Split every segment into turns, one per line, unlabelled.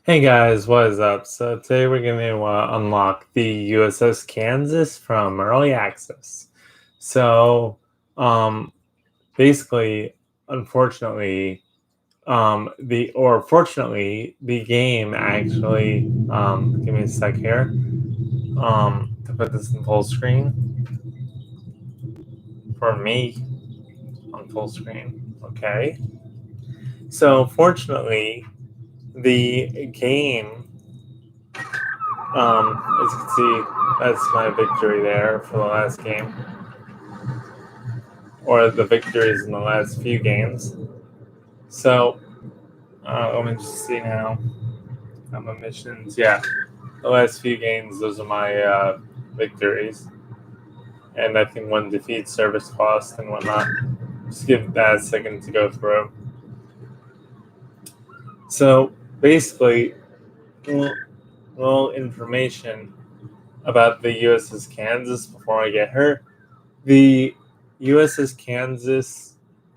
Hey guys, what is up? So today we're going to unlock the USS Kansas from early access. So, um, basically, unfortunately, fortunately, the game actually, give me a sec here, to put this in full screen for me on full screen. Okay. So, fortunately, the game. As you can see, that's my victory there for the last game, or the victories in the last few games. So, let me just see now. My missions, yeah, the last few games, those are my victories, and I think one defeat, service cost, and whatnot. Just give that a second to go through. So, basically, little information about the USS Kansas before I get hurt. The USS Kansas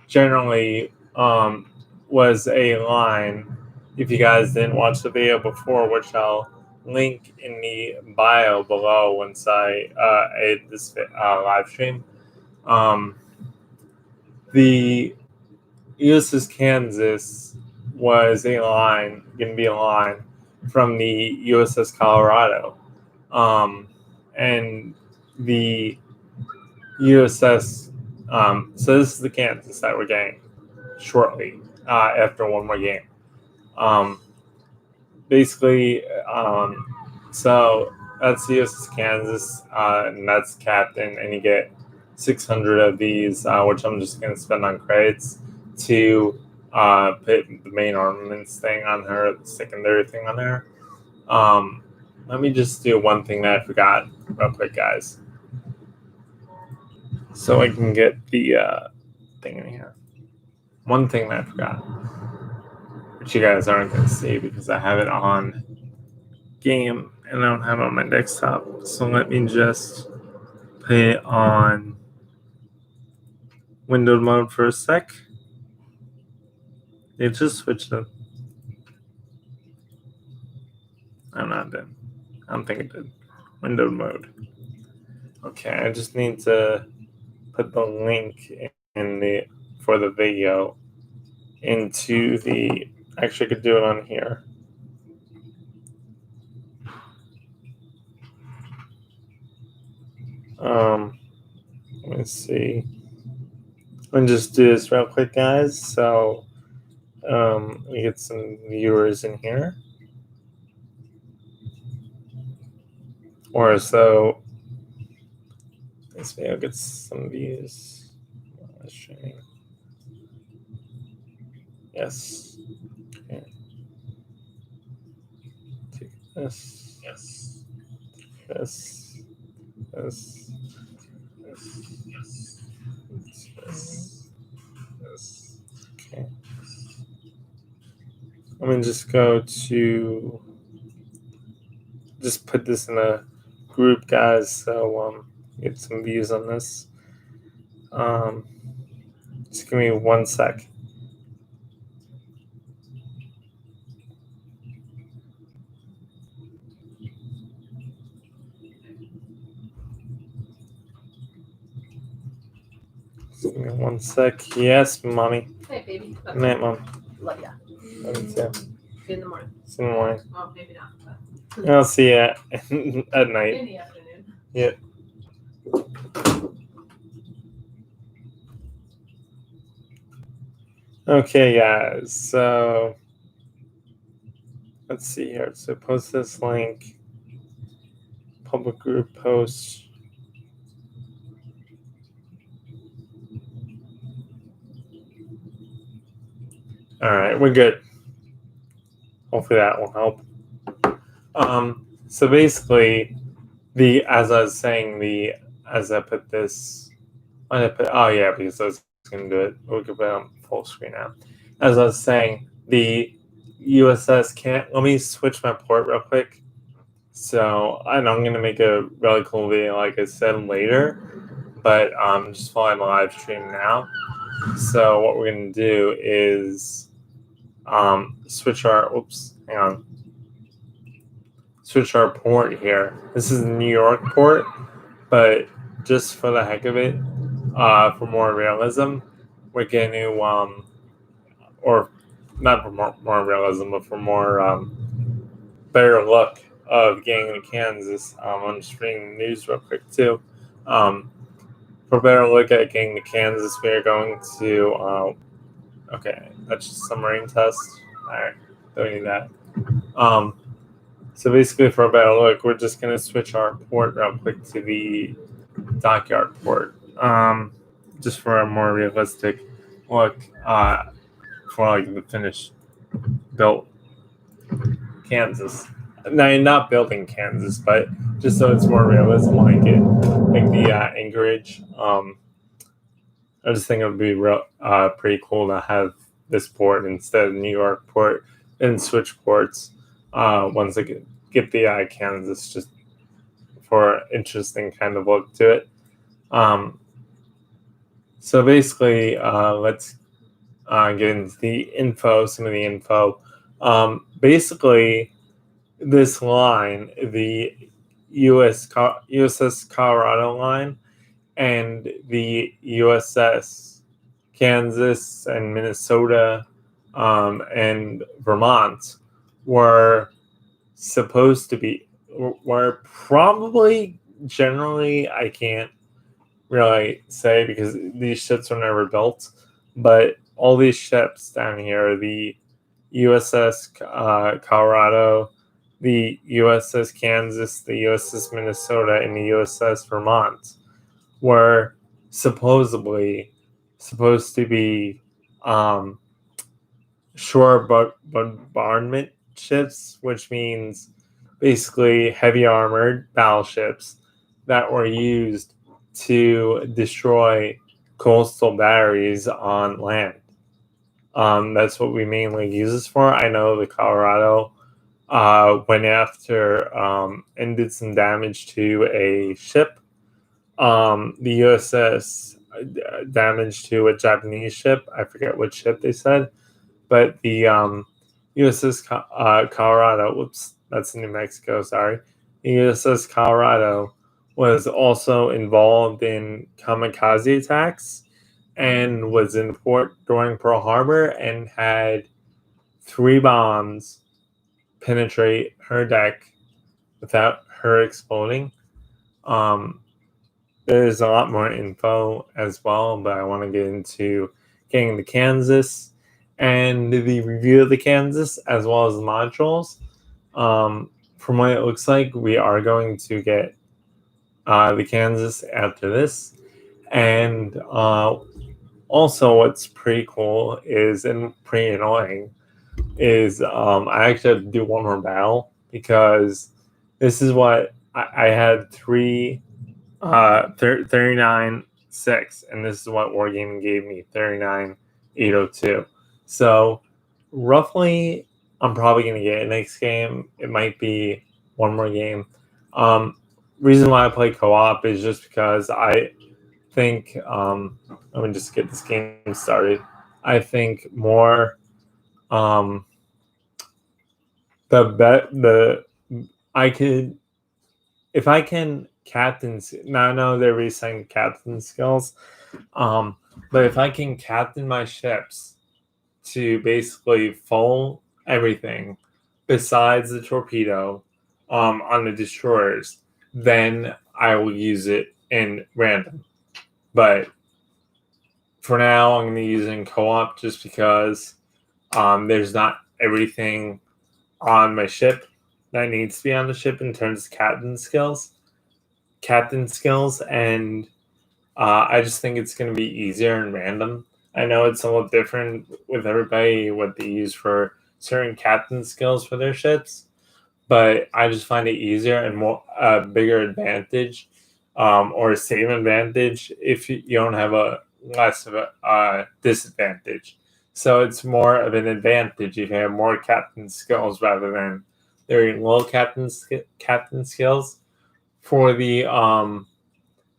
generally was a line. If you guys didn't watch the video before, which I'll link in the bio below once I edit this live stream, um, the USS Kansas was a line, going to be a line from the USS Colorado. And the USS. So this is the Kansas that we're getting shortly after one more game. Um, basically, so that's the USS Kansas, and that's captain, and you get 600 of these, which I'm just going to spend on credits to put the main armaments thing on her, the secondary thing on her. Let me just do one thing that I forgot real quick, guys. So I can get the thing in here. One thing that I forgot, which you guys aren't going to see because I have it on game and I don't have it on my desktop. So let me just put it on windowed mode for a sec. It just switched it. I'm not done. I don't think it did. Windowed mode. Okay, I just need to put the link in the for the video into the. Actually, I could do it on here. Let me see. Let me just do this real quick, guys. So we get some viewers in here. Or so this video gets some views. Yes. Okay. Take this. Yes. This. This. This. This. This. Okay. Let me just go to. Just put this in a group, guys. So get some views on this. Just give me 1 sec. Just give me 1 sec. Yes, mommy.
Hey, baby.
Good night, mom.
Love ya.
Love you too.
See you in the morning.
See you in the morning.
Well, maybe not. But
I'll see you at night.
in the afternoon.
Yeah. Okay, guys. So let's see here. So post this link. Public group post. All right, we're good. Hopefully that will help. So basically, as I was saying, as I put this, oh yeah, because I was going to do it. We could put it on full screen now. As I was saying, the USS can't. Let me switch my port real quick. So, and I'm going to make a really cool video, like I said, later. But just following the live stream now. So what we're going to do is switch our. Oops, hang on. switch our port here. This is New York port, but just for the heck of it, for more realism, we're going to or not for more realism, but for more better look of getting to Kansas. I'm just reading the news real quick too. For a better look at getting to Kansas, we are going to. Okay, that's just submarine test. All right, don't need that. So basically, for a better look, we're just gonna switch our port real quick to the dockyard port. Just for a more realistic look, for like the finished built Kansas. No, you're not building Kansas, but just so it's more realism, like the Anchorage. I just think it would be pretty cool to have this port instead of New York port and switch ports once I get the Kansas, just for interesting kind of look to it. So basically, let's get into the info, some of the info. Basically, this line, the USS Colorado line, and the USS Kansas and Minnesota and Vermont were supposed to be, were probably, generally, I can't really say because these ships were never built, but all these ships down here, the USS Colorado, the USS Kansas, the USS Minnesota, and the USS Vermont, were supposedly supposed to be shore bombardment ships, which means basically heavy armored battleships that were used to destroy coastal batteries on land. That's what we mainly use this for. I know the Colorado went after and did some damage to a ship. The USS damage to a Japanese ship. I forget what ship they said, but the USS Colorado. Whoops, that's New Mexico. Sorry, the USS Colorado was also involved in kamikaze attacks and was in port during Pearl Harbor and had 3 bombs penetrate her deck without her exploding. There's a lot more info as well, but I want to get into getting the Kansas and the review of the Kansas as well as the modules. From what it looks like, we are going to get the Kansas after this. And also, what's pretty cool is, and pretty annoying, is I actually have to do one more battle because this is what I had 39.6, and this is what Wargaming gave me, 39.802. So roughly, I'm probably going to get it next game. It might be one more game. Reason why I play co-op is just because I think, let me just get this game started. I think more I could, if I can captain. Now I know they're resetting captain skills, but if I can captain my ships to basically full everything besides the torpedo on the destroyers, then I will use it in random. But for now, I'm going to be using co-op just because there's not everything on my ship that needs to be on the ship in terms of captain skills, and I just think it's going to be easier and random. I know it's a little different with everybody what they use for certain captain skills for their ships, but I just find it easier and more bigger advantage or a same advantage if you don't have a less of a disadvantage. So it's more of an advantage if you have more captain skills rather than very low captain skills. For the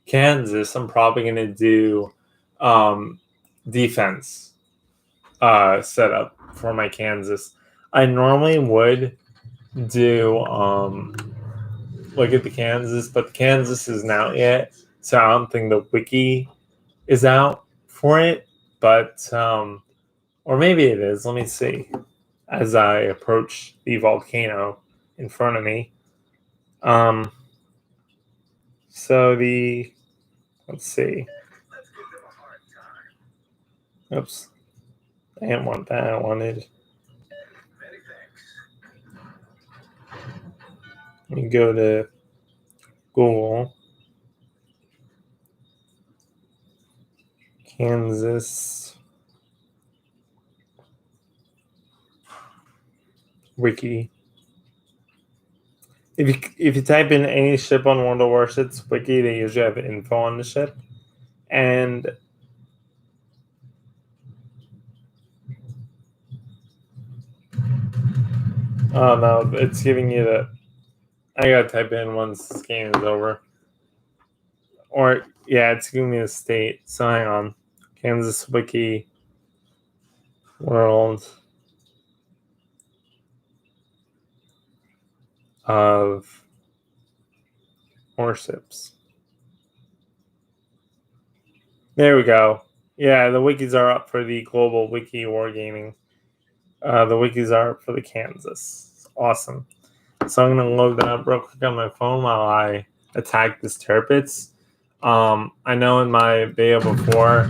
Kansas, I'm probably going to do defense setup for my Kansas. I normally would do look at the Kansas, but the Kansas isn't out yet, so I don't think the wiki is out for it. But or maybe it is. Let me see. As I approach the volcano in front of me, so let's see. Oops, I didn't want that. I wanted. Let me go to Google. Kansas wiki. If you type in any ship on World of Warships wiki, they usually have info on the ship, and oh no, it's giving you the. I gotta type in once this game is over, or yeah, it's giving me the state. So hang on, Kansas wiki world of warships. There we go. Yeah, the wikis are up for the global wiki wargaming. The wikis are up for the Kansas. It's awesome. So I'm gonna load that up real quick on my phone while I attack this Tirpitz. I know in my video before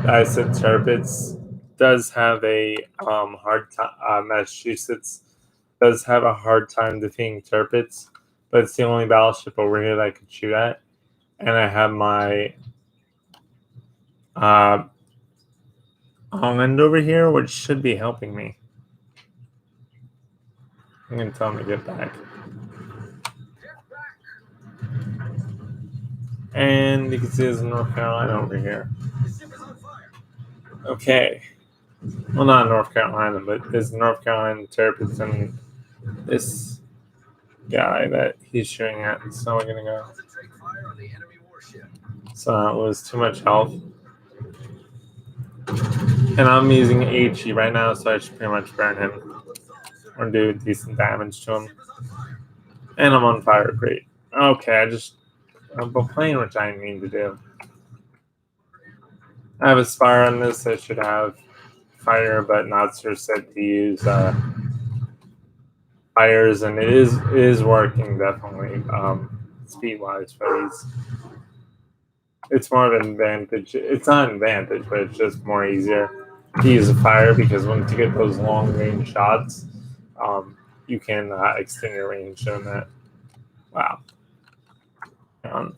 I said Tirpitz does have a hard time. Massachusetts does have a hard time defeating Tirpitz, but it's the only battleship over here that I could shoot at, and I have my island over here, which should be helping me. I'm gonna tell him to get back. And you can see there's North Carolina over here. Okay. Well, not North Carolina, but there's North Carolina Tirpitz and this guy that he's shooting at. So we're gonna go. So I don't lose too much health. And I'm using HE right now, so I should pretty much burn him or do decent damage to him. And I'm on fire. Great. Okay, I'm playing, which I mean to do. I have a spire on this. I should have fire, but not so set to use fires, and it is working definitely speed wise for these. It's more of an advantage. It's not an advantage, but it's just more easier to use a fire because once you get those long range shots, you can extend your range doing that. Wow. Let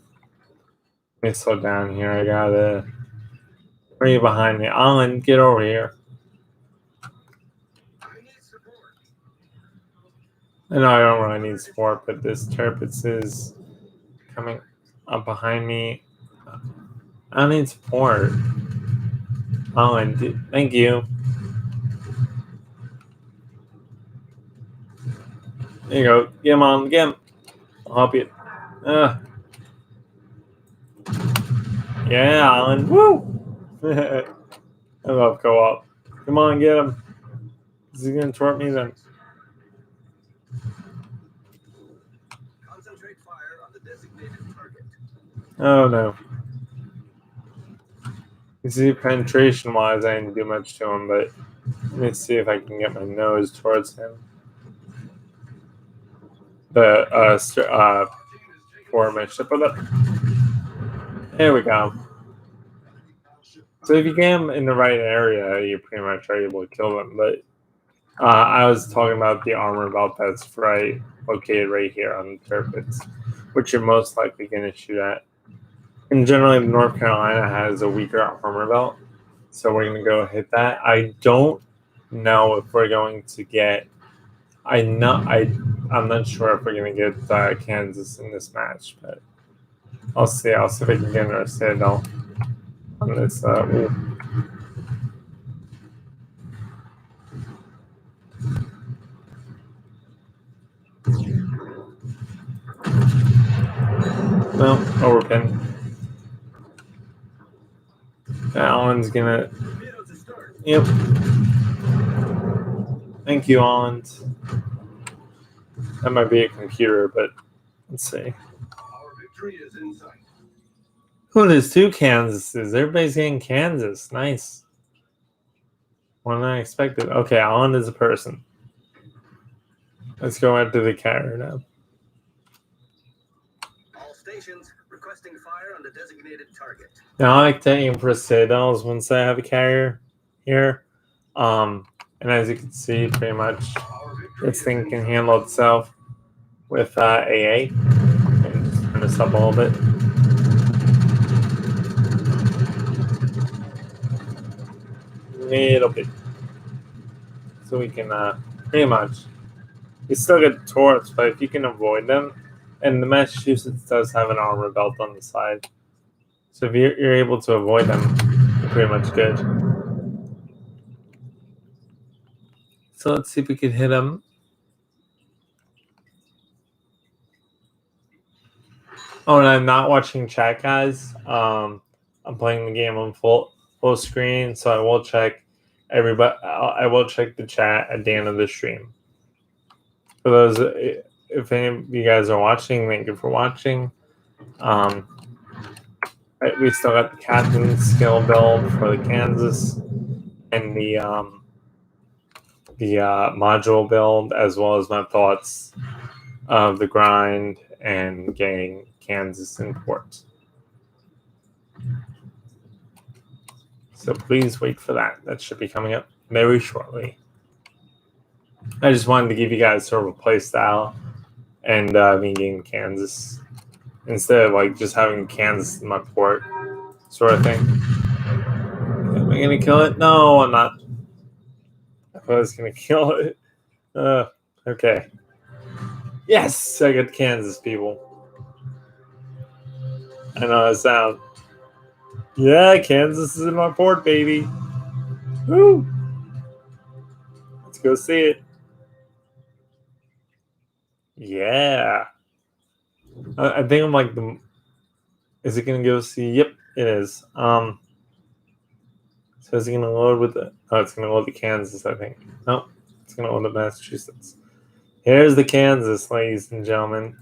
me slow down here. I gotta bring you behind me. Alan, get over here. I know I don't really need support, but this Tirpitz is coming up behind me. I don't need support. Alan, thank you. There you go. Get him on. Get him. I'll help you. Yeah, Alan. Woo! I love co-op. Come on, get him. Is he going to twerp me then? Concentrate fire on the designated target. Oh, no. You see, penetration-wise, I didn't do much to him, but let me see if I can get my nose towards him. The formation. There we go. So if you get them in the right area, you pretty much are able to kill them. But I was talking about the armor belt that's located right here on the Tirpitz, which you're most likely going to shoot at. And generally, North Carolina has a weaker armor belt, so we're going to go hit that. I don't know if we're going to get. I'm not sure if we're going to get Kansas in this match, but I'll see. I'll see if I can get our Citadel on this. Well, overpin. Alan's gonna. Yep. Thank you, Alan. That might be a computer, but let's see.
Our victory is in sight.
Oh, there's 2 Kansases. Everybody's getting Kansas. Nice. More than I expected. Okay, Alan is a person. Let's go into the carrier now.
All stations requesting fire on the designated target.
Now I like to aim for citadels once I have a carrier here. And as you can see, pretty much this thing can handle itself with AA. And just turn this up a little bit. Little bit. So we can pretty much, you still get turrets, but if you can avoid them, and the Massachusetts does have an armor belt on the side. So if you're able to avoid them, you're pretty much good. So let's see if we can hit them. Oh, and I'm not watching chat, guys. I'm playing the game on full screen, so I will check everybody. I will check the chat at the end of the stream. For those, if any of you guys are watching, thank you for watching. We still got the captain skill build for the Kansas and the module build, as well as my thoughts of the grind and getting Kansas in port. So please wait for that. That should be coming up very shortly. I just wanted to give you guys sort of a play style and me getting Kansas instead of like just having Kansas in my port sort of thing. Am I gonna kill it? No, I'm not. I was gonna kill it. Okay. Yes, I got Kansas, people. I know that sound. Yeah, Kansas is in my port, baby. Woo! Let's go see it. Yeah. I think I'm like the. Is it gonna go see? Yep, it is. So is it gonna load with the? Oh, it's gonna load the Kansas. I think. No, it's gonna load the Massachusetts. Here's the Kansas, ladies and gentlemen.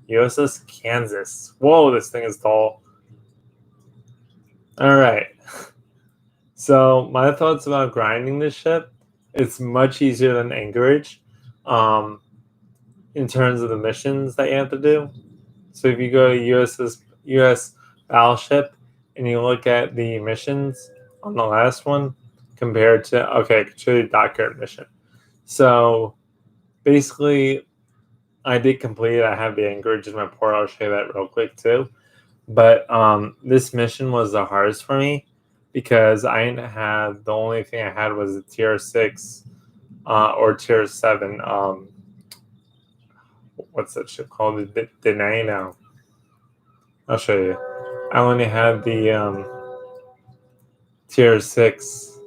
USS Kansas. Whoa, this thing is tall. All right. So my thoughts about grinding this ship, it's much easier than Anchorage in terms of the missions that you have to do. So if you go to US Battleship and you look at the missions on the last one compared to, okay, I can show you the dockyard mission. So basically, I did complete it. I have the Anchorage in my port. I'll show you that real quick too. But this mission was the hardest for me because I didn't have, the only thing I had was a tier 6 or tier 7. What's that ship called? The Nano. I'll show you. I only had the tier 6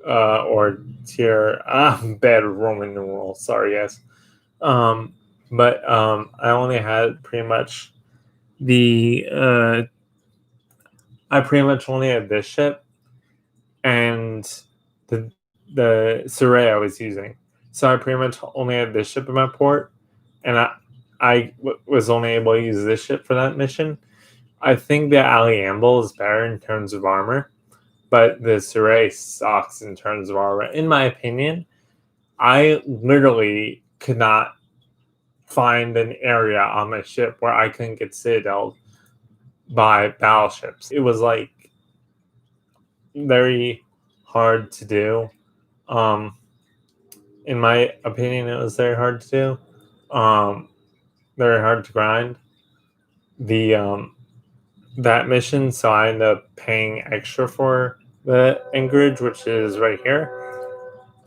or tier bad Roman numeral. Sorry, guys. But I only had pretty much the I pretty much only had this ship and the Surrey I was using. So I pretty much only had this ship in my port, and I was only able to use this ship for that mission. I think the Alliamble is better in terms of armor, but the Surrey sucks in terms of armor. In my opinion, I literally could not find an area on my ship where I couldn't get citadeled by battleships. It was like very hard to do. In my opinion, it was very hard to do. Very hard to grind. The that mission, so I ended up paying extra for the Anchorage, which is right here.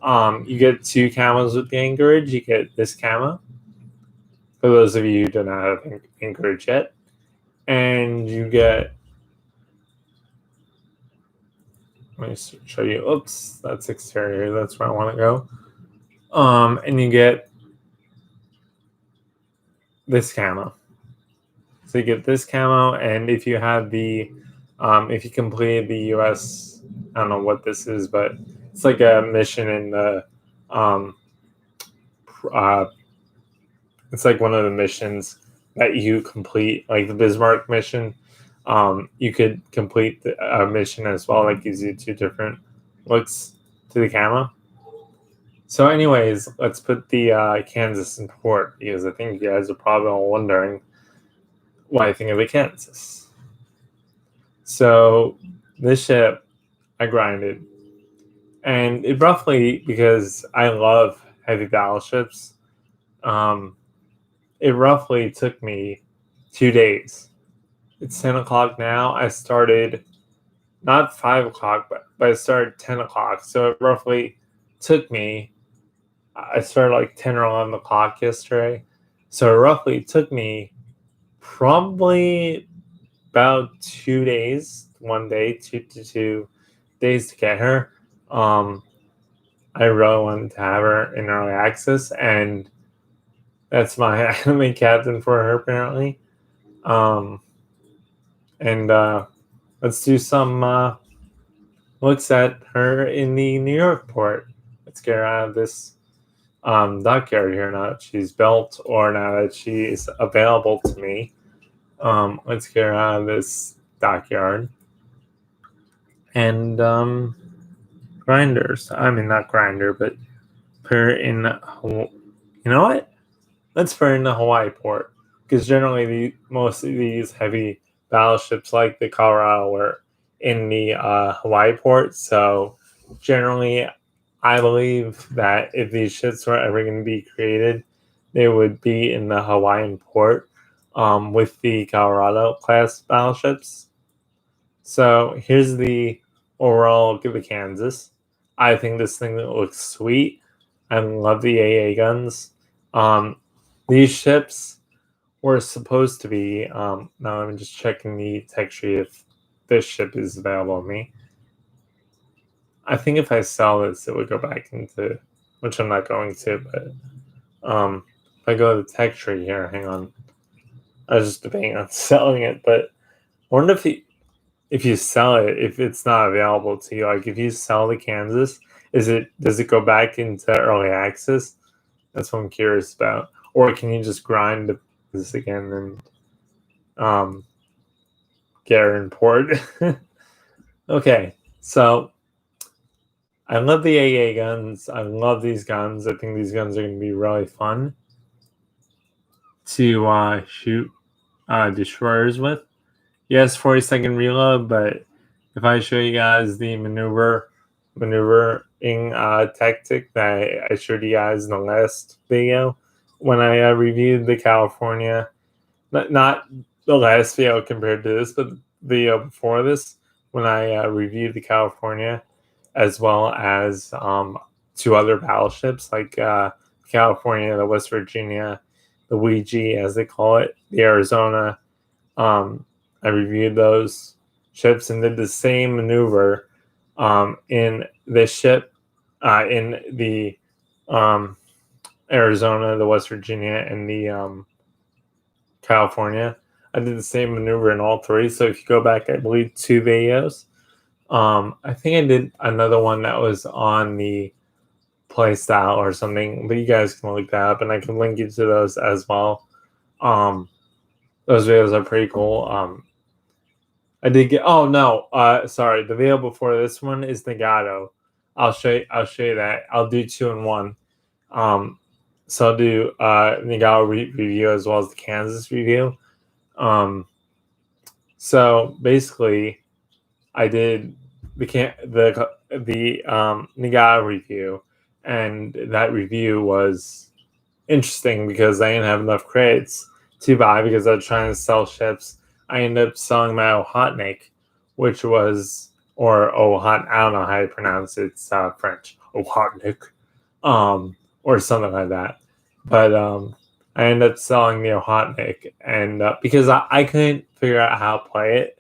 You get 2 camos with the Anchorage. You get this camo, for those of you who do not have Anchorage yet. And you get, let me show you. Oops, that's exterior. That's where I want to go. And you get this camo. So you get this camo, and if you have the, if you completed the US, I don't know what this is, but it's like a mission in the It's like one of the missions that you complete, like the Bismarck mission. You could complete a mission as well that gives you two different looks to the camera. So, anyways, let's put the Kansas in port because I think you guys are probably all wondering what I think of the Kansas. So, this ship I grinded, and it roughly, because I love heavy battleships, it roughly took me 2 days. It's 10 o'clock now. I started not 5 o'clock, but I started 10 o'clock. So it roughly took me, I started like 10 or 11 o'clock yesterday. So it roughly took me probably about 2 days, 1 day, 2 days to get her. I really wanted to have her in early access, and that's my anime captain for her apparently. And let's do some looks at her in the New York port. Let's get her out of this dockyard here now that she's built, or now that she is available to me. Let's get her out of this dockyard. And grinders. I mean, not grinder, but put her in. You know what? Let's put her in the Hawaii port, because generally most of these heavy battleships, like the Colorado, were in the Hawaii port. So generally, I believe that if these ships were ever going to be created, they would be in the Hawaiian port with the Colorado class battleships. So here's the overall look of the Kansas. I think this thing looks sweet. I love the AA guns. These ships were supposed to be. Now I'm just checking the tech tree if this ship is available to me. I think if I sell this, it would go back into, which I'm not going to, but if I go to the tech tree here, hang on. I was just debating on selling it, but I wonder if you sell it, if it's not available to you, like if you sell the Kansas, does it go back into early access? That's what I'm curious about. Or can you just grind this again and get her in port? Okay, so I love the AA guns. I love these guns. I think these guns are going to be really fun to shoot destroyers with. Yes, 40-second reload, but if I show you guys the maneuvering tactic that I showed you guys in the last video when I reviewed the California, not the last video compared to this, but the video before this when I reviewed the California, as well as two other battleships like California, the West Virginia, the Ouija as they call it, the Arizona. I reviewed those ships and did the same maneuver in this ship, in the Arizona, the West Virginia, and the California. I did the same maneuver in all three. So if you go back, I believe 2 videos. I think I did another one that was on the play style or something, but you guys can look that up, and I can link you to those as well. Those videos are pretty cool. I did get. Oh no, sorry. The video before this one is Nagato. I'll show you that. I'll do 2 in 1. So I'll do Nagato review as well as the Kansas review. So basically, I did the Nagato review, and that review was interesting because I didn't have enough credits to buy because I was trying to sell ships. I ended up selling my Ohotnik, which was, or Ohot, I don't know how you pronounce it. It's French, Ohotnik, or something like that. But I ended up selling the Ohotnik, and because I couldn't figure out how to play it.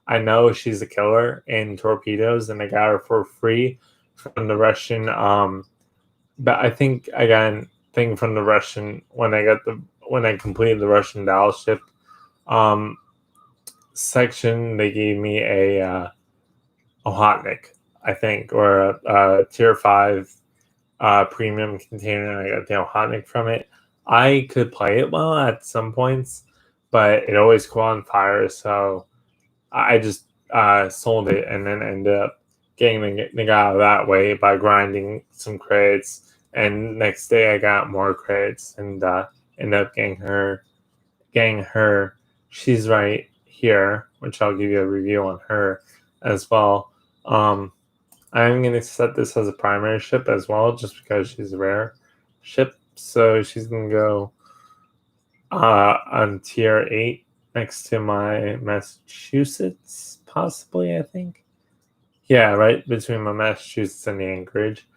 I know she's a killer in torpedoes, and I got her for free from the Russian. But I think I got a thing from the Russian when I completed the Russian battleship section. They gave me a Ohotnik, I think, or a tier 5 premium container, and I got the Ohotnik from it. I could play it well at some points, but it always caught on fire. So I just sold it and then ended up getting the guy out of that way by grinding some crates. And next day I got more crates and ended up getting her. She's right here, which I'll give you a review on her as well. I'm going to set this as a primary ship as well, just because she's a rare ship. So she's going to go on tier 8 next to my Massachusetts, possibly, I think. Yeah, right between my Massachusetts and the Anchorage.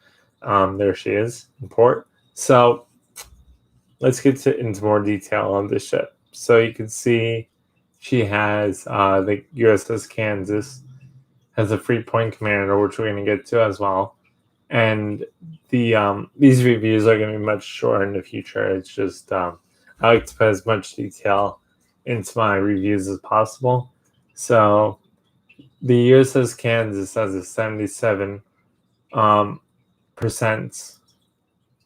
There she is in port. So let's get into more detail on this ship. So you can see she has the USS Kansas, has a free point commander, which we're going to get to as well. And these reviews are going to be much shorter in the future. It's just I like to put as much detail into my reviews as possible. So the USS Kansas has a 77 percent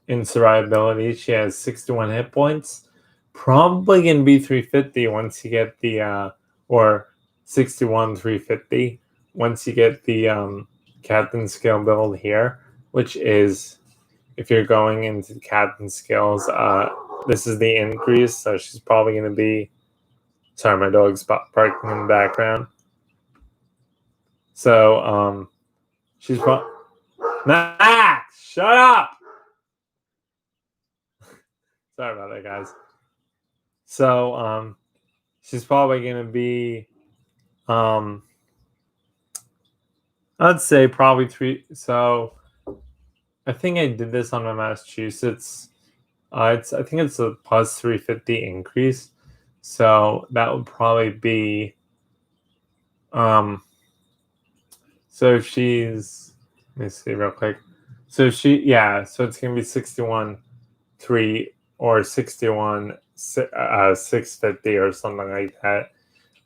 in survivability. She has 61 hit points. Probably going to be 350 once you get the or 61 350 once you get the captain skill build here, which is if you're going into the captain skills, this is the increase. So she's probably going to be. Sorry, my dog's barking in the background. So she's probably. Max, shut up! Sorry about that, guys. So she's probably going to be I'd say probably 3. So I think I did this on my Massachusetts. I think it's a plus 350 increase. So that would probably be so she's, let me see real quick. So so it's gonna be 61 3 or 61 650 or something like that.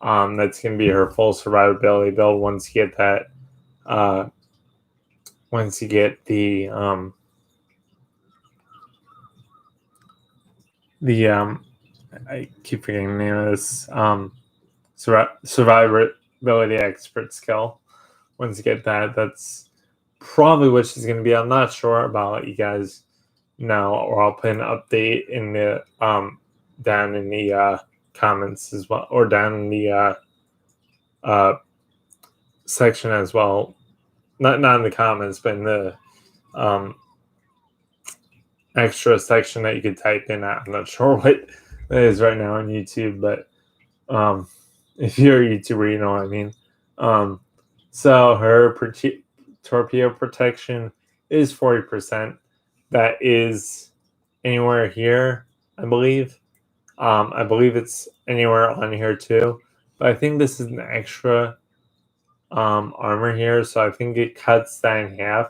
That's gonna be her full survivability build once you get that once you get the I keep forgetting the name of this survivability expert skill. Once you get that, that's probably what she's going to be. I'm not sure. I'll let you guys know, or I'll put an update in the down in the comments as well, or down in the section as well. Not in the comments, but in the extra section that you could type in. I'm not sure what it is right now on YouTube, but if you're a YouTuber, you know what I mean. So her torpedo protection is 40%. That is anywhere here, I believe. I believe it's anywhere on here too. But I think this is an extra armor here, so I think it cuts that in half.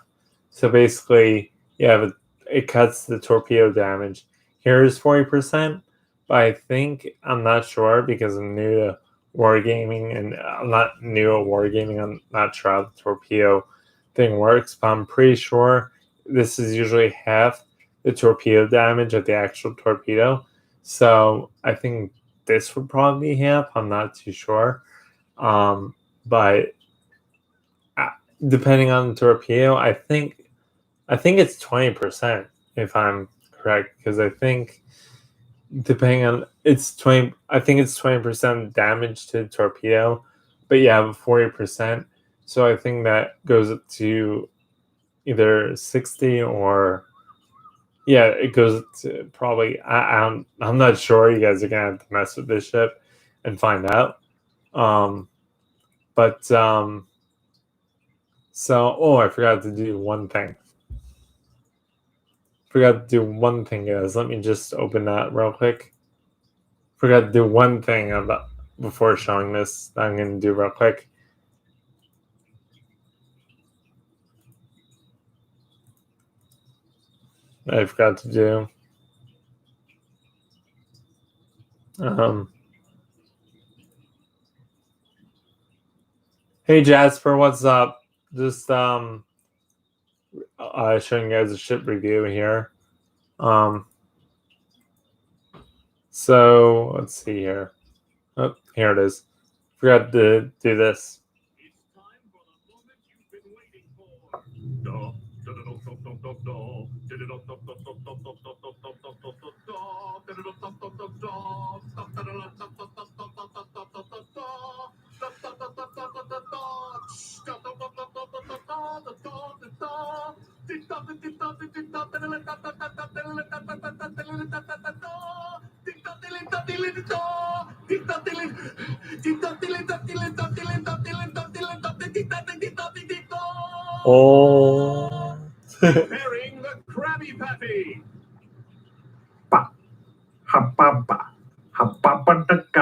So basically, it cuts the torpedo damage. Here is 40%, but I think, I'm not sure because I'm new to wargaming, and I'm not new to wargaming. I'm not sure how the torpedo thing works, but I'm pretty sure this is usually half the torpedo damage of the actual torpedo. So I think this would probably be half. I'm not too sure. But depending on the torpedo, I think it's 20%, if I'm correct, because I think depending on it's 20, I think it's 20% damage to the torpedo, but you have 40%. So I think that goes up to either 60 or it goes to probably I'm not sure. You guys are gonna have to mess with this ship and find out. So I forgot to do one thing. Guys. Let me just open that real quick. Forgot to do one thing about before showing this that I'm going to do real quick. I forgot to do. Hey Jasper, what's up? Just showing you guys a ship review here. So let's see here. Oh, here it is. Forgot to do this.
It's time for the moment you've been waiting for.
Oh.
Preparing the Krabby Patty.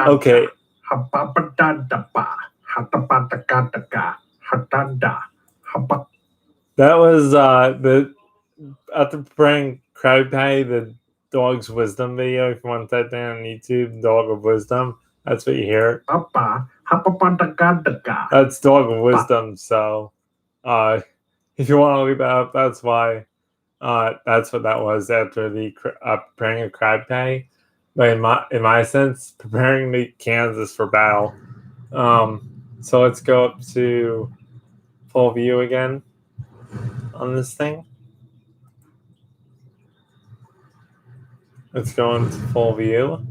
Okay. That was the after preparing Krabby Patty, the dog's wisdom video. If you want that down on YouTube, Dog of Wisdom. That's what you hear. That's Dog of Wisdom. So, if you want to look that up, that's why. That's what that was after the preparing a Krabby Patty. But in my sense, preparing the Kansas for battle. So let's go up to full view again on this thing. Let's go into full view.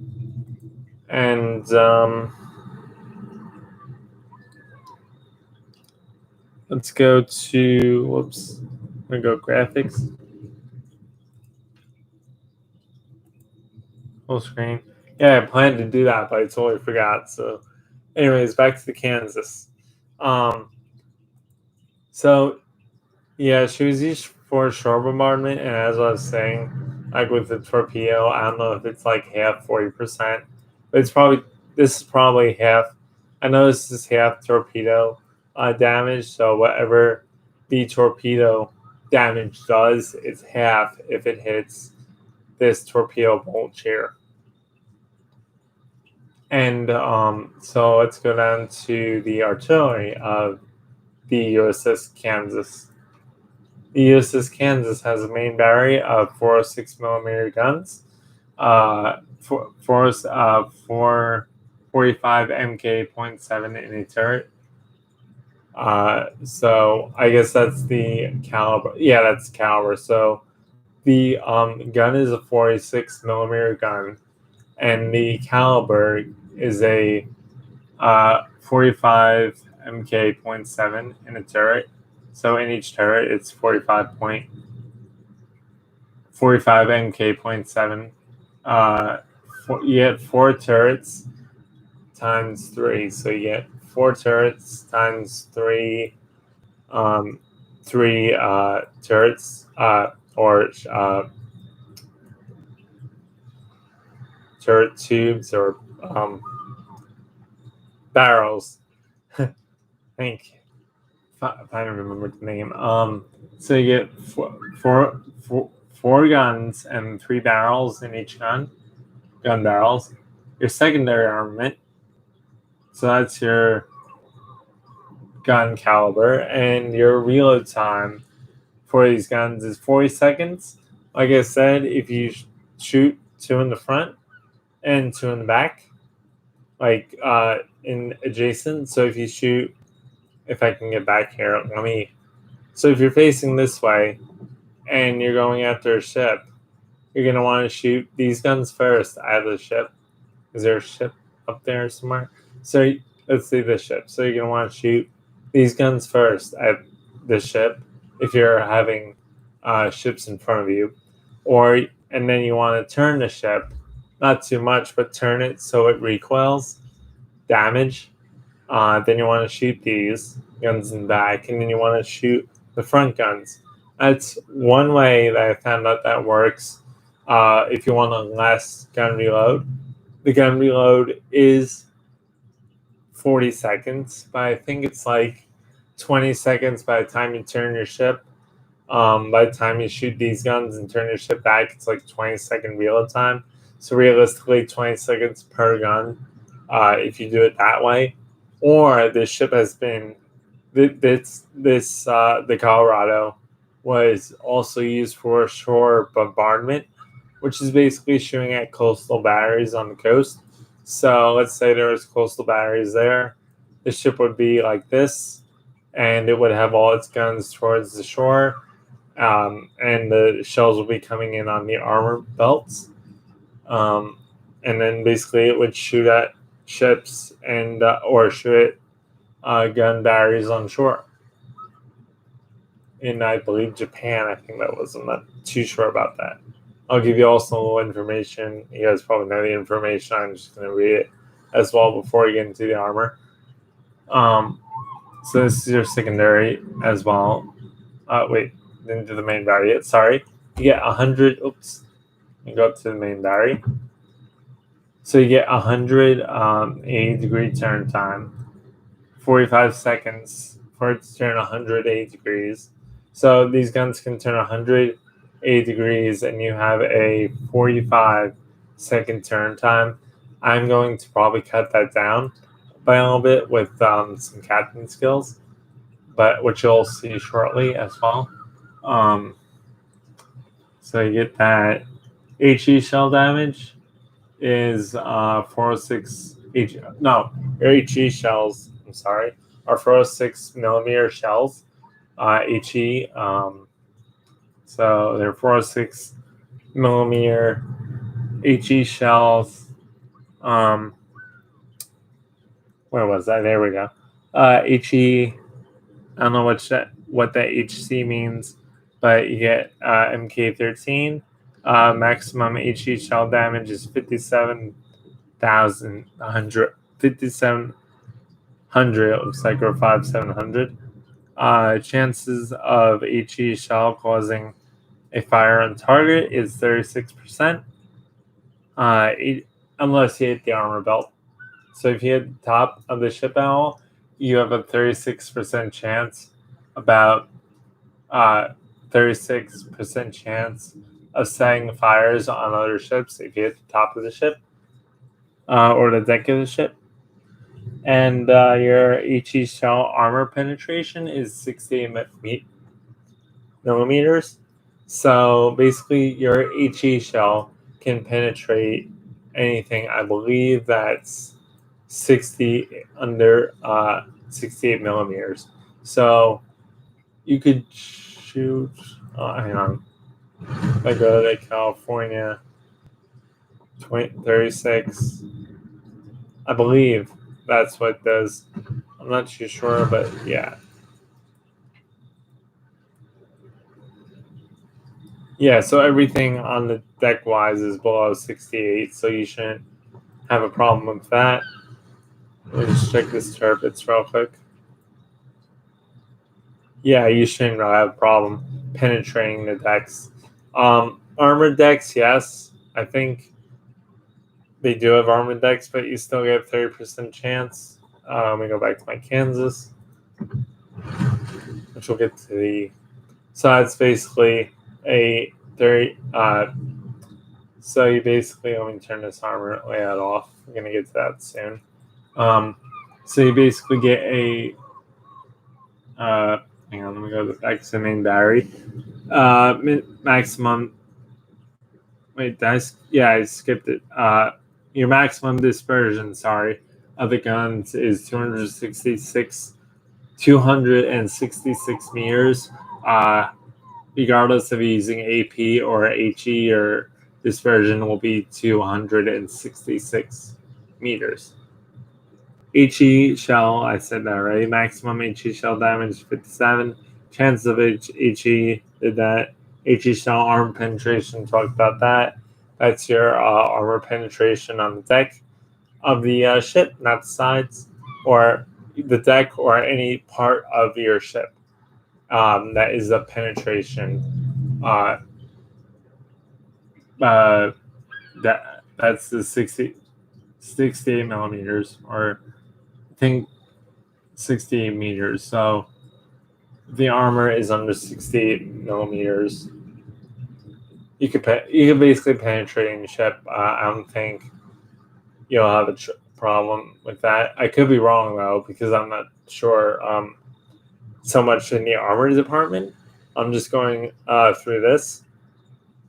And let's go to, whoops, I'm going to go graphics. Full screen. Yeah, I planned to do that, but I totally forgot. So, anyways, back to the Kansas. So, yeah, she was used for shore bombardment, and as I was saying, like with the torpedo, I don't know if it's like half 40%, but this is probably half. I know this is half torpedo damage, so whatever the torpedo damage does, it's half if it hits this torpedo bolt here. And so let's go down to the artillery of the USS Kansas. The USS Kansas has a main battery of 406 millimeter guns, 445 MK.7 in a turret. So I guess that's the caliber. Yeah, that's caliber. So the gun is a 46 millimeter gun, and the caliber is a 45 MK.7 in a turret. So in each turret, it's 45 MK.7. You get 4 turrets times 3. So you get 4 turrets times 3, 3 turrets, or turret tubes, or barrels. I think if I don't remember the name. So you get four guns and 3 barrels in each gun barrels. Your secondary armament. So that's your gun caliber, and your reload time for these guns is 40 seconds. Like I said, if you shoot 2 in the front and 2 in the back, like in adjacent. So if you shoot, if I can get back here, so if you're facing this way and you're going after a ship, you're going to want to shoot these guns first out of the ship. Is there a ship up there somewhere? So let's see the ship. So you're going to want to shoot these guns first at the ship if you're having ships in front of you. And then you want to turn the ship, not too much, but turn it so it recoils damage. Then you want to shoot these guns in the back, and then you want to shoot the front guns. That's one way that I found out that works. If you want a less gun reload, the gun reload is 40 seconds, but I think it's like 20 seconds by the time you turn your ship. By the time you shoot these guns and turn your ship back, it's like 20-second reload time. So realistically, 20 seconds per gun if you do it that way. Or the ship has been the Colorado was also used for shore bombardment, which is basically shooting at coastal batteries on the coast. So let's say there's coastal batteries there. The ship would be like this, and it would have all its guns towards the shore, and the shells will be coming in on the armor belts. And then basically it would shoot at ships and or shoot at gun batteries on shore. In I believe Japan, I think that was. I'm not too sure about that. I'll give you also a little information. You guys probably know the information. I'm just going to read it as well before we get into the armor. So this is your secondary as well. Wait, didn't do the main battery yet. Sorry. You get 100. Oops. You go up to the main battery. So you get 100 80-degree turn time, 45 seconds for it to turn 180 degrees. So these guns can turn 180 degrees, and you have a 45-second turn time. I'm going to probably cut that down by a little bit with some captain skills, but which you'll see shortly as well. So you get that HE shell damage is 406 your HE shells. I'm sorry, are 406 millimeter shells. HE. So they're 406 millimeter HE shells. Where was that? There we go. HE. I don't know what that HC means, but you get MK13. Maximum HE shell damage is 57,100. 5,700. It looks like, or 5,700. Chances of HE shell causing a fire on target is 36%. Unless you hit the armor belt. So if you hit the top of the ship at all, you have a 36% chance, about 36% chance of setting fires on other ships if you hit the top of the ship or the deck of the ship. And your HE shell armor penetration is 68 millimeters. So basically, your HE shell can penetrate anything. I believe that's 68 millimeters. So you could shoot. Hang on. If I go to California, 36. I believe that's what it does. I'm not too sure, but yeah. Yeah, so everything on the deck wise is below 68, so you shouldn't have a problem with that. Let me just check this turbines real quick. Yeah, you shouldn't have a problem penetrating the decks. Armored decks, yes. I think they do have armored decks, but you still get 30% chance. Let me go back to my Kansas, which we'll get to the. So that's basically a 30. So you basically, let me turn this armor layout off. We're going to get to that soon. So you basically get a. Hang on, let me go back to the main battery. Maximum. Wait, I skipped it. Your maximum dispersion, of the guns is 266 meters. Regardless of using AP or HE, your dispersion will be 266 meters. HE shell, I said that right. Maximum HE shell damage 57. Chance of HE did that. HE shell armor penetration, talked about that. That's your armor penetration on the deck of the ship, not the sides, or the deck, or any part of your ship. That is a penetration. That's the 68 millimeters, or I think 68 meters. So the armor is under 68 millimeters. You could basically penetrate the ship. I don't think you'll have a problem with that. I could be wrong though, because I'm not sure so much in the armor department. I'm just going through this.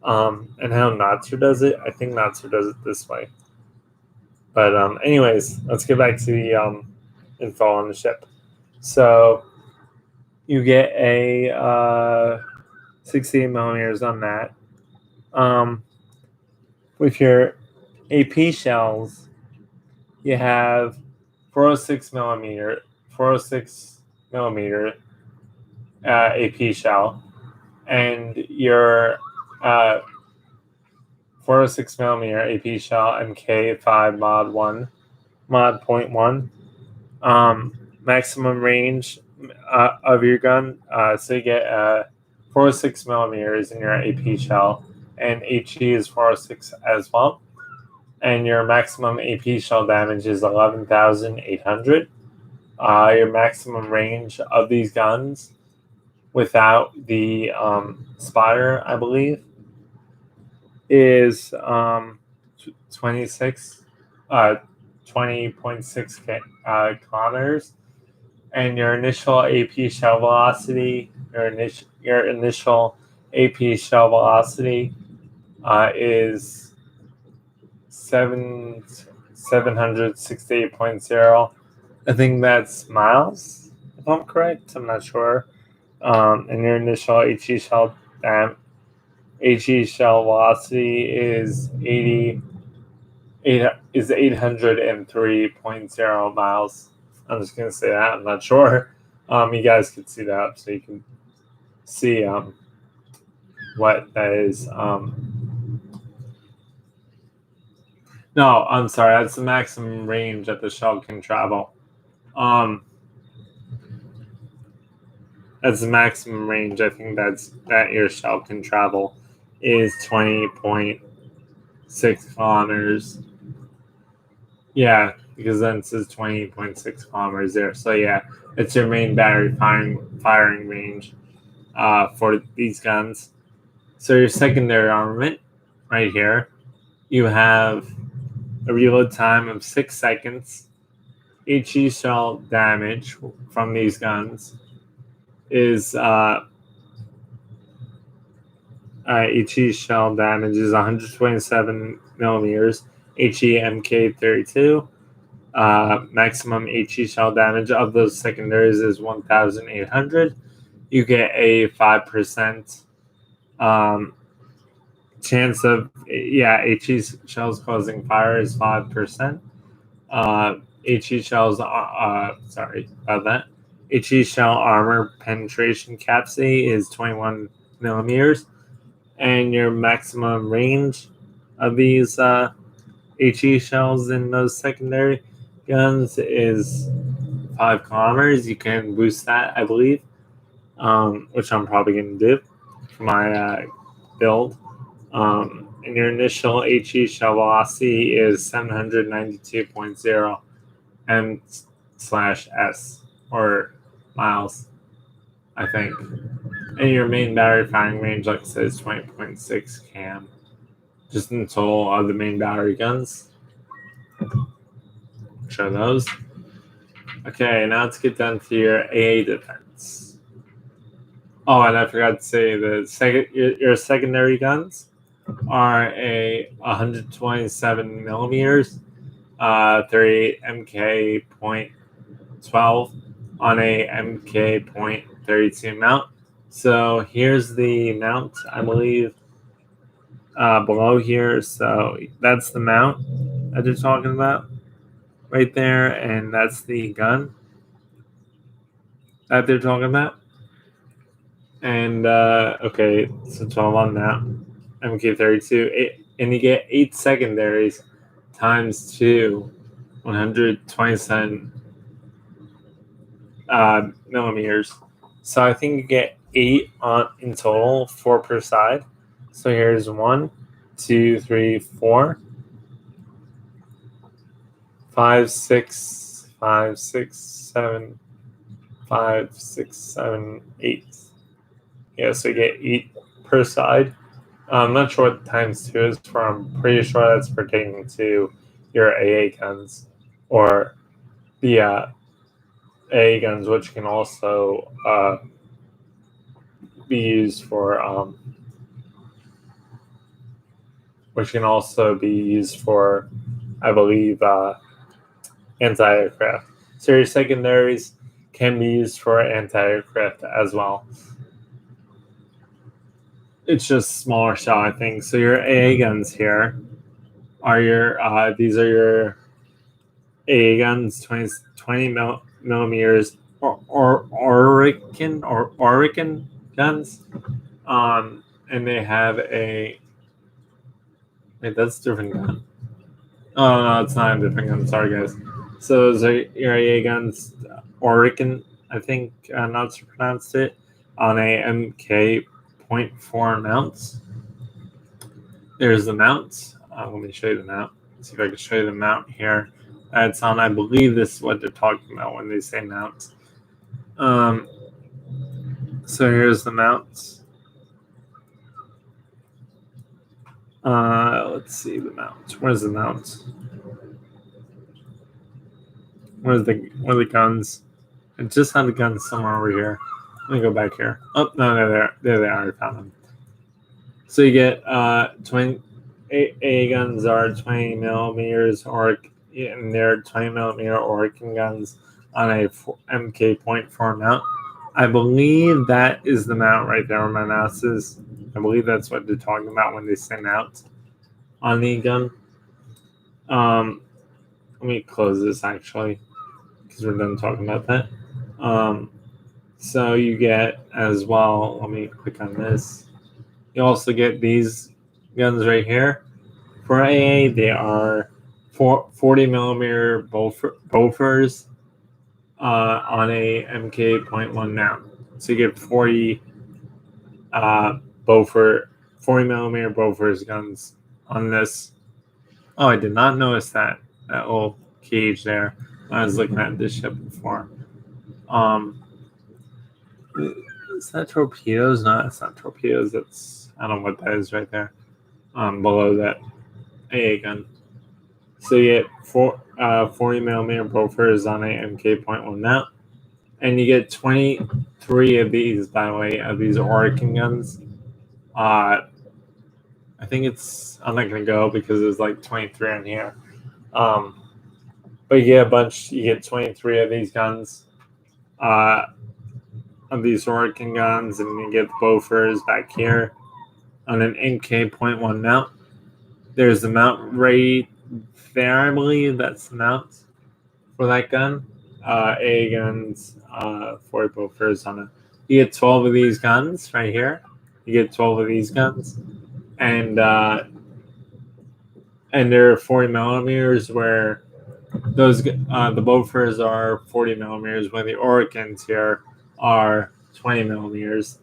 And how Natsu does it, I think Natsu does it this way. But anyways, let's get back to the info on the ship. So you get a 68 millimeters on that. With your AP shells, you have 406 millimeter AP shell, and your 406 millimeter AP shell MK5 mod point 1. Maximum range of your gun. So you get 406 millimeters in your AP shell, and HE is 406 as well. And your maximum AP shell damage is 11,800. Your maximum range of these guns without the spotter, I believe, is 20.6 kilometers. And your initial AP shell velocity, your initial AP shell velocity is 768.0. I think that's miles, if I'm correct. I'm not sure. And your initial HE shell velocity is 803.0 miles. I'm just gonna say that. I'm not sure. You guys can see that, so you can see what that is. No, I'm sorry. That's the maximum range that the shell can travel. That's the maximum range. I think that your shell can travel is 20.6 kilometers. Yeah, because then it says 20.6 kilometers there. So yeah, it's your main battery firing range for these guns. So your secondary armament, right here, you have a reload time of 6 seconds. HE shell damage from these guns is HE shell damage is 127 millimeters. HE MK32. Maximum HE shell damage of those secondaries is 1,800. You get a 5% chance of HE shells causing fire is 5%. HE shells, sorry about that. HE shell armor penetration capacity is 21 millimeters, and your maximum range of these HE shells in those secondary guns is 5 kilometers. You can boost that, I believe, which I'm probably going to do for my build. And your initial HE shell velocity is 792.0 m/s, or miles, I think. And your main battery firing range, like I said, is 20.6 cam. Just in total of the main battery guns. Show those. Okay, now let's get down to your AA defense. Oh, and I forgot to say your secondary guns are a 127 millimeters, 38 MK.12 on a MK.32 mount. So here's the mount, I believe, below here. So that's the mount that they're talking about right there, and that's the gun that they're talking about. And okay, so 12 on that MK32, and you get 8 secondaries times 2, 127 millimeters. So I think you get 8 in total, 4 per side. So here's 1, 2, 3, 4, 5, 6, 5, 6, 7, 5, 6, 7, 8. Yeah, so you get 8 per side. I'm not sure what times 2 is for. I'm pretty sure that's pertaining to your AA guns, or the AA guns, which can also be used for which can also be used for, I believe, anti-aircraft. So your secondaries can be used for anti-aircraft as well. It's just smaller shell, I think. So your AA guns here are your these are your AA guns, 20 millimeters or Orican guns. And they have a wait, that's a different gun. Oh no, it's not a different gun. Sorry guys. So those are your AA guns, Orican, I think not to pronounce it, on a MK.4 mounts. There's the mount. Let me show you the mount. Let's see if I can show you the mount here. It's on. I believe this is what they're talking about when they say mount. So here's the mounts. Let's see the mount. Where's the mount? Where are the guns? I just had the guns somewhere over here. Let me go back here. Oh no, there they are. I found them. So you get 20 A guns are 20 millimeters and they're 20 millimeter Orican guns on a MK.4 mount. I believe that is the mount right there where my mouse is. I believe that's what they're talking about when they say mount on the gun. Let me close this actually because we're done talking about that. So you get as well. Let me click on this. You also get these guns right here. For AA, they are 40 millimeter Bofors on a MK.1 mount. So you get 40 40 millimeter Bofors guns on this. Oh, I did not notice that little cage there when I was looking at this ship before. Is that torpedoes? No, it's not torpedoes. That's, I don't know what that is right there. Below that AA gun. So you get 40 millimeter Bofors on a MK.1 mount, and you get 23 of these, by the way, of these Orican guns. I think it's, I'm not gonna go because there's like 23 on here. But you get a bunch. You get 23 of these guns. Of these Orican guns, and you get the Bofors back here on an MK.1 mount. There's the mount right there, I believe that's the mount for that gun. A guns, 40 Bofors on it. You get 12 of these guns right here. You get 12 of these guns, and they're 40 millimeters. Where those the Bofors are 40 millimeters, when the Oricans here are 20 millimeters.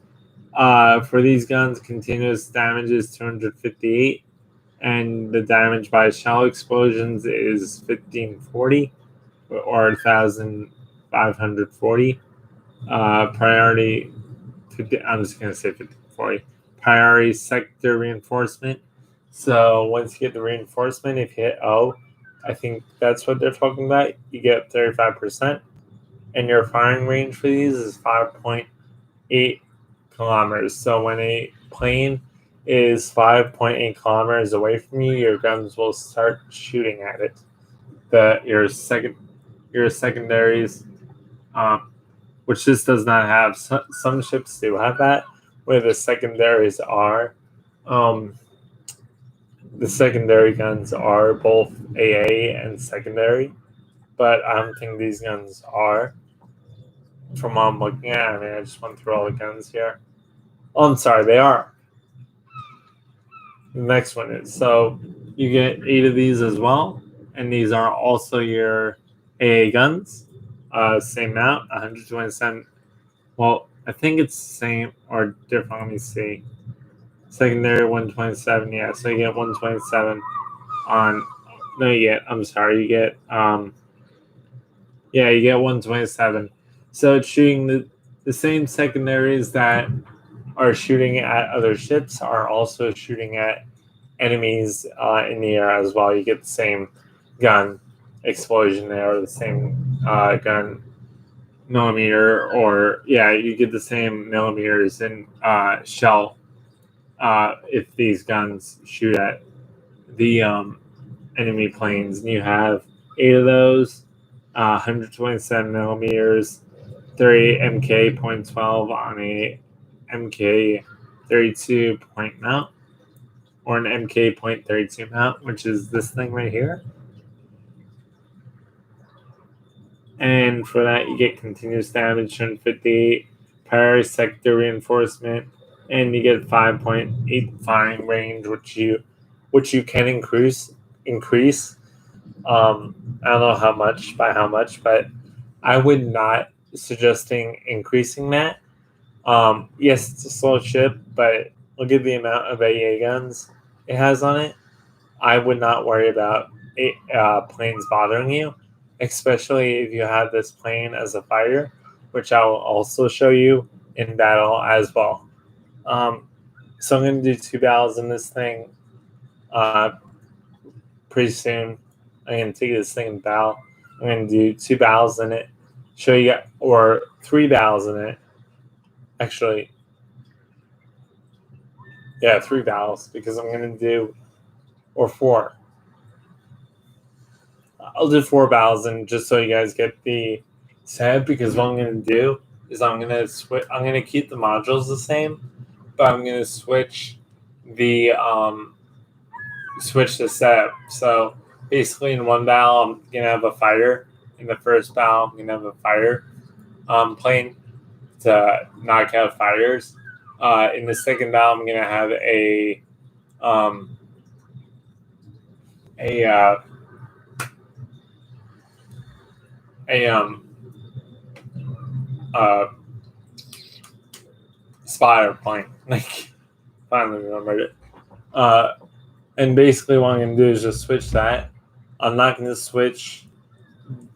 For these guns, continuous damage is 258, and the damage by shell explosions is 1540 or 1540. Priority, I'm just going to say 1540. Priority sector reinforcement. So once you get the reinforcement, if you hit O, I think that's what they're talking about, you get 35%. And your firing range for these is 5.8 kilometers. So when a plane is 5.8 kilometers away from you, your guns will start shooting at it. Your secondaries, which this does not have. Some ships do have that, where the secondaries are. The secondary guns are both AA and secondary, but I don't think these guns are. From what I'm looking at, I mean, I just went through all the guns here. Oh, I'm sorry, they are. The next one is, so you get 8 of these as well, and these are also your AA guns. Same mount, 127. Well, I think it's the same or different. Let me see. Secondary 127, yeah. So you get 127 on. No, you get. I'm sorry, you get. Yeah, you get 127. So it's shooting the same secondaries that are shooting at other ships are also shooting at enemies in the air as well. You get the same gun explosion there, or the same gun millimeter, or yeah, you get the same millimeters in shell if these guns shoot at the enemy planes, and you have 8 of those, 127 millimeters, 3 MK.12 on a MK.32 point mount, or an MK.32 mount, which is this thing right here. And for that, you get continuous damage, 158 priority sector reinforcement, and you get 5.8 firing range, which you can increase. I don't know how much by how much, but I would not suggesting increasing that. Yes, it's a slow ship, but look at the amount of AA guns it has on it. I would not worry about planes bothering you, especially if you have this plane as a fighter, which I will also show you in battle as well. So I'm going to do 2 battles in this thing pretty soon. I'm going to take this thing in battle. I'm going to do 2 battles in it, show you, or 3 battles in it. Actually, yeah, 3 battles, because I'm going to do, or 4. I'll do 4 battles, and just so you guys get the set, because what I'm going to do is I'm going to keep the modules the same, but I'm going to switch the setup. So basically, in one battle, I'm going to have a fighter. In the first battle, I'm going to have a fighter plane to knock out fighters. In the second battle, I'm going to have a spotter plane. Like, finally remembered it. And basically, what I'm going to do is just switch that. I'm not going to switch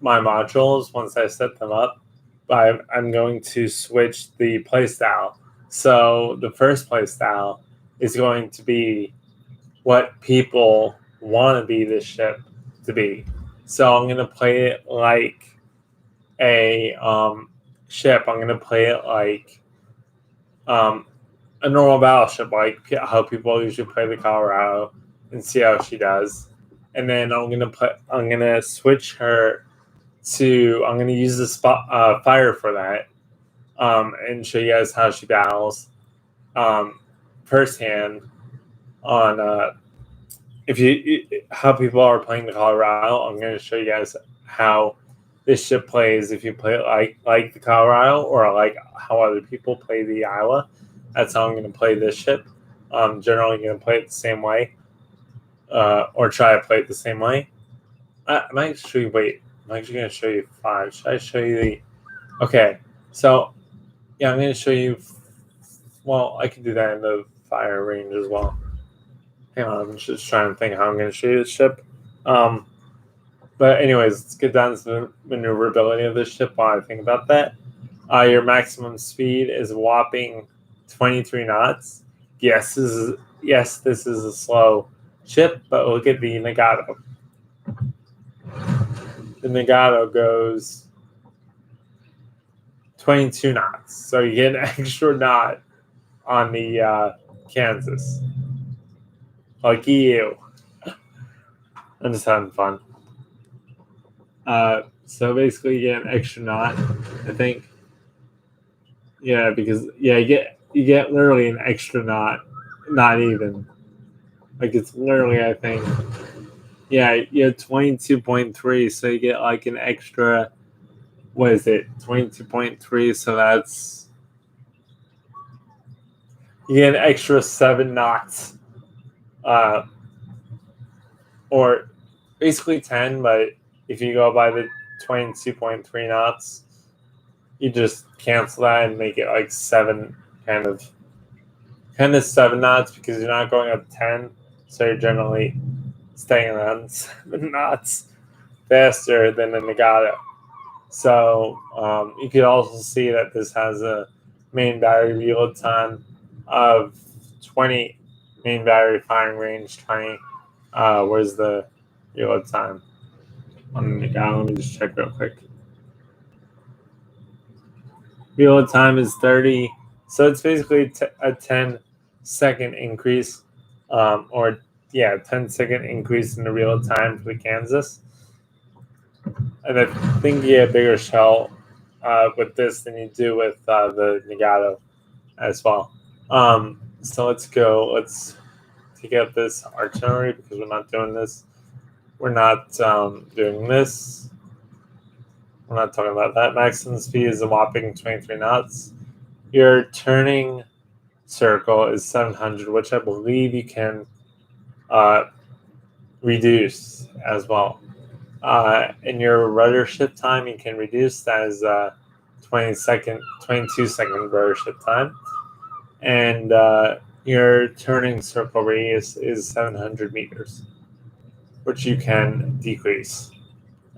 my modules once I set them up, but I'm going to switch the playstyle. So the first playstyle is going to be what people want to be this ship to be. So I'm going to play it like a ship. I'm going to play it like a normal battleship, like how people usually play the Colorado, and see how she does. And then I'm gonna switch her to. I'm gonna use the fire for that, and show you guys how she battles firsthand on how people are playing the Colorado. I'm gonna show you guys how this ship plays if you play it like the Colorado, or like how other people play the Iowa. That's how I'm going to play this ship. I'm generally going to play it the same way, or try to play it the same way. I'm actually going to show you 5. Should I show you the? Okay, so yeah, I'm going to show you. Well, I can do that in the fire range as well. Hang on, I'm just trying to think how I'm going to show you this ship. But anyways, let's get down to the maneuverability of this ship while I think about that. Your maximum speed is a whopping 23 knots. Yes, this is a slow ship, but look at the Nagato. The Nagato goes 22 knots, so you get an extra knot on the Kansas. Lucky you. I'm just having fun. So basically, you get an extra knot, I think. Yeah, because you get literally an extra knot, not even. Like, it's literally, I think, yeah, you have 22.3, so you get like an extra, what is it, 22.3, so that's, you get an extra 7 knots, or basically 10, but if you go by the 22.3 knots, you just cancel that and make it like 7, kind of 7 knots, because you're not going up 10, so you're generally staying around 7 knots faster than the Nagato. So you could also see that this has a main battery reload time of 20, main battery firing range 20. Where's the reload time on the Nagato? Let me just check real quick. Reload time is 30, so it's basically a 10-second increase, or 10-second increase in the real time for the Kansas. And I think you get a bigger shell with this than you do with the Nagato as well. So let's go. Let's take out this artillery because we're not doing this. We're not doing this. We're not talking about that. Maximum speed is a whopping 23 knots. Your turning circle is 700, which I believe you can reduce as well. In your rudder shift time, you can reduce that as 22-second rudder shift time. And your turning circle radius is 700 meters, which you can decrease.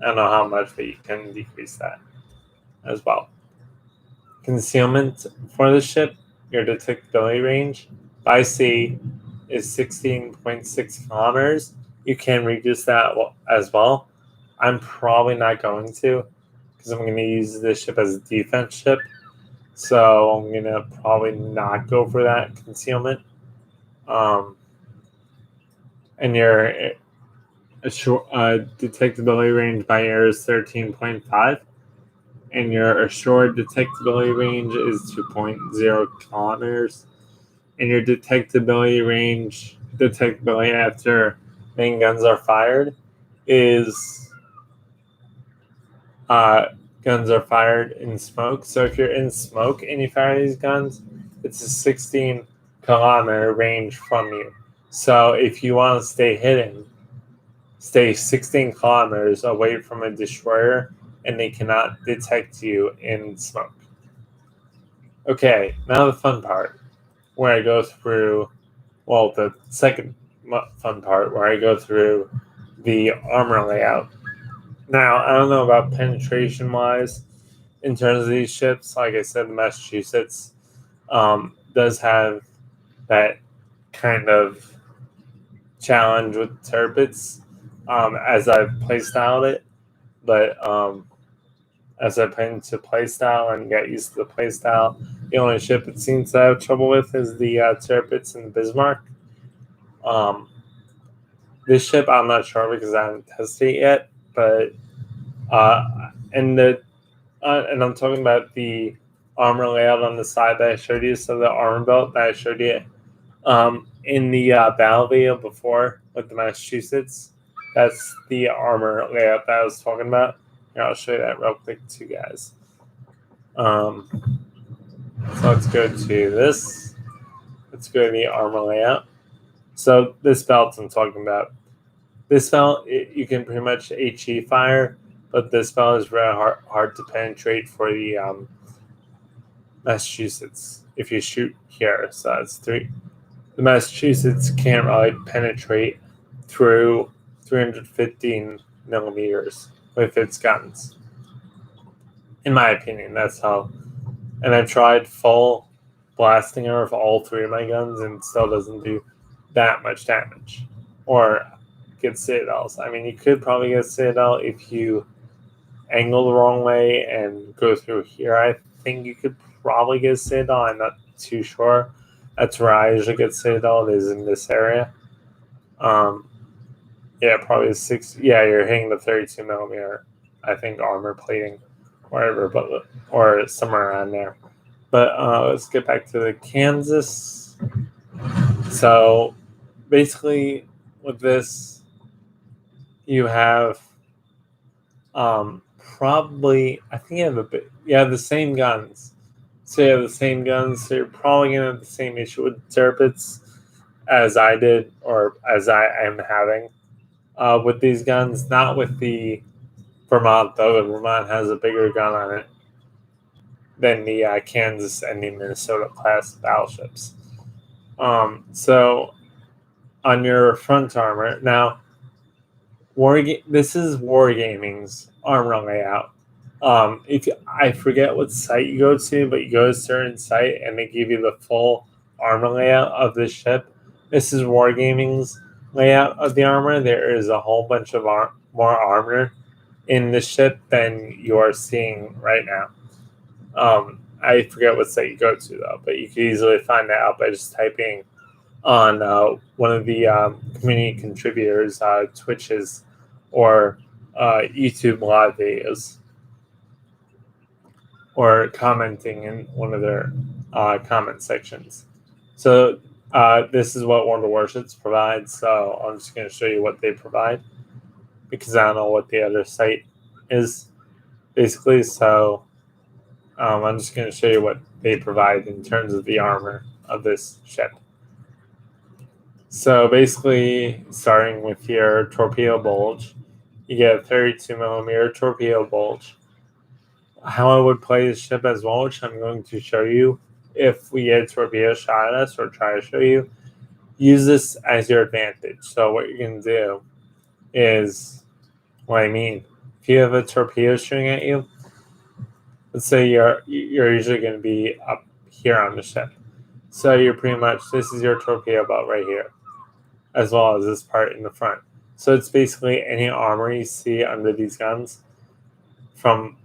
I don't know how much, but you can decrease that as well. Concealment for the ship, your detectability range by sea is 16.6 kilometers. You can reduce that as well. I'm probably not going to because I'm going to use this ship as a defense ship. So I'm going to probably not go for that concealment. And your detectability range by air is 13.5. And your assured detectability range is 2.0 kilometers. And your detectability after main guns are fired is guns are fired in smoke. So if you're in smoke and you fire these guns, it's a 16-kilometer range from you. So if you want to stay hidden, stay 16 kilometers away from a destroyer and they cannot detect you in smoke. Okay, now the fun part where I go through, the second fun part where I go through the armor layout. Now, I don't know about penetration-wise in terms of these ships. Like I said, the Massachusetts does have that kind of challenge with turrets as I've playstyled it. But as I put into playstyle and get used to the playstyle, the only ship it seems to have trouble with is the Tirpitz and the Bismarck. This ship, I'm not sure because I haven't tested it yet. But and I'm talking about the armor layout on the side that I showed you. So the armor belt that I showed you in the battle video before with the Massachusetts. That's the armor layout that I was talking about. Here, I'll show you that real quick too, guys. So let's go to this. Let's go to the armor layout. So this belt I'm talking about. This belt, you can pretty much HE fire, but this belt is very hard to penetrate for the Massachusetts if you shoot here. So that's 3. The Massachusetts can't really penetrate through 315 millimeters with its guns. In my opinion, that's how. And I've tried full blasting her with all 3 of my guns and it still doesn't do that much damage. Or get citadels. I mean, you could probably get citadel if you angle the wrong way and go through here. I think you could probably get citadel. I'm not too sure. That's where I usually get citadel, is in this area. Probably 6. Yeah, you're hitting the 32 millimeter, I think, armor plating, wherever, or somewhere around there. But let's get back to the Kansas. So basically, with this, you have probably, I think you have the same guns. So you have the same guns, so you're probably going to have the same issue with Tirpitz as I did, or as I am having with these guns. Not with the Vermont, though. The Vermont has a bigger gun on it than the Kansas and the Minnesota class battleships. So on your front armor, now, this is Wargaming's armor layout. I forget what site you go to, but you go to a certain site and they give you the full armor layout of the ship. This is Wargaming's layout of the armor. There is a whole bunch of more armor in the ship than you are seeing right now. I forget what site you go to, though, but you can easily find that out by just typing on one of the community contributors' Twitches or YouTube live videos, or commenting in one of their comment sections. So this is what Wonder Warships provides. So I'm just going to show you what they provide because I don't know what the other site is basically. So I'm just going to show you what they provide in terms of the armor of this ship. So basically, starting with your torpedo bulge, you get a 32 millimeter torpedo bulge. How I would play this ship as well, which I'm going to show you if we get a torpedo shot at us or try to show you, use this as your advantage. So what you're going to do is, what I mean, if you have a torpedo shooting at you, let's say you're usually going to be up here on the ship. So you're pretty much, this is your torpedo belt right here, as well as this part in the front. So it's basically any armor you see under these guns from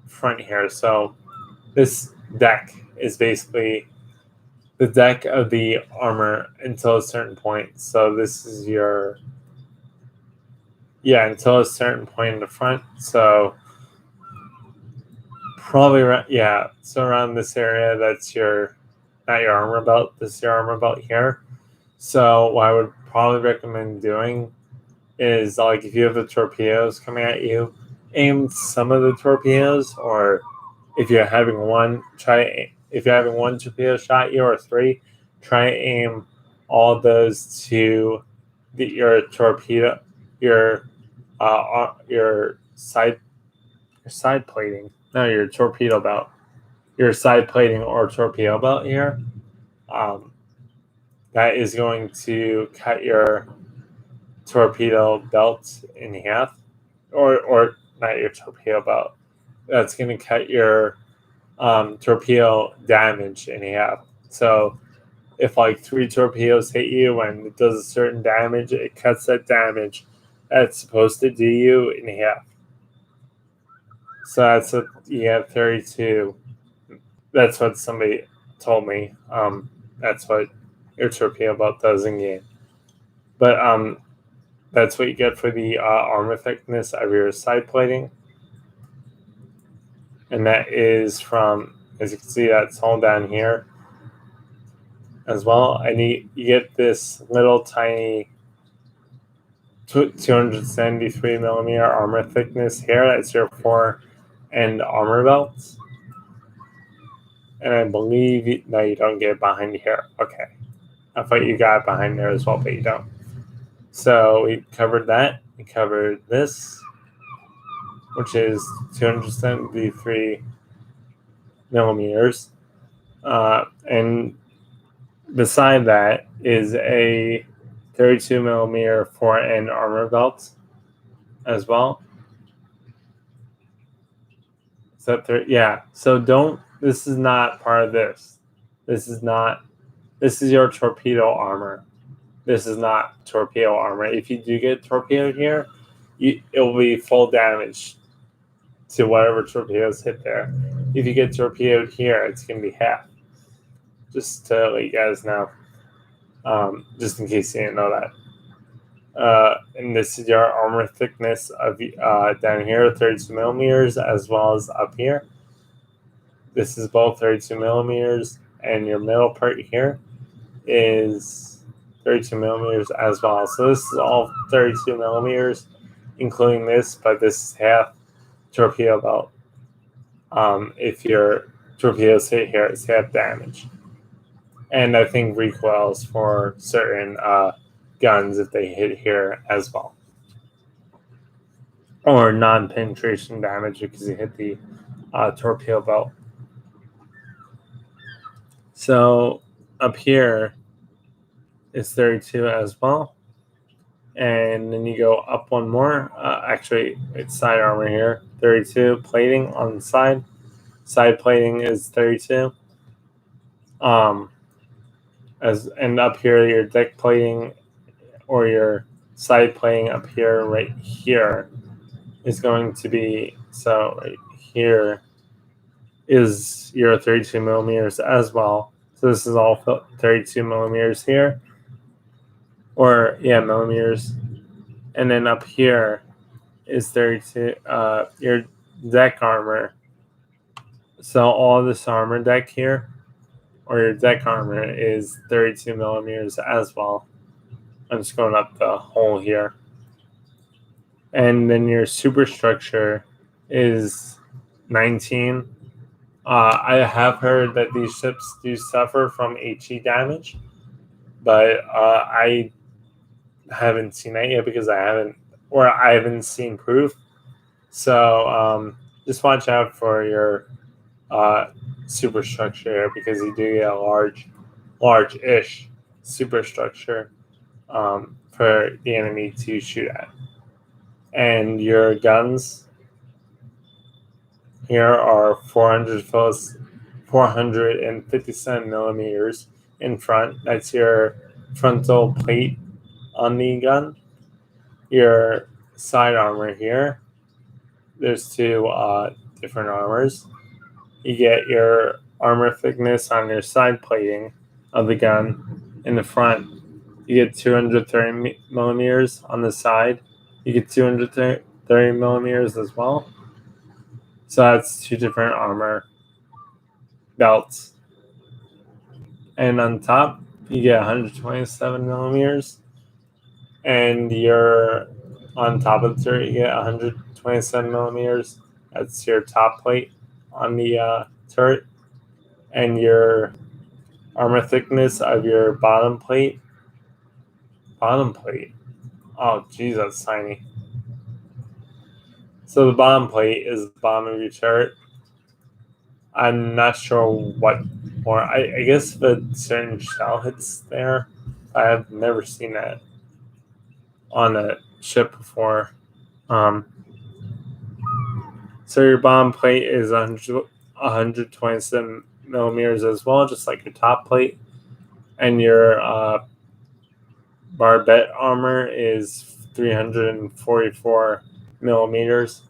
front here. So this deck is basically the deck of the armor until a certain point. So this is your, until a certain point in the front. So probably around, so around this area, that's your, not your armor belt, this is your armor belt here. So what I would probably recommend doing is, like, if you have the torpedoes coming at you, aim some of the torpedoes, or if you're having one, if you're having one torpedo shot you or three, try to aim all of those to your torpedo, your side plating, no, your torpedo belt, your side plating or torpedo belt here. That is going to cut your torpedo belt in half, or not your torpedo belt. That's going to cut your torpedo damage in half. So if like 3 torpedoes hit you and it does a certain damage, it cuts that damage that's supposed to do you in half. So that's what you have 32. That's what somebody told me. That's what your torpedo belt does in game. But that's what you get for the armor thickness of your side plating. And that is from, as you can see, that's all down here as well. And you get this little tiny 273 millimeter armor thickness here. That's your fore end armor belts. And I believe, no, you don't get it behind here. Okay. I thought you got it behind there as well, but you don't. So we covered that. We covered this, which is 273 millimeters. And beside that is a 32 millimeter fore end armor belt as well. So this is not part of this. This is your torpedo armor. This is not torpedo armor. If you do get torpedoed here, it will be full damage to whatever torpedoes hit there. If you get torpedoed here, it's going to be half. Just to let you guys know, just in case you didn't know that. And this is your armor thickness of down here, 32 millimeters, as well as up here. This is both 32 millimeters, and your middle part here is 32 millimeters as well. So this is all 32 millimeters, including this, but this is half torpedo belt. If your torpedoes hit here, it's half damage. And I think recoils for certain guns if they hit here as well. Or non-penetration damage because you hit the torpedo belt. So up here is 32 as well. And then you go up one more. Actually, it's side armor here. 32 plating on the side. Side plating is 32. And up here, your deck plating or your side plating up here, right here, is going to be, so right here is your 32 millimeters as well. So this is all 32 millimeters here. millimeters. And then up here is 32. Your deck armor. So all this armor deck here, or your deck armor, is 32 millimeters as well. I'm just going up the hole here. And then your superstructure is 19. I have heard that these ships do suffer from HE damage, but I haven't seen that yet because I haven't seen proof. So just watch out for your superstructure here because you do get a large-ish superstructure for the enemy to shoot at. And your guns here are 457 millimeters in front. That's your frontal plate on the gun. Your side armor here. There's two different armors. You get your armor thickness on your side plating of the gun. In the front, you get 230 millimeters. On the side, you get 230 millimeters as well. So that's two different armor belts. And on top, you get 127 millimeters. And you're on top of the turret, you get 127 millimeters. That's your top plate on the turret. And your armor thickness of your bottom plate. Oh, geez, that's tiny. So the bottom plate is the bottom of your turret. I'm not sure what more. I guess the certain shell hits there. I have never seen that on a ship before. So your bottom plate is 127 millimeters as well, just like your top plate. And your barbette armor is 344 millimeters.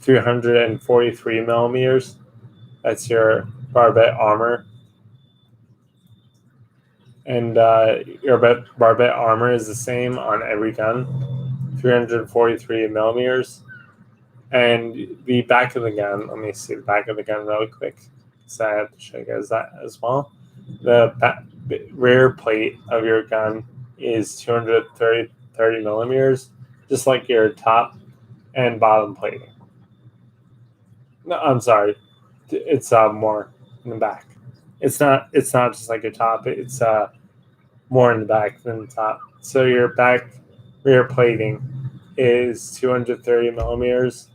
343 millimeters. That's your barbette armor. And your barbette armor is the same on every gun, 343 millimeters. And the back of the gun, let me see the back of the gun really quick, so I have to show you guys that as well. The rear plate of your gun is 230 millimeters, just like your top and bottom plating. No, I'm sorry, it's more in the back. It's not just like your top. It's more in the back than the top. So your back rear plating is 230 millimeters,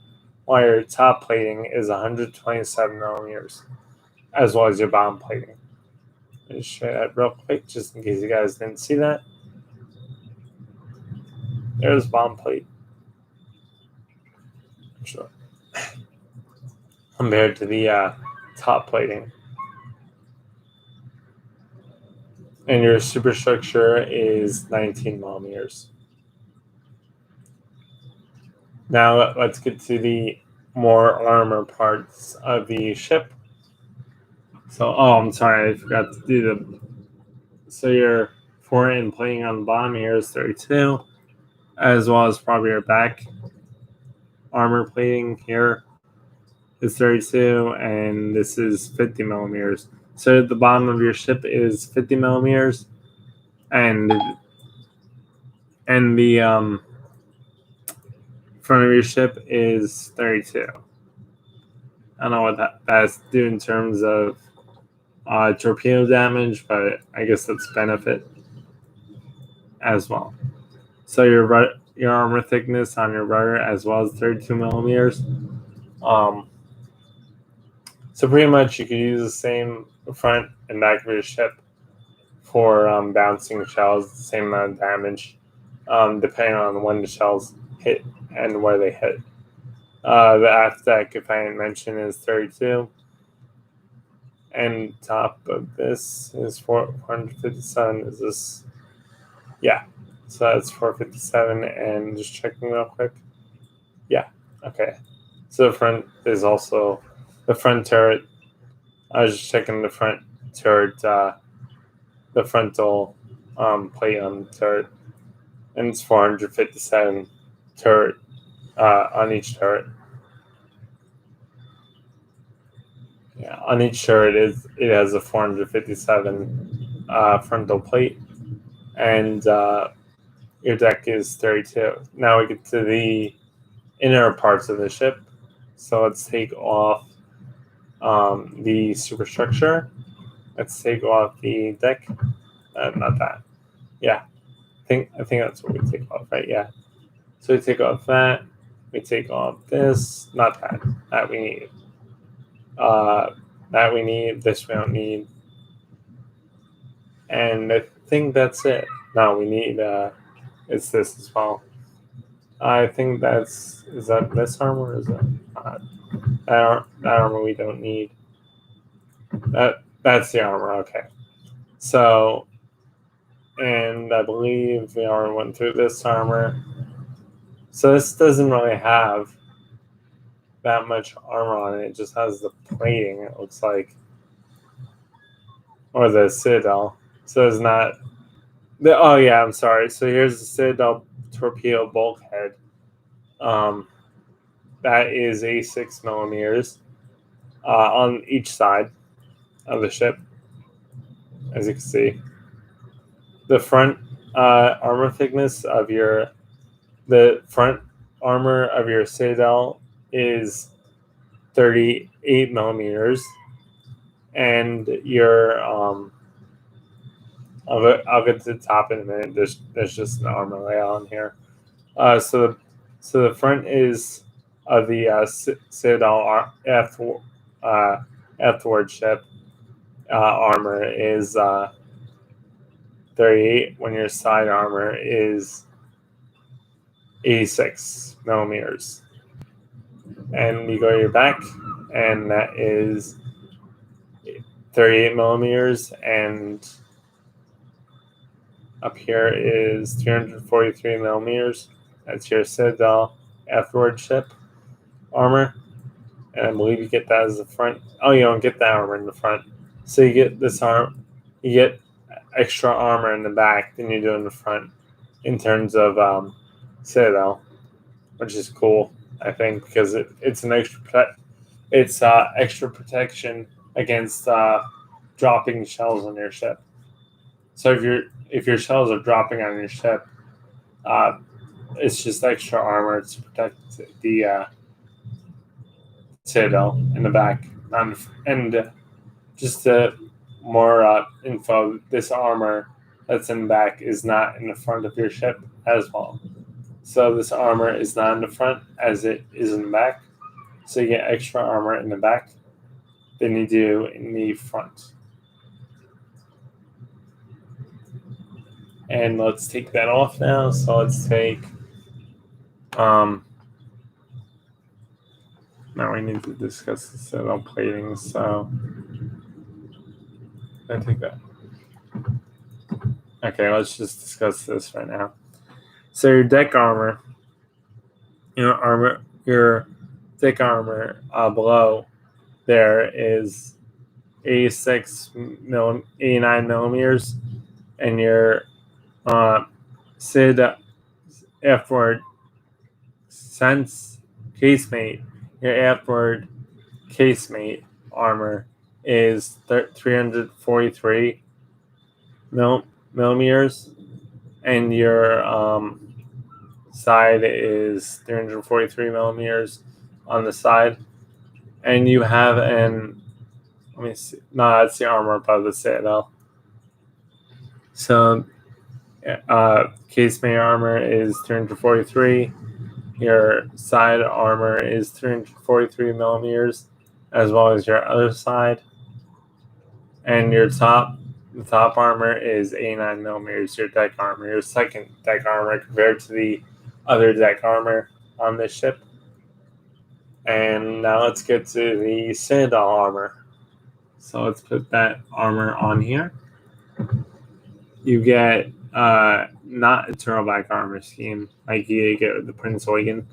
while your top plating is 127 millimeters, as well as your bottom plating. Let me show you that real quick, just in case you guys didn't see that. There's bottom plate. Sure. Compared to the top plating. And your superstructure is 19 millimeters. Now let's get to the more armor parts of the ship. So, I'm sorry, I forgot to do so your forward and plating on the bottom here is 32, as well as probably your back armor plating here is 32, and this is 50 millimeters. So the bottom of your ship is 50 millimeters, and the front of your ship is 32. I don't know what that's due in terms of torpedo damage, but I guess that's benefit as well. So your armor thickness on your rudder as well as 32 millimeters. So pretty much you could use the same front and back of your ship for bouncing shells, the same amount of damage, depending on when the shells hit and where they hit. The aft deck, if I didn't mention, is 32. And top of this is 457. Is this? Yeah. So that's 457. And just checking real quick. Yeah. Okay. So the front is also the front turret. I was just checking the front turret, the frontal plate on the turret, and it's 457 turret on each turret. Yeah, on each turret it has a 457 frontal plate, and your deck is 32. Now we get to the inner parts of the ship. So let's take off the superstructure. Let's take off the deck. Not that. Yeah, I think that's what we take off, right? Yeah. So we take off that. We take off this. Not that. That we need. That we need. This we don't need. And I think that's it. No, we need. It's this as well. I think is that this armor or is that that armor we don't need. That's the armor. Okay. So, and I believe we already went through this armor. So this doesn't really have that much armor on it. It just has the plating, it looks like. Or the Citadel. So it's not... oh, yeah, I'm sorry. So here's the Citadel torpedo bulkhead. That is a 6 millimeters on each side of the ship, as you can see. The front armor thickness of the front armor of your Citadel is 38 millimeters, and your I'll get to the top in a minute. There's just an armor layout on here. So the front is of the Citadel aftward ship armor is 38, when your side armor is 86 millimeters. And you go to your back, and that is 38 millimeters, and up here is 343 millimeters. That's your Citadel aftward ship armor, and I believe you get that as the front. Oh, you don't get that armor in the front, so you get this arm. You get extra armor in the back than you do in the front in terms of Citadel, which is cool, I think, because it's an extra protection against dropping shells on your ship. So if your shells are dropping on your ship, it's just extra armor to protect the Citadel in the back. And just more info, this armor that's in the back is not in the front of your ship as well. So this armor is not in the front as it is in the back. So you get extra armor in the back than you do in the front. And let's take that off now. So let's take... now we need to discuss the Citadel plating. So I take that. Okay, let's just discuss this right now. So your deck armor, your deck armor below there is 89 millimeters, and your Citadel aftward casemate, your aftward casemate armor is 343 millimeters, and your side is 343 millimeters on the side, and you have an... let me see. No, that's the armor above the Citadel. So, casemate armor is 343. Your side armor is 343 millimeters, as well as your other side. And the top armor is 89 millimeters. Your deck armor, your second deck armor compared to the other deck armor on this ship. And now let's get to the Citadel armor. So let's put that armor on here. You get not a turtleback armor scheme like you get with the Prince Eugen,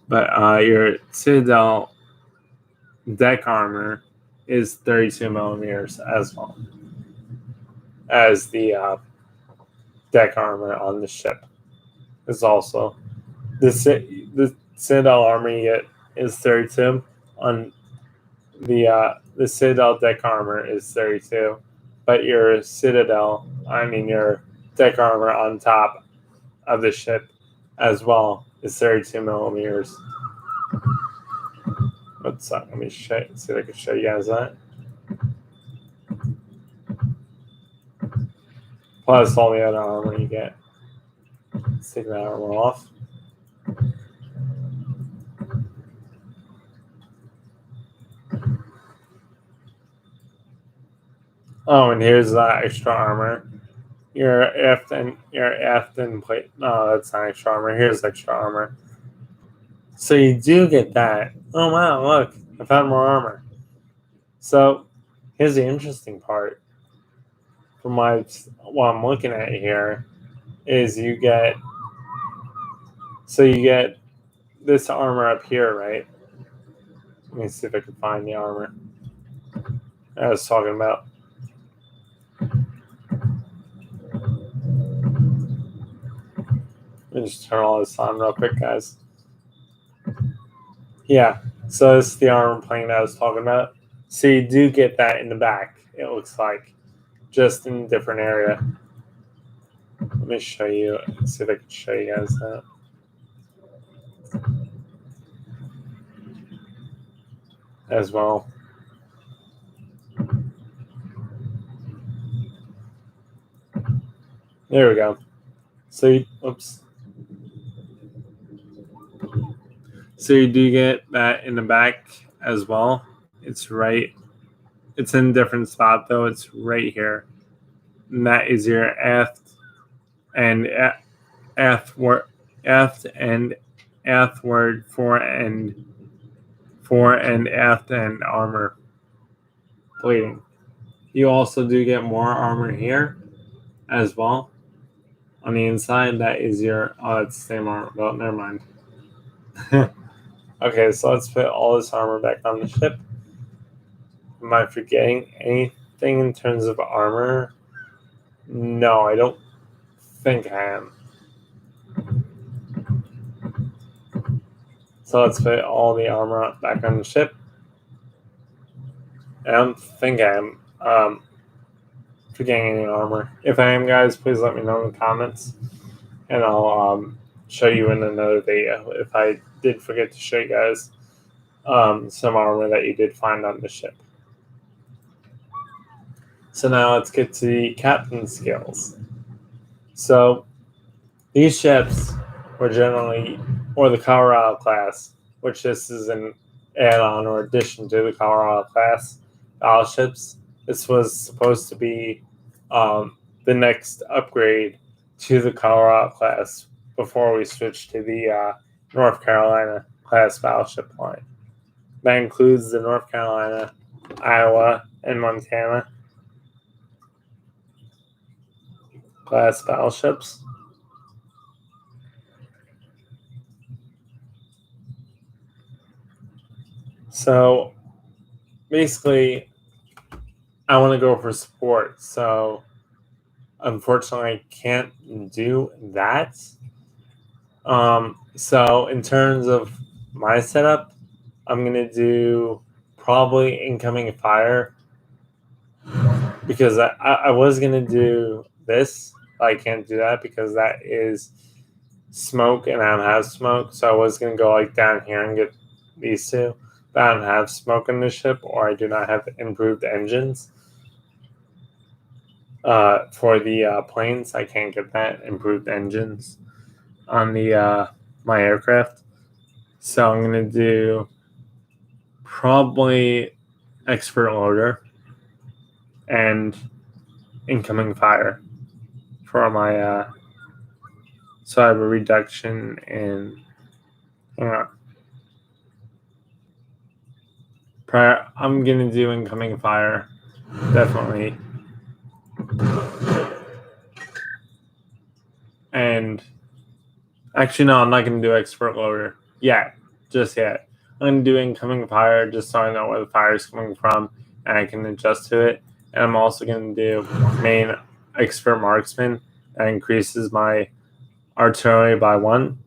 but your Citadel deck armor is 32 millimeters as well as the deck armor on the ship. Is also the Citadel armor you get is 32 on the Citadel deck armor is 32, but your your deck armor on top of the ship as well is 32 millimeters. What's up? Let me see if I can show you guys that. Plus all the other armor you get. Let's take that armor off. Oh, and here's extra armor. Your Afton plate. No, that's not extra armor. Here's extra armor. So you do get that. Oh wow, look, I found more armor. So here's the interesting part. From what I'm looking at here, is you get this armor up here, right? Let me see if I can find the armor I was talking about. Let me just turn all this on real quick, guys. Yeah, so this is the armor plane I was talking about. So you do get that in the back, it looks like, just in a different area. Let me show you, see if I can show you guys that. As well. There we go. So, oops. So you do get that in the back as well. It's in a different spot though. It's right here. And that is your aft and fore and aft end armor plating. You also do get more armor here as well. On the inside, that is it's the same armor. Well, never mind. Okay, so let's put all this armor back on the ship. Am I forgetting anything in terms of armor? No, I don't think I am. So let's put all the armor back on the ship. I don't think I am forgetting any armor. If I am, guys, please let me know in the comments, and I'll show you in another video if I did forget to show you guys some armor that you did find on the ship. So now let's get to the captain's skills. So these ships were or the Colorado class, which this is an add-on or addition to the Colorado class battleships. This was supposed to be the next upgrade to the Colorado class before we switched to the North Carolina class battleship line. That includes the North Carolina, Iowa, and Montana class battleships. So basically, I want to go for support. So unfortunately, I can't do that. So in terms of my setup, I'm going to do probably incoming fire, because I was going to do this. I can't do that because that is smoke and I don't have smoke. So I was going to go like down here and get these two, but I don't have smoke in the ship, or I do not have improved engines. For the planes, I can't get that improved engines on the my aircraft. So I'm going to do probably expert loader and incoming fire for my so I have a reduction in I'm going to do incoming fire, definitely. And actually, no, I'm not going to do expert loader just yet. I'm going to do incoming fire just so I know where the fire is coming from and I can adjust to it. And I'm also going to do main expert marksman That increases my artillery by 1.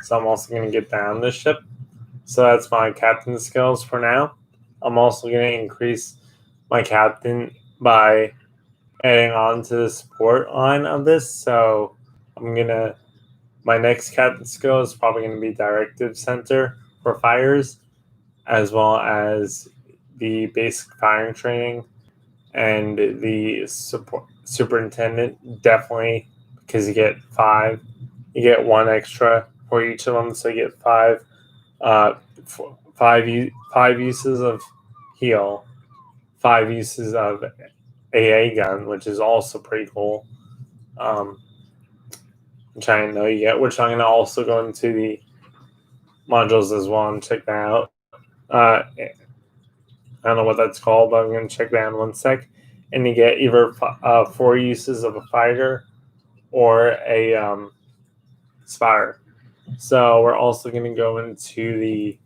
So I'm also going to get that on this ship. So that's my captain skills for now. I'm also going to increase my captain by adding on to the support line of this. So my next captain skill is probably going to be directive center for fires, as well as the basic firing training and the superintendent, definitely, because you get 5. You get 1 extra for each of them, so you get 5. 5 uses of heal, 5 uses of AA gun, which is also pretty cool. Which I didn't know yet. Which I'm going to also go into the modules as well and check that out. I don't know what that's called, but I'm going to check that in 1 sec. And you get either 4 uses of a fighter or a spotter. So we're also going to go into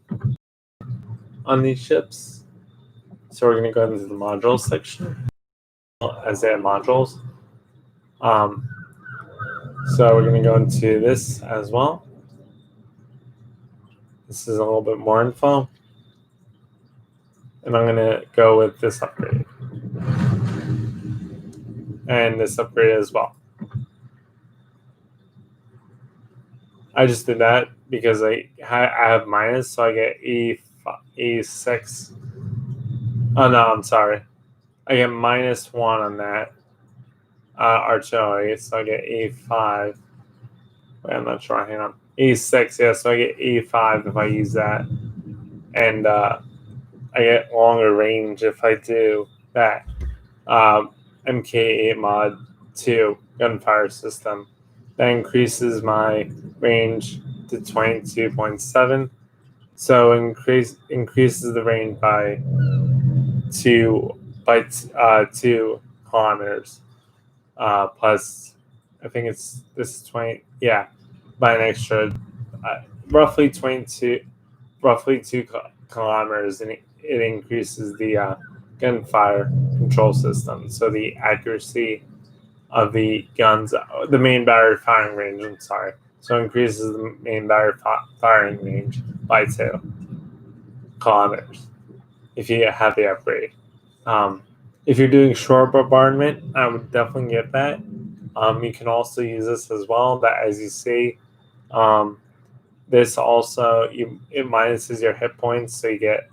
on these ships. So we're going to go into the modules section as they have modules. So we're going to go into this as well. This is a little bit more info. And I'm going to go with this upgrade. And this upgrade as well. I just did that because I have minus, so I get E6. Oh, no, I'm sorry. I get -1 on that artillery, so I get E5. Wait, I'm not sure. Hang on. E6, yeah, so I get E5 if I use that. And I get longer range if I do that. MK8 mod 2 gunfire system. That increases my range to 22.7. So increases the range by 2 kilometers. Plus, I think this is 20. Yeah, by an extra roughly 2 kilometers, and it increases the gunfire control system. So the accuracy of the guns, the main battery firing range. I'm sorry. So it increases the main battery firing range by 2 kilometers if you have the upgrade. If you're doing short bombardment, I would definitely get that. You can also use this as well. But as you see, this also it minuses your hit points, so you get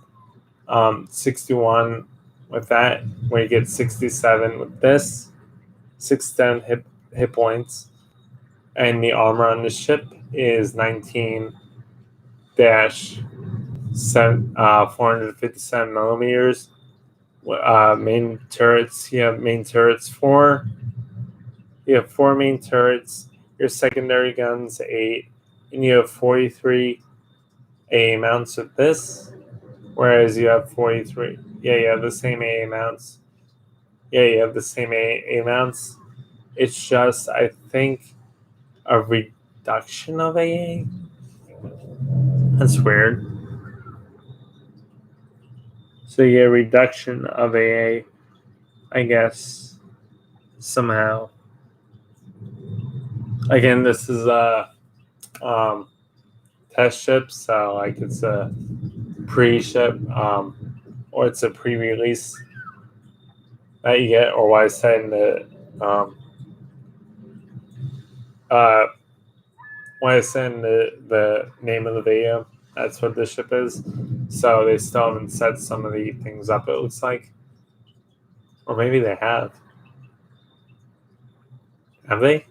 61 with that, where you get 67 with this, 67 hit points, and the armor on the ship is 19 457 millimeters. Main turrets. You have main turrets 4. You have 4 main turrets. Your secondary guns 8, and you have 43 AA mounts with this. Whereas you have 43. Yeah, you have the same AA mounts. Yeah, you have the same AA mounts. It's just, I think, a reduction of AA. That's weird. So you get a reduction of AA, I guess, somehow. Again, this is a test ship, so like it's a pre-ship, or it's a pre-release that you get, or what I said in the when I send the name of the video, that's what this ship is. So they still haven't set some of the things up, it looks like. Or maybe they have. Have they?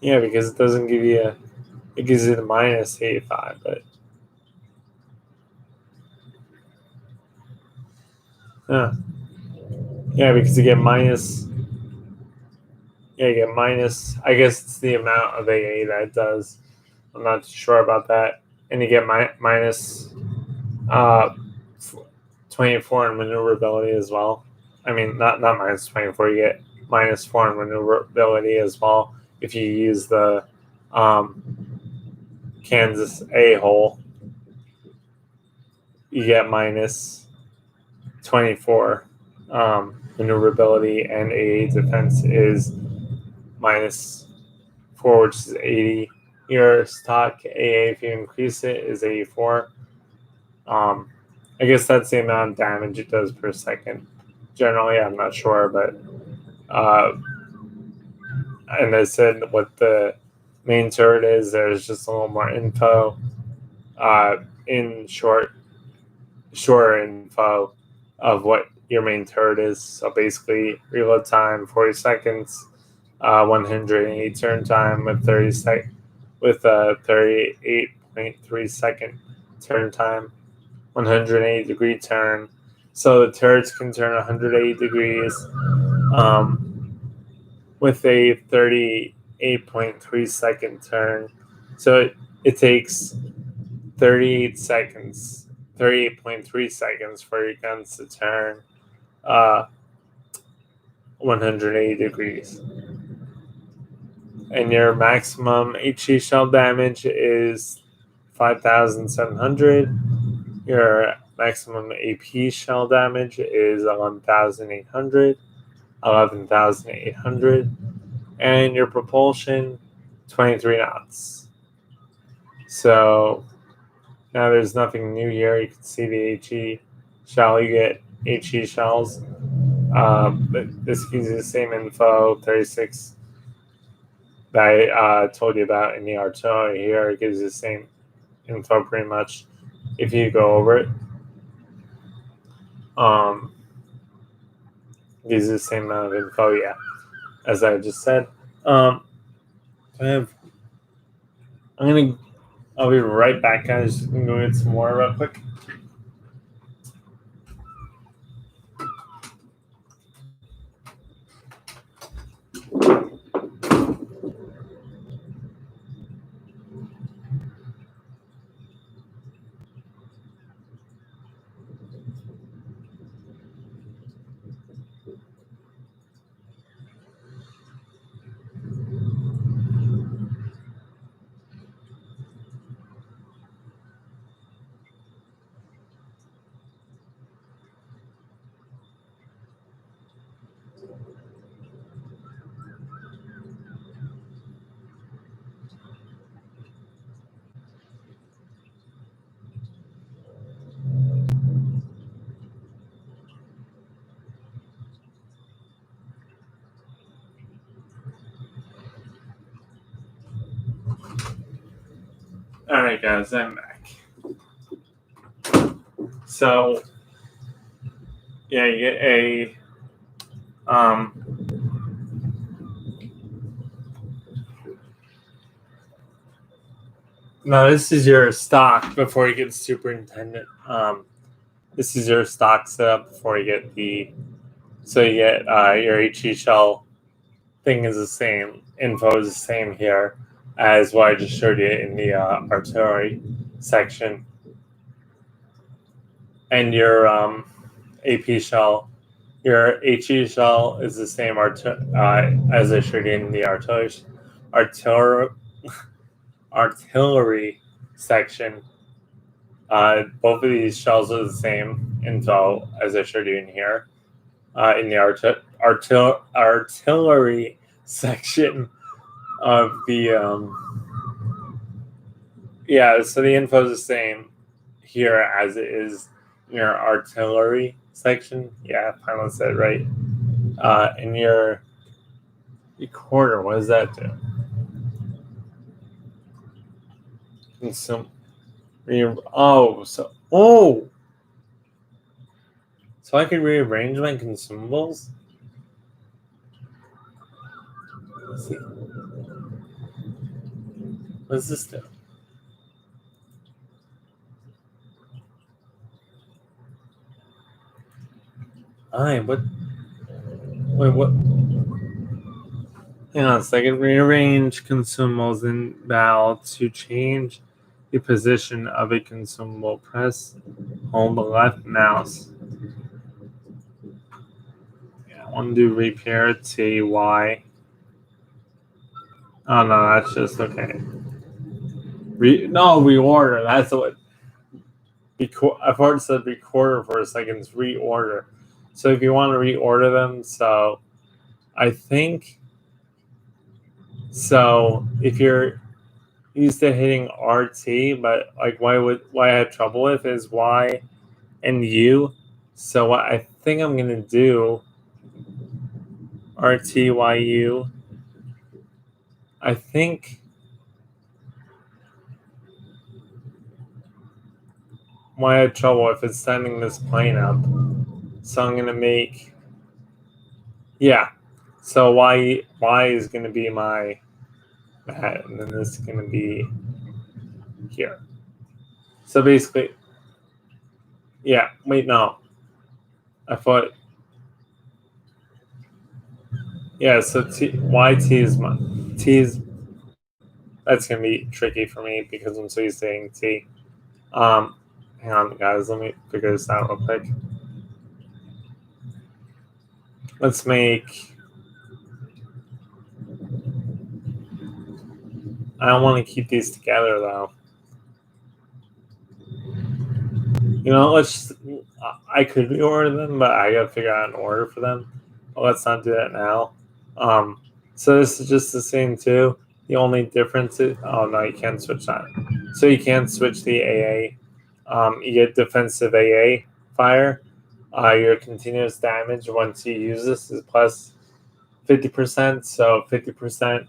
Yeah, because it doesn't give you it gives you the -85, but yeah, because you get minus. Yeah, you get minus. I guess it's the amount of AA that it does. I'm not sure about that. And you get minus 24 in maneuverability as well. I mean, not minus 24. You get -4 in maneuverability as well if you use the Kansas A hole. You get minus 24. Maneuverability and AA defense is -4, which is 80. Your stock AA, if you increase it, is 84. I guess that's the amount of damage it does per second. Generally, I'm not sure, but and I said what the main turret is. There's just a little more info. In shorter info of what your main turret is. So basically, reload time 40 seconds, 108 turn time with 38.3 second turn time, 180 degree turn. So the turrets can turn 180 degrees with a 38.3 second turn. So it takes 38 seconds, 38.3 seconds for your guns to turn 180 degrees. And your maximum HE shell damage is 5,700. Your maximum AP shell damage is 11,800. And your propulsion, 23 knots. So now there's nothing new here. You can see the HE shell. You get HE shells. But this gives you the same info, 36, that I told you about in the artillery here. It gives you the same info pretty much if you go over it. Gives you the same amount of info, yeah, as I just said. I'll be right back, guys. I'm going to get some more real quick. All right, guys, I'm back. So, yeah, you get a no, this is your stock before you get superintendent. This is your stock setup before you get so you get your HE shell thing is the same. Info is the same here as what I just showed you in the artillery section. And your AP shell, your HE shell is the same as I showed you in the artillery section. Both of these shells are the same info as I showed you in here. In the artillery section of the so the info is the same here as it is in your artillery section. Yeah, I finally said it right. In your recorder, what does that do? So I can rearrange my consumables. Let's see. What does this do? What? Wait, what? Hang on a second. Rearrange consumables in battle to change the position of a consumable. Press, hold the left mouse. Yeah, I want to do repair TY. Oh no, that's just okay. Reorder. That's what. I've already said recorder for a second. It's reorder. So if you want to reorder them, so I think so. If you're used to hitting RT, but like why I had trouble with is Y and U. So what I think I'm gonna do RTYU. I think why I had trouble if it's sending this plane up. So I'm gonna make So Y is gonna be my that, and then this is gonna be here. So basically, wait, no. I thought, so YT is my, T is, that's going to be tricky for me because I'm so used to saying T. Hang on, guys, let me figure this out real quick. Let's make, I don't want to keep these together though. I could reorder them, but I gotta figure out an order for them. But let's not do that now. So this is just the same too. The only difference is, oh no, you can't switch that. So you can't switch the AA. You get defensive AA fire. Your continuous damage once you use this is plus 50%. So 50%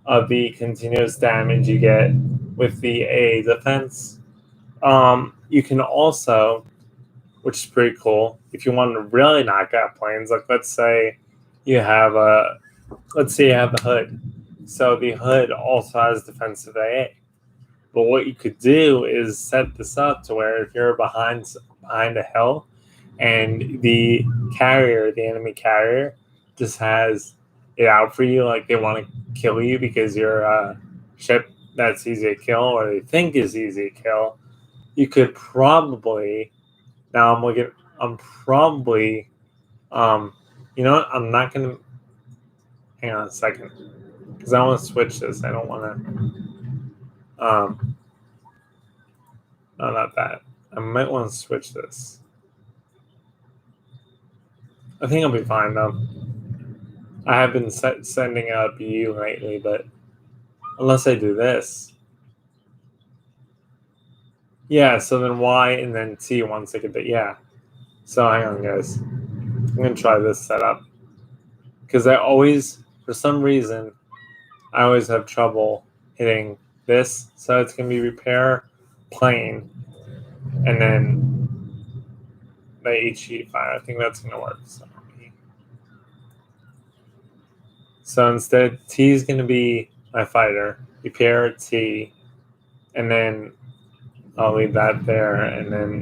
of the continuous damage you get with the AA defense. You can also, which is pretty cool, if you want to really knock out planes, like let's say you have the hood. So the hood also has defensive AA. But what you could do is set this up to where if you're behind a hill and the enemy carrier, just has it out for you, like they want to kill you because you're a ship that's easy to kill or they think is easy to kill, you could probably, now I'm probably, you know what, I'm not going to, hang on a second, because I want to switch this. I don't want to, no, not that. I might want to switch this. I think I'll be fine though. I have been sending out BU lately, but unless I do this. Yeah, so then Y and then T once I get that. So hang on, guys. I'm going to try this setup. Because for some reason, I always have trouble hitting this. So it's going to be repair plane and then the HE fire. I think that's going to work. So instead, T is going to be my fighter, repair T, and then I'll leave that there, and then,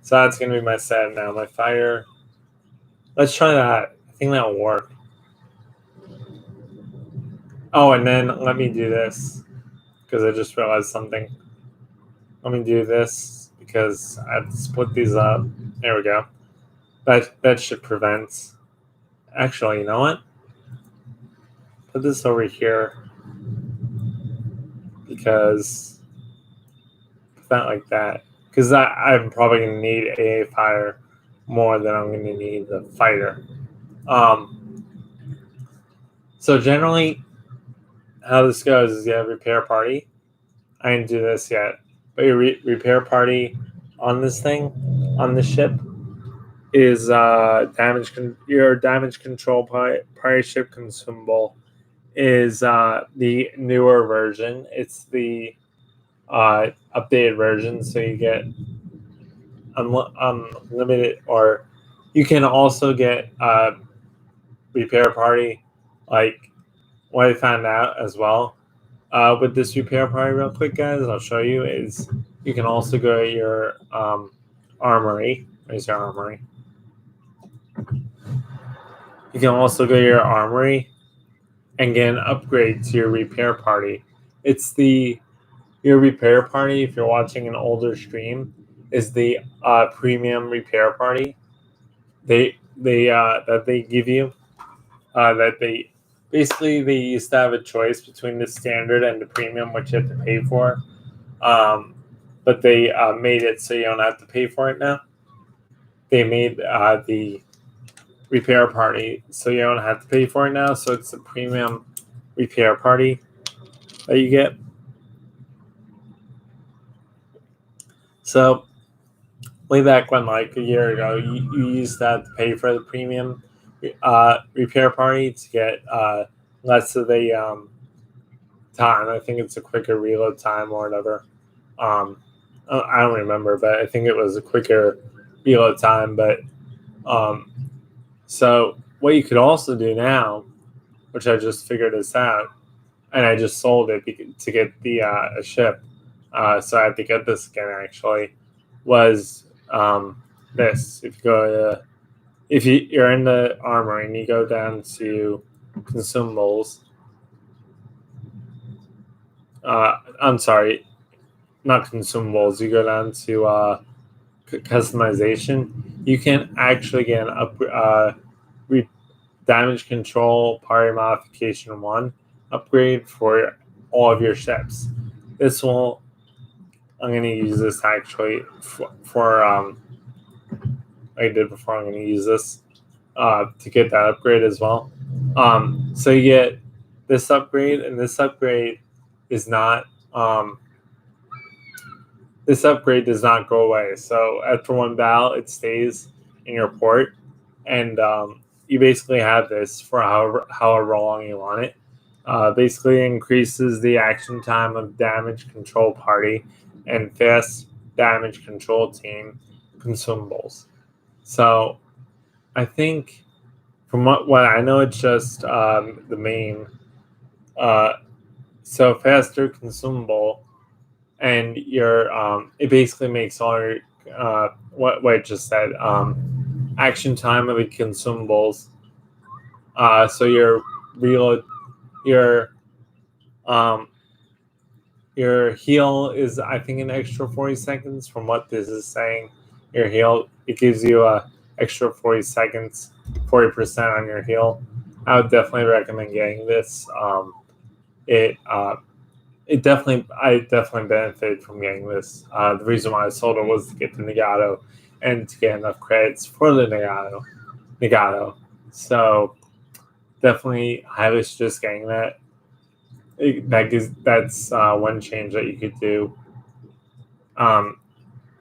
So that's going to be my set now. My fighter, let's try that. I think that'll work. Oh, and then let me do this, because I just realized something. Let me do this, because I have to split these up. There we go. That should prevent. Actually, you know what? Put this over here, because put that like that. Because I'm probably going to need AA fire more than I'm going to need the fighter. So generally, how this goes is you have repair party. I didn't do this yet, but your repair party on this thing, on this ship, is your damage control party ship consumable is the newer version. It's the updated version, so you get unlimited, or you can also get repair party. Like what I found out as well with this repair party, real quick, guys, I'll show you, is you can also go to your armory. Where's your armory? You can also go to your armory and get an upgrade to your repair party. It's your repair party, if you're watching an older stream, is the premium repair party. That they give you. That they basically, they used to have a choice between the standard and the premium, which you have to pay for. but they made it so you don't have to pay for it now. They made the repair party so you don't have to pay for it now. So it's a premium repair party that you get. So way back when, like a year ago, you used that to pay for the premium repair party to get less of the time. I think it's a quicker reload time or whatever. I don't remember, but I think it was a quicker reload time. But so what you could also do now, which I just figured this out, and I just sold it to get the a ship. So I had to get this again. Actually, was this. If you're in the armory and you go down to consumables. I'm sorry, not consumables. You go down to customization. You can actually get an damage control party modification 1 upgrade for all of your ships. This will. I'm going to use this actually for like I did before. I'm going to use this to get that upgrade as well. So you get this upgrade, and this upgrade is not. This upgrade does not go away. So after one battle, it stays in your port, and you basically have this for however long you want it. Basically increases the action time of damage control party and fast damage control team consumables. So I think from what I know, it's just the main. So faster consumable, and your it basically makes all your what I just said action time of the consumables. So your reload um, your heal is, I think, an extra 40 seconds. From what this is saying, your heal, it gives you a extra 40 seconds, 40% on your heal. I would definitely recommend getting this. I definitely benefited from getting this. The reason why I sold it was to get the Nagato and to get enough credits for the Nagato. So definitely highly suggest getting that. That's one change that you could do.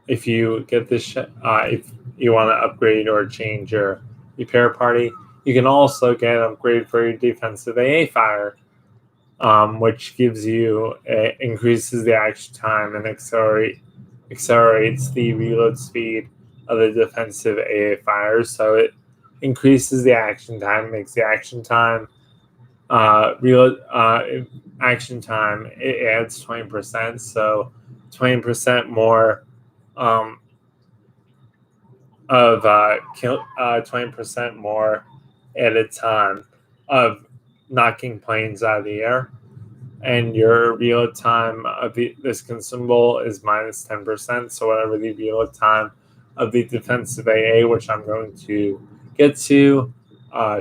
If you get this, if you want to upgrade or change your repair party, you can also get an upgrade for your defensive AA fire, which gives you increases the action time and accelerates the reload speed of the defensive AA fires. So it increases the action time, makes the action time reload action time. It adds 20%, so 20% more of 20% more added time of knocking planes out of the air. And your reload time of this consumable is minus 10%. So whatever the reload time of the defensive AA, which I'm going to get to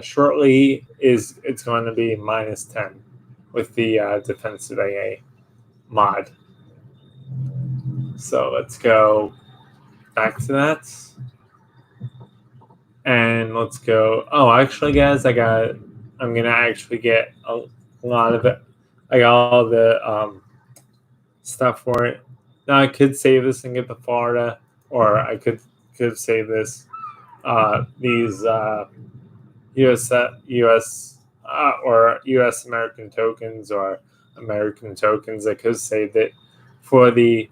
shortly, it's going to be minus 10 with the defensive AA mod. So let's go back to that. And let's go. Oh, actually, guys, I'm going to actually get a lot of it. I got all the stuff for it. Now I could save this and get the Florida, or I could save this these US or US American tokens or American tokens. I could have saved it for the.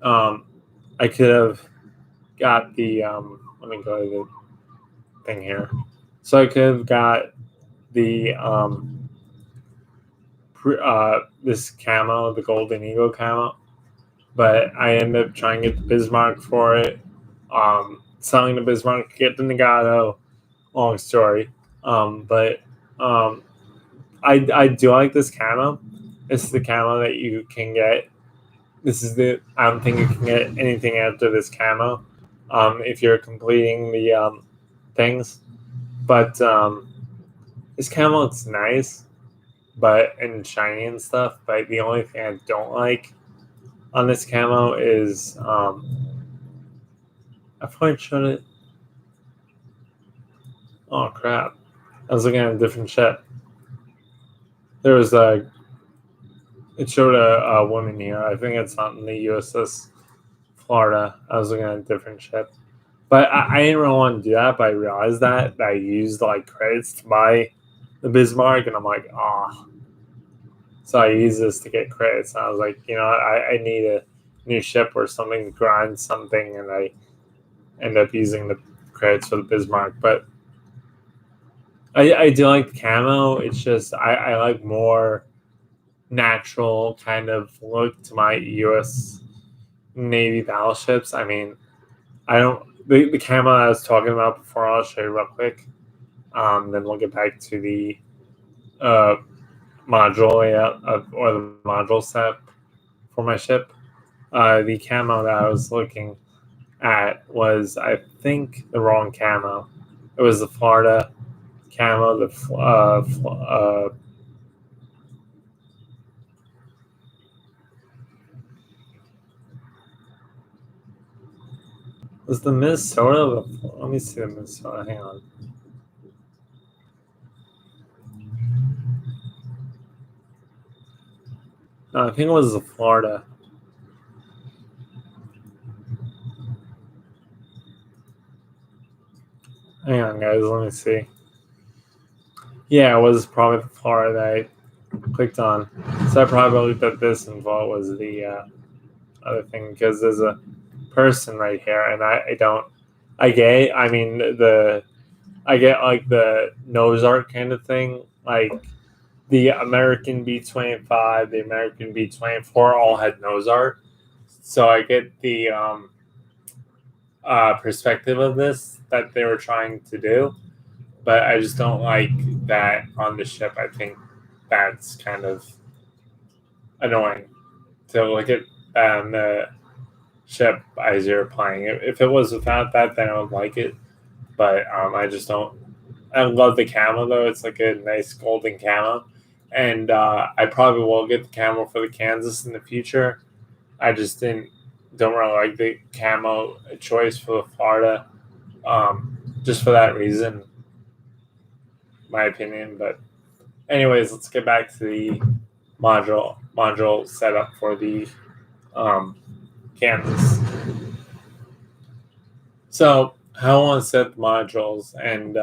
I could have got the. Let me go to the thing here. So I could have got the this camo, the Golden Eagle camo, but I ended up trying to get the Bismarck for it. Selling the Bismarck to get the Nagato. Long story, but I do like this camo. This is the camo that you can get. I don't think you can get anything after this camo if you're completing the things. But this camo looks nice, and shiny and stuff. But the only thing I don't like on this camo is I probably showed it. Oh crap! I was looking at a different ship. There was a. It showed a woman here. I think it's on the USS Florida. I was looking at a different ship, but I didn't really want to do that. But I realized that I used like credits to buy the Bismarck, and I'm like, ah. So I used this to get credits. And I was like, I need a new ship or something to grind something, and I end up using the credits for the Bismarck. But I do like the camo. It's just I like more natural kind of look to my U.S. Navy battleships. I mean, I don't the camo I was talking about before. I'll show you real quick. Then we'll get back to the uh, module layout or the module set for my ship. The camo that I was looking at was, I think, the wrong camo. It was the Florida camo. Was the Minnesota? Let me see the Minnesota. Hang on. No, I think it was the Florida. Hang on, guys. Let me see. Yeah, it was probably the Florida that I clicked on. So I probably looked at this and thought was the other thing, because there's a person right here, and I don't. I get. I mean I get like the nose art kind of thing, like the American B-25, the American B-24 all had nose art, so I get the perspective of this that they were trying to do, but I just don't like that on the ship. I think that's kind of annoying to look at on the ship as you're playing. If it was without that, then I would like it, but I just don't. I love the camo though. It's like a nice golden camo, and I probably will get the camo for the Kansas in the future. I just don't really like the camo choice for the Florida, just for that reason, my opinion. But anyways, let's get back to the module setup for the Kansas. So how I want to set the modules, and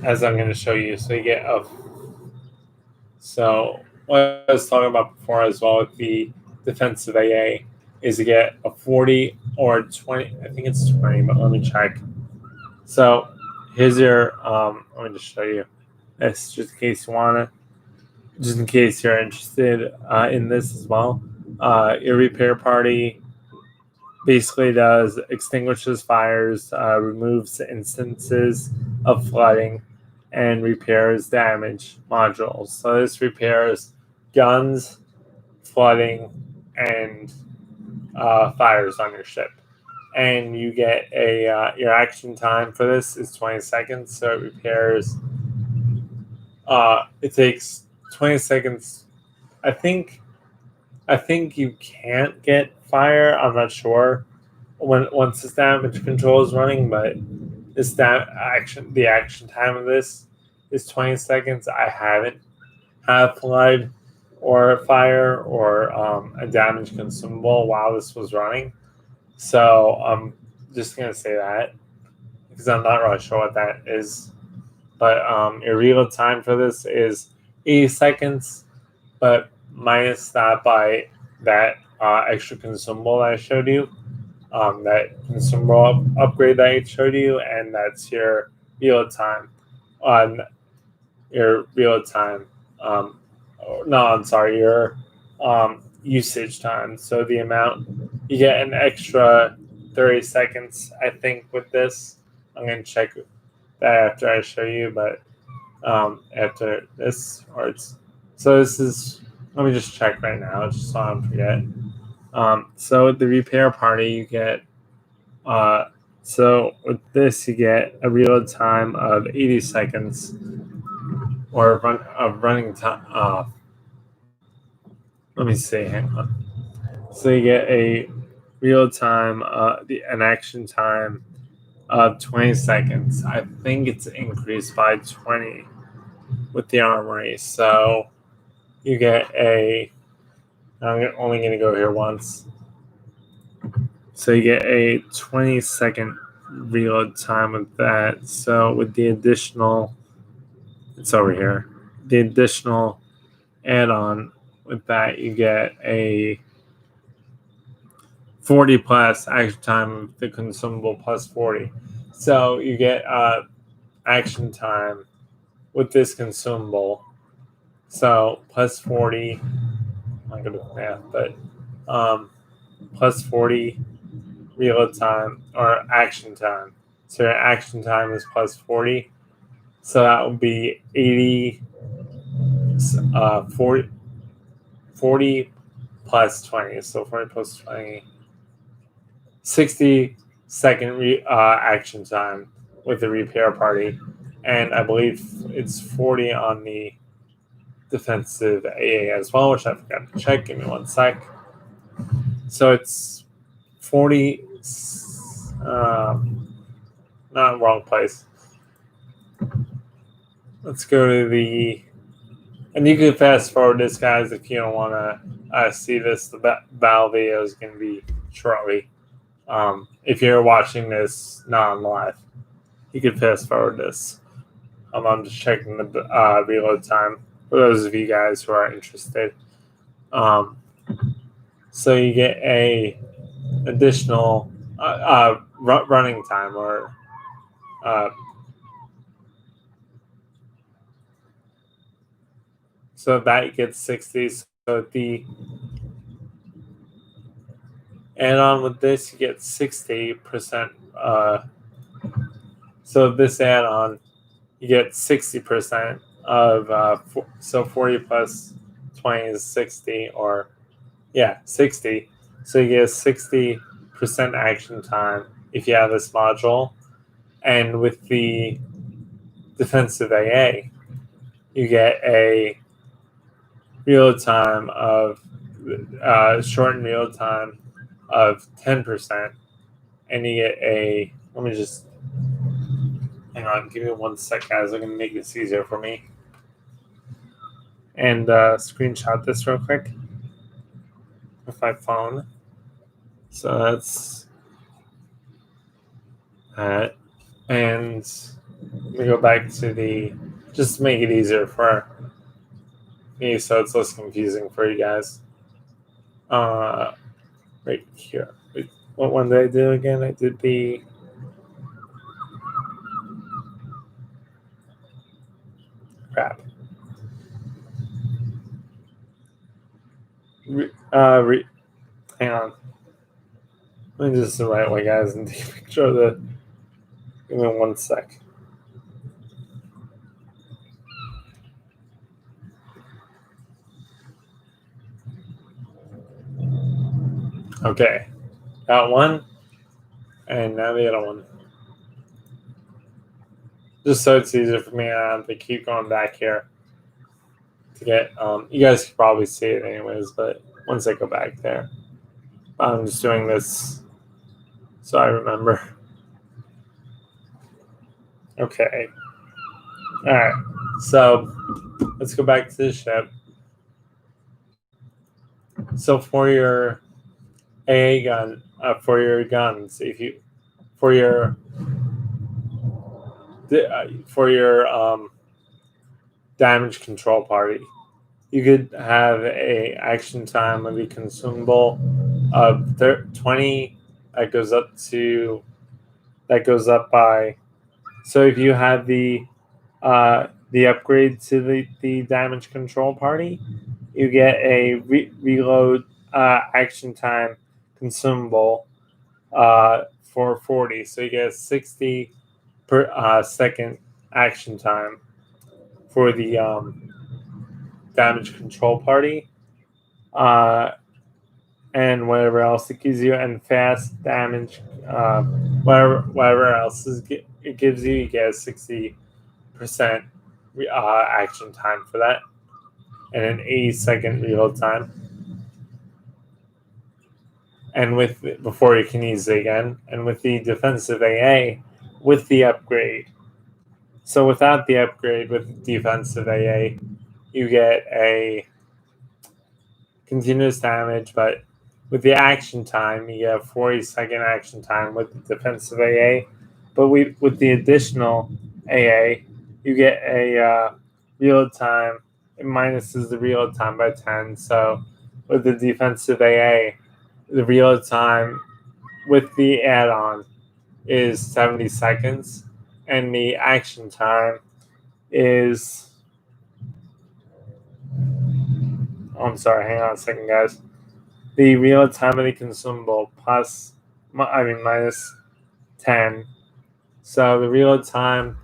as I'm going to show you, so you get a. So what I was talking about before as well with the defensive AA is to get a 40 or 20. I think it's 20, but let me check. So here's your. Let me just show you this, just in case you want to, just in case you're interested in this as well. Your repair party basically does extinguishes fires, removes instances of flooding, and repairs damaged modules. So this repairs guns, flooding, and fires on your ship. And you get your action time for this is 20 seconds. So it repairs. It takes 20 seconds. I think you can't get fire. I'm not sure once this damage control is running, but the action time of this is 20 seconds. I haven't had flood or fire or a damage consumable while this was running, so I'm just gonna say that because I'm not really sure what that is. But your reload time for this is 80 seconds, but minus that by that extra consumable that I showed you, that consumable upgrade that I showed you, and that's your reload time on your reload time. No, I'm sorry, your usage time. So the amount you get an extra 30 seconds, I think, with this. I'm going to check that after I show you, but after this, or it's so this is. Let me just check right now, just so I don't forget. So with the repair party, you get. So with this, you get a reload time of 80 seconds, or running time. Let me see. Hang on. So you get a real time, an action time of 20 seconds. I think it's increased by 20 with the armory. So you get I'm only going to go here once. So you get a 20-second reload time with that. So with the additional, it's over here. The additional add-on with that, you get a 40 plus action time with the consumable plus 40. So you get action time with this consumable. So plus 40. I'm not good with math, but plus 40 reload time or action time. So your action time is plus 40. So that would be 80, 40 plus 20. So 40 plus 20, 60-second action time with the repair party. And I believe it's 40 on the defensive AA as well, which I forgot to check. Give me one sec. So it's 40. Not wrong place. Let's go to the. And you can fast forward this, guys, if you don't want to see this. The battle video is going to be shortly. If you're watching this not on live, you can fast forward this. I'm just checking the reload time for those of you guys who are interested. So you get a additional running time or so that gets 60. So the add-on with this, you get 60%. So this add-on, you get 60% of so 40 plus 20 is 60, or 60. So you get 60% action time if you have this module, and with the defensive AA, you get a reload time of shortened reload time of 10%, and you get a. Let me just hang on. Give me 1 sec, guys. I'm gonna make this easier for me. And screenshot this real quick with my phone. So that's that. And let me go back to the, just to make it easier for me so it's less confusing for you guys. Right here. Wait, what one did I do again? I did the crap. Hang on. Let me just the right way, guys, and take a picture of the. Give me 1 sec. Okay, got one, and now the other one. Just so it's easier for me, I have to keep going back here to get. You guys can probably see it anyways, but once I go back there, I'm just doing this so I remember. Okay. All right. So let's go back to the ship. So for your AA gun, for your guns, if you for your damage control party, you could have a action time of the consumable of 20. That goes up by. So if you have the upgrade to the damage control party, you get a reload action time consumable for 40. So you get 60 per second action time for the damage control party, and whatever else it gives you, and fast damage, whatever else it gives you, you get a 60% action time for that, and an 80-second reload time. and before you can use it again, and with the defensive AA, with the upgrade. So without the upgrade with defensive AA, you get a continuous damage, but with the action time, you get a 40-second action time with the defensive AA. But with the additional AA, you get a real time. It minuses the real time by 10. So with the defensive AA, the real time with the add-on is 70 seconds, and the action time is. Oh, I'm sorry, hang on a second, guys. The real time of the consumable minus 10. So the real time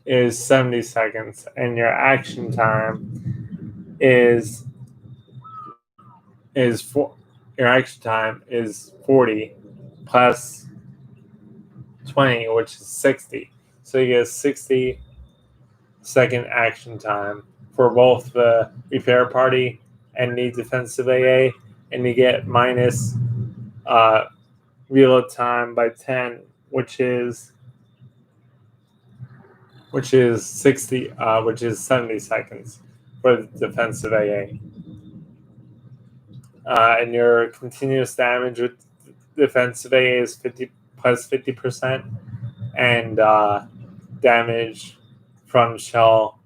is 70 seconds, and your action time is 40 plus 20, which is 60. So you get a 60-second action time for both the repair party and the defensive AA, and you get minus real time by 10, which is 70 seconds for the defensive AA. And your continuous damage with defensive AA is 50 plus 50%, and damage from shell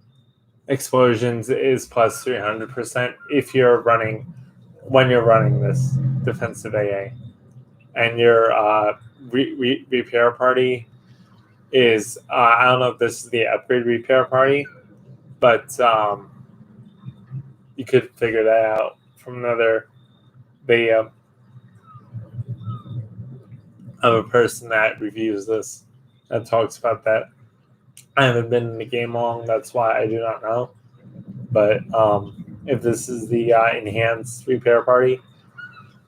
explosions is plus 300% when you're running this defensive AA. And your repair party is I don't know if this is the upgrade repair party, but you could figure that out from another video of a person that reviews this that talks about that. I haven't been in the game long, that's why I do not know. But if this is the enhanced repair party,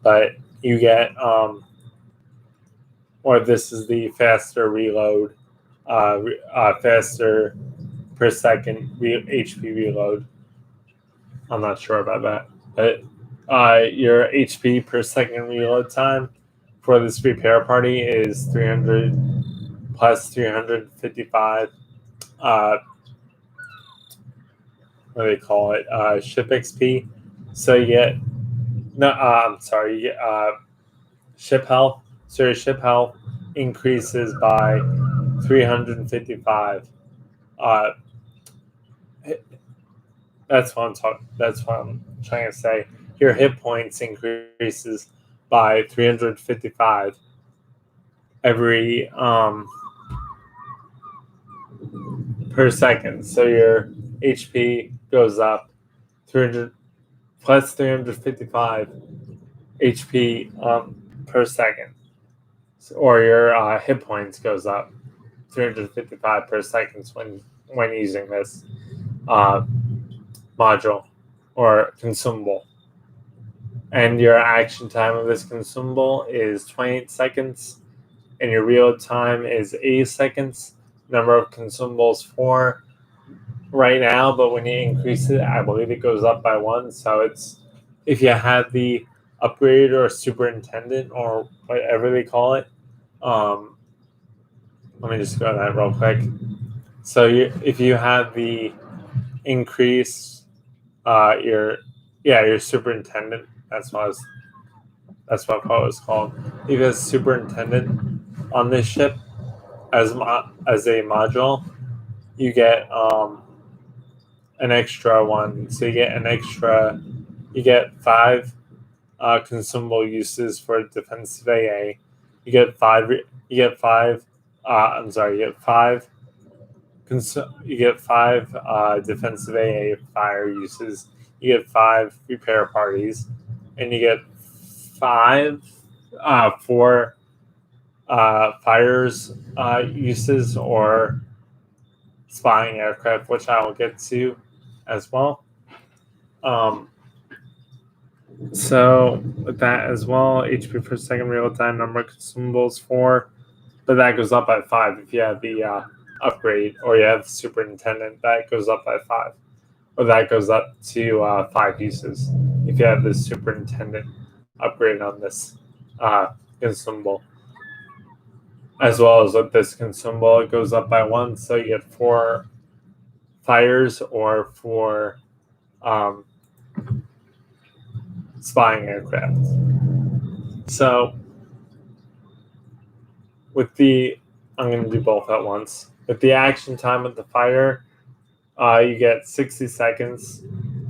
but you get or this is the faster reload, faster per second HP reload. I'm not sure about that, but your HP per second reload time for this repair party is 300 plus 355. What do they call it? Ship XP. So you get ship health. So your ship health increases by 355. That's what I'm trying to say. Your hit points increases by 355 every per second. So your HP goes up 300 plus 355 HP per second, or your hit points goes up 355 per second when using this module or consumable. And your action time of this consumable is 28 seconds, and your real time is 80 seconds. Number of consumables 4 right now, but when you increase it, I believe it goes up by 1. So it's if you have the upgrade or superintendent or whatever they call it. Let me just go to that real quick. So if you have the increase, your superintendent. That's what it was called. If you have superintendent on this ship as a module, you get an extra one. So you get 5 consumable uses for defensive AA. You get 5 defensive AA fire uses. You get 5 repair parties, and you get 4 fires uses or spying aircraft, which I will get to as well. So with that as well, HP per second real time, number of consumables 4, but that goes up by 5 if you have the upgrade or you have superintendent. That goes up by 5, or that goes up to 5 uses if you have the superintendent upgrade on this. consumable. As well as with this consumable, it goes up by 1, so you get 4 fighters or 4 um, spying aircraft. So with the, I'm going to do both at once. With the action time of the fighter, you get 60 seconds.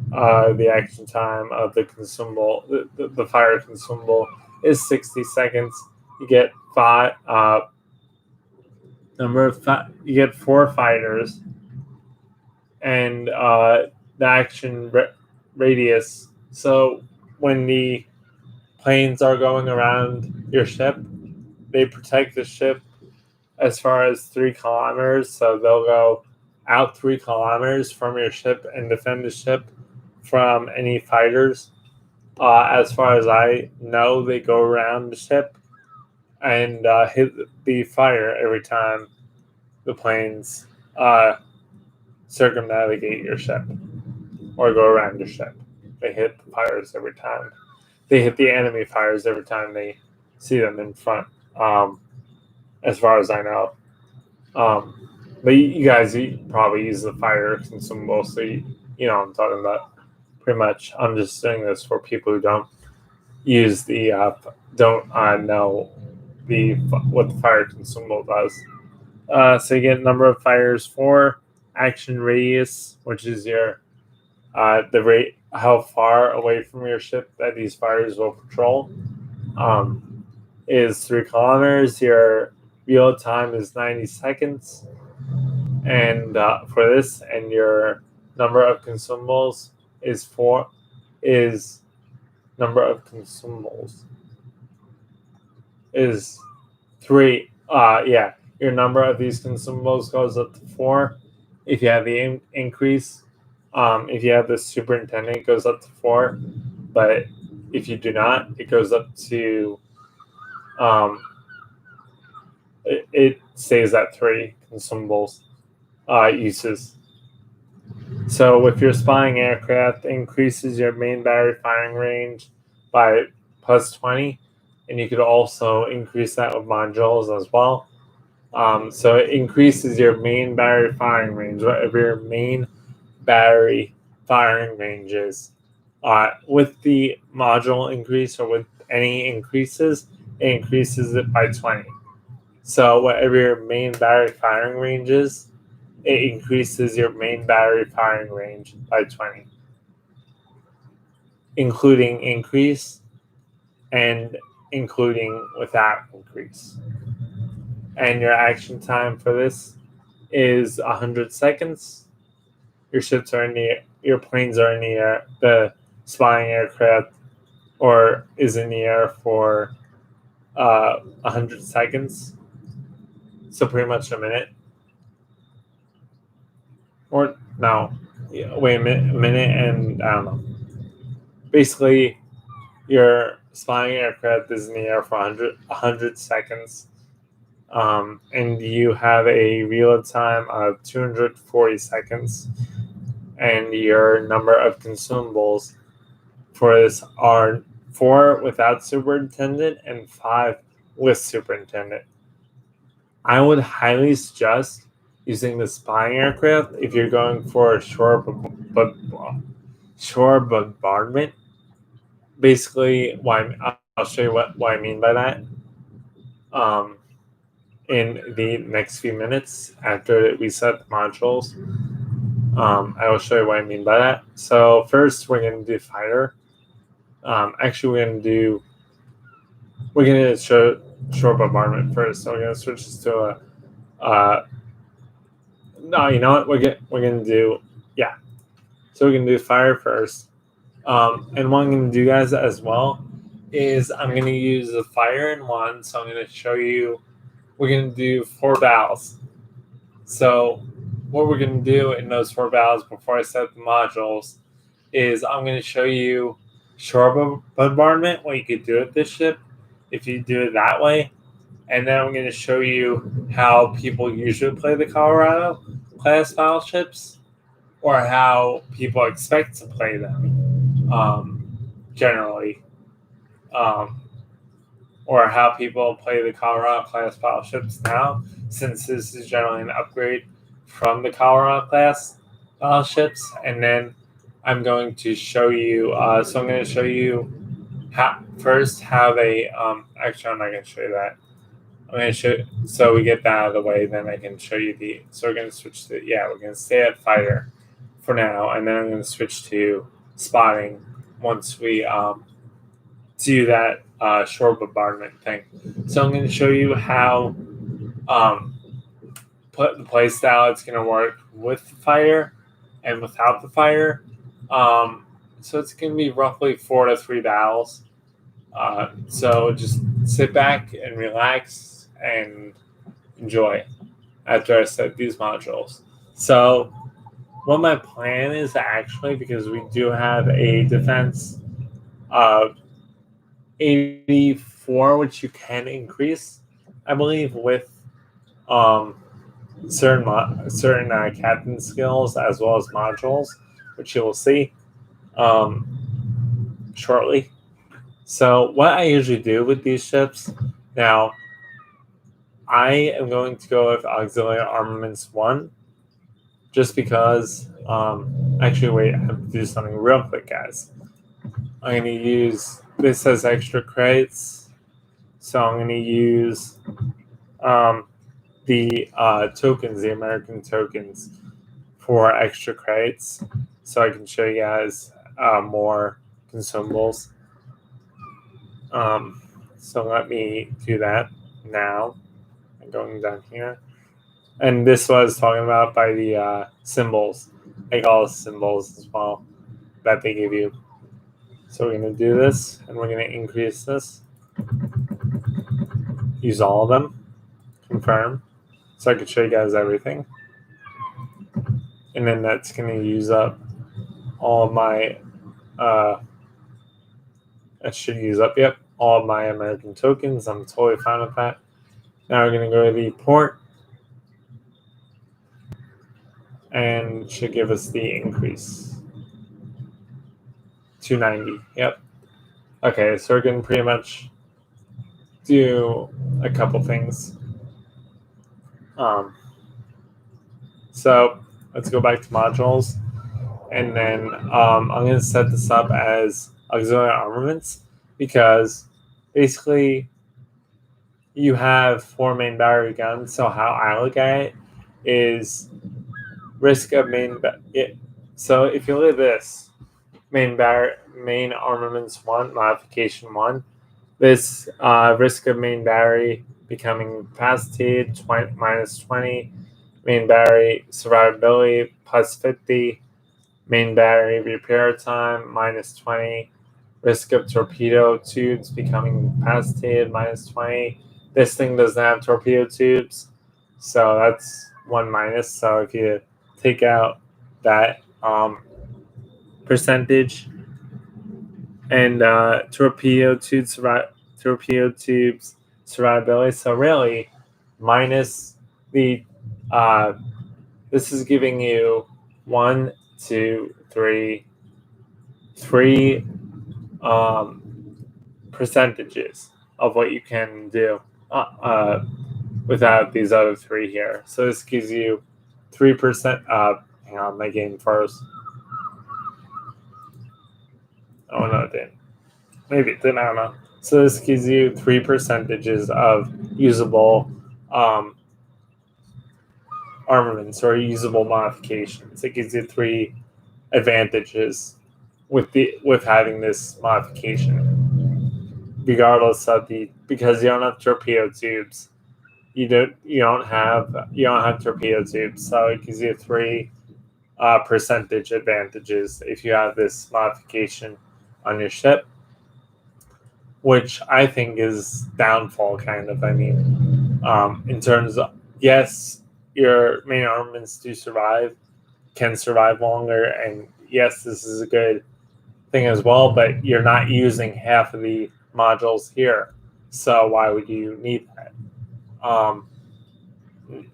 The action time of the consumable, the fire consumable, is 60 seconds. You get you get 4 fighters, and the action radius. So when the planes are going around your ship, they protect the ship as far as 3 kilometers. So they'll go out 3 kilometers from your ship and defend the ship from any fighters. As far as I know, they go around the ship and hit the fire every time the planes circumnavigate your ship or go around your ship. They hit the fires every time. They hit the enemy fires every time they see them in front, as far as I know. But you guys probably use the fire consumable, so you know what I'm talking about. Pretty much, I'm just doing this for people who don't use the don't know what the fire consumable does. So you get number of fires, 4 action radius, which is your the rate how far away from your ship that these fires will patrol, is 3 kilometers. Your real time is 90 seconds, and for this, and your number of consumables is 4 is number of consumables is 3. Yeah, your number of these consumables goes up to 4 if you have the increase. If you have the superintendent, it goes up to 4, but if you do not, it goes up to it stays at 3 consumables uses. So with your spying aircraft, it increases your main battery firing range by plus 20, and you could also increase that with modules as well. So it increases your main battery firing range, whatever your main battery firing range is. With the module increase or with any increases, it increases it by 20. So whatever your main battery firing range is, it increases your main battery firing range by 20, including increase and including without increase. And your action time for this is 100 seconds. Your ships are in the air, your planes are in the air, the spying aircraft or is in the air for 100 seconds. So pretty much a minute. Or no, wait a minute and I don't know. Basically, your spying aircraft is in the air for 100 seconds. And you have a real time of 240 seconds. And your number of consumables for this are 4 without superintendent and 5 with superintendent. I would highly suggest using the spying aircraft if you're going for a shore bombardment. Basically, I'll show you what I mean by that in the next few minutes after we set the modules. I will show you what I mean by that. So first, we're going to do fighter. Actually, we're going to show shore bombardment first. So we're going to switch this to a. No, you know what? We're going to do, yeah. So we're going to do fire first. And what I'm going to do, guys, as well, is I'm going to use the fire in 1. So I'm going to show you, we're going to do 4 battles. So what we're going to do in those 4 battles before I set the modules is I'm going to show you shore bombardment, what you could do with this ship if you do it that way. And then I'm going to show you how people usually play the Colorado class battleships or how people expect to play them generally. or how people play the Colorado class battleships now, since this is generally an upgrade from the Colorado class battleships. And then I'm going to show you. So I'm going to show you how they. Actually, I'm not going to show you that. I'm going to show. So we get that out of the way, then I can show you the. So we're going to switch to. Yeah, we're going to stay at fighter for now, and then I'm going to switch to spotting once we do that shore bombardment thing. So I'm going to show you how put the play style it's going to work with the fire and without the fire. So it's going to be roughly 4 to 3 battles. So just sit back and relax and enjoy after I set these modules. So what my plan is actually, because we do have a defense of 84, which you can increase, I believe, with certain captain skills as well as modules, which you will see shortly. So what I usually do with these ships, now I am going to go with Auxiliary Armaments 1, just because, actually wait, I have to do something real quick, guys. I'm going to use, this as extra credits, so I'm going to use the tokens, the American tokens, for extra credits, so I can show you guys more consumables. So let me do that now. I'm going down here. And this was talking about by the symbols. I call it symbols as well that they give you. So we're going to do this, and we're going to increase this. Use all of them. Confirm. So I can show you guys everything. And then that's going to use up all of my, that should use up, yep, all of my American tokens. I'm totally fine with that. Now we're going to go to the port. And should give us the increase. 290, yep. Okay, so we're going to pretty much do a couple things. So let's go back to modules, and then I'm going to set this up as auxiliary armaments, because basically you have 4 main battery guns. So how I look at it is risk of so if you look at this main armaments 1 modification 1, this risk of main battery becoming incapacitated -20, main battery survivability +50, main battery repair time -20, risk of torpedo tubes becoming incapacitated -20. This thing doesn't have torpedo tubes, so that's 1 minus. So if you take out that percentage, and torpedo tubes survivability, so really minus the this is giving you 1, 2, 3 percentages of what you can do without these other 3 here. So this gives you 3%. Hang on, my game froze. Oh no, it didn't. Maybe it didn't. I don't know. So this gives you 3 percentages of usable armaments or usable modifications. It gives you 3 advantages with having this modification, regardless of because you don't have torpedo tubes. You don't have torpedo tubes, so it gives you 3 percentage advantages if you have this modification on your ship, which I think is downfall kind of. I mean, in terms of, yes, your main armaments can survive longer, and yes, this is a good thing as well, but you're not using half of the modules here, so why would you need that?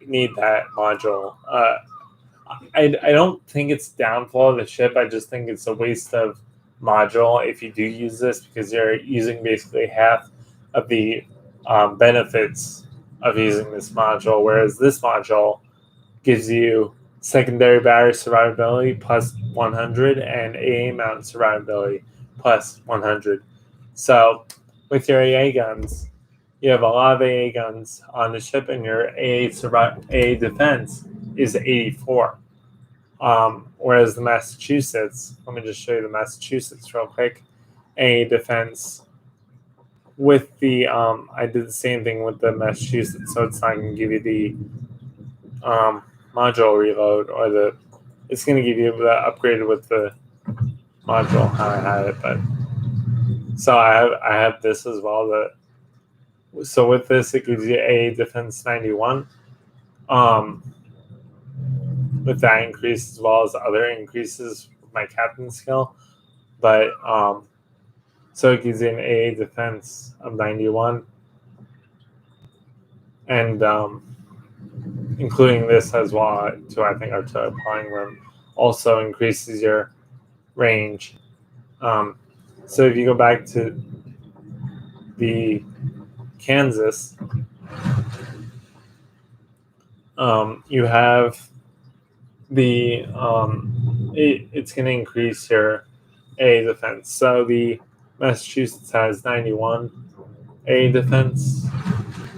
Need that module? I don't think it's downfall of the ship. I just think it's a waste of module if you do use this, because you're using basically half of the benefits of using this module, whereas this module gives you secondary battery survivability plus 100 and AA mount survivability plus 100. So with your AA guns, you have a lot of AA guns on the ship, and your AA defense is 84. Whereas the Massachusetts, let me just show you the Massachusetts real quick. AA defense with the I did the same thing with the Massachusetts, so it's not going to give you the module reload, or it's going to give you the upgraded with the module how I had it. But so I have this as well. So with this, it gives you a defense 91. With that increase as well as other increases with my captain skill, but so it gives you an AA defense of 91, and including this as well to I think artillery applying room also increases your range. So if you go back to the Kansas, you have the it's going to increase your A defense. So the Massachusetts has 91 A defense.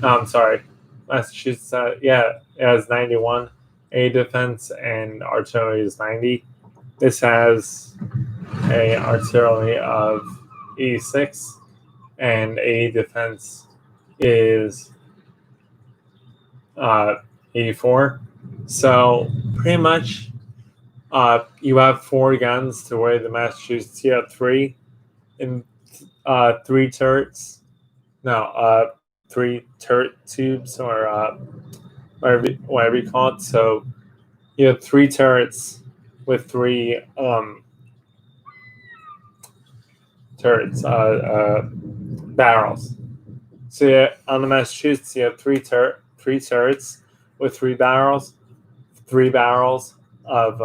No, I'm sorry, Massachusetts it has 91 A defense, and artillery is 90. This has a artillery of 86, and A defense is 84. So pretty much you have 4 guns to where the Massachusetts you have 3 and 3 turrets. No, 3 turret tubes, or whatever you call it. So you have 3 turrets with 3 turrets, barrels. So on the Massachusetts, you have 3 turrets with 3 barrels, 3 barrels of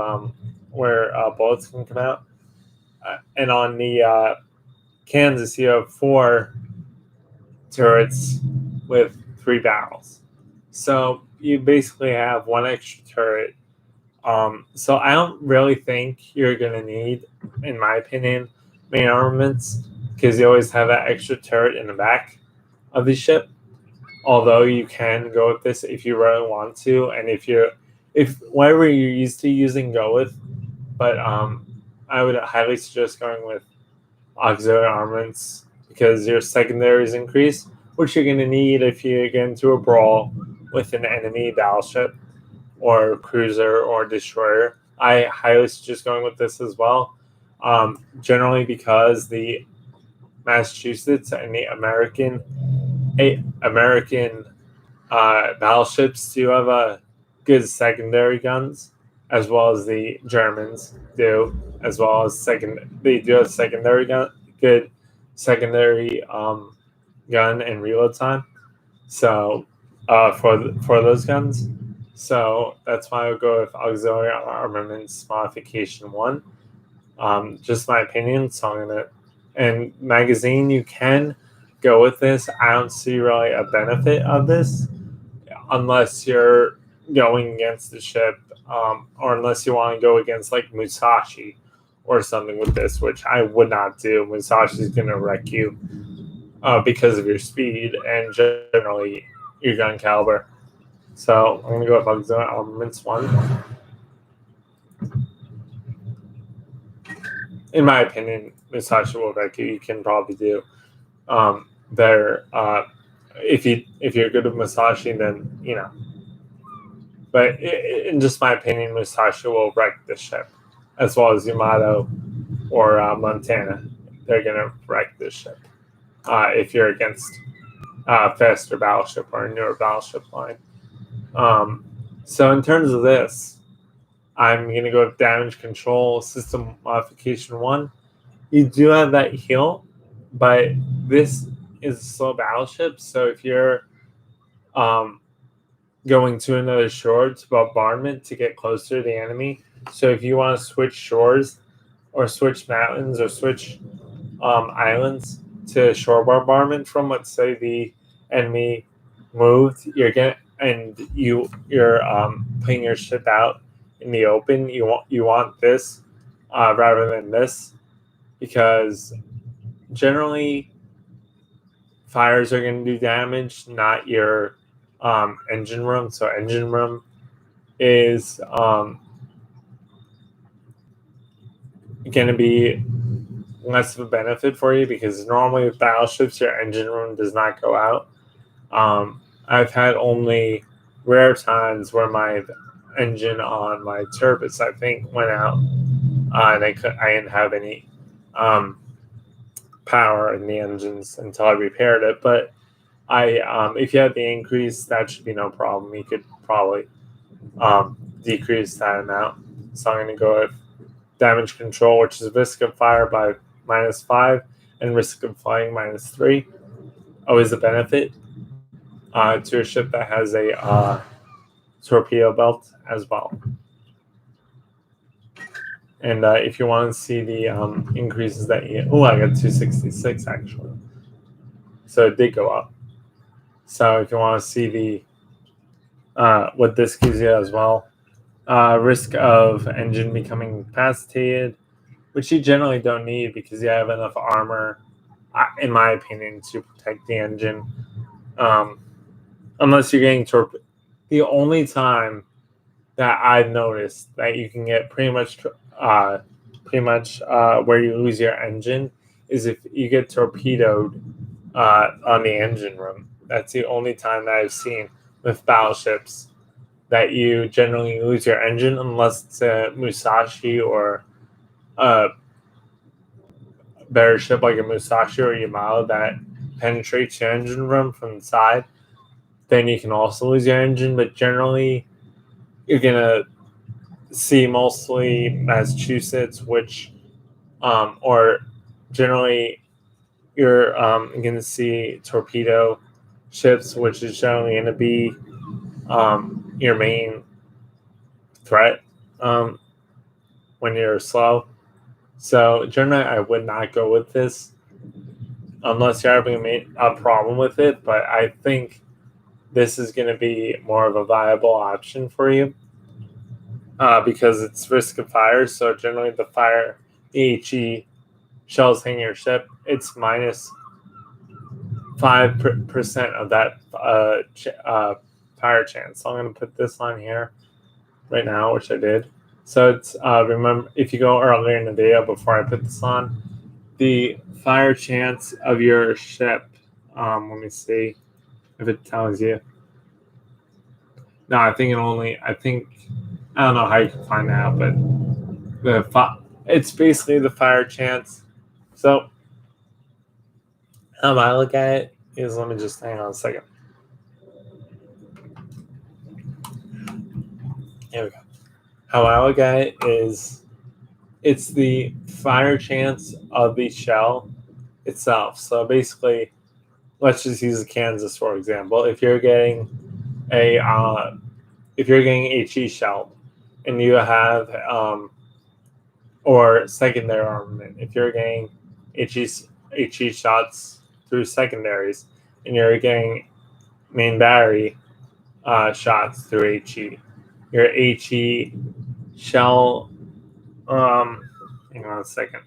where bullets can come out, and on the Kansas, you have 4 turrets with 3 barrels. So you basically have 1 extra turret. So I don't really think you're going to need, in my opinion, main armaments, because you always have that extra turret in the back of the ship. Although you can go with this if you really want to, and if whatever you're used to using, go with. But I would highly suggest going with auxiliary armaments, because your secondaries increase, which you're going to need if you get into a brawl with an enemy battleship or cruiser or destroyer. I highly suggest going with this as well. Generally, because the Massachusetts and the American battleships do have good secondary guns, as well as the Germans do, as well as they do have good secondary gun and reload time. So for those guns, so that's why I would go with auxiliary armaments modification 1. Just my opinion. So and magazine, you can go with this. I don't see really a benefit of this unless you're going against the ship, or unless you want to go against like Musashi or something with this, which I would not do. Musashi is going to wreck you because of your speed and generally your gun caliber. So I'm going to go with auxiliary armaments 1. In my opinion, Musashi will wreck you. You can probably do better if you're good with Musashi, then But in just my opinion, Musashi will wreck the ship, as well as Yamato or Montana. They're gonna wreck this ship if you're against faster battleship or a newer battleship line. So in terms of this, I'm gonna go with damage control system modification 1. You do have that heal, but this is a slow battleship. So if you're going to another shore to bombardment to get closer to the enemy, so if you want to switch shores or switch mountains or switch islands, to shore bombardment from, let's say the enemy moved, you're putting your ship out in the open. You want this rather than this, because generally fires are going to do damage, not your engine room. So engine room is going to be less of a benefit for you, because normally with battleships your engine room does not go out. I've had only rare times where my engine on my turbines, I think, went out, and I didn't have any power in the engines until I repaired it. But if you have the increase, that should be no problem. You could probably decrease that amount. So I'm going to go with damage control, which is risk of fire by -5 and risk of flying -3. Always a benefit to a ship that has a torpedo belt as well. And if you want to see the increases that you, I got 266 actually, so it did go up. So if you want to see the what this gives you as well, risk of engine becoming incapacitated, which you generally don't need because you have enough armor, in my opinion, to protect the engine. Unless you're getting torpedoed. The only time that I've noticed that you can get pretty much where you lose your engine is if you get torpedoed on the engine room. That's the only time that I've seen with battleships that you generally lose your engine, unless it's a Musashi or a better ship like a Musashi or Yamato that penetrates your engine room from the side. Then you can also lose your engine, but generally you're gonna see mostly Massachusetts, which or generally you're going to see torpedo ships, which is generally going to be your main threat when you're slow. So generally, I would not go with this unless you're having a problem with it. But I think this is going to be more of a viable option for you because it's risk of fire. So generally, the fire HE shells hitting your ship, it's -5% of that fire chance. So I'm going to put this on here right now, which I did. So it's remember, if you go earlier in the video before I put this on, the fire chance of your ship. Let me see if it tells you. No, I think I don't know how you can find out, but it's basically the fire chance. So how I look at it is, let me just hang on a second. Here we go. How I look at it is it's the fire chance of the shell itself. So basically, let's just use Kansas for example. If you're getting HE shelled and you have or secondary armament, if you're getting HE shots through secondaries and you're getting main battery shots through HE, your HE shell. Hang on a second.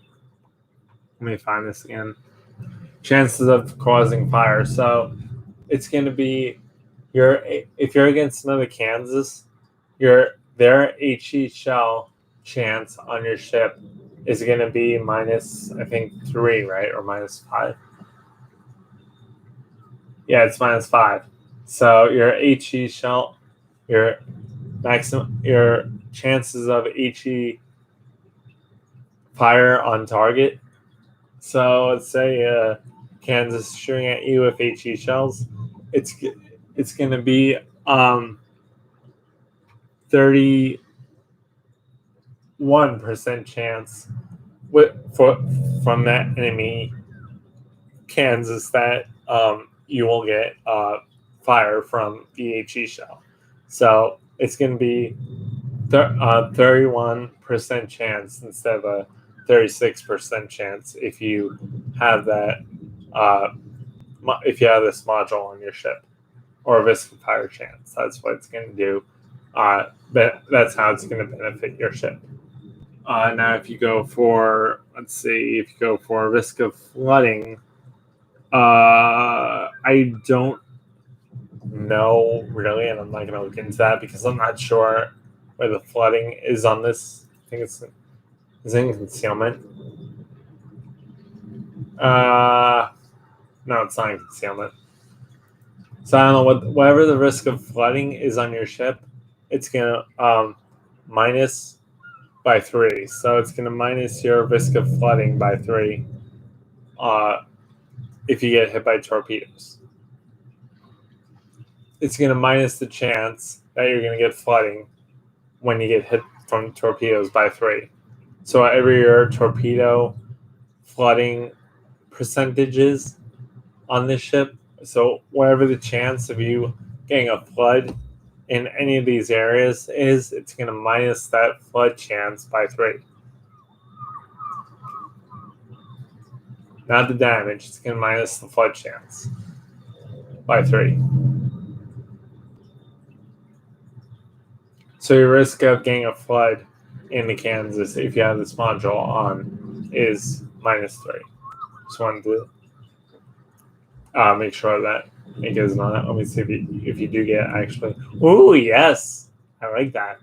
Let me find this again. Chances of causing fire. So it's going to be if you're against another Kansas, their HE shell chance on your ship is going to be -3, right, or -5. Yeah, it's -5. So your HE shell, your chances of HE fire on target. So let's say Kansas shooting at you with HE shells. It's going to be 31% chance from that enemy Kansas that you will get fire from the HE shell. So it's going to be 31% chance instead of a 36% chance if you have that if you have this module on your ship, or risk of fire chance. That's what it's going to do. That's how it's going to benefit your ship. Now, if you go for, let's see, if you go for risk of flooding, I don't know really, and I'm not going to look into that because I'm not sure where the flooding is on this. I think it's in concealment. No, it's not in concealment. So I don't know whatever the risk of flooding is on your ship, it's gonna minus by 3. So it's gonna minus your risk of flooding by 3 if you get hit by torpedoes. It's gonna minus the chance that you're gonna get flooding when you get hit from torpedoes by 3. So every your torpedo flooding percentages on this ship. So whatever the chance of you getting a flood in any of these areas is, it's going to minus that flood chance by 3. Not the damage, it's going to minus the flood chance by 3. So your risk of getting a flood in the Kansas, if you have this module on, is minus 3. Just wanted to make sure that it goes on it. Let me see if you do get actually. Oh, yes. I like that.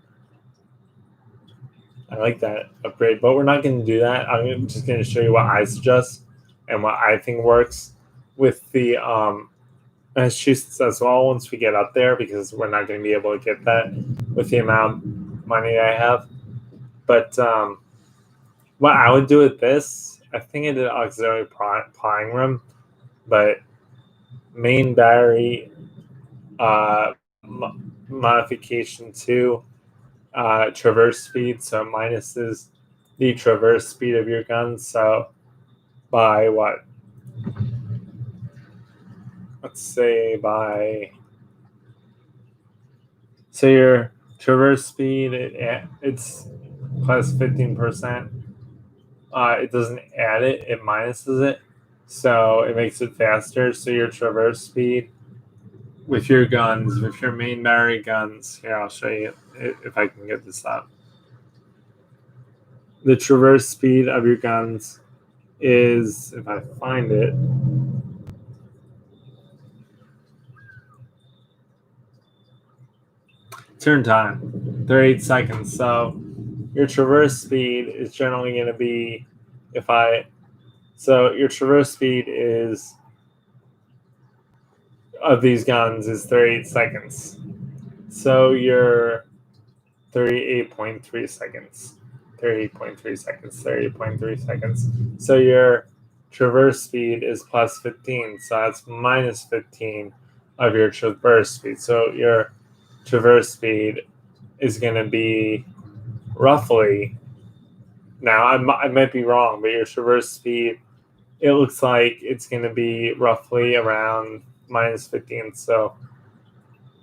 I like that upgrade, but we're not going to do that. I'm just going to show you what I suggest and what I think works with the Massachusetts as well once we get up there, because we're not going to be able to get that with the amount of money I have. But what I would do with this, I think I did auxiliary plying room, but main battery modification 2, traverse speed, so it minuses the traverse speed of your guns. So by what? Let's say by, so your traverse speed, it's plus 15%. It doesn't add it, it minuses it. So it makes it faster. So your traverse speed with your guns, with your main battery guns, here, I'll show you if I can get this up. The traverse speed of your guns is, if I find it, turn time, 38 seconds. So your traverse speed is generally going to be, so your traverse speed is, of these guns, is 38 seconds. So you're 38.3 seconds. 38.3 seconds, 30.3 seconds. So your traverse speed is plus 15. So that's minus 15 of your traverse speed. So your traverse speed is going to be roughly, now I might be wrong, but your traverse speed, it looks like it's going to be roughly around minus 15. So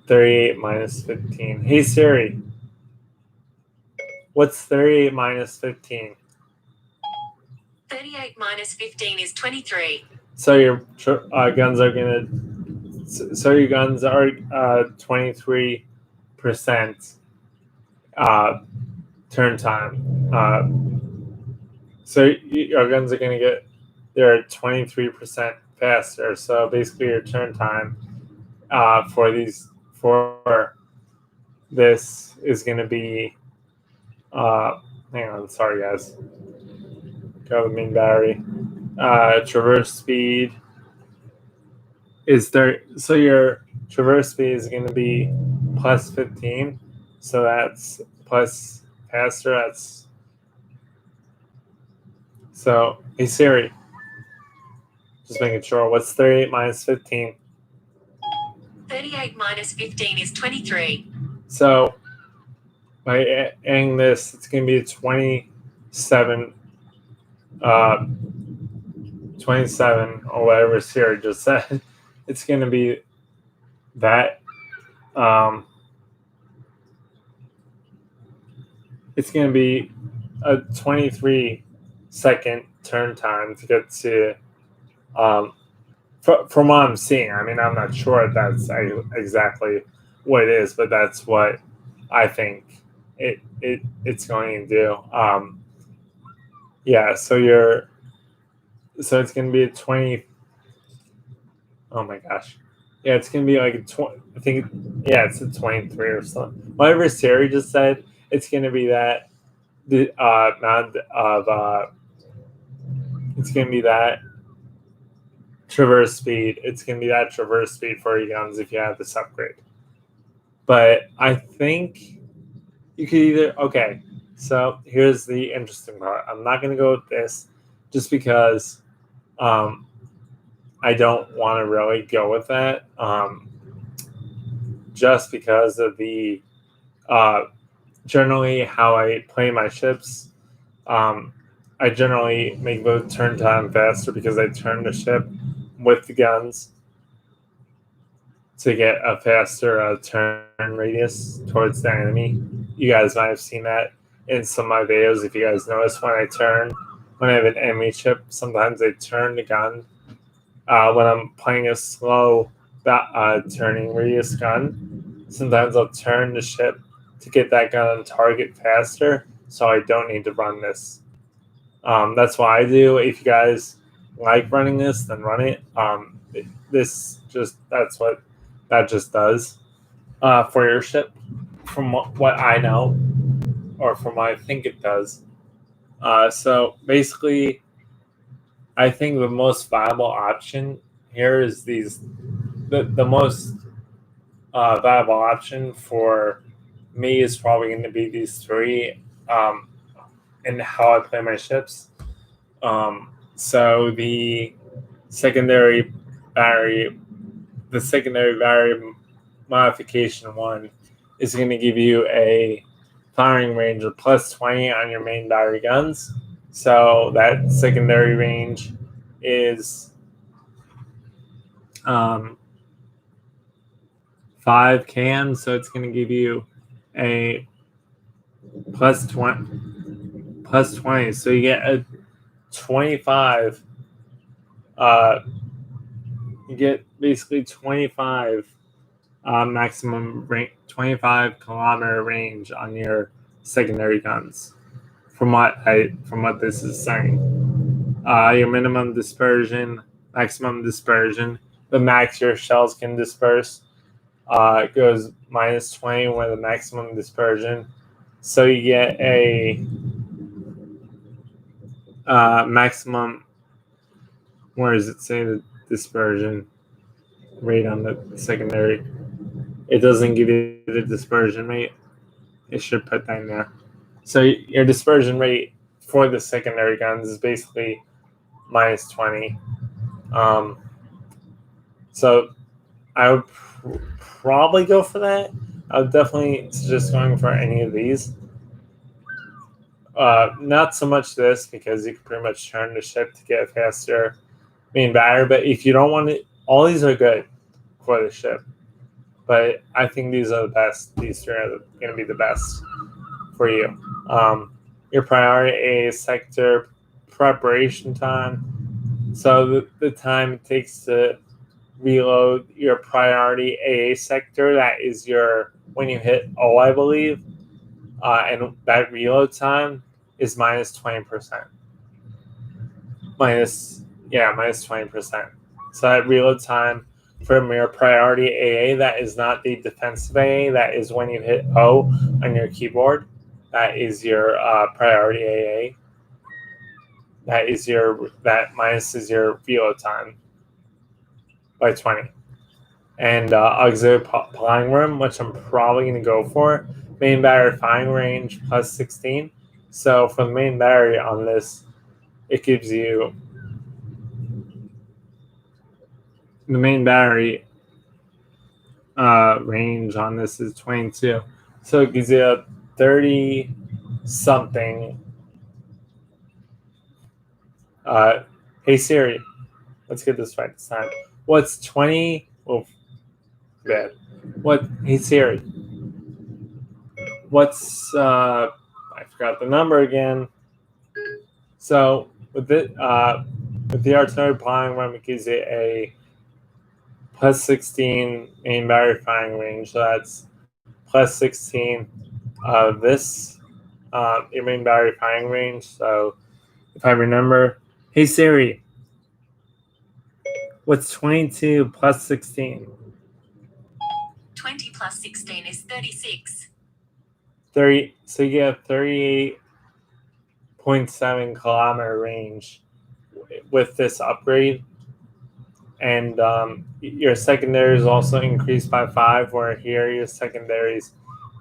38 minus 15. Hey Siri, what's 38 minus 15?
38 minus 15 is 23.
So your guns are gonna. So your guns are 23% turn time. So your guns are gonna get, they're 23% faster. So basically, your turn time for this is gonna be. Hang on, sorry guys. Go to the main battery. Traverse speed is there. So your traverse speed is going to be plus 15. So that's plus faster. That's so. Hey Siri, just making sure. What's 38 minus 15?
38 minus 15 is 23.
So by adding this, it's going to be 27. 27 or whatever Siri just said. It's going to be that. It's going to be a 23-second turn time to get to from what I'm seeing. I mean, I'm not sure if that's exactly what it is, but that's what I think it's going to do. Yeah, so it's going to be a 20. Oh my gosh. Yeah, it's going to be like a 20. I think, yeah, it's a 23 or something. Whatever Siri just said, it's going to be that the amount of, it's going to be that traverse speed. It's going to be that traverse speed for your guns if you have this upgrade. But I think you could either, okay, so here's the interesting part. I'm not going to go with this just because I don't want to really go with that. Just because of the generally how I play my ships. I generally make the turn time faster because I turn the ship with the guns to get a faster turn radius towards the enemy. You guys might have seen that in some of my videos. If you guys notice, when I have an enemy ship, sometimes I turn the gun. When I'm playing a slow turning radius gun, sometimes I'll turn the ship to get that gun on target faster, so I don't need to run this. That's what I do. If you guys like running this, then run it. That's what that just does for your ship, from what I know, or from what I think it does. So basically, I think the most viable option here is the most viable option for me is probably going to be these three, and how I play my ships. So secondary battery, the secondary battery modification one is going to give you a firing range of plus 20 on your main battery guns. So that secondary range is 5 cans, so it's going to give you a plus 20. So you get a 25. You get basically 25 maximum 25 kilometer range on your secondary guns. From what this is saying, your minimum dispersion, maximum dispersion, the max your shells can disperse, goes minus 20 with the maximum dispersion. So you get a maximum. Where does it say the dispersion rate on the secondary? It doesn't give you the dispersion rate. It should put that in there. So your dispersion rate for the secondary guns is basically minus 20. So I would probably go for that. I would definitely suggest going for any of these. Not so much this, because you can pretty much turn the ship to get a faster main battery. But if you don't want it, all these are good for the ship. But I think these are the best. These three are going to be the best for you. Your priority A sector preparation time. So the time it takes to reload your priority AA sector, that is when you hit O, I believe, and that reload time is minus 20%. Minus 20%. So that reload time from your priority AA, that is not the defensive AA, that is when you hit O on your keyboard. That is your priority AA. That minuses your reload time by 20. And auxiliary flying room, which I'm probably going to go for. Main battery firing range plus 16. So for the main battery on this, it gives you the main battery range on this is 22. So it gives you a 30 something. Hey Siri, let's get this right this time. What's 20? Oh, bad. Hey Siri, what's I forgot the number again. So with the artillery flying room, it gives you a plus 16 main battery firing range. So that's plus 16 of this your main battery firing range. So if I remember, hey Siri, what's 22 plus 16?
20 plus 16 is 36.
30. So you get 38.7 kilometer range with this upgrade. And your secondaries also increased by 5, where here your secondaries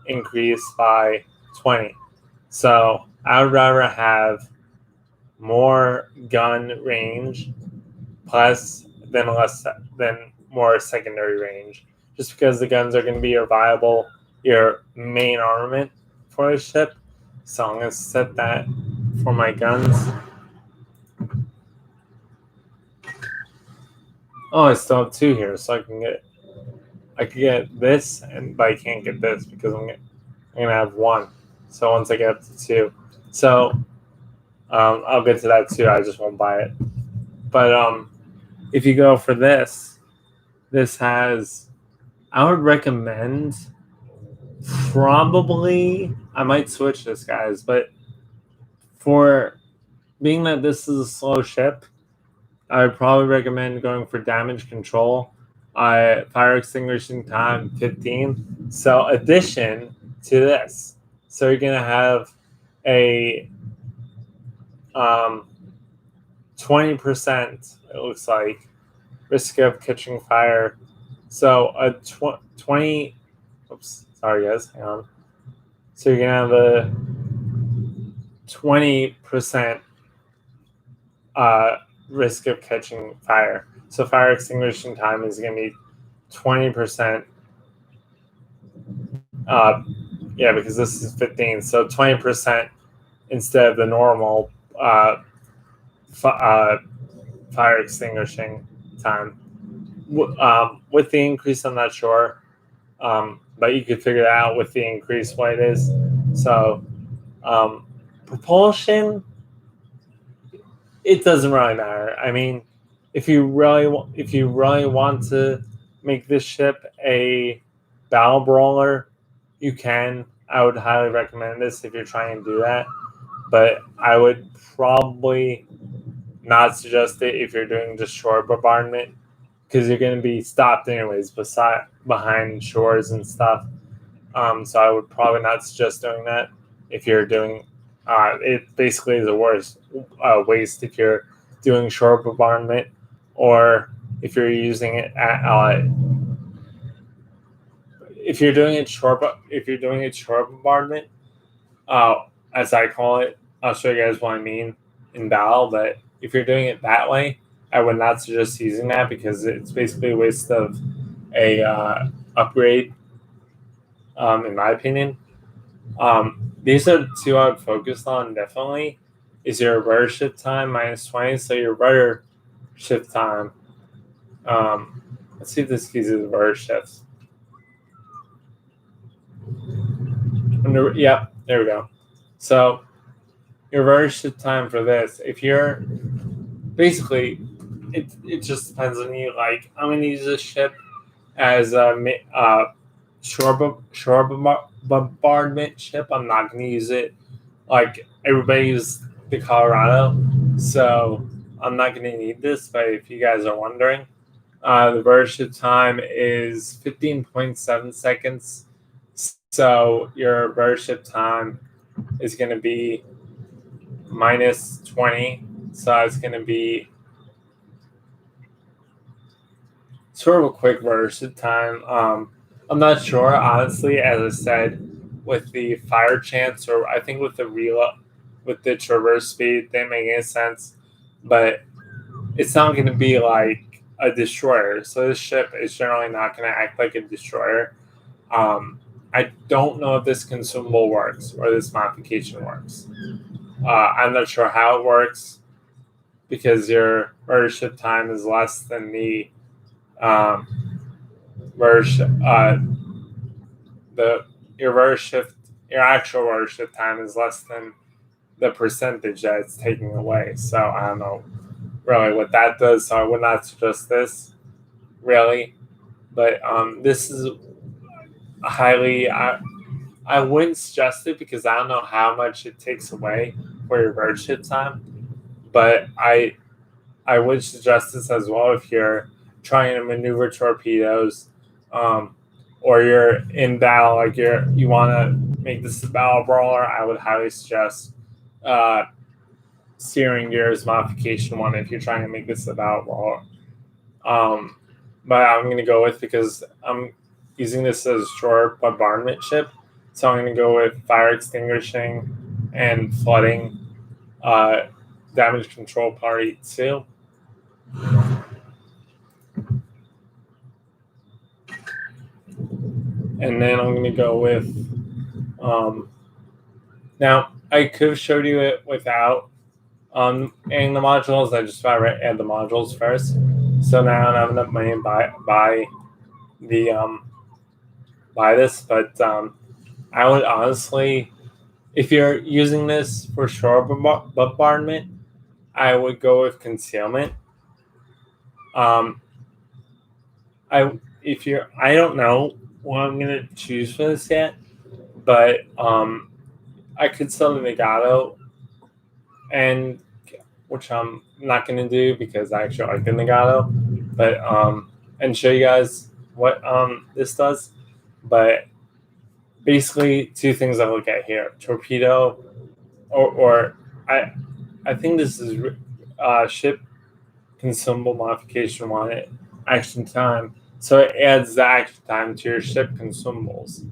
increased by 20. So I would rather have more gun range plus than less than more secondary range, just because the guns are going to be your main armament for the ship. So I'm going to set that for my guns. Oh, I still have 2 here, so I could get this, but I can't get this because I'm gonna have 1. So once I get up to 2, so I'll get to that too. I just won't buy it. But if you go for this has, I would recommend, probably, I might switch this, guys, but for being that this is a slow ship, I would probably recommend going for damage control. Fire extinguishing time 15. So addition to this, so you're gonna have a 20%. It looks like risk of catching fire. So a 20. Oops, sorry guys, hang on. So you're gonna have a 20% risk of catching fire. So fire extinguishing time is going to be 20%. Yeah, because this is 15. So 20% instead of the normal fire extinguishing time. With the increase, I'm not sure. But you could figure it out with the increase what it is. So propulsion, it doesn't really matter. I mean, if you really want to make this ship a battle brawler, you can. I would highly recommend this if you're trying to do that. But I would probably not suggest it if you're doing just shore bombardment, because you're going to be stopped anyways behind shores and stuff. So I would probably not suggest doing that if you're doing. It basically is a worse waste if you're doing shore bombardment, or if you're using it at. If you're doing it shore bombardment, as I call it, I'll show you guys what I mean in battle. But if you're doing it that way, I would not suggest using that because it's basically a waste of a upgrade. In my opinion. These are the 2 I would focus on definitely. Is your rudder shift time minus 20? So your rudder shift time. Let's see if this gives you the rudder shifts. Yep, there we go. So your rudder shift time for this, if you're basically, it just depends on you. Like, I'm going to use this ship as a shore bombardment ship. I'm not going to use it like everybody uses the Colorado, so I'm not going to need this. But if you guys are wondering, the rudder time is 15.7 seconds. So your rudder time is going to be minus 20. So it's going to be sort of a quick rudder time. I'm not sure, honestly, as I said, with the fire chance, or I think with the traverse speed, they make any sense. But it's not going to be like a destroyer. So this ship is generally not going to act like a destroyer. I don't know if this consumable works or this modification works. I'm not sure how it works because your rudder time is less than the your actual rudder shift time is less than the percentage that it's taking away. So I don't know really what that does. So I would not suggest this really. But this is highly. I wouldn't suggest it because I don't know how much it takes away for your bird ship time. But I would suggest this as well if you're trying to maneuver torpedoes, or you're in battle, like you want to make this a battle brawler. I would highly suggest steering gears modification one if you're trying to make this a battle brawler. But I'm going to go with, because I'm using this as short bombardment ship, so I'm going to go with fire extinguishing and flooding damage control party 2. And then I'm going to go with, now I could have showed you it without adding the modules. I just thought I'd add the modules first. So now I don't have enough money to buy this, but I would honestly, if you're using this for shore bombardment, I would go with concealment. I don't know what I'm gonna choose for this yet, but I could sell the Nagato, and which I'm not gonna do because I actually like the Nagato, but and show you guys what this does. But basically, two things I look at here: torpedo, or I think this is ship consumable modification one, action time. So it adds the action time to your ship consumables.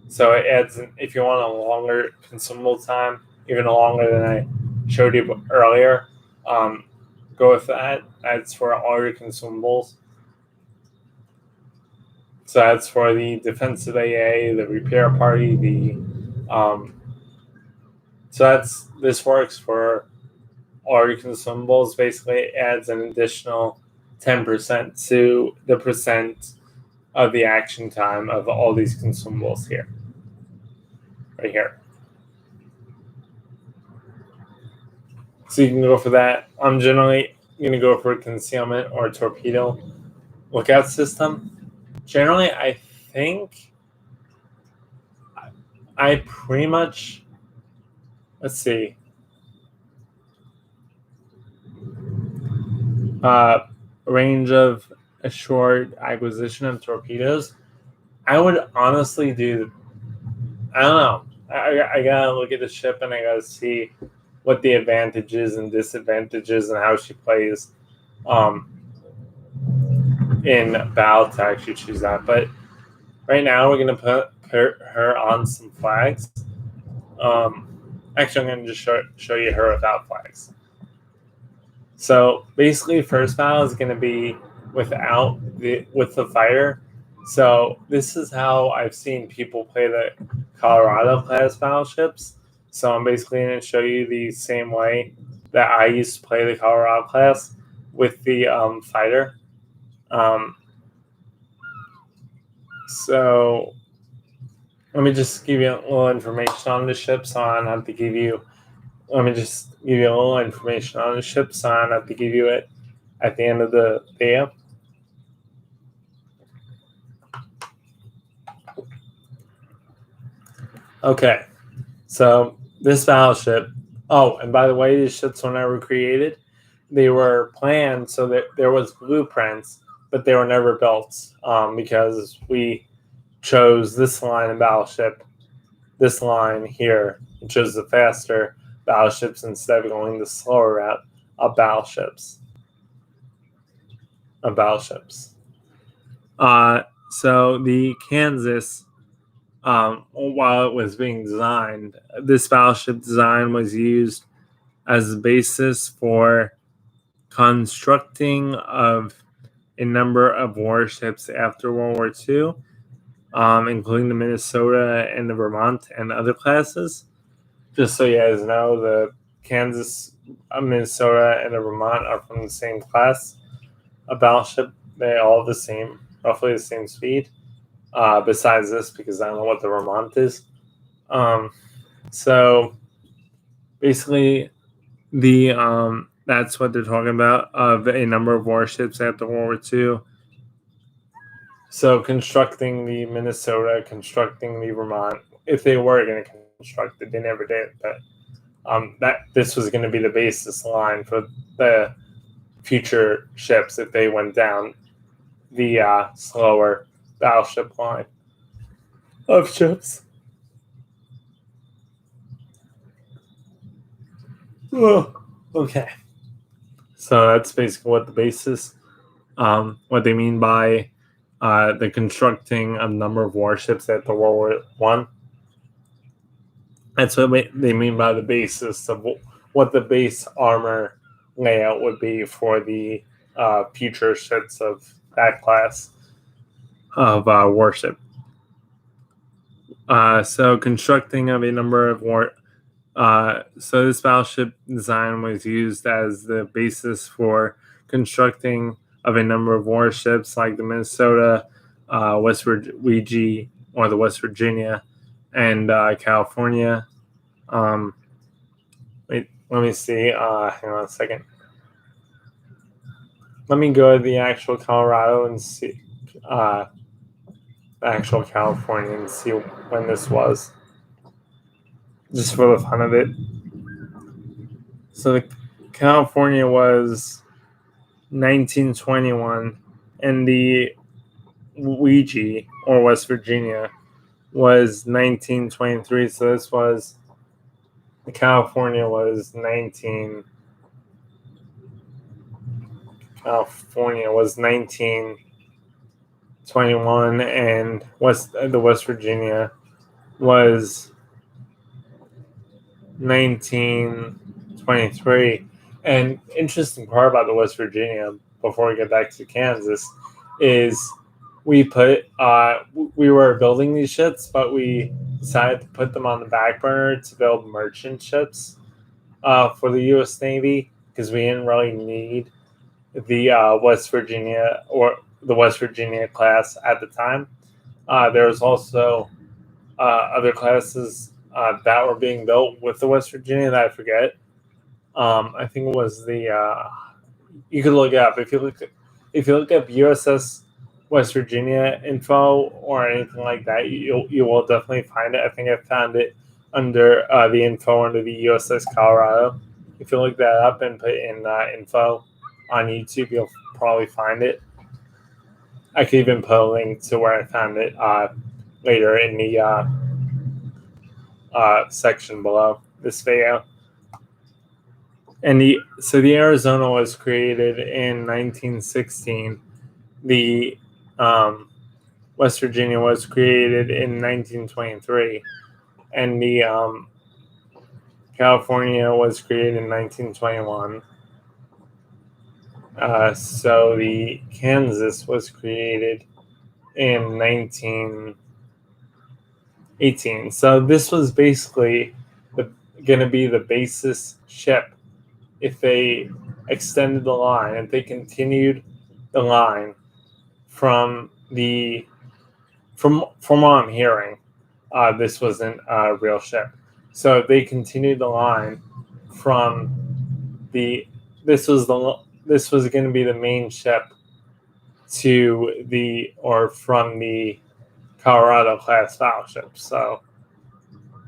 So it adds, if you want a longer consumable time, even longer than I showed you earlier, go with that. That's for all your consumables. So that's for the defensive AA, the repair party, this works for all your consumables. Basically, it adds an additional 10% to the percent of the action time of all these consumables here. Right here. So you can go for that. I'm generally going to go for concealment or torpedo lookout system. Generally, I think I pretty much, let's see, range of assured acquisition of torpedoes. I would honestly do, I don't know. I gotta look at the ship and I gotta see what the advantages and disadvantages and how she plays in battle to actually choose that. But right now we're gonna put her on some flags. Actually, I'm gonna just show you her without flags. So basically, first battle is gonna be with the fighter. So this is how I've seen people play the Colorado class battleships. So I'm basically going to show you the same way that I used to play the Colorado class with the fighter. So let me just give you a little information on the ship, so I don't have to give you. Let me just give you a little information on the ship, so I don't have to give you it at the end of the video. Okay, so this battleship. Oh, and by the way, these ships were never created. They were planned so that there was blueprints, but they were never built because we chose this line of battleship, this line here, which is the faster battleships instead of going the slower route of battleships. So the Kansas, while it was being designed, this battleship design was used as the basis for constructing of a number of warships after World War II, including the Minnesota and the Vermont and other classes. Just so you guys know, the Kansas, Minnesota, and the Vermont are from the same class of battleship. They all the same, roughly the same speed. Besides this, because I don't know what the Vermont is. So basically, that's what they're talking about, of a number of warships after World War II. So constructing the Minnesota, constructing the Vermont, if they were going to construct it, they never did. But that this was going to be the basis line for the future ships if they went down the slower battleship line of ships. Oh, okay. So that's basically what the basis, what they mean by the constructing a number of warships at the World War One. That's what they mean by the basis of what the base armor layout would be for the future ships of that class of warship. So constructing of a number of so this battleship design was used as the basis for constructing of a number of warships like the Minnesota, West Virginia, or the West Virginia, and California. Wait, let me see. Hang on a second. Let me go to the actual Colorado and see the actual California and see when this was, just for the fun of it. So the California was 1921, and the Ouija, or West Virginia, was 1923. So this was the California was 1921, and the West Virginia was 1923. And interesting part about the West Virginia, before we get back to Kansas, is we were building these ships, but we decided to put them on the back burner to build merchant ships for the U.S. Navy, because we didn't really need the West Virginia or the West Virginia class at the time. There was also other classes that were being built with the West Virginia that I forget. I think it was the you could look it up if you look up USS West Virginia info or anything like that. You will definitely find it. I think I found it under the info under the USS Colorado. If you look that up and put in info on YouTube, you'll probably find it. I could even put a link to where I found it later in the section below this video. And the Arizona was created in 1916. The West Virginia was created in 1923, and the California was created in 1921. So the Kansas was created in 1918. So this was basically going to be the basis ship if they extended the line, if they continued the line from what I'm hearing, this wasn't a real ship. So they continued the line from this was going to be the main ship from the Colorado class battleships. So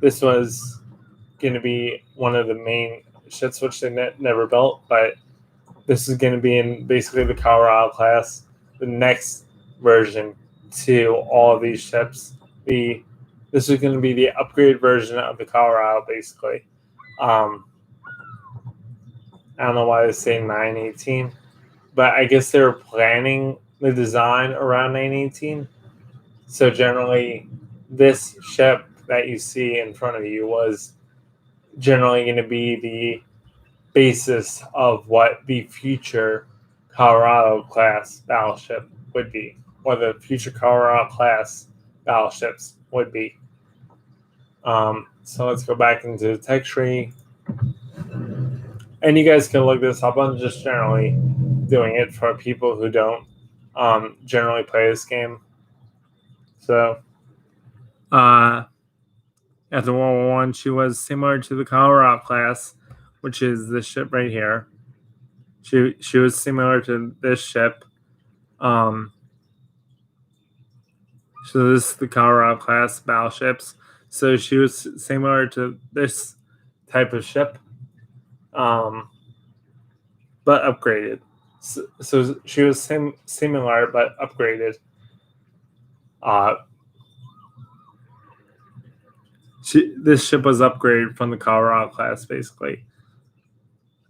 this was going to be one of the main ships which they never built, but this is going to be in basically the Colorado class, the next version to all of these ships. This is going to be the upgrade version of the Colorado, basically. I don't know why they say 918, but I guess they were planning the design around 918. So generally, this ship that you see in front of you was generally going to be the basis of what the future Colorado class battleship would be, or the future Colorado class battleships would be. So let's go back into the tech tree. And you guys can look this up. I'm just generally doing it for people who don't generally play this game. So, after World War I, she was similar to the Colorado class, which is this ship right here. She was similar to this ship. So this is the Colorado class battleships. So she was similar to this type of ship, but upgraded. So she was similar but upgraded. This ship was upgraded from the Colorado class, basically.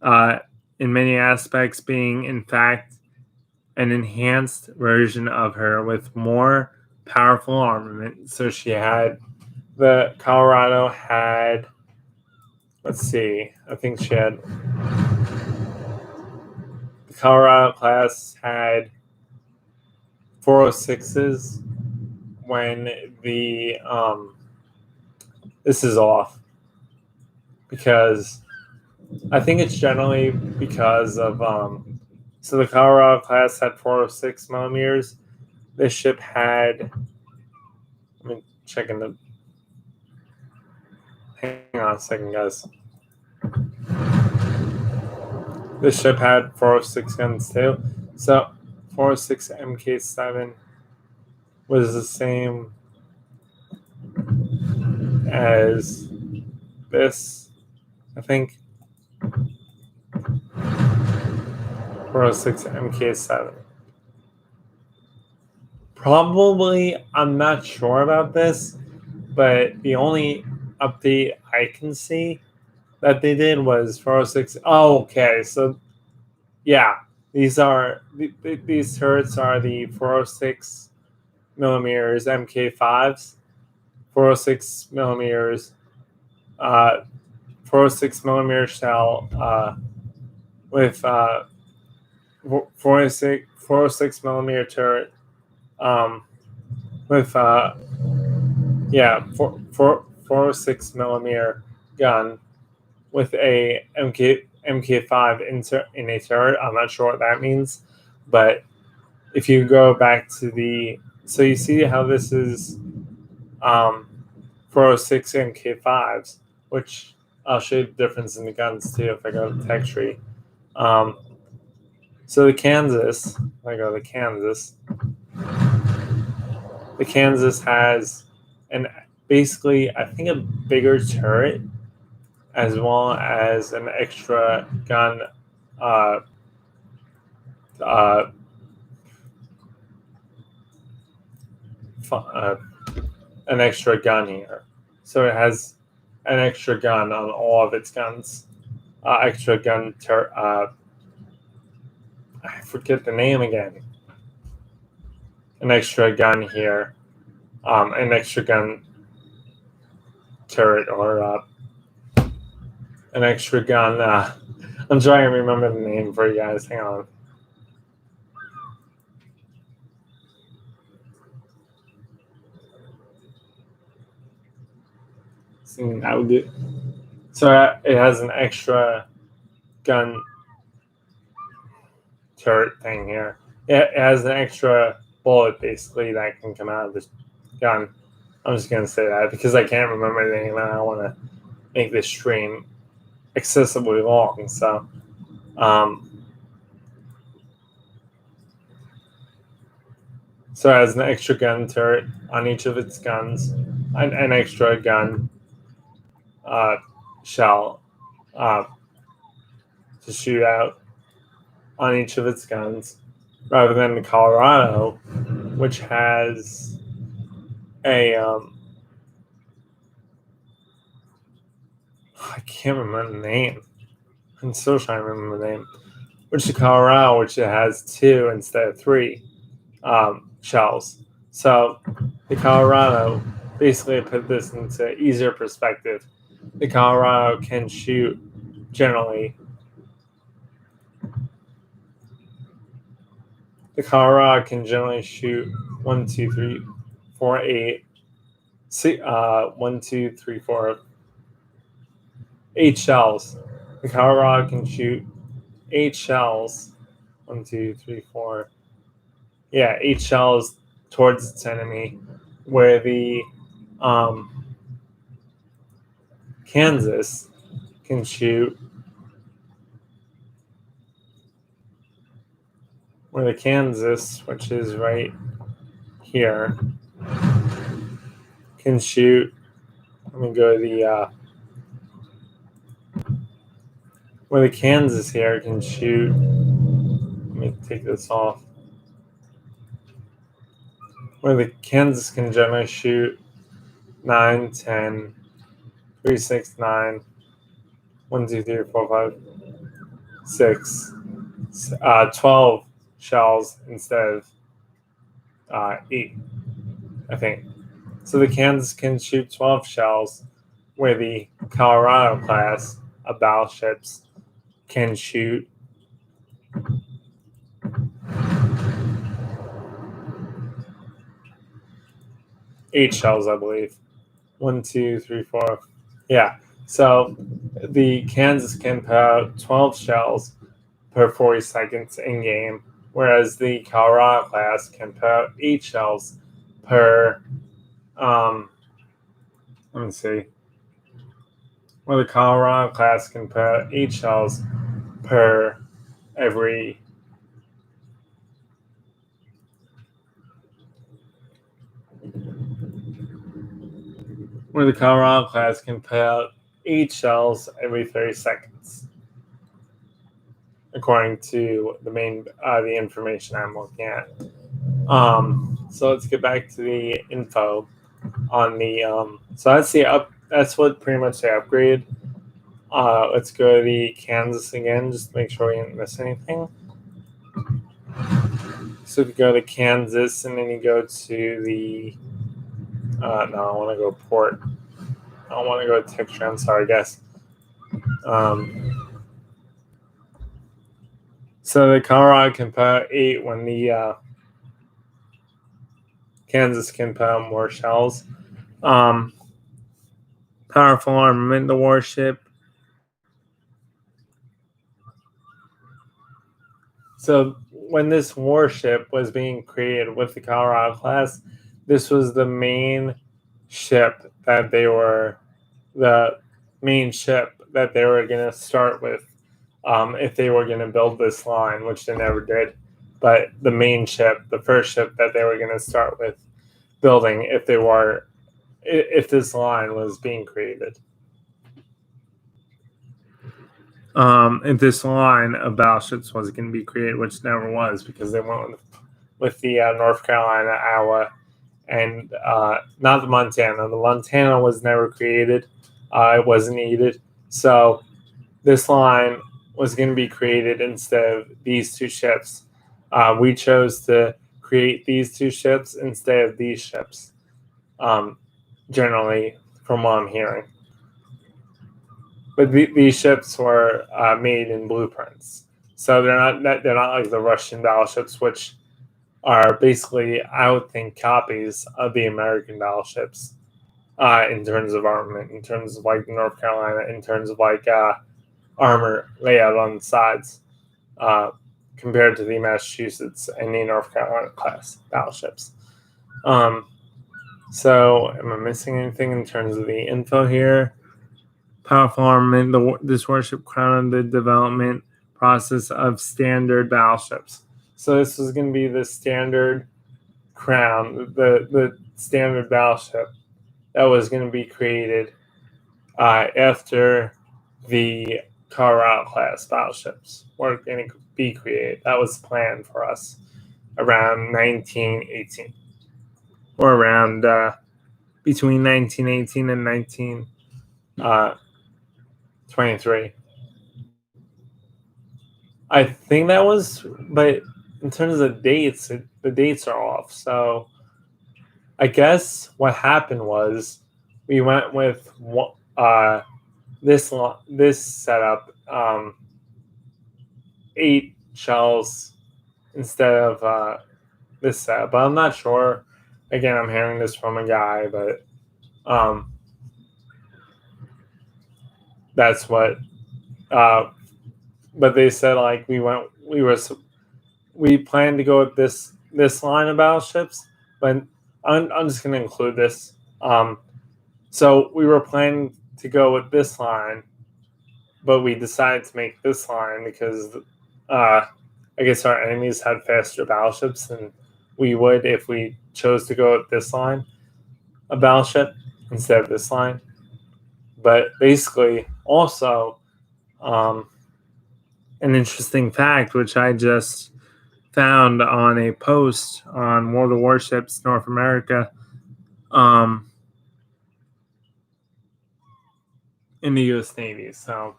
In many aspects, being in fact an enhanced version of her with more powerful armament. So the Colorado had, let's see, I think the Colorado class had 406s when this is off because I think it's generally because of so the Colorado class had 406 millimeters. This ship had, let me check in the, hang on a second, guys. This ship had 406 guns too. So 406 MK7 was the same as this, I think. 406 MK7. Probably, I'm not sure about this, but the only update I can see that they did was 406. Oh, okay. So, yeah, these turrets are the 406 millimeters MK5s, 406 millimeters, 406 millimeter shell with 406 millimeter turret with 406 millimeter gun with a MK5 in a turret. I'm not sure what that means, but if you go back to so you see how this is 406 MK5s, which I'll show you the difference in the guns too if I go to tech tree. So the Kansas, if I go to the Kansas has basically I think a bigger turret as well as an extra gun an extra gun here. So it has an extra gun on all of its guns. Extra gun I forget the name again. An extra gun here. An extra gun turret or an extra gun. I'm trying to remember the name for you guys. Hang on. I would do. So it has an extra gun turret thing here. It has an extra bullet basically that can come out of this gun. I'm just gonna say that because I can't remember the name and I don't want to make this stream excessively long. So, so it has an extra gun turret on each of its guns, an extra gun shell to shoot out on each of its guns, rather than the Colorado, which has a I can't remember the name. I'm still trying to remember the name. Which the Colorado, which it has 2 instead of 3 shells. So the Colorado, basically put this into easier perspective. The Colorado can shoot generally. The Colorado can generally shoot 1, 2, 3, 4, 8. 1, 2, 3, 4, 8 shells. The Colorado can shoot 8 shells. 1, 2, 3, 4. Yeah, 8 shells towards its enemy, where the Kansas can shoot. Where the Kansas, which is right here, can shoot. Let me go to the where the Kansas here can shoot. Let me take this off. Where the Kansas can generally shoot 9, 10, 3, 6, 9, 1, 2, 3, 4, 5, 6, 12 shells instead of 8, I think. So the Kansas can shoot 12 shells, where the Colorado class of battleships can shoot 8 shells, I believe. 1, 2, 3, 4. Yeah. So the Kansas can put out 12 shells per 40 seconds in game, whereas the Colorado class can put out 8 shells per. Let me see. Where the Colorado class can put out 8 shells per every. Where the Colorado class can put out 8 shells every 30 seconds, according to the information I'm looking at. So let's get back to the info on the. So that's what pretty much they upgrade. Let's go to the Kansas again, just to make sure we didn't miss anything. So if you go to Kansas and then you go to the. No, I want to go port. I don't want to go to texture. I'm sorry, guys. So the Colorado can put out 8 when the Kansas can put out more shells. Powerful armament, the warship. So when this warship was being created with the Colorado class, this was the main ship that they were going to start with if they were going to build this line, which they never did. But the main ship, the first ship that they were going to start with building if this line was being created. If this line of battleships was going to be created, which never was, because they went with the North Carolina, Iowa, and not the Montana. The Montana was never created. It wasn't needed. So this line was going to be created instead of these 2 ships. We chose to create these 2 ships instead of these ships, generally, from what I'm hearing. But these ships were made in blueprints, so they're not like the Russian battleships, which are basically, I would think, copies of the American battleships in terms of armament, in terms of like North Carolina, in terms of like armor layout on the sides, compared to the Massachusetts and the North Carolina class battleships. So, am I missing anything in terms of the info here? Powerful armament. This warship crowned the development process of standard battleships. So this was going to be the standard crown, the standard battleship that was going to be created after the Colorado class battleships were going to be created. That was planned for us around 1918, or around between 1918 and 1923. I think that was, but in terms of dates, the dates are off. So I guess what happened was we went with this setup, 8 shells instead of this setup. But I'm not sure. Again, I'm hearing this from a guy, but that's what. But they said like we planned to go with this line of battleships, but I'm just going to include this. So we were planning to go with this line, but we decided to make this line because I guess our enemies had faster battleships than we would if we chose to go with this line. a battleship instead of this line. But basically, also, an interesting fact, which I just found on a post on World of Warships North America, in the U.S. Navy. So,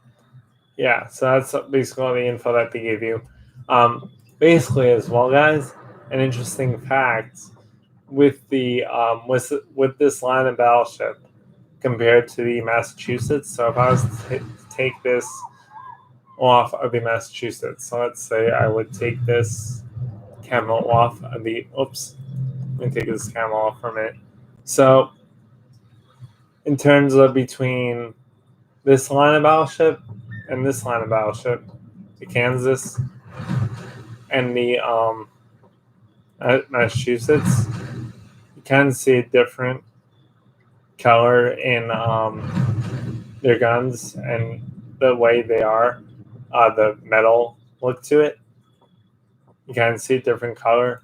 yeah, so that's basically all the info that they gave you. Basically, as well, guys, an interesting fact with the with this line of battleship compared to the Massachusetts. So, if I was to take this off of the Massachusetts, so let's say I would take this camo off of the. Oops, let me take this camo off for a minute. So, in terms of between this line of battleship and this line of battleship, the Kansas and the Massachusetts, you kind of see a different color in their guns and the way they are, the metal look to it. You kind of see a different color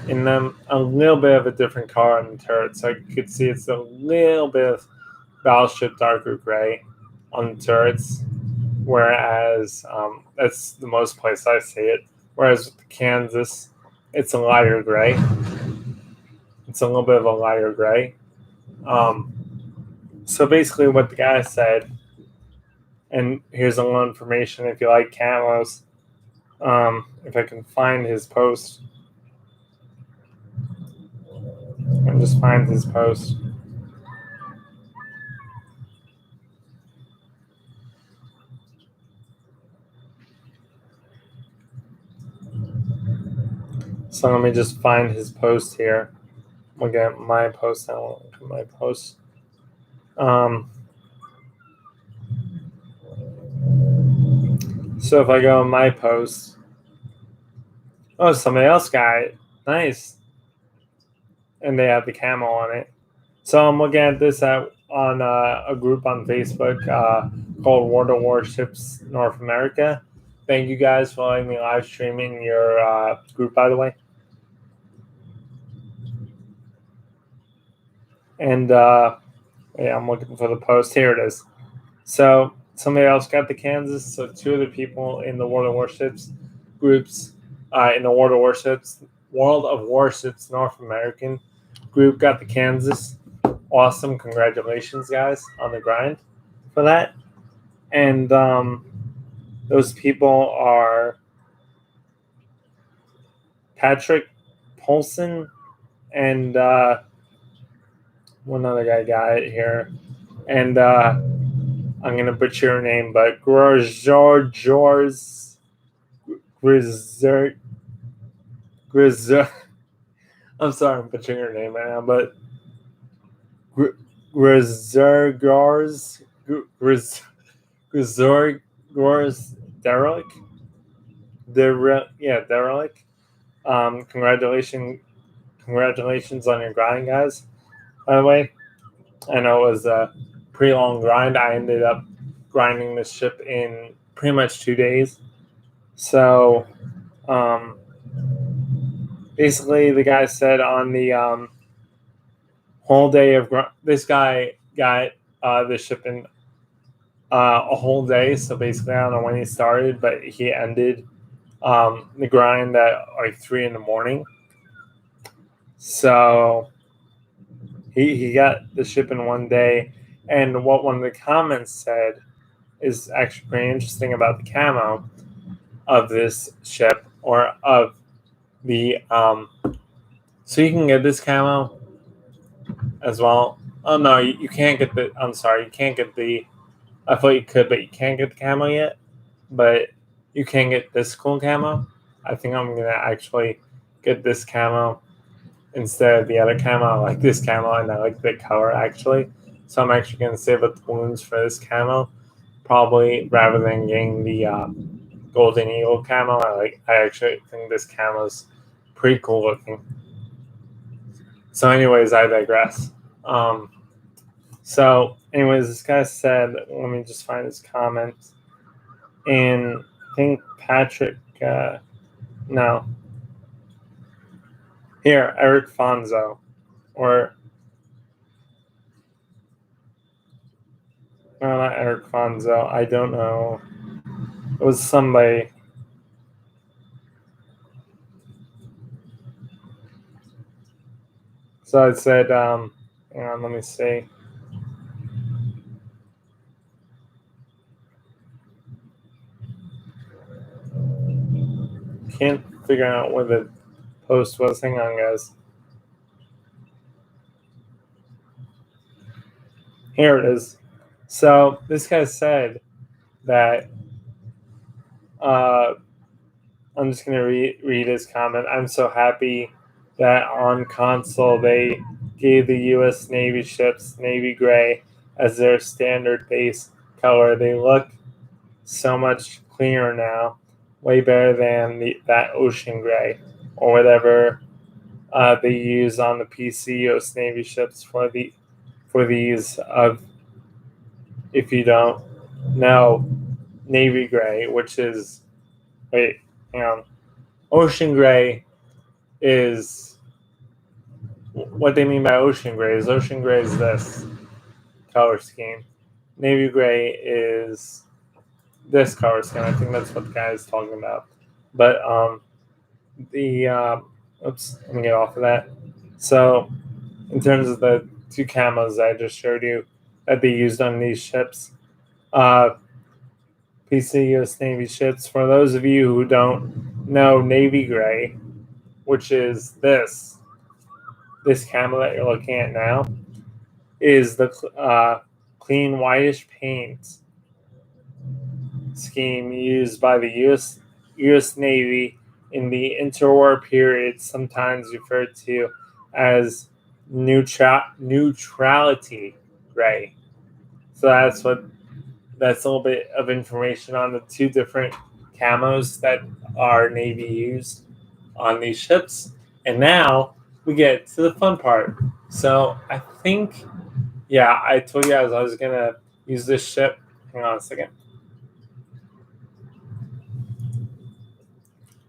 in them, a little bit of a different color on the turret. So you could see it's a little bit of battleship darker gray on the turrets, whereas that's the most place I see it. Whereas with the Kansas, it's a lighter gray. It's a little bit of a lighter gray. So basically, what the guy said, and here's a little information if you like camos. If I can find his post, and just find his post. So let me just find his post here. Look at my post now. Look at my post. So if I go on my post, oh, somebody else got it. Nice. And they have the camo on it. So I'm looking at this on a group on Facebook called World of Warships North America. Thank you guys for letting me live stream in your group, by the way. And yeah, I'm looking for the post. Here it is. So somebody else got the Kansas. So two of the people in the World of Warships groups, in the World of Warships North American group got the Kansas. Awesome. Congratulations, guys, on the grind for that. And those people are Patrick Polson and one other guy got it here. And I'm going to butcher your name, but Grizzer. I'm sorry, I'm butchering your name right now, but Grizzergars Derelict. Derelict. Congratulations on your grind, guys. By the way, I know it was a pretty long grind. I ended up grinding this ship in pretty much 2 days. So, basically, the guy said on the whole day of this guy got the ship in a whole day. So basically, I don't know when he started, but he ended the grind at like 3 a.m. So he got the ship in 1 day. And what one of the comments said is actually pretty interesting about the camo of this ship, or of the so you can get this camo as well. Oh no, you can't get the. I'm sorry, you can't get the. I thought you could, but you can't get the camo yet. But you can get this cool camo. I think I'm gonna actually get this camo instead of the other camo. I like this camo and I like the color actually. So I'm actually gonna save up the balloons for this camo, probably rather than getting the Golden Eagle camo. I actually think this camo is pretty cool looking. So, anyways, I digress. So, anyways, this guy said, let me just find his comment. And I think Patrick, no. Here, Eric Fonzo, or No, not Eric Fonzo. I don't know. It was somebody. So I said, hang on, let me see. Can't figure out where the post was. Hang on, guys. Here it is. So this guy said that I'm just gonna read his comment. I'm so happy that on console they gave the U.S. Navy ships navy gray as their standard base color. They look so much cleaner now, way better than that ocean gray or whatever they use on the PC U.S. Navy ships for these of, if you don't know, navy gray, which is, wait, hang on, ocean gray is what they mean by ocean gray is this color scheme. Navy gray is this color scheme. I think that's what the guy is talking about. But oops, let me get off of that. So in terms of the two camos I just showed you that they used on these ships, PC US Navy ships, for those of you who don't know, navy gray, which is this camo that you're looking at now, is the clean whitish paint scheme used by the U.S. Navy in the interwar period, sometimes referred to as neutrality gray. So that's a little bit of information on the two different camos that our Navy used on these ships. And now we get to the fun part. So I think, yeah, I told you guys I was going to use this ship. Hang on a second.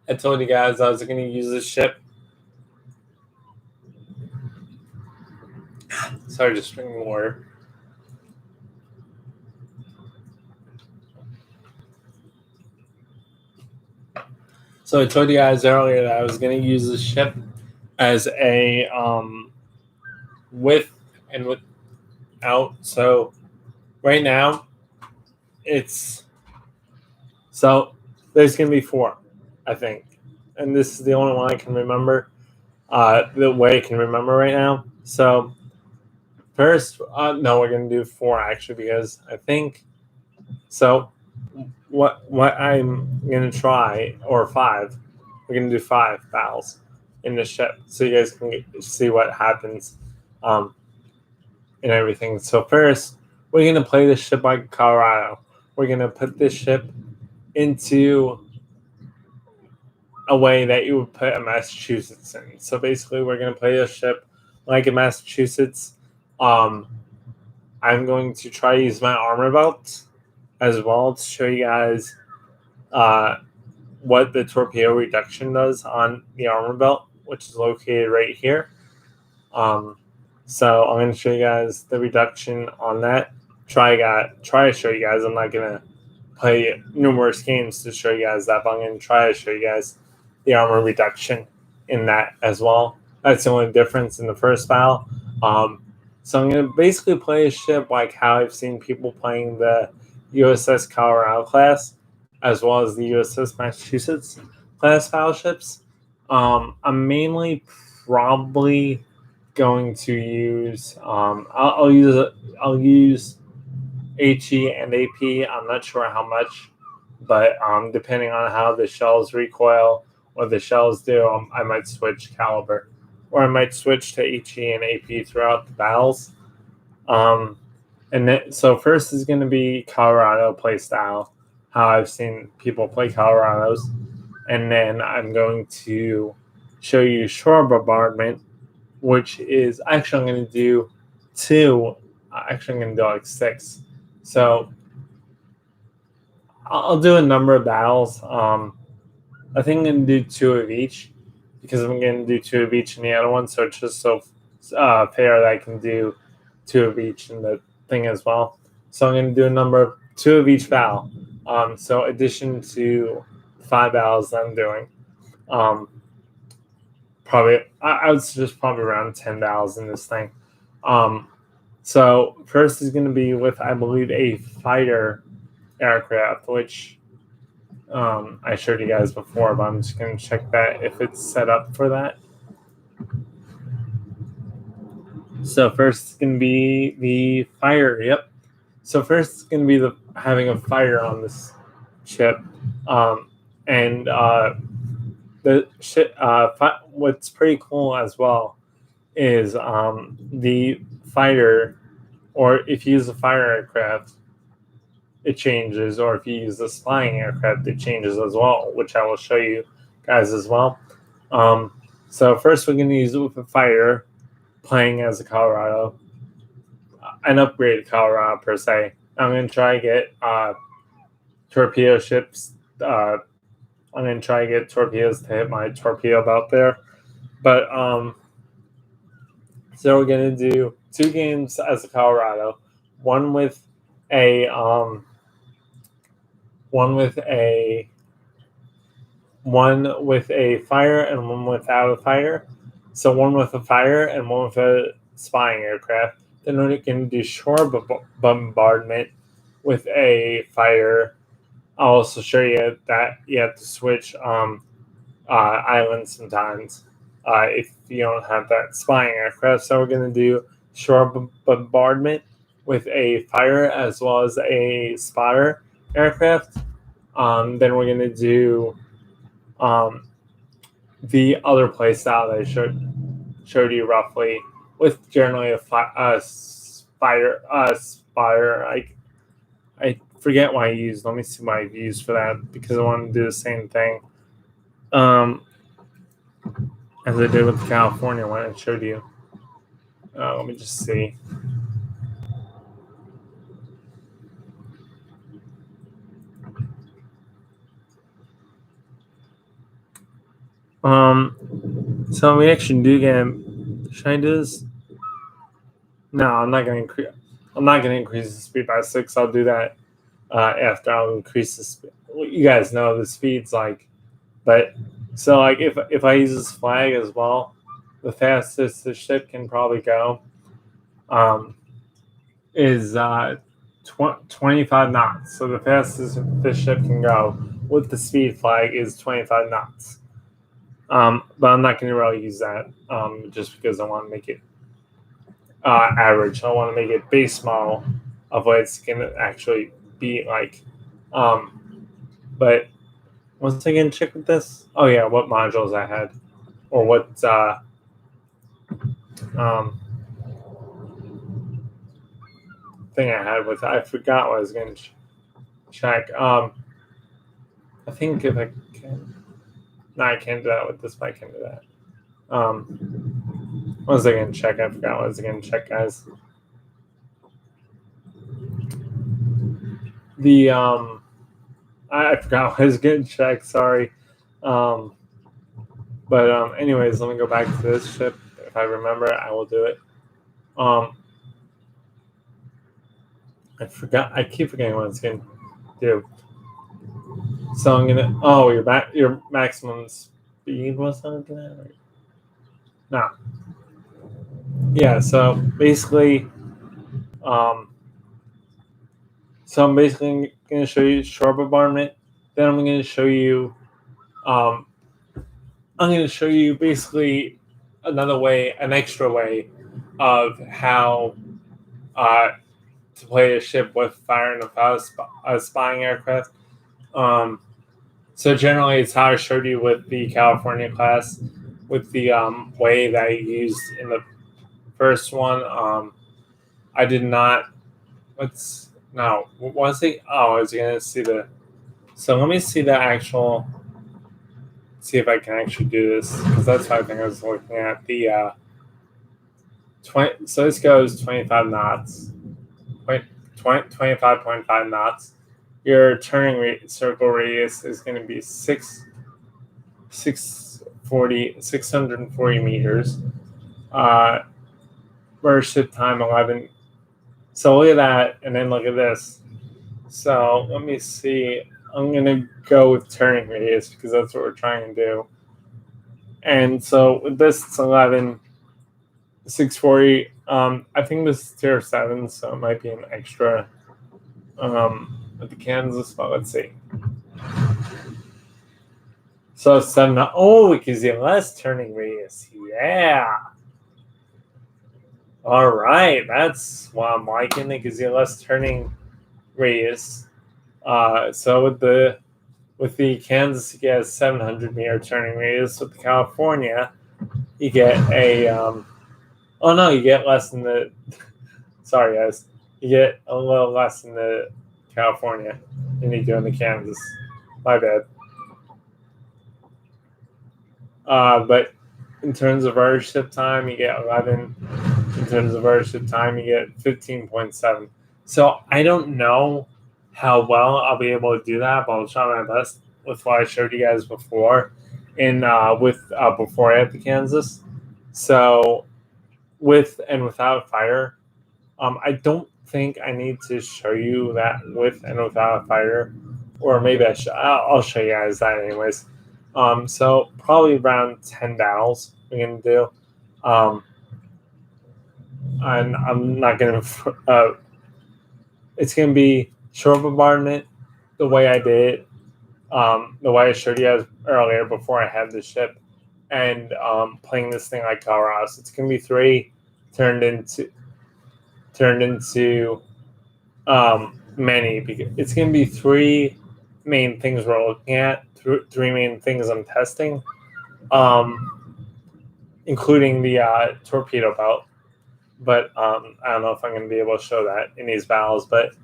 I told you guys I was going to use this ship. Sorry, just drinking water. So I told you guys earlier that I was going to use this ship as a with and without. So right now, it's so there's going to be 4, I think, and this is the only one I can remember. The way I can remember right now. So first, no, we're going to do 4 actually, because I think so. What I'm going to try, or 5, we're going to do 5 battles in the ship, so you guys can see what happens, and everything. So first, we're going to play this ship like Colorado. We're going to put this ship into a way that you would put a Massachusetts in. So basically, we're going to play this ship like a Massachusetts. I'm going to try to use my armor belt as well to show you guys what the torpedo reduction does on the armor belt, which is located right here. So I'm going to show you guys the reduction on that. Try to show you guys. I'm not going to play numerous games to show you guys that, but I'm going to try to show you guys the armor reduction in that as well. That's the only difference in the first battle. So I'm going to basically play a ship like how I've seen people playing the USS Colorado class, as well as the USS Massachusetts class battleships. I'm mainly probably going to use I'll use HE and AP. I'm not sure how much, but depending on how the shells recoil or the shells do, I might switch caliber, or I might switch to HE and AP throughout the battles. And then, so first is going to be Colorado play style, how I've seen people play Colorados, and then I'm going to show you shore bombardment, which is actually I'm going to do 2. Actually, I'm going to do like 6. So I'll do a number of battles. I think I'm going to do 2 of each, because I'm going to do 2 of each in the other one. So it's just so fair that I can do 2 of each in the thing as well. So I'm going to do a number of 2 of each vowel. So addition to 5 vowels that I'm doing. Probably I would suggest probably around 10 vowels in this thing. So first is going to be with, I believe, a fighter aircraft, which I showed you guys before, but I'm just going to check that if it's set up for that. So first it's going to be the fire. Yep. So first it's going to be the having a fire on this ship, and the ship. What's pretty cool as well is the fighter, or if you use a fire aircraft, it changes, or if you use a spying aircraft, it changes as well, which I will show you guys as well. So first we're going to use it with a fighter playing as a Colorado, an upgraded Colorado per se. I'm going to try to get torpedo ships. I'm going to try to get torpedoes to hit my torpedo belt there. But so we're going to do 2 games as a Colorado, one with a fire and one without a fire. So one with a fire and one with a spying aircraft. Then we're going to do shore bombardment with a fire. I'll also show you that you have to switch islands sometimes if you don't have that spying aircraft. So we're going to do shore bombardment with a fire as well as a spotter aircraft. Then we're going to do the other play style that I showed you roughly, with generally a spotter. I forget what I used. Let me see what I used for that because I want to do the same thing as I did with California when I showed you. Let me just see. So we actually do get. Should I do this? No, I'm not going to increase the speed by 6. I'll do that after I'll increase the speed. You guys know the speed's like, but so like if I use this flag as well, the fastest the ship can probably go is 25 knots. So the fastest the ship can go with the speed flag is 25 knots. But I'm not going to really use that just because I want to make it average. I want to make it base model of what it's going to actually be like. But once again, check with this. Oh yeah, what modules I had, or what thing I had with it. I forgot what I was going to check. I think if I can, no, I can't do that with this. But I can do that. What was I going to check? I forgot what I was going to check, guys. The I forgot what I was going to check. Sorry. But anyways, let me go back to this ship. If I remember, I will do it. I forgot. I keep forgetting what it's going to do. So I'm gonna. Oh, your maximum speed was not that, right? No. Yeah. So basically, I'm basically going to show you shore bombardment. Then I'm going to show you. I'm going to show you basically an extra way of how to play a ship with fire and a spying aircraft. So generally, it's how I showed you with the California class, with the way that I used in the first one. I did not. What was it? Oh, I was going to see the. So let me see the actual. See if I can actually do this, because that's what I think I was looking at. The 20. So this goes 25 knots. 25.5 knots. Your turning circle radius is going to be 640 meters. Burst ship time 11 So look at that, and then look at this. So let me see. I'm gonna go with turning radius because that's what we're trying to do. And so with this, it's 11, 640. I think this is tier 7, so it might be an extra with the Kansas, but let's see. So 7. Oh, it gives you less turning radius. Yeah. All right, that's what I'm liking. It gives you less turning radius. So with the Kansas, you get a 700-meter turning radius. With the California, you get a oh no, you get less than the. Sorry, guys, you get a little less than the California than you do in the Kansas. My bad. But in terms of airship time, you get 11. In terms of airship time, you get 15.7. So I don't know how well I'll be able to do that, but I'll try my best with what I showed you guys before before I had the Kansas. So with and without fire, I don't think I need to show you that with and without a fighter, or maybe I'll show you guys that anyways. So probably around 10 battles we're gonna do. And I'm not gonna. It's gonna be short bombardment, the way I did it, the way I showed you guys earlier before I had the ship, and playing this thing like Colorado. So it's gonna be 3 turned into many, because it's going to be 3 main things we're looking at, 3 main things I'm testing, including the torpedo belt. But I don't know if I'm going to be able to show that in these battles, but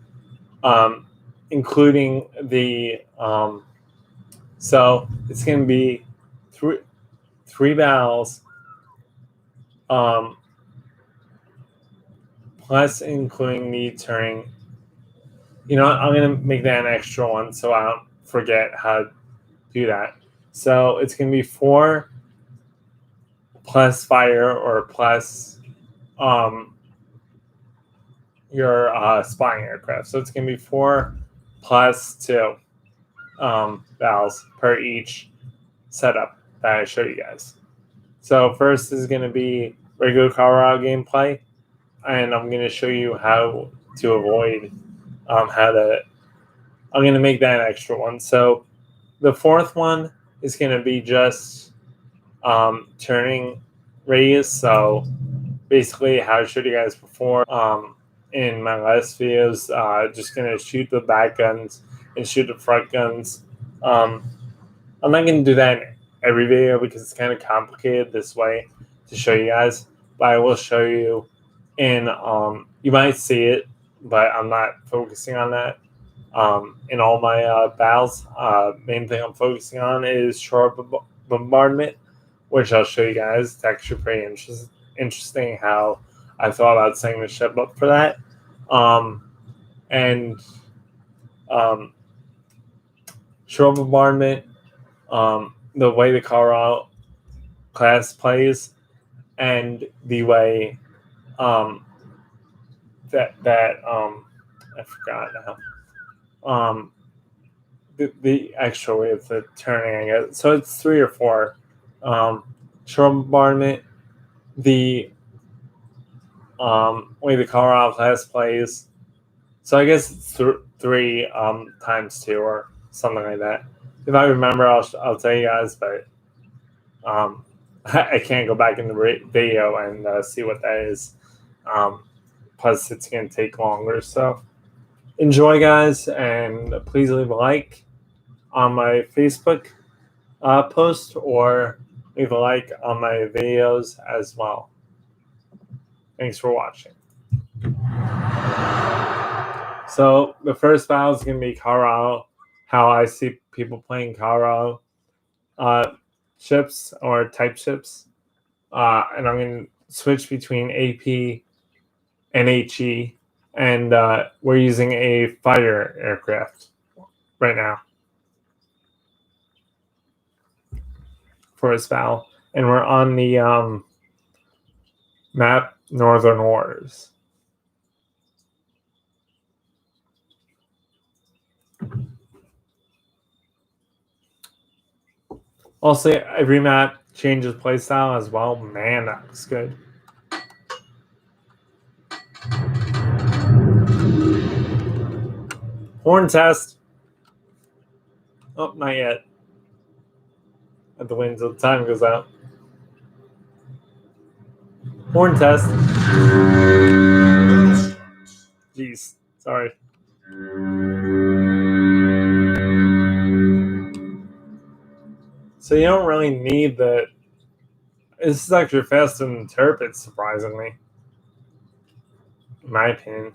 including the so it's going to be 3 battles, plus including the turning. You know what? I'm going to make that an extra one so I don't forget how to do that. So it's going to be 4 plus fire or plus your spying aircraft. So it's going to be 4 plus 2 valves per each setup that I showed you guys. So first is going to be regular Colorado gameplay, and I'm going to show you how to avoid I'm going to make that an extra one. So the 4th one is going to be just turning radius. So basically, how I showed you guys before in my last videos, just going to shoot the back guns and shoot the front guns. I'm not going to do that in every video because it's kind of complicated this way to show you guys, but I will show you in, you might see it, but I'm not focusing on that. In all my battles, main thing I'm focusing on is short bombardment, which I'll show you guys. It's actually pretty interesting how I thought about setting the ship up for that. And short bombardment, the way the Colorado class plays, and the way that I forgot now. The actual way of the turning, I guess. So it's 3 or 4. Short bombardment, the way the Colorado class plays. So I guess it's 3 times 2 or something like that. If I remember, I'll tell you guys, but I can't go back in the video and see what that is. Plus, it's going to take longer. So enjoy, guys, and please leave a like on my Facebook post or leave a like on my videos as well. Thanks for watching. So the first battle is going to be Colorado, how I see people playing Colorado ships or type ships. And I'm going to switch between AP and HE, and we're using a fighter aircraft right now for this battle. And we're on the map Northern Waters. Also, every map changes playstyle as well. Man, that looks good. Horn test. Oh, not yet. I have to wait until the time goes out. Horn test. Jeez, sorry. So you don't really need the. This is actually faster than Turpits, surprisingly. In my opinion.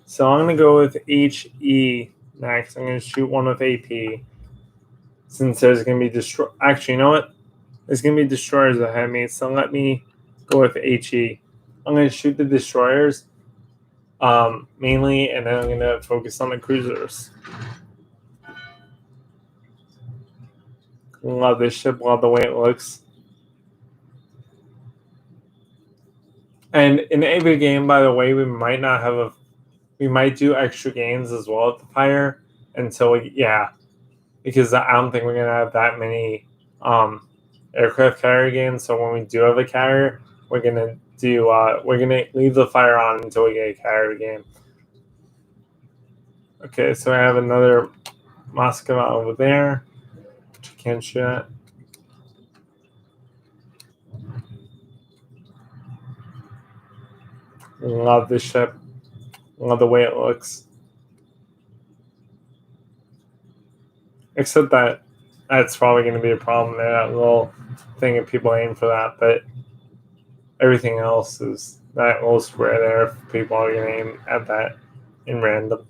So I'm going to go with HE next. I'm going to shoot one with AP. Since there's going to be Actually, you know what? There's going to be destroyers ahead of me. So let me go with HE. I'm going to shoot the destroyers mainly, and then I'm going to focus on the cruisers. Love this ship. Love the way it looks. And in every game, by the way, we might not have we might do extra games as well at the fire until because I don't think we're gonna have that many aircraft carrier games. So when we do have a carrier, we're gonna leave the fire on until we get a carrier game. Okay, so I have another Moscow over there, which I can't shoot at. Love this ship. Love the way it looks. Except that's probably going to be a problem there, that little thing if people aim for that. But everything else is that little square there if people are going to aim at that in random.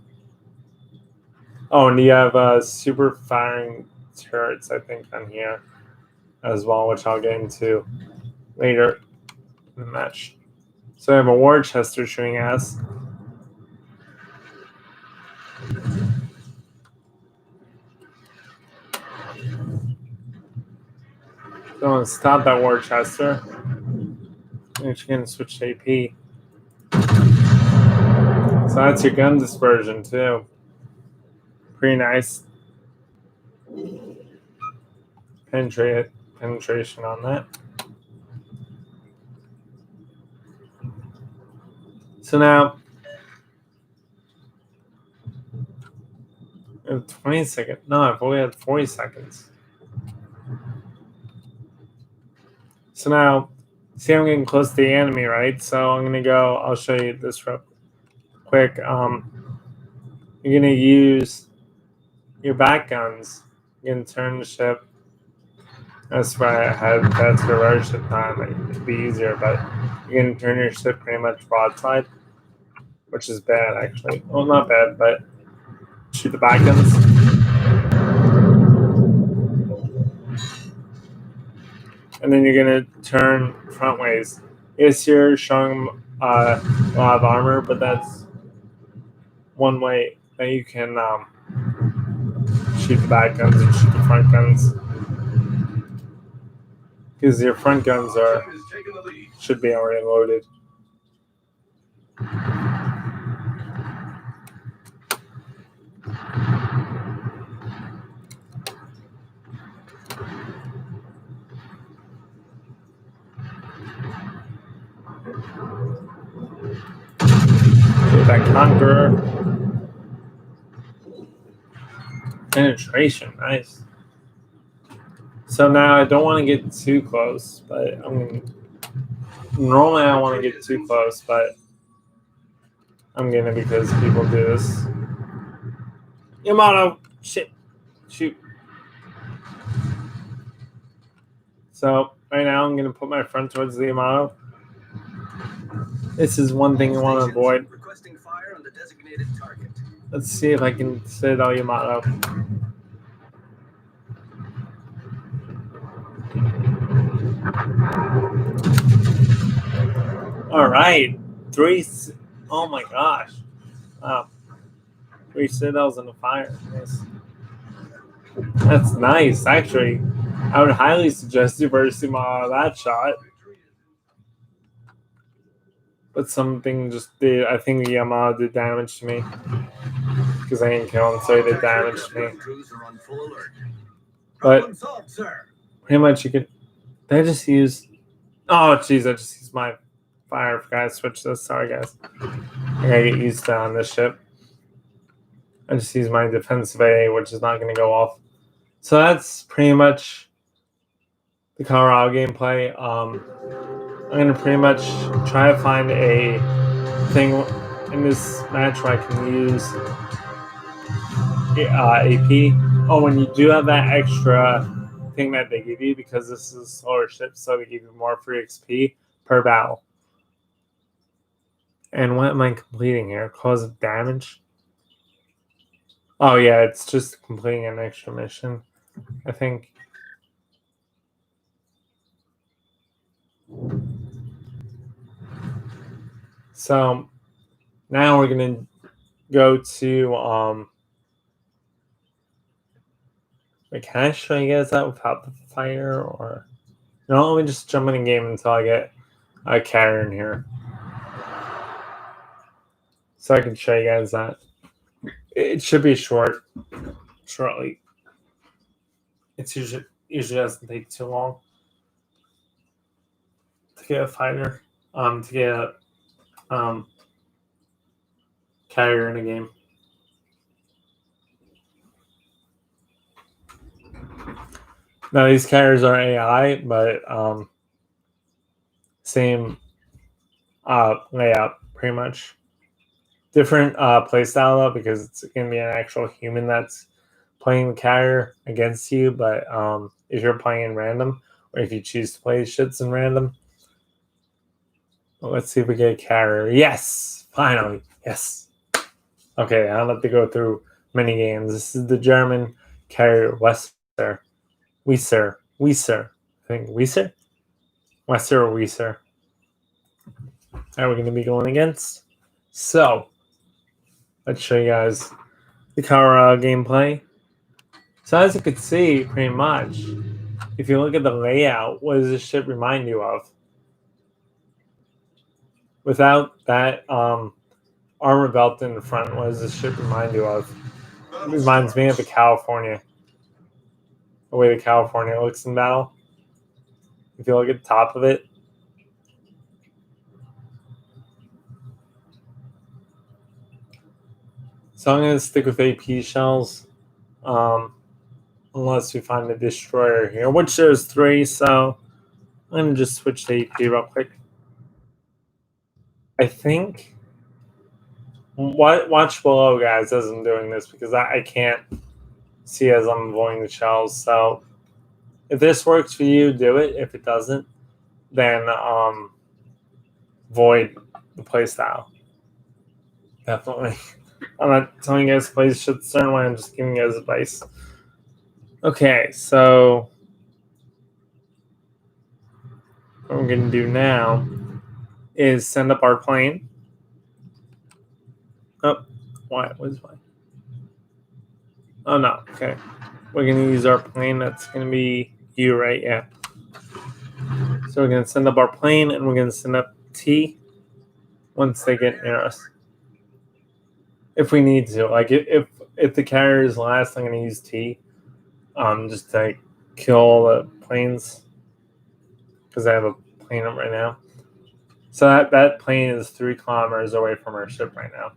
Oh, and you have super firing turrets, I think, on here as well, which I'll get into later in the match. So I have a Worcester shooting us. So I'm going to stop that Worcester. I'm just going to switch to AP. So that's your gun dispersion, too. Pretty nice. Penetration on that. So now, I have 20 seconds. No, I've only had 40 seconds. So now, see, I'm getting close to the enemy, right? So I'm going to go, I'll show you this real quick. You're going to use your back guns. You're going to turn the ship. That's why I had faster Warship time. It'd be easier, but you're going to turn your ship pretty much broadside, which is bad, actually. Well, not bad, but shoot the back guns. And then you're going to turn front ways. Yes, you're showing a lot of armor, but that's one way that you can shoot the back guns and shoot the front guns. Because your front guns should be already loaded. Okay, that Conqueror. Penetration, nice. So now I don't want to get too close, but normally I don't want to get too close, but I'm gonna because people do this. Yamato, shit, shoot. So right now I'm gonna put my front towards the Yamato. This is one thing you want to avoid.
Requesting fire on the designated target.
Let's see if I can Citadel Yamato. All right, oh my gosh, wow, 3 Citadels in the fire. Nice. That's nice, actually. I would highly suggest you versus that shot. But something just did. I think the Yamato did damage to me because I didn't kill him, so he did damage to me.
Crews are on full alert.
But
Problem solved, sir.
pretty much you could. Did I just use? Oh jeez, I just used my fire. I forgot to switch this. Sorry guys. I gotta get used to on this ship. I just use my defensive A, which is not going to go off. So that's pretty much the Colorado gameplay. I'm going to pretty much try to find a thing in this match where I can use AP. Oh, when you do have that extra thing that they give you, because this is a slower ship, so they give you more free XP per battle. And what am I completing here? Cause of damage? Oh yeah, it's just completing an extra mission, I think. So now we're gonna go to wait, can I show you guys that without the fire, or no? Let me just jump in the game until I get a carrier in here, so I can show you guys that. It should be shortly. It's usually doesn't take too long to get a fighter, to get a carrier in a game. Now these carriers are AI, but same layout, pretty much. Different playstyle though, because it's going to be an actual human that's playing the carrier against you. But if you're playing in random, or if you choose to play ships in random, well, let's see if we get a carrier. Yes, finally, yes. Okay, I don't have to go through many games. This is the German carrier Wesser. Wieser. I think Wieser? Wesser or Wieser. That we're going to be going against. So, let's show you guys the Colorado gameplay. So as you can see, pretty much, if you look at the layout, what does this ship remind you of? Without that armor belt in the front, what does this ship remind you of? It reminds me of the California. The way the California looks in battle. If you look at the top of it. So I'm going to stick with AP shells. Unless we find a destroyer here, which there's 3, so I'm going to just switch to AP real quick. I think watch below, guys, as I'm doing this, because I can't see as I'm avoiding the shells. So if this works for you, do it. If it doesn't, then void the playstyle. Definitely. I'm not telling you guys to play this shit a certain way. I'm just giving you guys advice. Okay, so what we're going to do now is send up our plane. Oh, why? What is why? Oh, no. Okay. We're going to use our plane. That's going to be you, right? Yeah. So we're going to send up our plane, and we're going to send up T once they get near us. If we need to. Like, if the carrier is last, I'm going to use T just to kill the planes, because I have a plane up right now. So that plane is 3 kilometers away from our ship right now.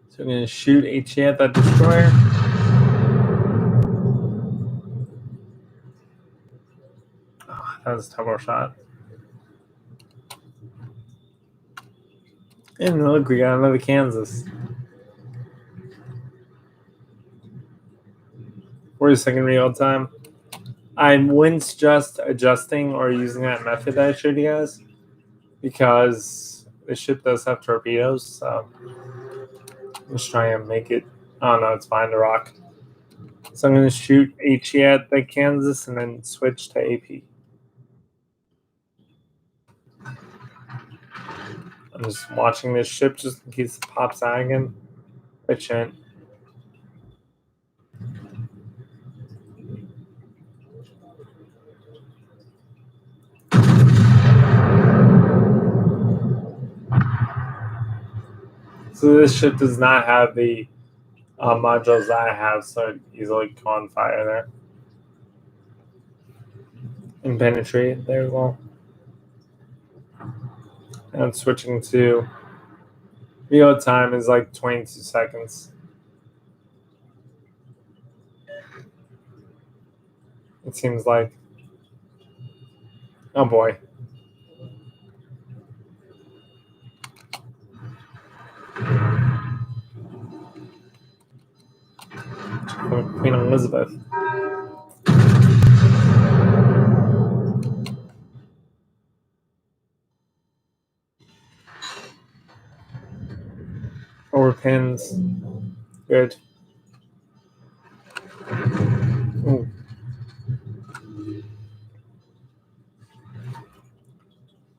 So I'm going to shoot HE at that destroyer. Oh, that was a terrible shot. And look, we got another Kansas. 40-second real time. I wouldn't suggest adjusting or using that method that I showed you guys, because the ship does have torpedoes, so let's try and make it. Oh no, it's behind the rock. So I'm going to shoot HE at the Kansas and then switch to AP. I'm just watching this ship just in case it pops out again. It shouldn't. So this ship does not have the modules that I have, so it easily caught on fire there. And penetrate, there we go. And switching to reload time is like 22 seconds. It seems like. Oh boy. Queen Elizabeth. Over pins. Good. Ooh.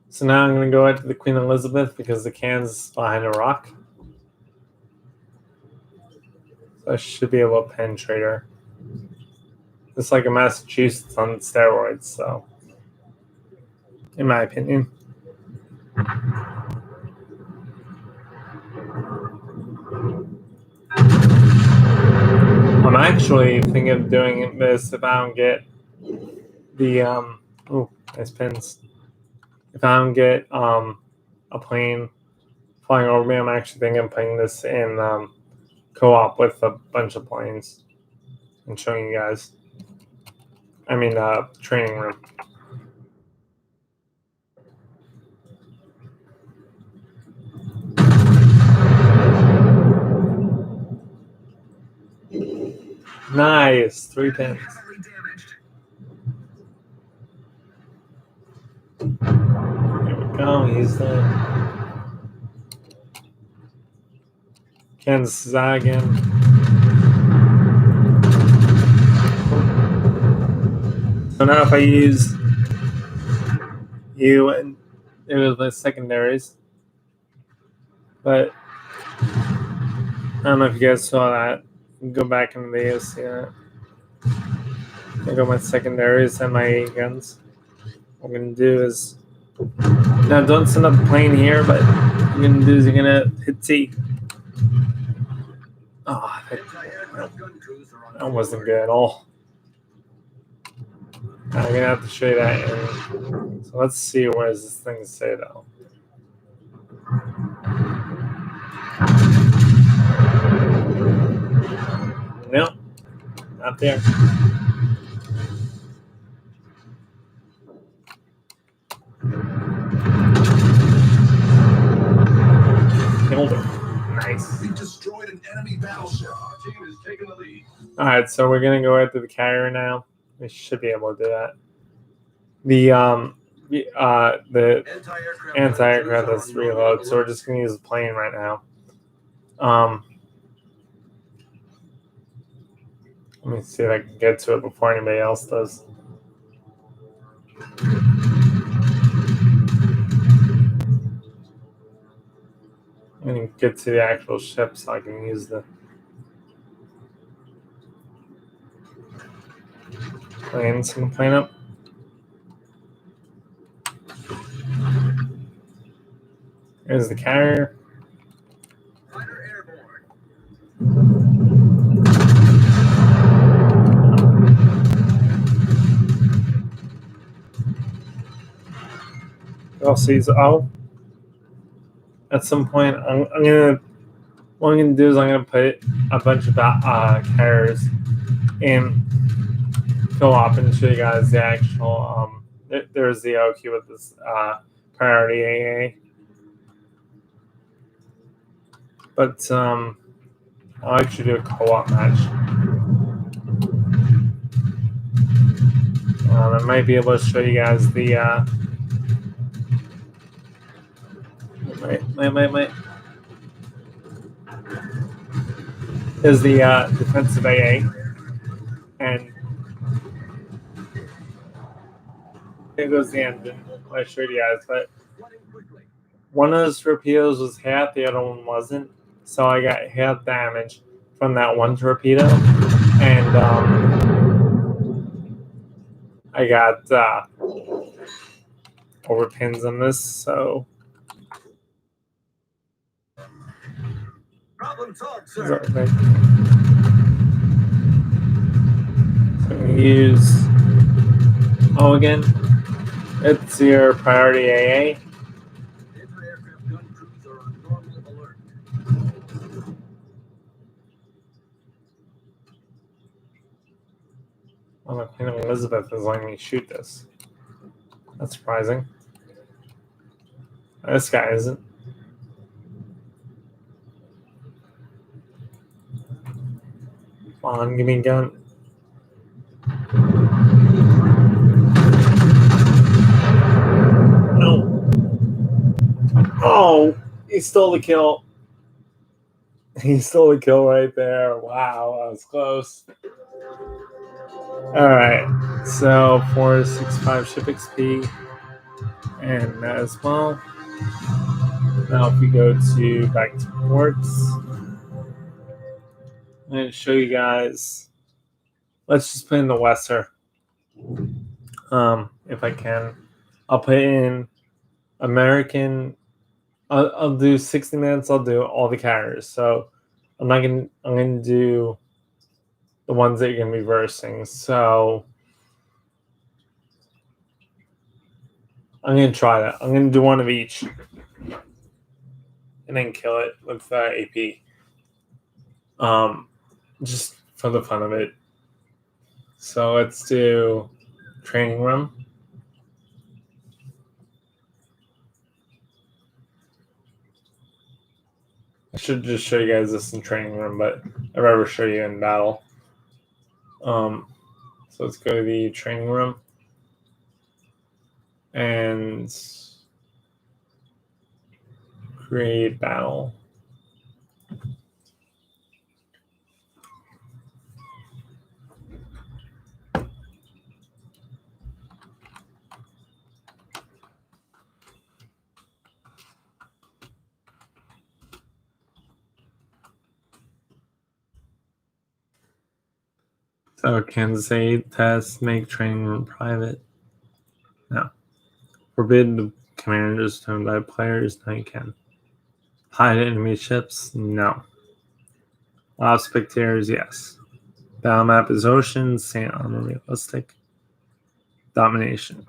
So now I'm going to go out to the Queen Elizabeth because the can's is behind a rock. So I should be able to penetrate her. It's like a Massachusetts on steroids, so. In my opinion. I'm actually thinking of doing this if I don't get the oh, nice pins. If I don't get a plane flying over me, I'm actually thinking of putting this in co-op with a bunch of planes and showing you guys. I mean, training room. Nice, 3 pins.
Heavily damaged.
There we go. He's the Kansas again. So now if I use you and it was the secondaries, but I don't know if you guys saw that. Go back in the video, see that. I got my secondaries and my guns. What I'm gonna do is now don't send up a plane here, but what you're gonna do is you're gonna hit T. Oh,
Anti-aircraft gun crews are on
that wasn't good at all. I'm gonna have to show you that. So let's see where does this thing say though. Nope, not there. Killed it. Nice.
We destroyed an enemy battleship. Our team is taking the lead.
All right, so we're gonna go after the carrier now. We should be able to do that. The anti-aircraft has reload, so we're just gonna use the plane right now. Let me see if I can get to it before anybody else does. I'm gonna get to the actual ship so I can use the plane. So I'm gonna plane up. Here's the carrier.
Fighter airborne.
I'll see. Oh, at some point, I'm gonna. What I'm gonna do is I'm gonna put a bunch of carriers in co-op and show you guys the actual. There's the OQ with this priority AA. But I'll actually do a co-op match. I might be able to show you guys the. Might. Is the defensive AA, and here goes the engine. I showed you guys, but
Flooding quickly.
one of those torpedoes was half, the other one wasn't. So I got half damage from that one torpedo, and I got over pins on this. So
Problem solved,
Is
sir.
that okay? So I'm gonna use again. It's your priority AA.
Anti-aircraft gun crews are on normal alert.
Oh, the Queen of Elizabeth is letting me shoot this. That's surprising. This guy isn't. Come on, give me a gun. No. Oh, he stole the kill. He stole the kill right there. Wow, that was close. Alright, so 465 ship XP. And that as well. Now if we go to back to ports, I'm going to show you guys. Let's just put in the Wester. If I can. I'll put in American. I'll do 60 minutes. I'll do all the carriers. So I'm gonna do the ones that you're gonna be versing. So I'm gonna try that. I'm gonna do one of each, and then kill it with AP. Just for the fun of it. So let's do training room. I should just show you guys this in training room, but I'd rather show you in battle. So let's go to the training room and create battle. So Kansas say test, make training room private. No. Forbid the commanders to invite players. No, you can. Hide enemy ships. No. Allow spectators. Yes. Battle map is ocean. Sand armor realistic. Domination.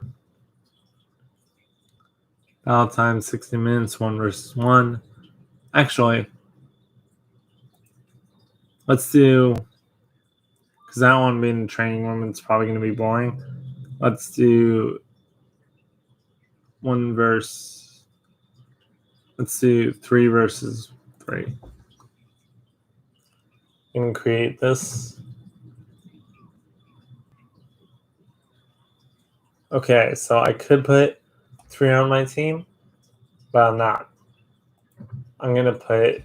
Battle time 60 minutes. 1 versus 1. Actually, let's do, because that one being the training room, it's probably going to be boring. Let's do 1 verse. Let's do 3 versus 3. You can create this. Okay, so I could put 3 on my team, but I'm not. I'm gonna put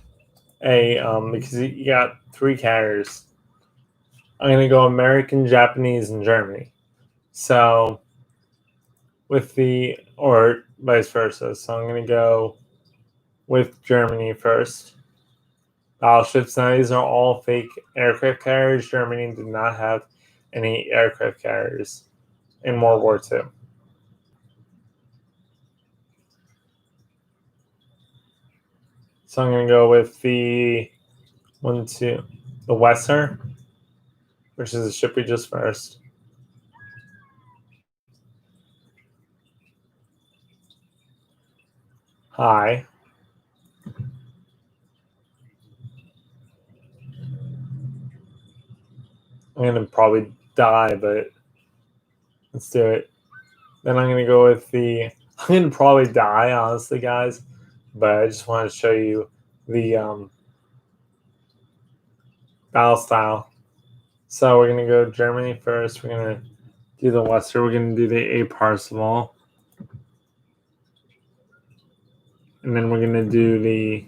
a because you got 3 carriers. I'm gonna go American, Japanese, and Germany. So with the, or vice versa. So I'm gonna go with Germany first. Battleships. Now these are all fake aircraft carriers. Germany did not have any aircraft carriers in World War II. So I'm gonna go with the the Wester, which is the ship we just first. Hi. I'm gonna probably die, but let's do it. Then I'm gonna go with the. I'm gonna probably die, honestly, guys. But I just want to show you the battle style. So we're gonna go Germany first. We're gonna do the Wester. We're gonna do the A Parseval, and then we're gonna do the.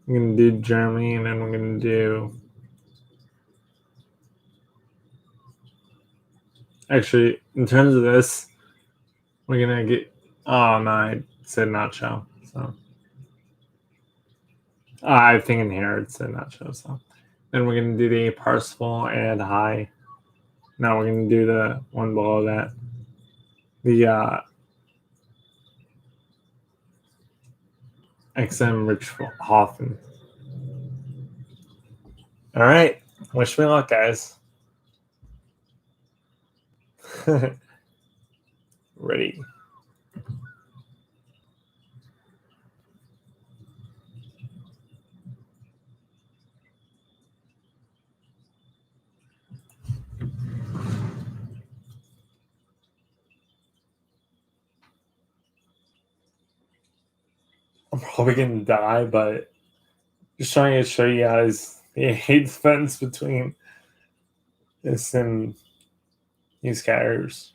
We're gonna do Germany, and then we're gonna do. Actually, in terms of this, we're gonna get. Oh no, I said not show. So I think in here it said not show. So then we're gonna do the Parseval and high. Now we're gonna do the one below that. the XM Richhofen. All right. Wish me luck, guys. Ready. I'm probably gonna die, but just trying to show you guys the hate defense between this and these carriers.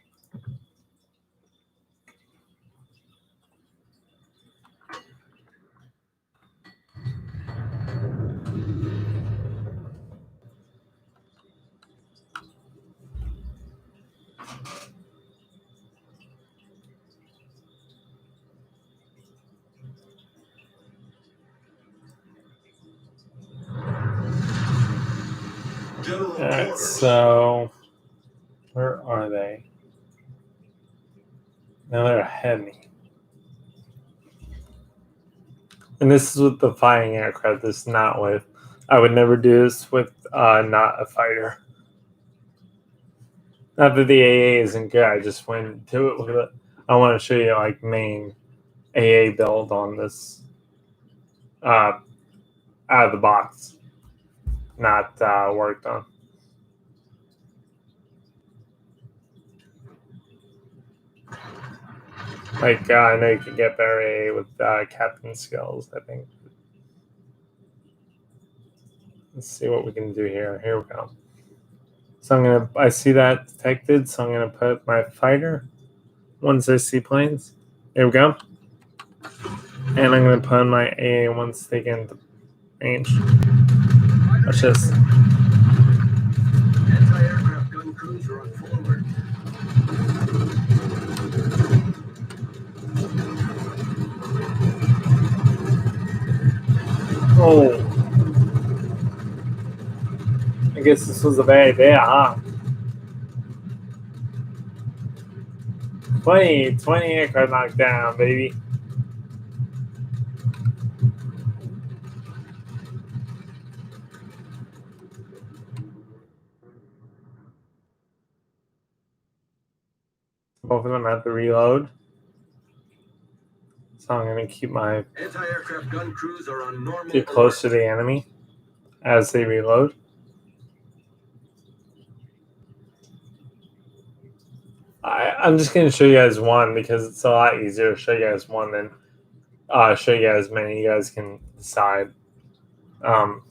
Alright, so where are they? Now they're ahead of me. And this is with the fighting aircraft. This is not with. I would never do this with not a fighter. Not that the AA isn't good. I just went to it with it. I want to show you like main AA build on this out of the box, not worked on. Like I know you can get better AA with captain skills. I think. Let's see what we can do here. Here we go. So I see that detected, so I'm gonna put my fighter once I see planes. There we go. And I'm gonna put on my AA once they get into range. Watch this.
Anti-aircraft gun cruiser on forward.
Oh. I guess this was a bad idea, huh? 20 aircraft knocked down, baby. Both of them have to reload. So I'm going to keep my
Anti-aircraft gun cruiser on normal.
get close to the enemy as they reload. I'm just going to show you guys one because it's a lot easier to show you guys one than show you guys many. You guys can decide how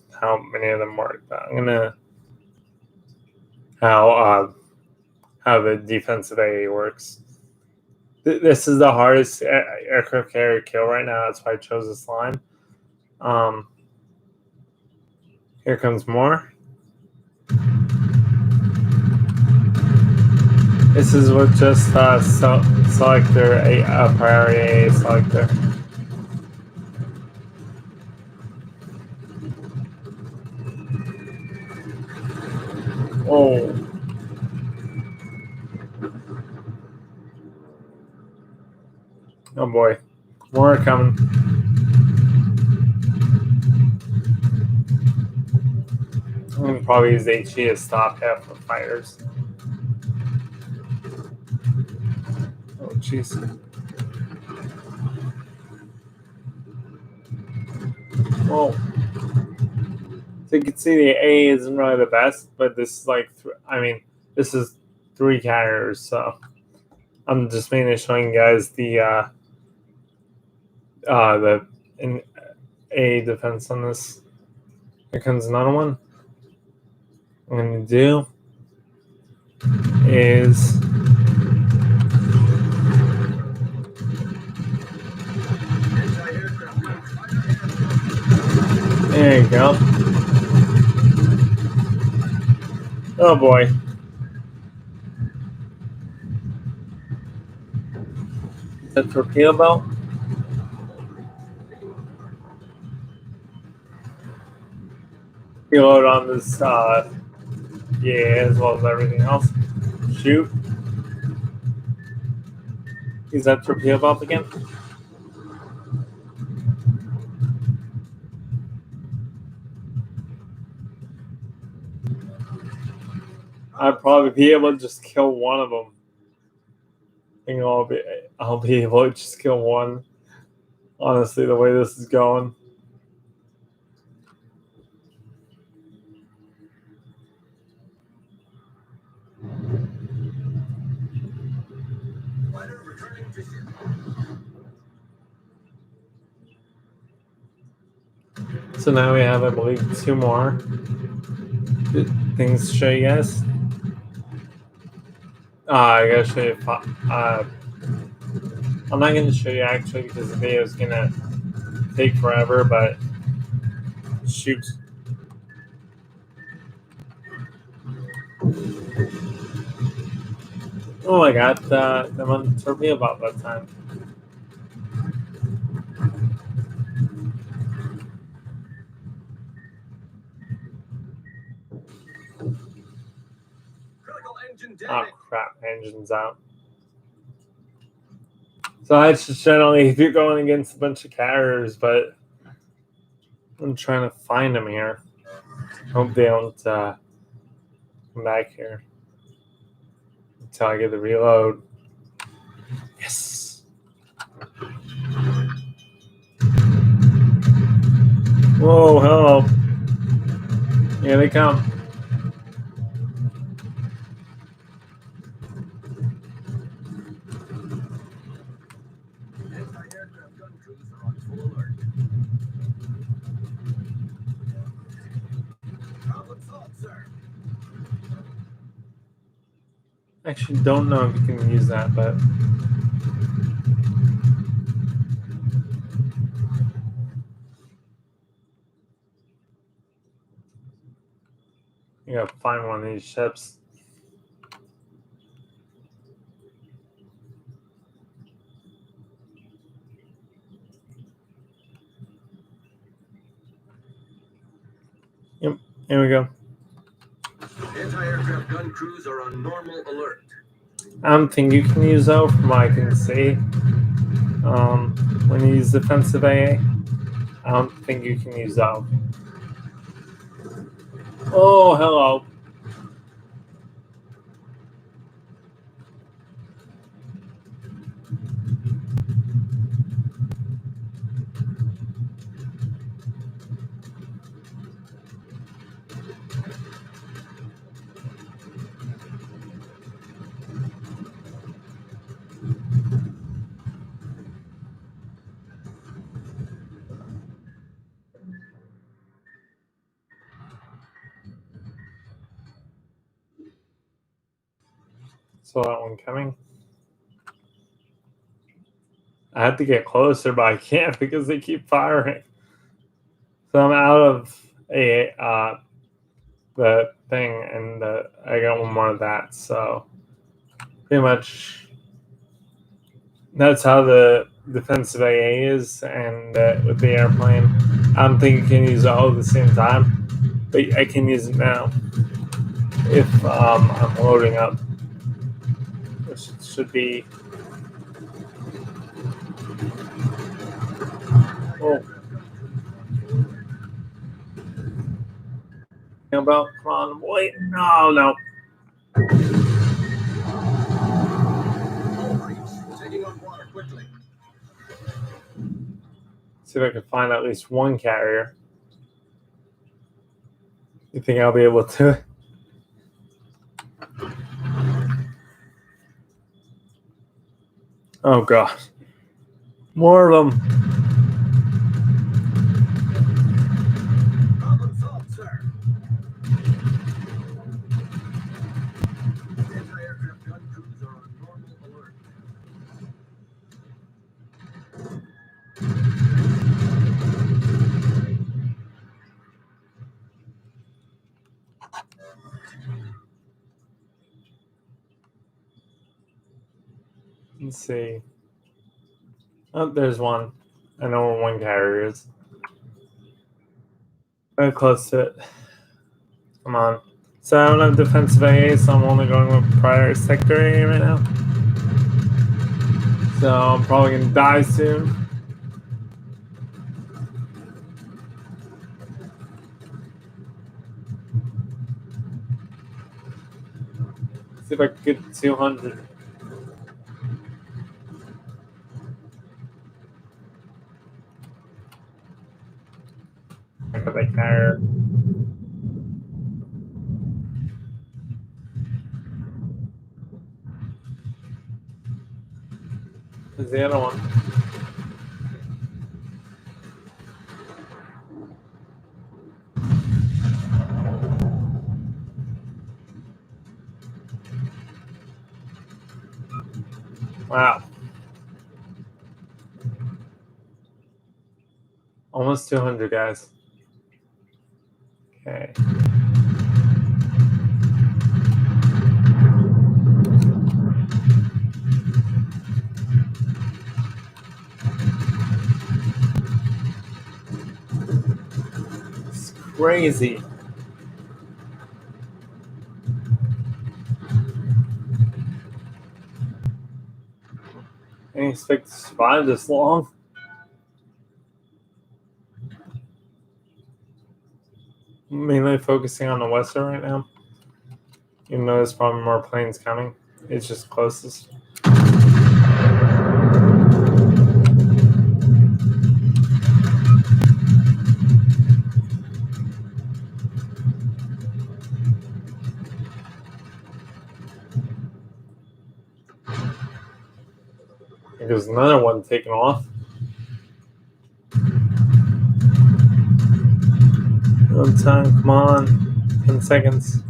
many of them work. I'm going to how the defensive AA works. This is the hardest aircraft carrier kill right now. That's why I chose this line. Here comes more. This is with just selector, a priority AA selector. Oh. Oh boy. More are coming. I'm going to probably use HE to stop half the fighters. Oh, jeez. Whoa. So you can see the A isn't really the best, but this is like, this is 3 carriers, so I'm just mainly showing you guys the A defense on this. Here comes another one. What I'm going to do is there you go. Oh boy. The torpedo belt. Reload on this, yeah, as well as everything else. Shoot. Is that torpedo bomb again? I'd probably be able to just kill one of them. I think I'll be able to just kill one. Honestly, the way this is going.
Fighter returning to ship.
So now we have, I believe, 2 more things to show you guys. I gotta show you. I'm not gonna show you actually because the video is gonna take forever, but shoot. Oh, I got them on torpedo bomb that time.
Critical engine
Oh
damage.
crap, engine's out. So that's just generally if you're going against a bunch of carriers, but I'm trying to find them here. Hope they don't come back here until I get the reload. Yes. Whoa, hello. Here they come.
Anti-aircraft gun crews are on full alert. Problem solved, sir.
Actually, don't know if you can use that, but you gotta find one of these ships. Yep, here we go.
Anti-aircraft gun crews are on normal alert.
I don't think you can use though, from what I can see. When you use defensive AA, I don't think you can use that. Oh, hello. Saw that one coming. I had to get closer, but I can't because they keep firing. So I'm out of the thing, and I got one more of that. So pretty much that's how the defensive AA is, and with the airplane, I don't think you can use it all at the same time, but I can use it now if I'm loading up, which should be. Oh, about come on, wait, no.
All breach. Taking on water quickly.
See if I can find at least one carrier. You think I'll be able to? Oh god, more of them.
Problem solved, sir. Anti-aircraft gun crews are on normal alert.
Let's see. Oh, there's one. I know where one carrier is. Very close to it. Come on. So I don't have defensive AA, so I'm only going with prior sector AA right now. So I'm probably gonna die soon. See if I can get 200. Because I care. There's the other one. Wow. Almost 200, guys. Okay. It's crazy. I didn't expect to survive this long. Mainly focusing on the western right now. Even though there's probably more planes coming. It's just closest. There's another one taking off. On time, come on. 10 seconds.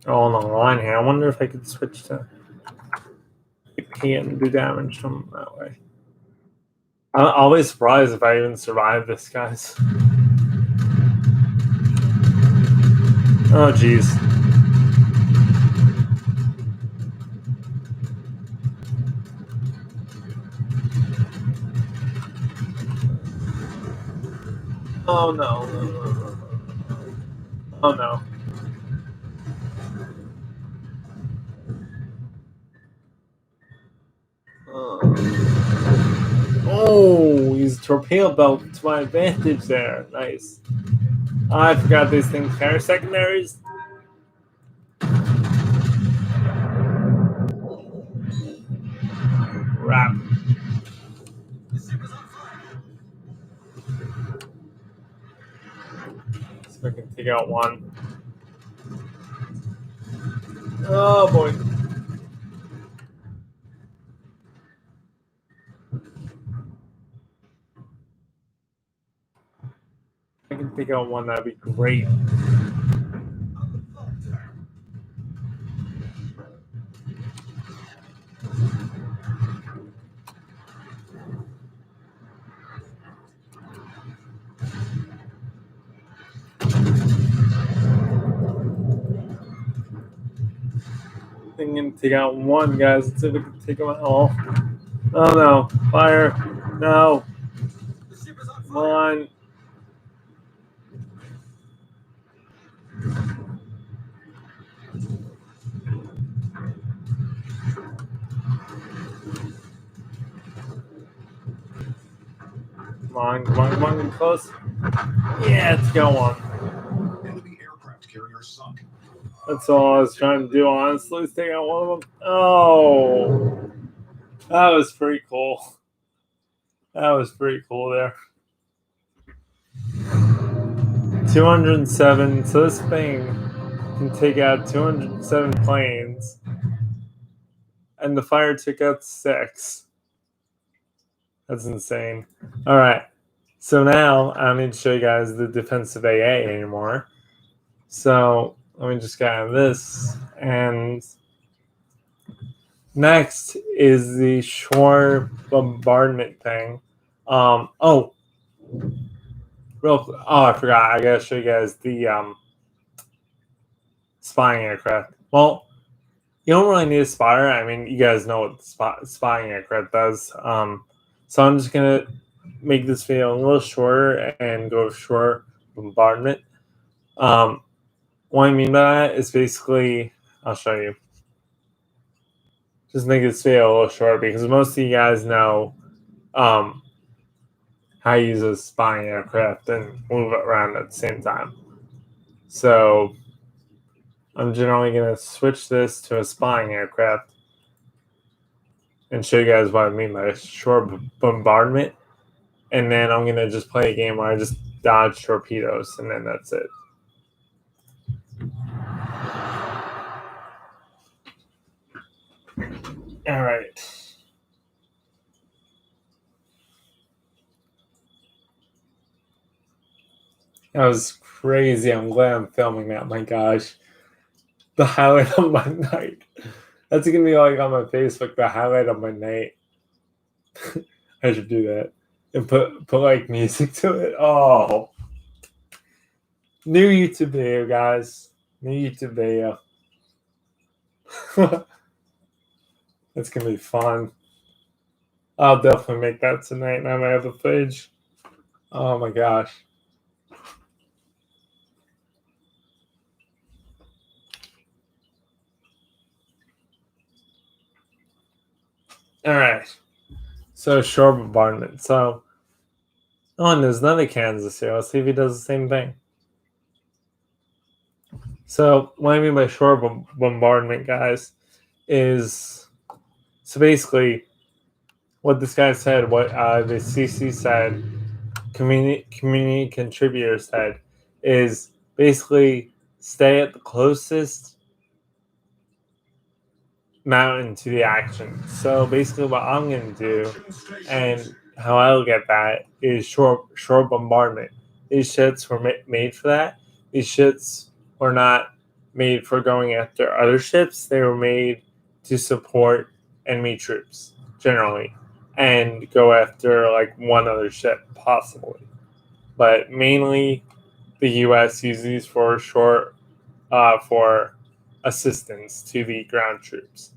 Oh, on the line here. I wonder if I could switch to AP and do damage from that way. I'll be surprised if I even survive this, guys. Oh, jeez. Oh, no. Oh, no. Oh, he's torpedo belt to my advantage there. Nice. Oh, I forgot these things carry secondaries. Crap. So I can take out one. Oh boy. If I can take out one, that'd be great. I think I can take out one, guys. Let's see if we can take them out all. Oh no. Fire. No. Come on. Come on, come on, come on, get close. Yeah, let's go on.
Enemy aircraft carrier sunk.
That's all I was trying to do, honestly. Let's take out one of them. Oh. That was pretty cool. That was pretty cool there. 207. So this thing can take out 207 planes. And the fire took out 6. That's insane. All right. So now I don't need to show you guys the defensive AA anymore. So let me just get out of this. And next is the shore bombardment thing. I forgot. I gotta show you guys the spying aircraft. Well, you don't really need a spotter. I mean, you guys know what the spying aircraft does. So I'm just gonna make this video a little shorter and go shore bombardment. What I mean by that is basically I'll show you. Just make this video a little short because most of you guys know how to use a spying aircraft and move it around at the same time. So I'm generally going to switch this to a spying aircraft and show you guys what I mean by short bombardment. And then I'm going to just play a game where I just dodge torpedoes, and then that's it. All right. That was crazy. I'm glad I'm filming that. My gosh. The highlight of my night. That's going to be like on my Facebook, the highlight of my night. I should do that. And put like music to it. Oh. New YouTube video, guys. New YouTube video. That's going to be fun. I'll definitely make that tonight. Now I have the footage. Oh my gosh. All right. So shore bombardment. So, and there's another Kansas here. Let's see if he does the same thing. So what I mean by shore bombardment, guys, is so basically what this guy said, what the CC said, community contributor said, is basically stay at the closest mountain to the action. So basically what I'm going to do and how I'll get that is shore bombardment. These ships were made for that. These ships were not made for going after other ships. They were made to support enemy troops generally and go after like one other ship possibly. But mainly the US uses these for for assistance to the ground troops.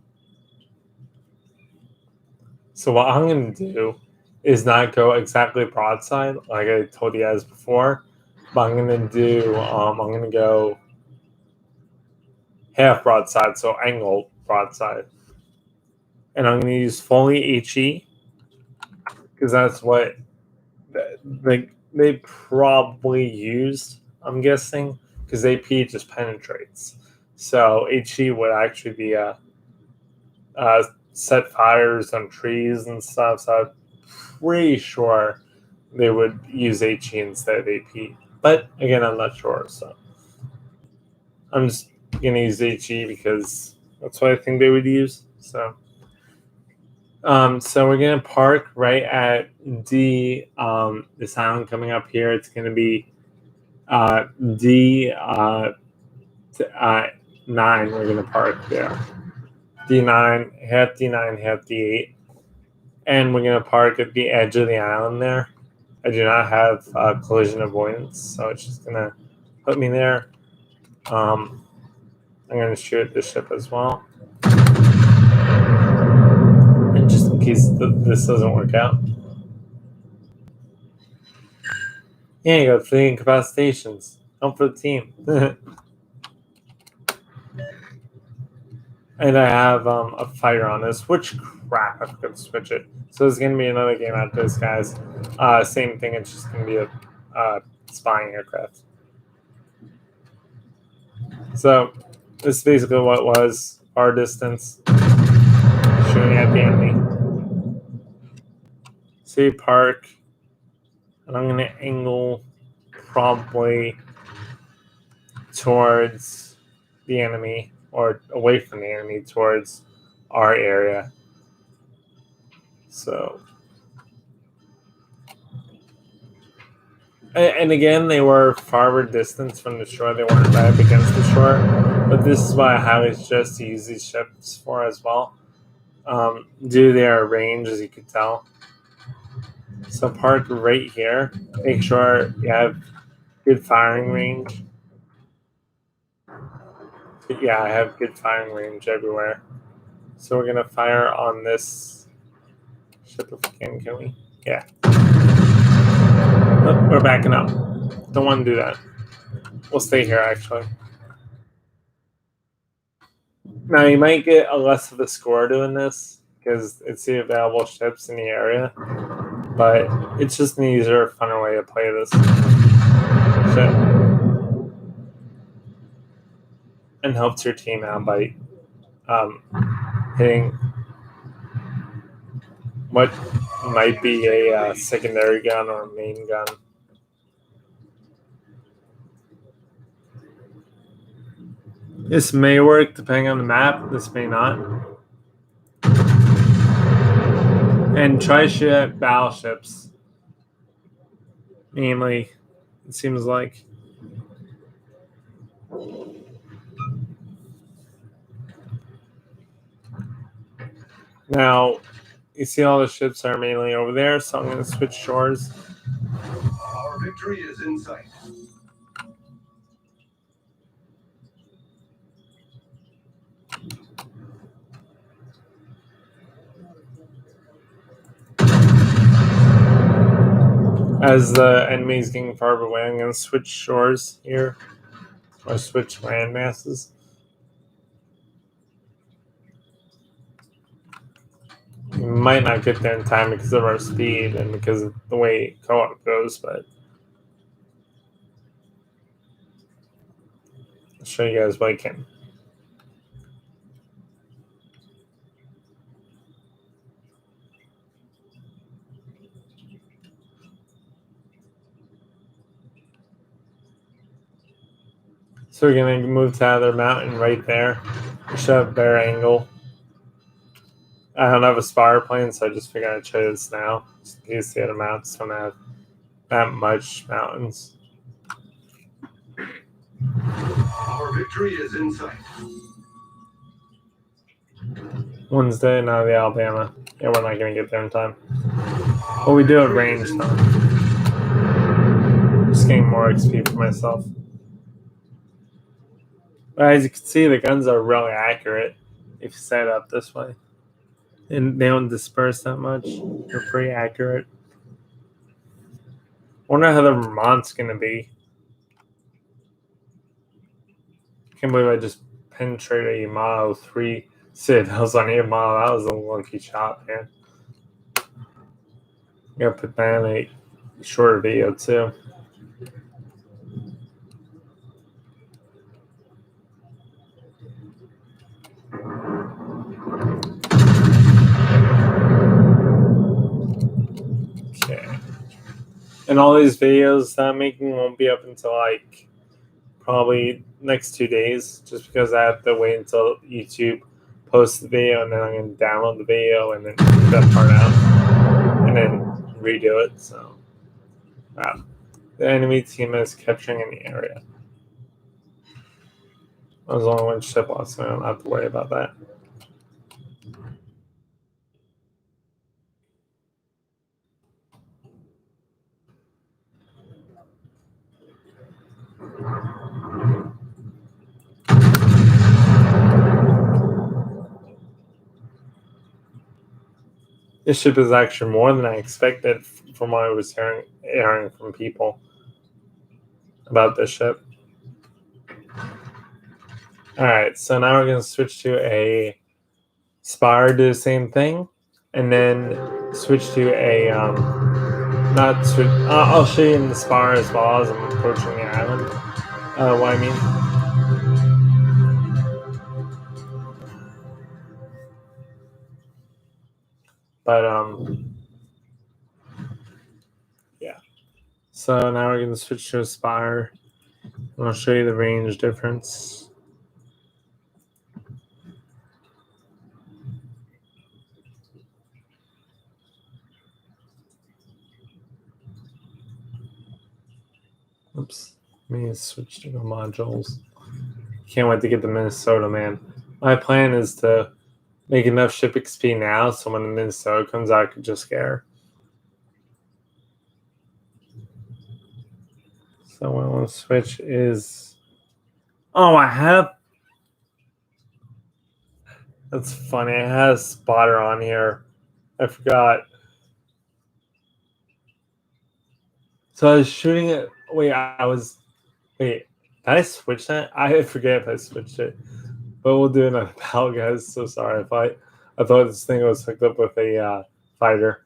So what I'm going to do is not go exactly broadside like I told you guys before, but I'm going to do I'm going to go half broadside, so angled broadside, and I'm going to use fully HE because that's what they probably used. I'm guessing because AP just penetrates, so HE would actually be a set fires on trees and stuff. So I'm pretty sure they would use HE instead of AP. But again, I'm not sure. So I'm just going to use HE because that's what I think they would use. So we're going to park right at D, this island coming up here. It's going to be D9. We're going to park there. D9, half D9, half D8. And we're going to park at the edge of the island there. I do not have collision avoidance, so it's just going to put me there. I'm going to shoot the ship as well. And just in case this doesn't work out. Yeah, you go 3 incapacitations. Help for the team. And I have a fighter on this, which crap, I forgot to switch it. So there's going to be another game after this, guys. Same thing, it's just going to be a spying aircraft. So this is basically what was our distance, shooting at the enemy. Say park, and I'm going to angle probably towards the enemy, or away from the enemy towards our area. So, and again, they were farther distance from the shore. They weren't right up against the shore. But this is what I highly suggest to use these ships for as well. Due to their range, as you can tell. So park right here. Make sure you have good firing range. Yeah, I have good firing range everywhere. So we're going to fire on this ship if we can we? Yeah. Oh, we're backing up. Don't want to do that. We'll stay here, actually. Now you might get a less of a score doing this because it's the available ships in the area, but it's just an easier, funner way to play this ship and helps your team out by hitting what might be a secondary gun or a main gun. This may work depending on the map. This may not. And try shoot at battleships. Mainly, it seems like. Now, you see all the ships are mainly over there, so I'm going to switch shores.
Our victory is in sight.
As the enemy is getting farther away, I'm going to switch shores here, or switch land masses. We might not get there in time because of our speed and because of the way co-op goes, but I'll show you guys what I can. So we're going to move to another mountain right there. We should have better angle. I don't have a spire plane, so I just figured I'd show you this now. Just in case the other maps don't have that much mountains.
Our victory is in sight.
Wednesday, no, the Alabama. Yeah, we're not going to get there in time. But we do have range, though. Just getting more XP for myself. But as you can see, the guns are really accurate if you set it up this way. And they don't disperse that much. They're pretty accurate. I wonder how the Vermont's going to be. Can't believe I just penetrated a Model 3 citadels on a model. That was a lucky shot, man. Gotta put that in a shorter video, too. Okay. And all these videos that I'm making won't be up until like probably next 2 days, just because I have to wait until YouTube posts the video and then I'm going to download the video and then put that part out and then redo it. So, the enemy team is capturing in the area. I was only one ship lost, so I don't have to worry about that. This ship is actually more than I expected from what I was hearing from people about this ship. Alright, so now we're going to switch to a Spire, do the same thing, and then switch to a, not switch, I'll show you in the Spire as well as I'm approaching the island, what I mean. But, yeah. So now we're going to switch to a Spire, and I'll show you the range difference. Oops, let me switch to the modules. Can't wait to get to Minnesota, man. My plan is to make enough ship XP now so when Minnesota comes out, I could just scare. So what I want to switch is... Oh, I have... That's funny. I had a spotter on here. I forgot. So I was shooting it... Wait, did I switch that? I forget if I switched it. But But we'll do another battle, guys. So sorry if I thought this thing was hooked up with a fighter.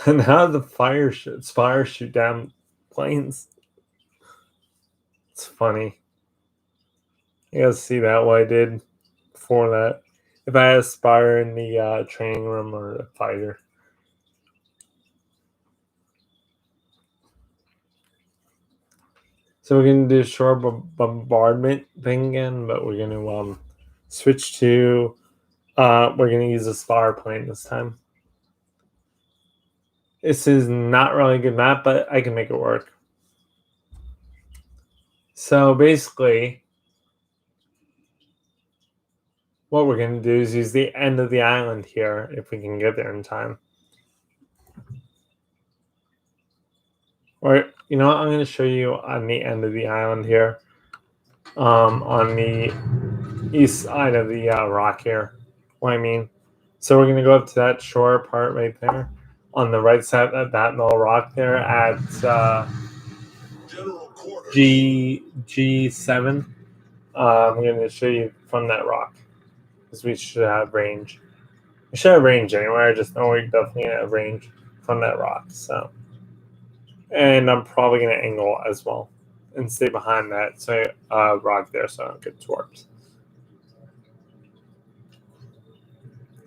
And how did the fire shoot down planes? It's funny. You guys see that what I did before that? If I had a spire in the training room or a fighter. So we're gonna do a shore bombardment thing again, but we're gonna switch to we're gonna use a spire plane this time. This is not really a good map, but I can make it work. So basically, what we're going to do is use the end of the island here if we can get there in time. Or, you know what, I'm going to show you on the end of the island here. On the east side of the rock here. What I mean. So we're going to go up to that shore part right there. On the right side of that little rock there at G7. I'm going to show you from that rock. Because we should have range. We should have range anywhere. I just know we definitely have range from that rock. So, and I'm probably going to angle as well and stay behind that rock there so I don't get torped.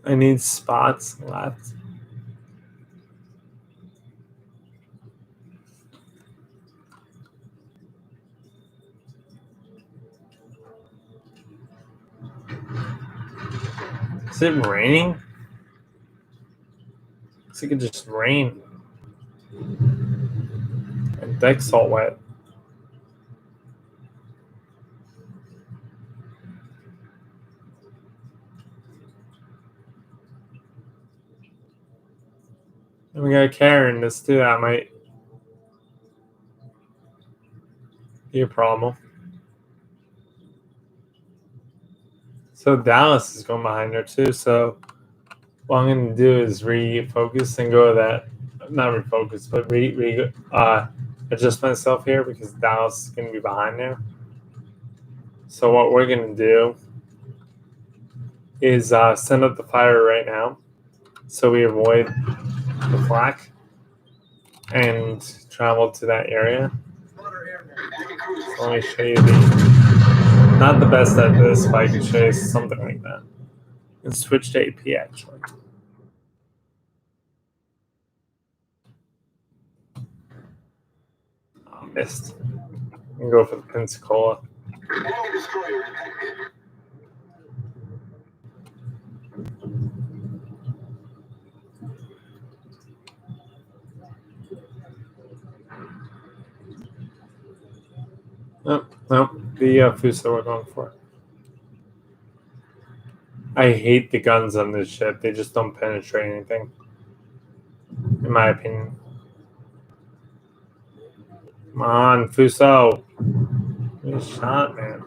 I need spots left. Is it raining? Looks like it just rained. And deck's all wet. And we got Karen. This too. That might be a problem. So Dallas is going behind her too. So what I'm going to do is refocus and go to that. Not refocus, but adjust myself here because Dallas is going to be behind there. So what we're going to do is send up the fire right now so we avoid the flak and travel to that area. So let me show you not the best at this, but I can show you something like that. And switch to AP actually. Oh, missed. And go for the Pensacola. Nope, the Fuso we're going for. I hate the guns on this ship. They just don't penetrate anything, in my opinion. Come on, Fuso. Good shot, man.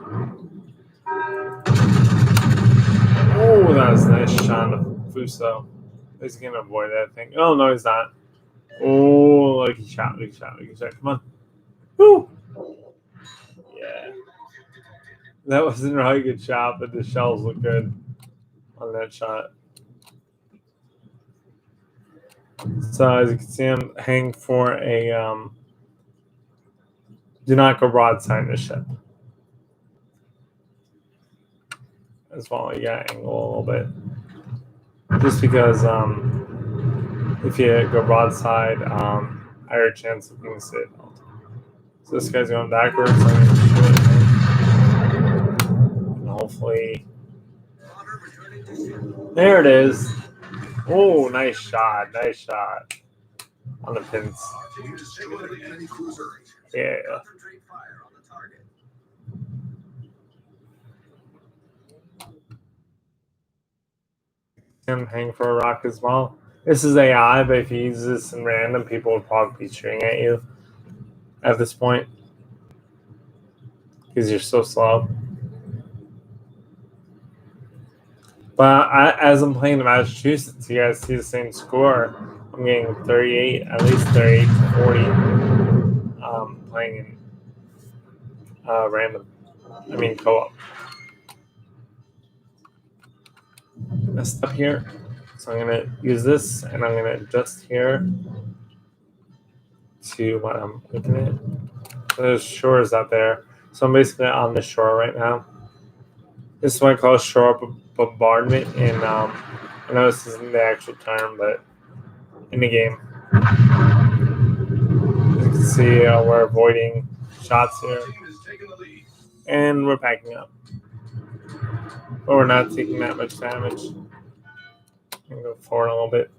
Oh, that was a nice shot of Fuso. He's going to avoid that thing. Oh, no, he's not. Oh, lucky shot, lucky shot, lucky shot. Come on. Woo! Yeah. That wasn't a really good shot, but the shells look good on that shot. So as you can see, I'm hanging for a do not go broadside this ship. As well, you gotta angle a little bit. Just because if you go broadside, higher chance of being saved. So this guy's going backwards. I'm gonna shoot it. And hopefully, there it is. Oh, nice shot, on the pins. Yeah. Him hang for a rock as well. This is AI, but if you use this in random, people would probably be shooting at you at this point because you're so slow. But as I'm playing the Massachusetts, you guys see the same score. I'm getting 38, at least 38 to 40. Playing in random. I mean co-op. Messed up here. So I'm gonna use this and I'm gonna adjust here to what I'm looking at. There's shores out there. So I'm basically on the shore right now. This is what I call shore bombardment in I know this isn't the actual term, but in the game. As you can see, we're avoiding shots here. And we're backing up. But we're not taking that much damage. I'm gonna go forward a little bit.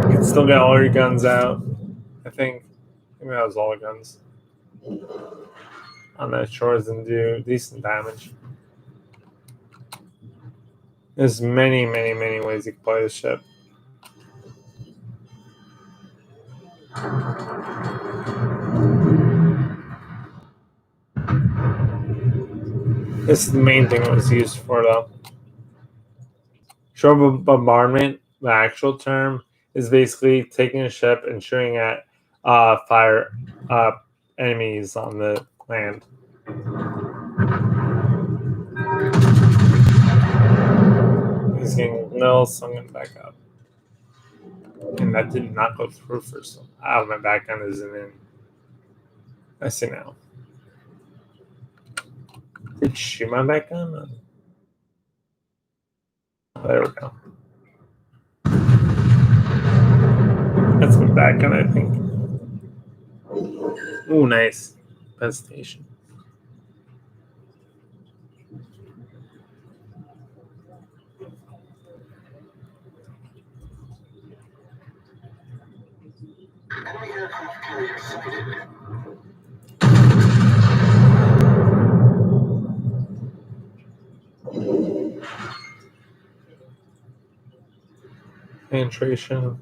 You can still get all your guns out, I think. Maybe that was all the guns on the shores and do decent damage. There's many ways you can play this ship. This is the main thing it was used for, though. Shore bombardment, the actual term, is basically taking a ship and shooting at fire enemies on the land. He's getting nil, so I'm going to back up. And that did not go through for some. My back gun isn't in. I see now. Did it shoot my back gun? There we go. That's my back gun, I think. Ooh, nice. Best station.
Enemy aircraft carrier sighted.
Penetration.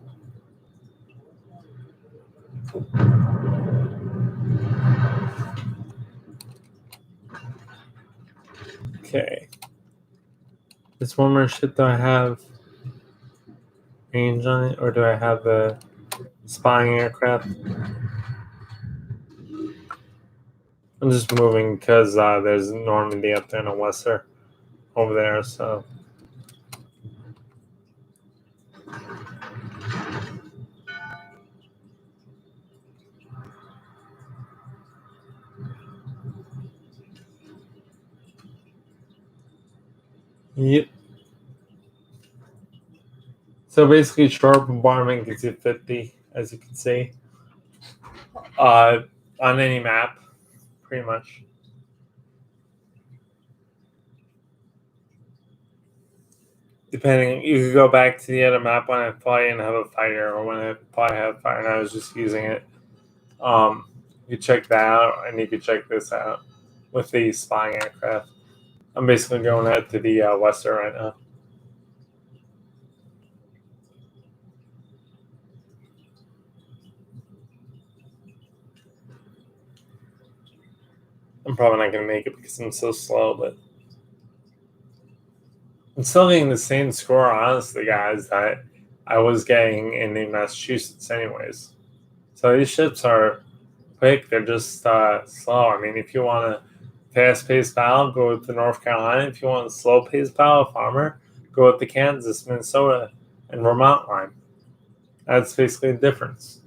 Okay. This one more ship, do I have range on it, or do I have the spying aircraft? I'm just moving because there's Normandy up there and a Wesser over there, so. Yep. So basically, shore bombardment gives you 50, as you can see, on any map, pretty much. Depending, you could go back to the other map when I probably didn't have a fighter, or when I probably had a fighter and I was just using it. You check that out, and you could check this out with the spying aircraft. I'm basically going out to the Western right now. I'm probably not going to make it because I'm so slow, but I'm still getting the same score, honestly, guys, that I was getting in the Massachusetts anyways. So these ships are quick. They're just slow. I mean, if you want a fast-paced battle, go with the North Carolina. If you want a slow-paced battle, farmer, go with the Kansas, Minnesota, and Vermont line. That's basically the difference.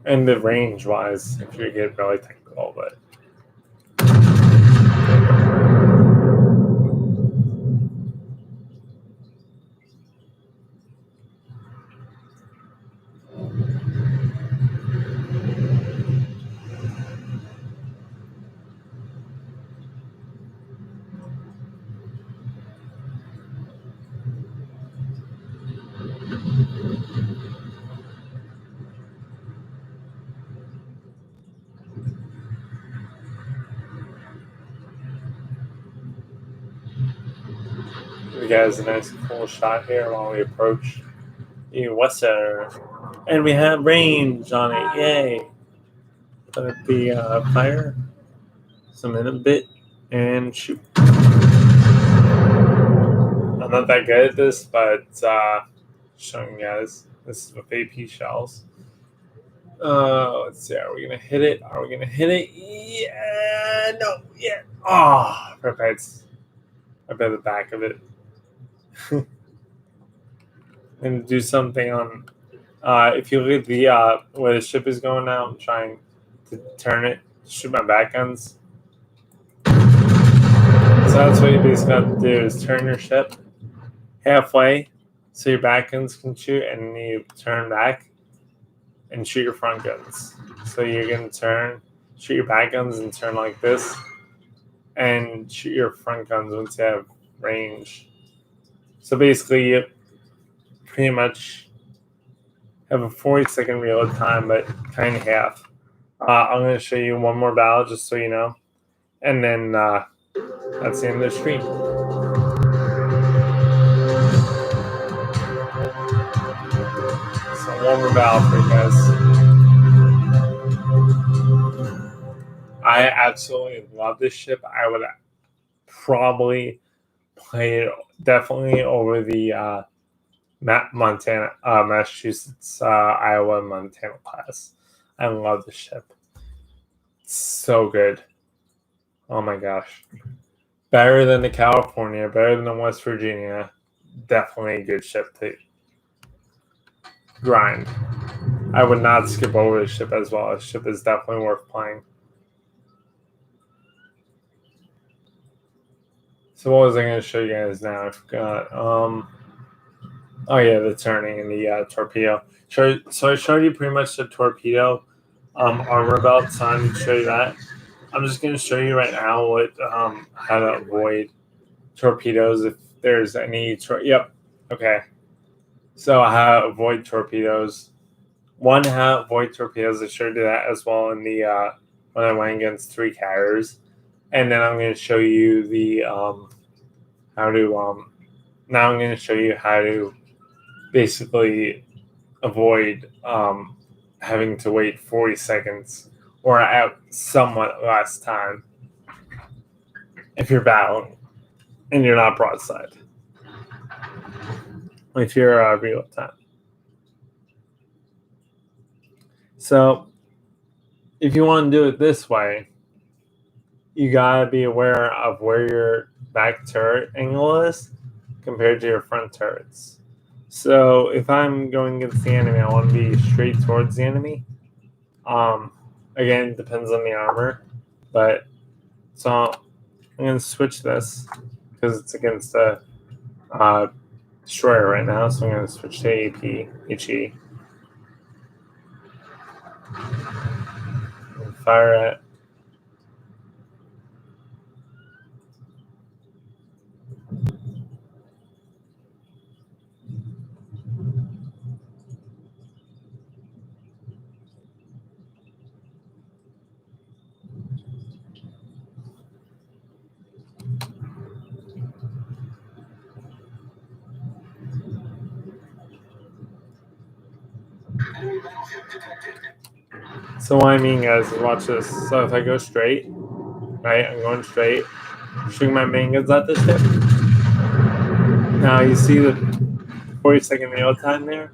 And the range-wise, if you get really technical, but. We got a nice cool shot here while we approach the Wesser. And we have range on it. Yay. Put the fire. Zoom in a bit and shoot. I'm not that good at this, but showing you guys. This is with AP shells. Let's see. Are we gonna hit it? Are we gonna hit it? Yeah. No. Yeah. Oh, perfect. I bet the back of it. And do something on. If you look at the where the ship is going now, I'm trying to turn it, shoot my back guns. So that's what you basically have to do is turn your ship halfway so your back guns can shoot, and then you turn back and shoot your front guns. So you're gonna turn, shoot your back guns, and turn like this, and shoot your front guns once you have range. So basically, you pretty much have a 40-second reload time, but kind of half. I'm going to show you one more battle just so you know, and then that's the end of the stream. So one more battle for you guys. I absolutely love this ship. I would probably play it definitely over the Montana, Massachusetts, Iowa, Montana class. I love the ship. It's so good. Oh my gosh. Better than the California, better than the West Virginia. Definitely a good ship to grind. I would not skip over the ship as well. The ship is definitely worth playing. So what was I going to show you guys now? I forgot. Oh yeah, the turning and the torpedo. So I showed you pretty much the torpedo armor belt. So I'm going to show you that. I'm just going to show you right now what how to avoid torpedoes if there's any. Yep. Okay. So how to avoid torpedoes. One, how to avoid torpedoes. I showed you that as well in the when I went against 3 carriers. And then I'm going to show you the how to now I'm going to show you how to basically avoid having to wait 40 seconds or at somewhat less time if you're battling and you're not broadside. If you're real time. So if you want to do it this way, you gotta be aware of where your back turret angle is compared to your front turrets. So if I'm going against the enemy, I want to be straight towards the enemy. Again, it depends on the armor, but so I'm gonna switch this because it's against the destroyer right now. So I'm gonna switch to AP HE and fire it. So what I mean, guys, is watch this. So if I go straight, right, I'm going straight, shooting my main guns at this ship. Now you see the 40-second reload time there.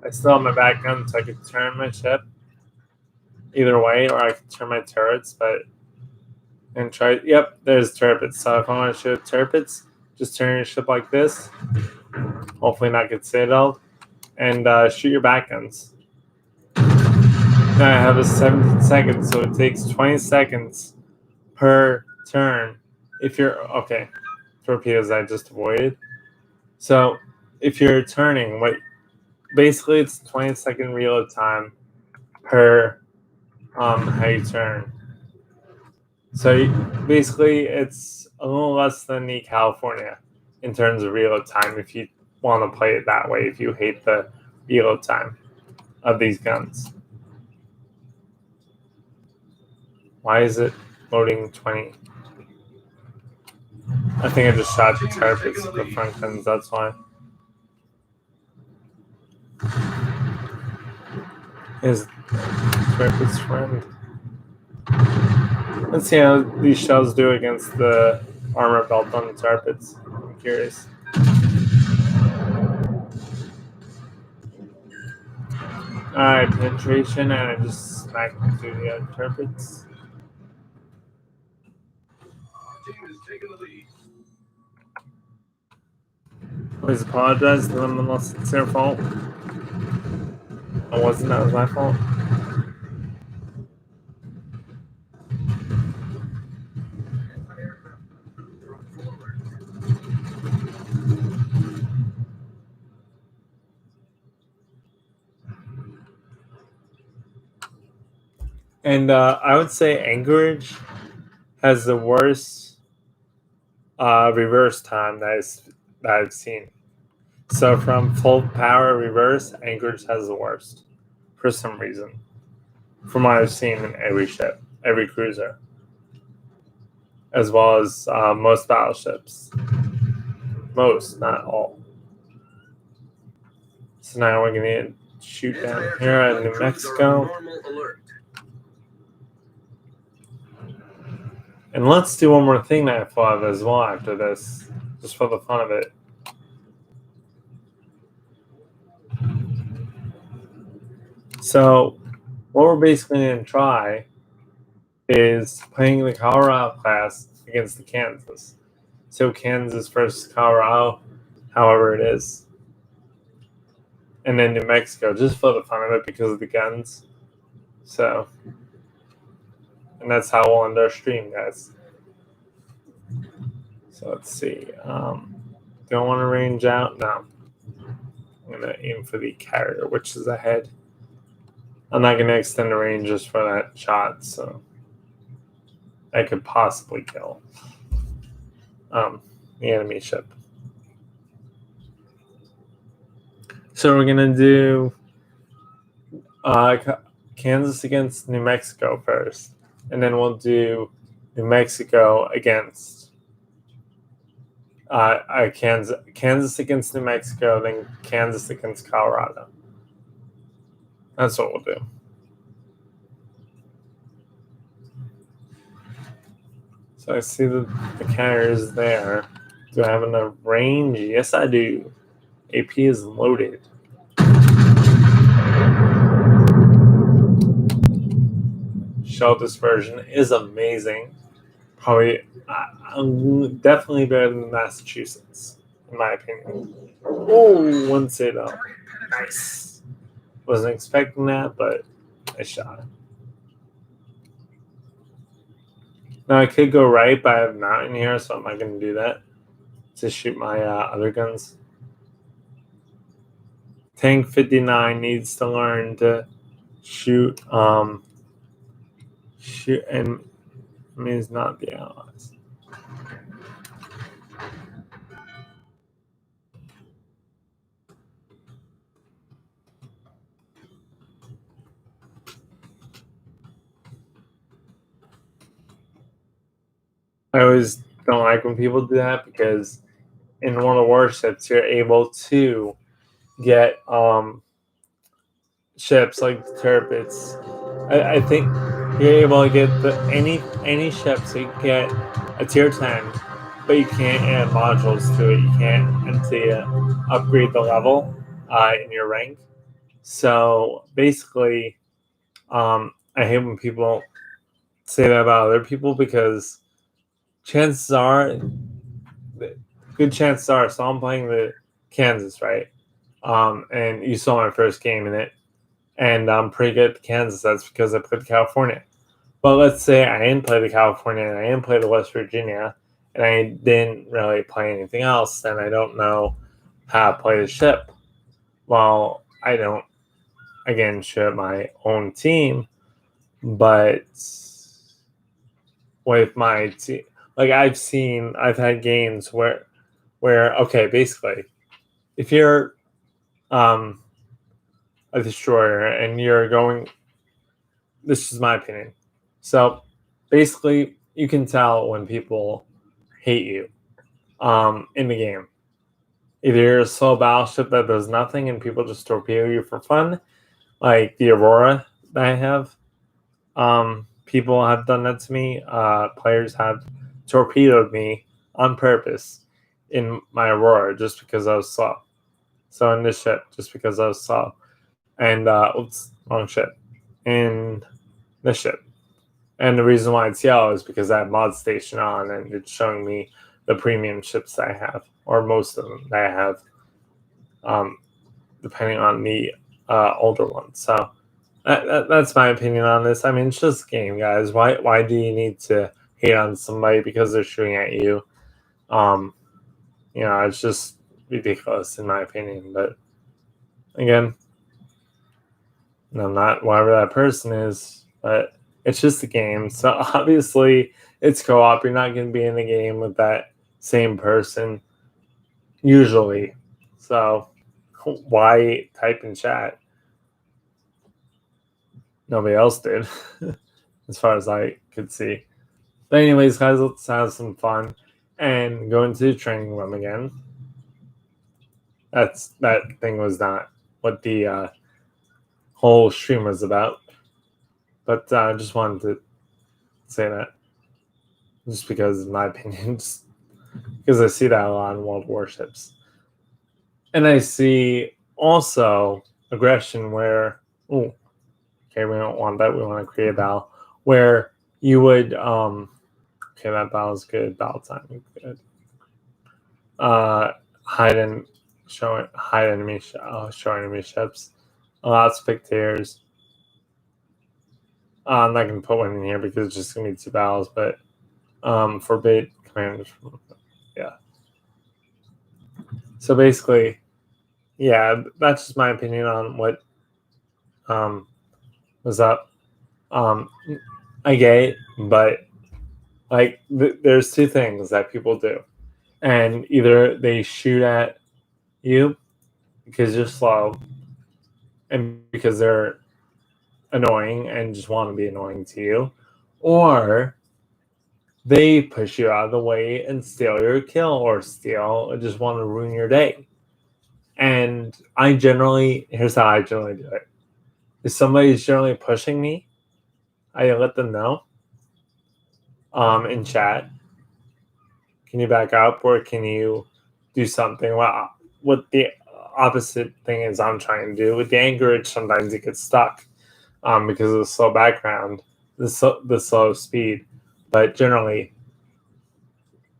I still have my back gun, so I could turn my ship either way, or I could turn my turrets, but and try. Yep, there's turrets. So if I want to shoot turrets, just turn your ship like this. Hopefully not get citadel, and shoot your back guns. Now I have a 17 seconds, so it takes 20 seconds per turn. If you're okay, torpedoes I just avoided. So if you're turning, basically it's 20-second reload time per how you turn. So basically it's a little less than the California in terms of reload time if you want to play it that way, if you hate the reload time of these guns. Why is it loading 20? I think I just shot the turrets with the front guns, that's why. Is turret's friend. Let's see how these shells do against the armor belt on the turrets. I'm curious. Alright, penetration, and I just smacked him through the turrets.
Our team is taking the lead.
Please apologize to them unless it's their fault. It wasn't, that was my fault. And I would say Anchorage has the worst reverse time that I've seen. So from full power reverse, Anchorage has the worst for some reason. From what I've seen in every ship, every cruiser, as well as most battleships. Most, not all. So now we're going to shoot down here at New Mexico. And let's do one more thing that I thought of as well after this, just for the fun of it. So what we're basically going to try is playing the Colorado class against the Kansas. So Kansas versus Colorado, however it is. And then New Mexico, just for the fun of it because of the guns. So, and that's how we'll end our stream, guys. So let's see. Do I want to range out? No. I'm going to aim for the carrier, which is ahead. I'm not going to extend the range just for that shot, so I could possibly kill the enemy ship. So we're going to do Kansas against New Mexico first, and then we'll do New Mexico against Kansas against New Mexico, then Kansas against Colorado. That's what we'll do. So I see the carrier is there. Do I have enough range? Yes, I do. AP is loaded. Shell dispersion is amazing. Probably definitely better than Massachusetts, in my opinion. Oh, one say though. Nice. Wasn't expecting that, but I shot it. Now I could go right, but I have a mountain here, so I'm not going to do that. To shoot my other guns. Tank 59 needs to learn to shoot and means not the allies. I always don't like when people do that because in one of the warships you're able to get ships like the turrets. I think you're able to get any ship, so you can get a tier 10, but you can't add modules to it. You can't until you upgrade the level in your rank. So basically, I hate when people say that about other people because chances are, good chances are, so I'm playing the Kansas, right? And you saw my first game in it. And I'm pretty good at Kansas. That's because I played California. But let's say I didn't play the California and I didn't play the West Virginia and I didn't really play anything else, then I don't know how to play the ship. Well, I don't, again, ship my own team, but with my team, like I've had games where okay, basically, if you're a destroyer and you're going, this is my opinion. So basically, you can tell when people hate you in the game. Either you're a slow battleship that does nothing and people just torpedo you for fun, like the Aurora that I have. People have done that to me. Players have torpedoed me on purpose in my Aurora just because I was slow. So in this ship, just because I was slow. And oops, wrong ship. In this ship. And the reason why it's yellow is because I have mod station on and it's showing me the premium ships I have, or most of them that I have, depending on the older ones. So that's my opinion on this. I mean, it's just a game, guys. Why do you need to hate on somebody because they're shooting at you? It's just ridiculous in my opinion. But again, I'm not whatever that person is, but it's just a game. So obviously, it's co-op. You're not going to be in the game with that same person usually. So why type in chat? Nobody else did, as far as I could see. But anyways, guys, let's have some fun and go into the training room again. That thing was not what the whole stream was about, but I just wanted to say that, just because, in my opinion, just because I see that a lot in World Warships, and I see also aggression where, okay, we don't want that. We want to create a battle where you would, okay, that battle is good. Battle time, good. Hide enemy show enemy ships. Allow spectators. I'm not gonna put one in here because it's just gonna be 2 battles, but forbid commanders. Yeah. So basically, yeah, that's just my opinion on what was up. I get it, but like there's 2 things that people do, and either they shoot at you because you're slow and because they're annoying and just want to be annoying to you, or they push you out of the way and steal your kill, or just want to ruin your day. And here's how I generally do it. If somebody's generally pushing me, I let them know in chat, can you back up, or can you do something? Well, what the opposite thing is I'm trying to do. With the anchorage, sometimes it gets stuck because of the slow background, the slow speed. But generally,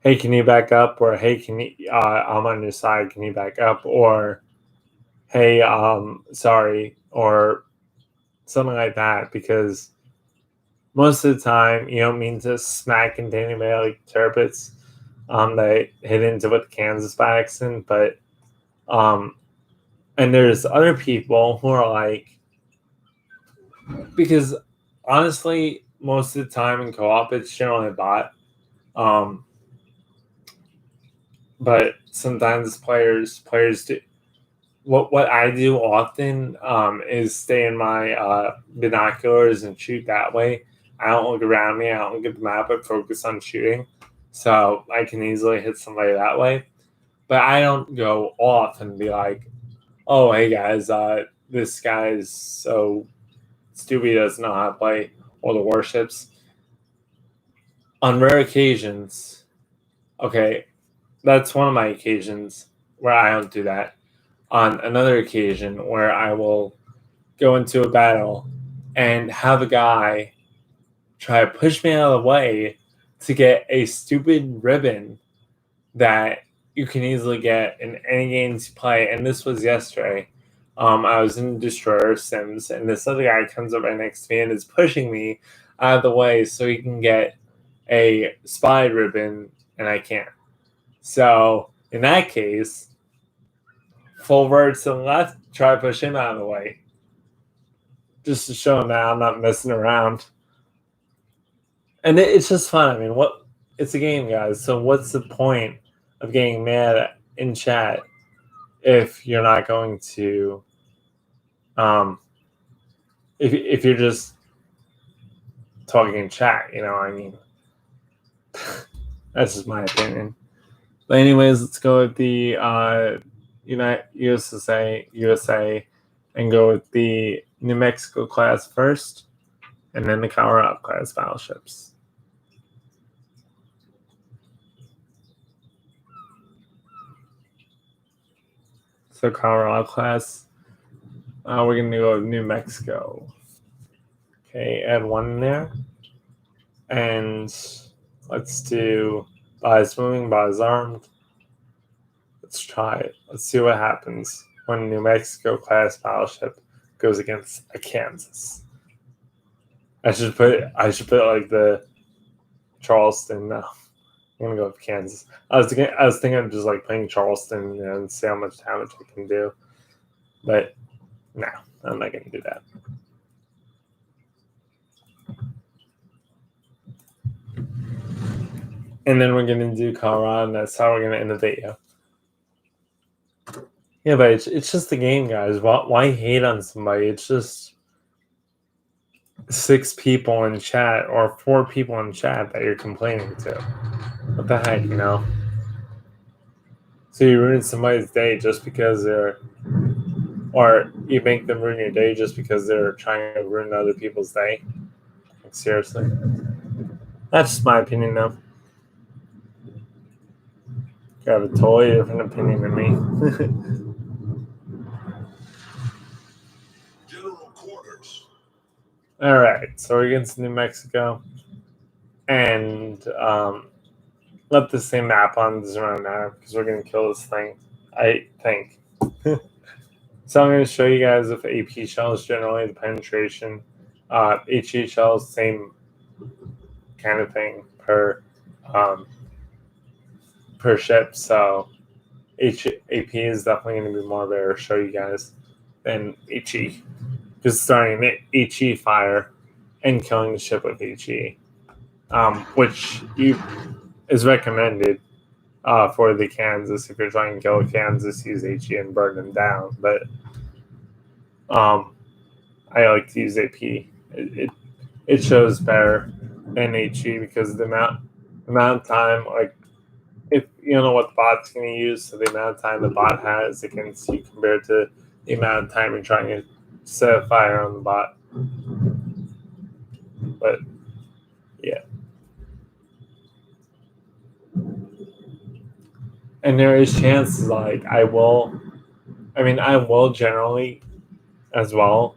hey, can you back up? Or hey, can you? I'm on your side. Can you back up? Or hey, sorry, or something like that. Because most of the time, you don't mean to smack into anybody like Turbits. They hit into with Kansas by accident, but and there's other people who are like, because honestly, most of the time in co-op, it's generally a bot. But sometimes players do. What I do often is stay in my binoculars and shoot that way. I don't look around me. I don't look at the map, but focus on shooting. So I can easily hit somebody that way. But I don't go off and be like, oh, hey guys, this guy is so stupid, he doesn't know how to play all the warships. On rare occasions, okay, that's one of my occasions where I don't do that. On another occasion where I will go into a battle and have a guy try to push me out of the way to get a stupid ribbon that you can easily get in any games you play. And this was yesterday. I was in Destroyer Sims, and this other guy comes up right next to me and is pushing me out of the way so he can get a spy ribbon, and I can't. So in that case, full words to the left, try to push him out of the way, just to show him that I'm not messing around. And it's just fun. I mean, it's a game, guys. So what's the point of getting mad in chat if you're not going to, if you're just talking in chat? I mean, that's just my opinion. But anyways, let's go with the USA, and go with the New Mexico class first, and then the Colorado class battleships. So Colorado class, We're gonna go with New Mexico. Okay, add one in there, and let's do buys moving, buys armed. Let's try it. Let's see what happens when a New Mexico class battleship goes against a Kansas. I should put like the Charleston. No, I'm gonna go with Kansas. I was thinking of just like playing Charleston and see how much damage I can do, but no, I'm not gonna do that. And then we're gonna do Colorado, and that's how we're gonna end the video. Yeah, but it's just the game, guys. Why hate on somebody? It's just 6 people in chat or 4 people in chat that you're complaining to. What the heck, you know? So you ruin somebody's day just because they're, or you make them ruin your day just because they're trying to ruin other people's day. Like, seriously, that's just my opinion, though. You have a totally different opinion than me.
General quarters.
All right, so we're against New Mexico, and let the same map on this around now because we're gonna kill this thing. I think. So I'm going to show you guys with AP shells generally the penetration. HE shells, same kind of thing per ship. So AP is definitely going to be more better to show you guys than HE. Just starting an HE fire and killing the ship with HE, which is recommended for the Kansas. If you're trying to kill a Kansas, use HE and burn them down. But I like to use AP. It shows better than HE because the amount of time, like if you don't know what the bot's going to use, so the amount of time the bot has against you compared to the amount of time you're trying to set a fire on the bot. But yeah, and there is chances like I will generally as well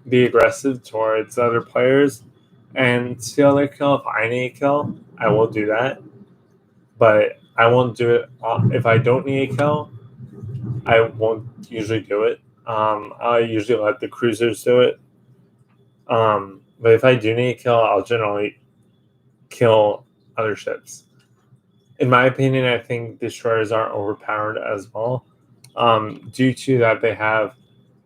be aggressive towards other players and steal their kill. If I need a kill, I will do that. But I won't do it if I don't need a kill. I won't usually do it. I usually let the cruisers do it. But if I do need a kill, I'll generally kill other ships. In my opinion, I think destroyers are overpowered as well, due to that they have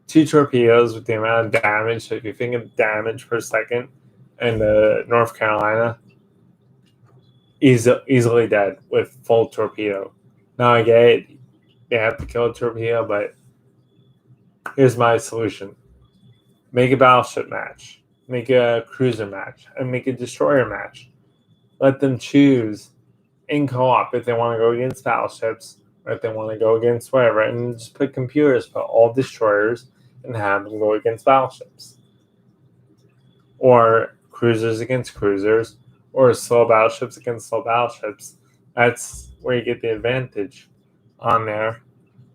2 torpedoes with the amount of damage. So if you think of damage per second, and the North Carolina easily dead with full torpedo. Now I get it, they have to kill a torpedo, but here's my solution: make a battleship match, make a cruiser match, and make a destroyer match. Let them choose in co-op if they want to go against battleships or if they want to go against whatever, and just put computers, put all destroyers, and have them go against battleships, or cruisers against cruisers, or slow battleships against slow battleships. That's where you get the advantage on there.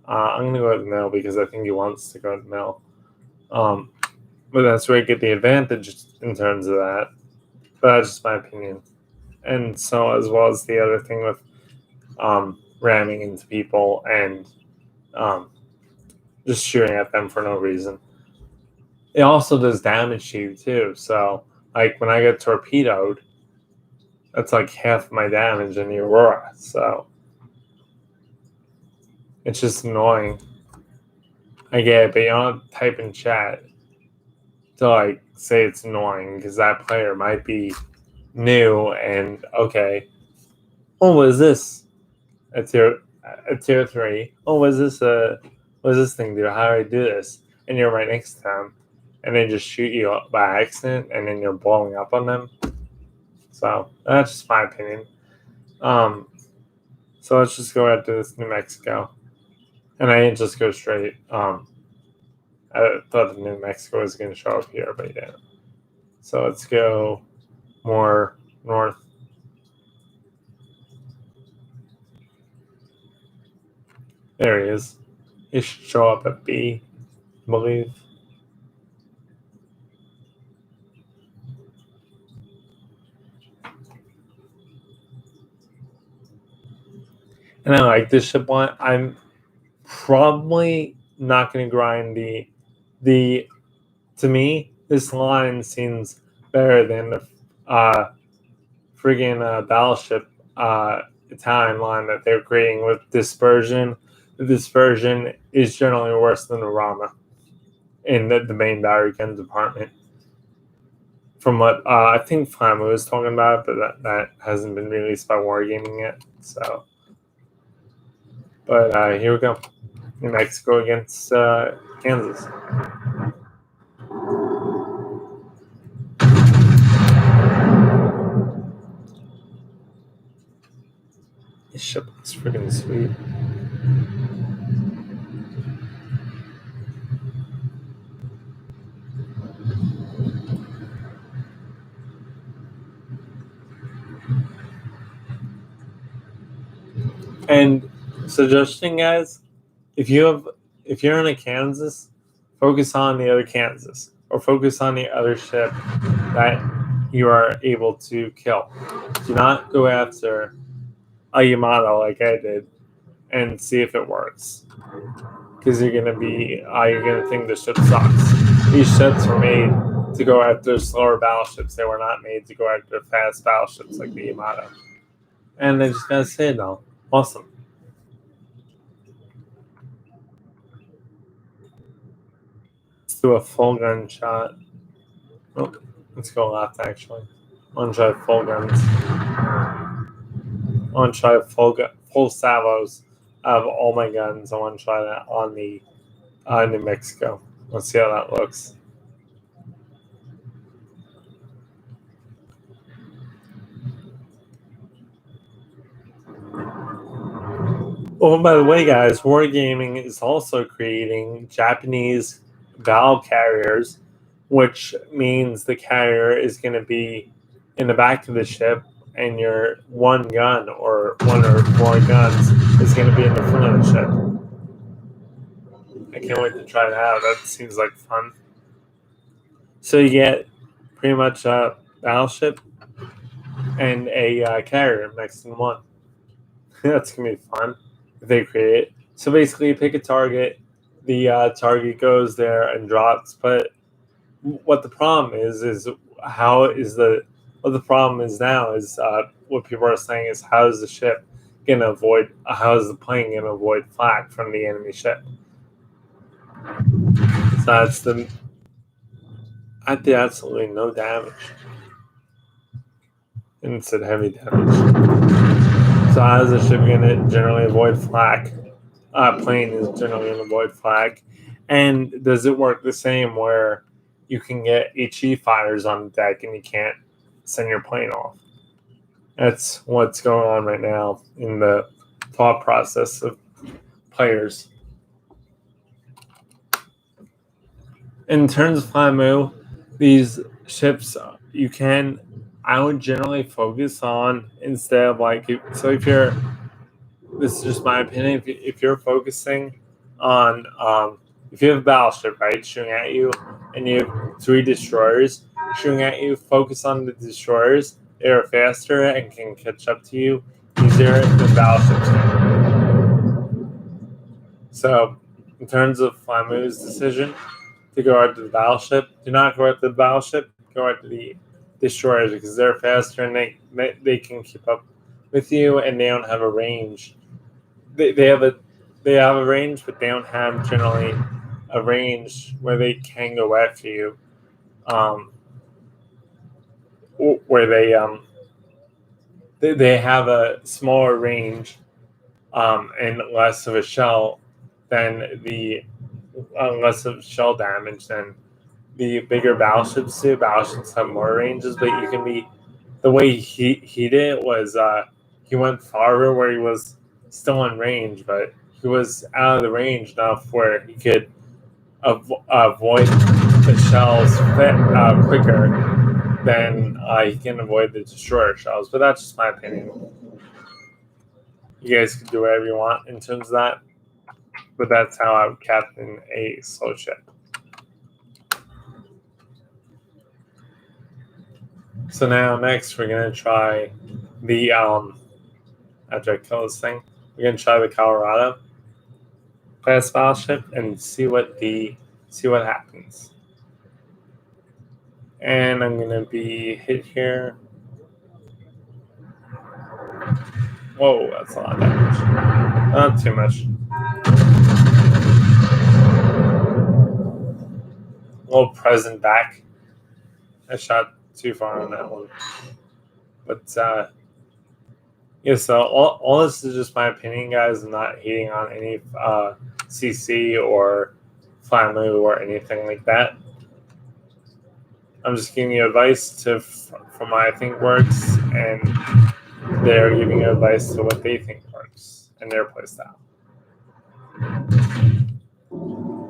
I'm going to go with Mill because I think he wants to go with Mill. But that's where you get the advantage in terms of that. But that's just my opinion. And so, as well as the other thing with ramming into people and just shooting at them for no reason. It also does damage to you, too. So, like, when I get torpedoed, that's like half my damage in the Aurora. So, it's just annoying. I get it, but you don't type in chat to like say it's annoying because that player might be new and okay. Oh, what is this? A tier 3. Oh, what is this? What does this thing do? How do I do this? And you're right next to them, and they just shoot you by accident, and then you're blowing up on them. So that's just my opinion. So let's just go ahead to this New Mexico, and I didn't just go straight. I thought the New Mexico was going to show up here, but yeah. So let's go more north. There he is. He should show up at B. I believe. And I like this ship one. I'm probably not going to grind the. To me, this line seems better than the friggin' battleship Italian line that they're creating with dispersion. The dispersion is generally worse than the Rama in the main battery gun department. From what I think Flamu was talking about, but that hasn't been released by Wargaming yet. So, but here we go. New Mexico against Kansas. This ship looks freaking sweet. And suggesting, guys, if you're in a Kansas, focus on the other Kansas or focus on the other ship that you are able to kill. Do not go after a Yamato like I did and see if it works, because you're gonna think the ship sucks. These ships were made to go after slower battleships. They were not made to go after fast battleships like the Yamato. And I just gotta say, no, awesome. Let's do a full gun shot. Oh, let's go left actually. I want to try full guns. I want to try full salvos of all my guns. I want to try that on the New Mexico. Let's see how that looks. Oh, by the way, guys, Wargaming is also creating Japanese battle carriers, which means the carrier is going to be in the back of the ship, and your one gun or one or more guns is going to be in the front of the ship. I can't wait to try it out. That seems like fun. So you get pretty much a battleship and a carrier mixed in one. That's going to be fun if they create it. So basically, you pick a target, the target goes there and drops. But what the problem is how is what the problem is now is what people are saying is how is the ship going to avoid, how is the plane going to avoid flak from the enemy ship? So that's I did absolutely no damage. And it said heavy damage. So how is the ship going to generally avoid flak? Plane is generally going to avoid flak. And does it work the same where you can get HE fighters on the deck and you can't send your plane off? That's what's going on right now in the thought process of players. In terms of FlyMo, these ships I would generally focus on instead of if you're, this is just my opinion, if you're focusing on, if you have a battleship, right, shooting at you, and you have 3 destroyers shooting at you, focus on the destroyers. They are faster and can catch up to you easier than battleships can. So, in terms of FlyMo's decision to go after the battleship, do not go after the battleship, go after the destroyers because they're faster and they can keep up with you, and they don't have a range. They have a range, but they don't have generally a range where they can go after you, where they have a smaller range and less of a shell than less of shell damage than the bigger battleships do. Battleships have more ranges, but you can be, the way he did it was he went farther where he was still in range, but he was out of the range enough where he could avoid the shells quicker than he can avoid the destroyer shells. But that's just my opinion. You guys can do whatever you want in terms of that, but that's how I would captain a slow ship. So now next we're gonna try the after I kill this thing, we're gonna try the Colorado class battleship and see what happens. And I'm gonna be hit here. Whoa, that's a lot of damage. Not too much. A little present back. I shot too far on that one. But yeah, so all this is just my opinion, guys. I'm not hating on any CC or Flamu or anything like that. I'm just giving you advice from what I think works, and they're giving you advice to what they think works and their playstyle.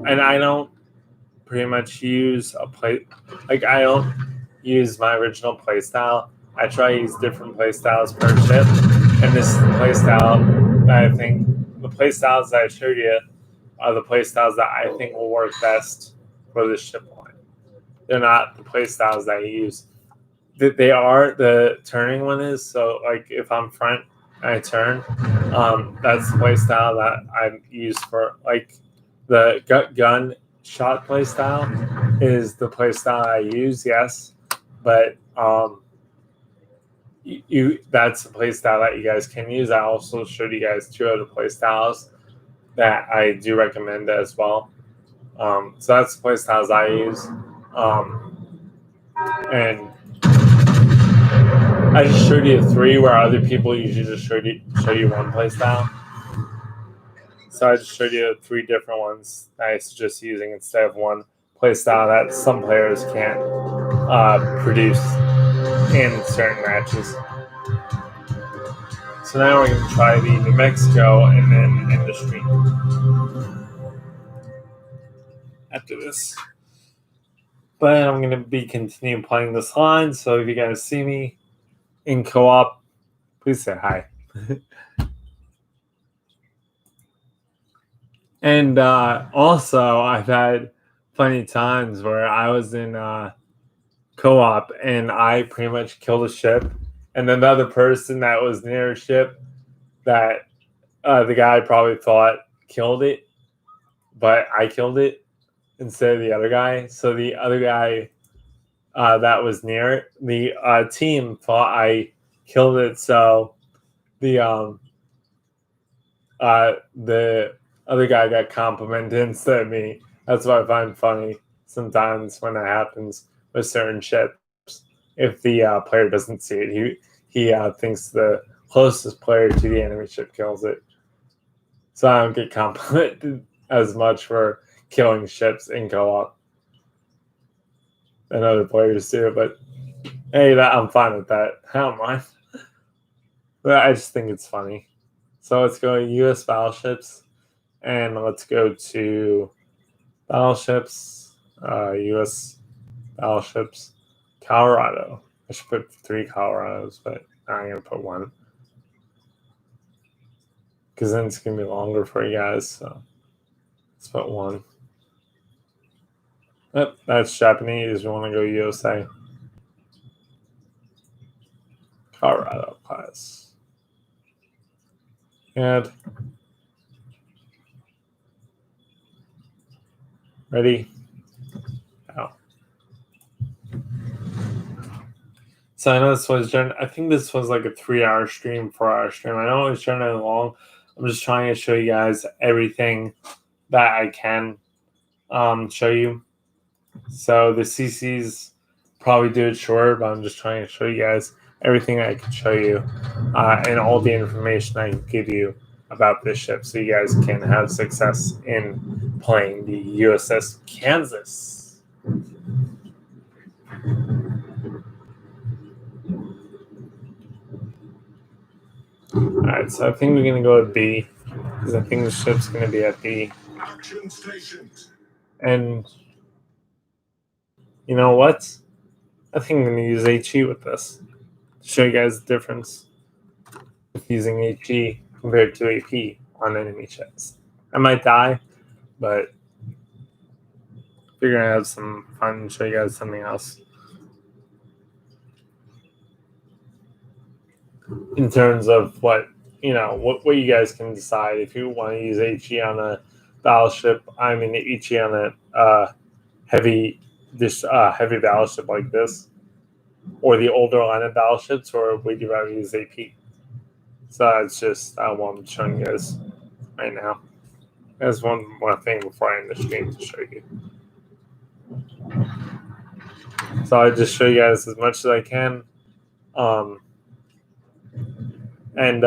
And I don't pretty much use I don't use my original playstyle. I try to use different playstyles per ship, and this playstyle, I think the playstyles that I showed you are the playstyles that I think will work best for this ship line. They're not the playstyles that I use. They are the turning one is, so like if I'm front and I turn, that's the playstyle that I use for like the gun shot playstyle is the playstyle I use, yes, but that's the playstyle that you guys can use. I also showed you guys 2 other playstyles that I do recommend as well. So that's the playstyles I use, and I just showed you 3 where other people usually just show you one playstyle. So I just showed you 3 different ones that I suggest using instead of one playstyle that some players can't produce in certain matches. So now we're going to try the New Mexico and then end the stream after this. But I'm going to be continuing playing this line, so if you guys see me in co-op, please say hi. And also, I've had plenty of times where I was in co-op and I pretty much killed a ship, and then the other person that was near a ship that the guy probably thought killed it, but I killed it instead of the other guy. So the other guy that was near it, the team thought I killed it. So the other guy got complimented instead of me. That's what I find funny sometimes when that happens with certain ships. If the player doesn't see it, he thinks the closest player to the enemy ship kills it. So I don't get complimented as much for killing ships in co-op than other players do. But hey, I'm fine with that. I don't mind. But I just think it's funny. So let's go to U.S. battleships, and let's go to battleships, U.S. battleships, Colorado. I should put 3 Colorados, but I'm going to put 1. Because then it's going to be longer for you guys. So let's put 1. Yep, that's Japanese. We want to go USA. Colorado class. And ready? Out. So I know this was I think this was like a 3-hour stream, 4-hour stream. I know it was generally long. I'm just trying to show you guys everything that I can show you. So the CCs probably do it shorter, but I'm just trying to show you guys everything I can show you and all the information I can give you about this ship so you guys can have success in playing the USS Kansas. Alright, so I think we're going to go with B because I think the ship's going to be at B.
Action stations.
And you know what? I think I'm going to use HE with this to show you guys the difference with using HE compared to AP on enemy ships. I might die, but we're going to have some fun and show you guys something else. in terms of what you guys can decide if you want to use HE on a battleship. I mean HE on a heavy battleship like this, or the older line of battleships, or would you rather use AP? So that's just what I'm showing you guys right now. There's one more thing before I end the stream to show you. So I just show you guys as much as I can. And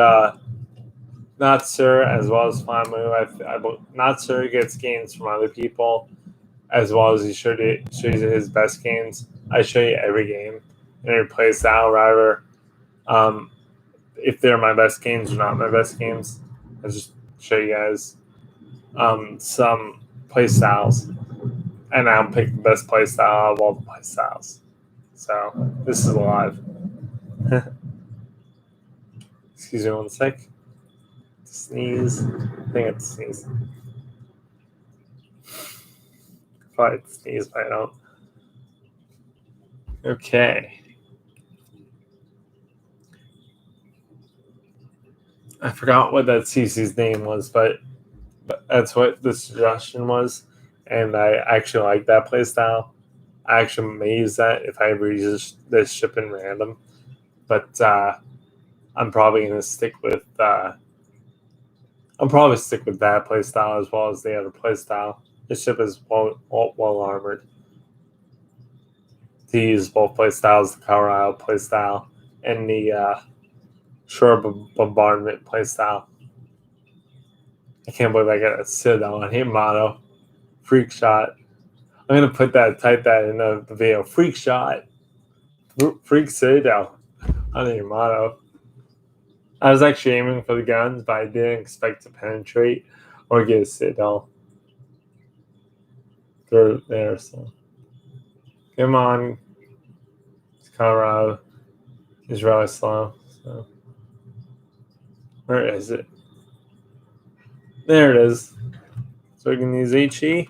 Not Sir, as well as Famu. Not Sir gets gains from other people, as well as he shows you his best games. I show you every game and every play style, rather. If they're my best games or not my best games, I just show you guys some play styles, and I'll pick the best play style of all the play styles. So this is live. Excuse me one sec. Sneeze. I think it's sneeze. If I sneeze, but I don't. Okay. I forgot what that CC's name was, but that's what the suggestion was, and I actually like that playstyle. I actually may use that if I ever use this ship in random, but I'm probably gonna stick with that playstyle as well as the other playstyle. This ship is well armored to use both playstyles, the Colorado playstyle and the shore bombardment playstyle. I can't believe I got a Citadel on here motto. Freak shot. I'm gonna type that in the video. Freak shot. Freak Citadel on your motto. I was actually aiming for the guns, but I didn't expect to penetrate or get a Citadel through there. So come on. It's Colorado. It's really slow. So where is it? There it is. So we can use HE,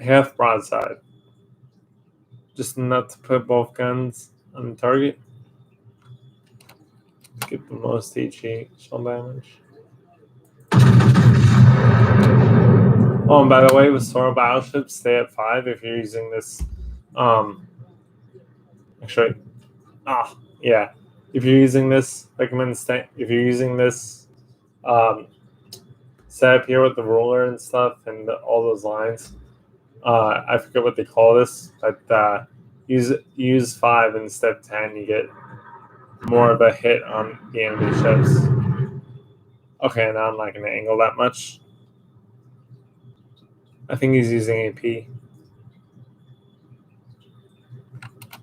half broadside. Just enough to put both guns on the target. Get the most HE shell damage. Oh, and by the way, with Solar Battleships, stay at 5 if you're using this. Actually, yeah. If you're using this, recommend stay. If you're using this setup here with the ruler and stuff and all those lines, I forget what they call this, but use 5 instead of 10. You get more of a hit on the enemy ships. Okay, now I'm not going to angle that much. I think he's using AP.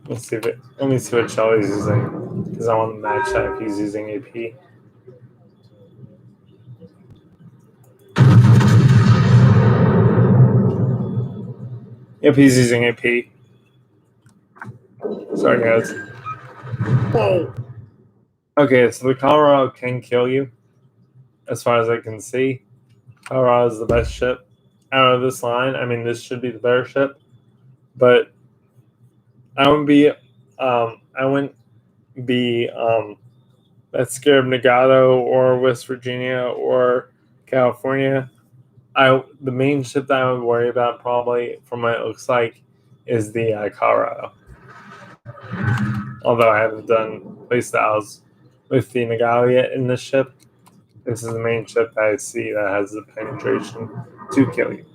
Let me see what shell he's using, because I want to match that if he's using AP. Yep, he's using AP. Sorry, guys. Whoa. Okay, so the Colorado can kill you, as far as I can see. Colorado is the best ship out of this line. I mean, this should be the better ship, but I wouldn't be that scared of Nagato or West Virginia or California. The main ship that I would worry about, probably from what it looks like, is the Colorado. Although I haven't done playstyles with the Nagato yet in this ship, this is the main ship that I see that has the penetration to kill you.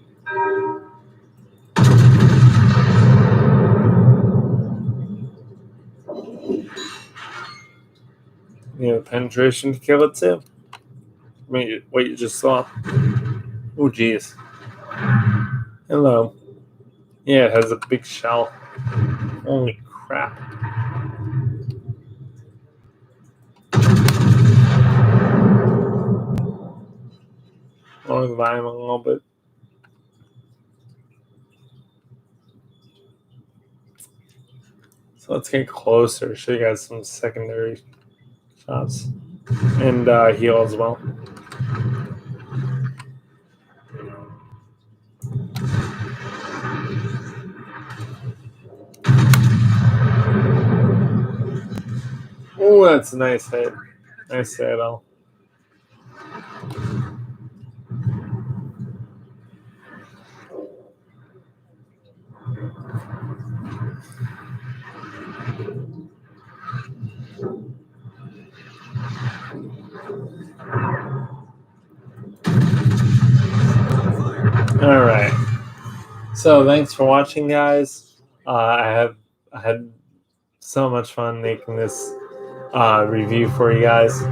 Penetration to kill it too. I mean, what you just saw. Oh, geez. Hello. Yeah, it has a big shell. Holy crap. Lower the volume a little bit. So let's get closer. Show you guys some secondary shots. And heal as well. Oh, that's a nice hit. Nice hit, all. All right. So thanks for watching, guys. I had so much fun making this review for you guys.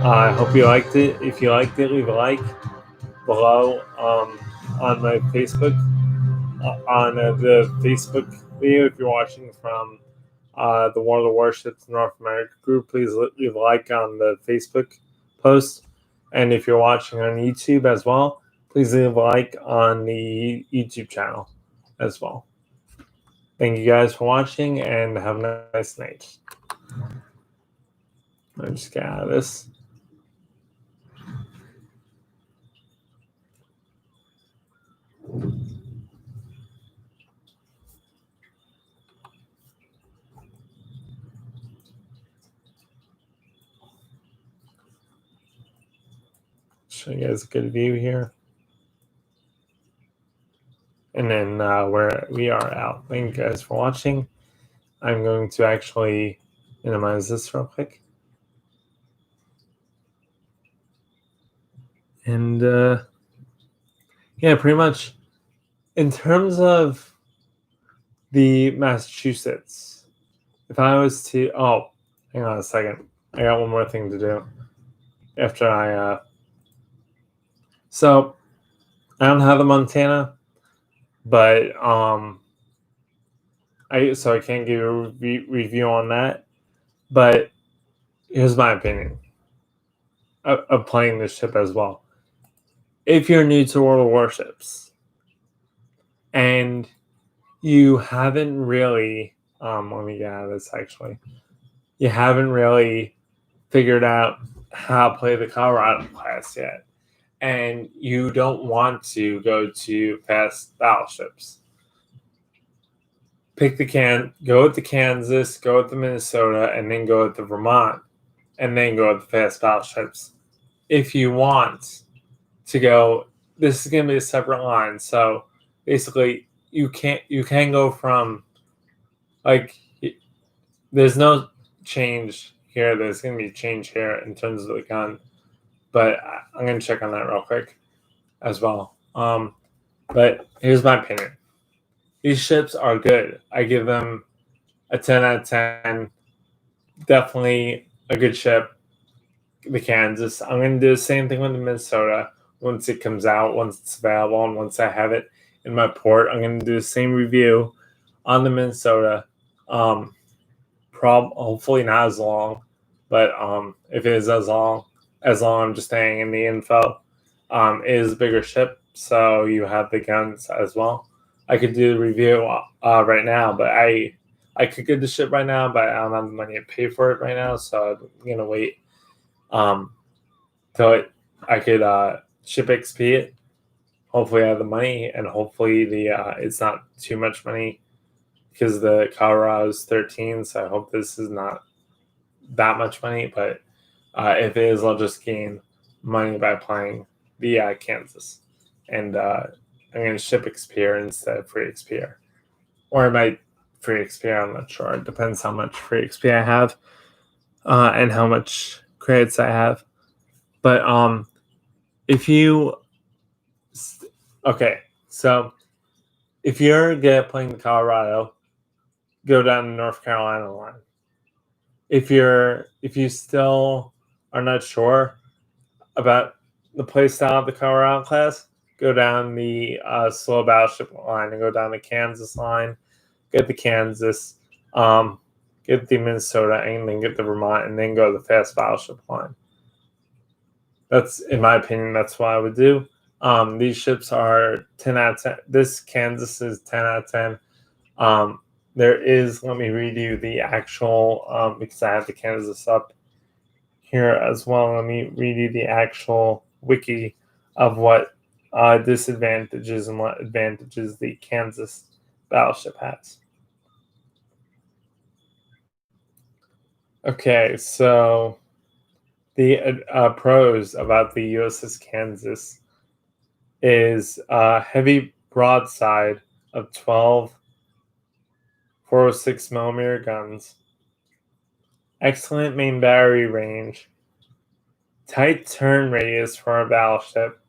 I hope you liked it. If you liked it, leave a like below on my Facebook on the Facebook video. If you're watching from the World of Warships North America group, please leave a like on the Facebook post. And if you're watching on YouTube as well, please leave a like on the YouTube channel as well. Thank you guys for watching and have a nice night. Let me just get out of this. Show you guys a good view here. And then we are out. Thank you guys for watching. I'm going to actually minimize this real quick. And yeah, pretty much in terms of the Massachusetts, if I was to, oh, hang on a second. I got one more thing to do after I, so I don't have the Montana, but I can't give you a review on that. But here's my opinion of playing this ship as well. If you're new to World of Warships and you haven't really, let me get out of this actually. You haven't really figured out how to play the Colorado class yet, and you don't want to go to fast battleships. Go with the Kansas, go with the Minnesota, and then go with the Vermont, and then go with the fast battleships. If you want to go, this is going to be a separate line. So basically, you can go from like there's no change here. There's going to be a change here in terms of the gun, but I'm going to check on that real quick as well. But here's my opinion. These ships are good. I give them a 10 out of 10. Definitely a good ship. The Kansas. I'm going to do the same thing with the Minnesota once it comes out, once it's available, and once I have it in my port. I'm going to do the same review on the Minnesota. Hopefully not as long, but if it is as long I'm just staying in the info. It is a bigger ship, so you have the guns as well. I could do the review right now, but I could get the ship right now, but I don't have the money to pay for it right now, so I'm gonna wait till I could ship XP it. Hopefully I have the money, and hopefully it's not too much money because the Colorado is 13, so I hope this is not that much money, but if it is, I'll just gain money by playing the Kansas. And I'm going to ship XP instead of free XP. Or I might free XP, I'm not sure. It depends how much free XP I have and how much credits I have. But if you... Okay, so if you're good at playing the Colorado, go down the North Carolina line. If you still are not sure about the play style of the Colorado class, go down the slow battleship line and go down the Kansas line. Get the Kansas, get the Minnesota, and then get the Vermont, and then go to the fast battleship line. That's, in my opinion, that's what I would do. These ships are 10 out of 10. This Kansas is 10 out of 10. There is, let me read you the actual, because I have the Kansas up here as well. Let me read you the actual wiki of what disadvantages and what advantages the Kansas battleship has. Okay, so the pros about the USS Kansas is heavy broadside of 12 406 millimeter guns, excellent main battery range, tight turn radius for a battleship.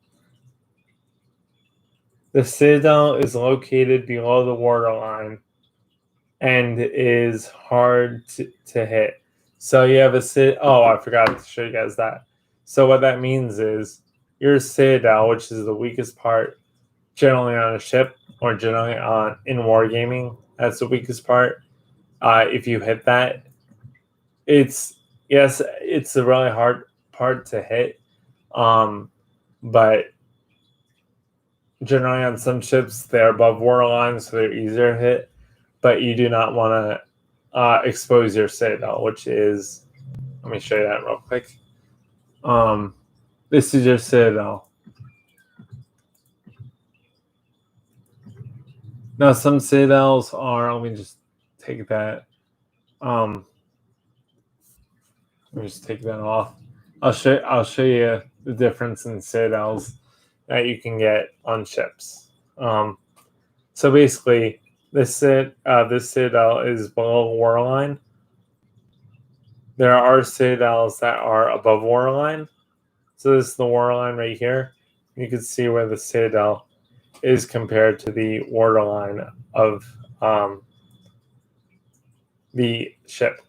The citadel is located below the waterline and is hard to hit. So you have a Oh, I forgot to show you guys that. So what that means is your citadel, which is the weakest part generally on a ship or generally on in wargaming, that's the weakest part. If you hit that, it's a really hard part to hit. But generally on some ships they're above waterline, so they're easier to hit. But you do not want to expose your citadel, which is, let me show you that real quick. This is your citadel. Now some citadels are, let me just take that. Let me just take that off. I'll show you the difference in citadels that you can get on ships. So basically, this citadel is below waterline. There are citadels that are above waterline. So this is the waterline right here. You can see where the citadel is compared to the waterline of the ship.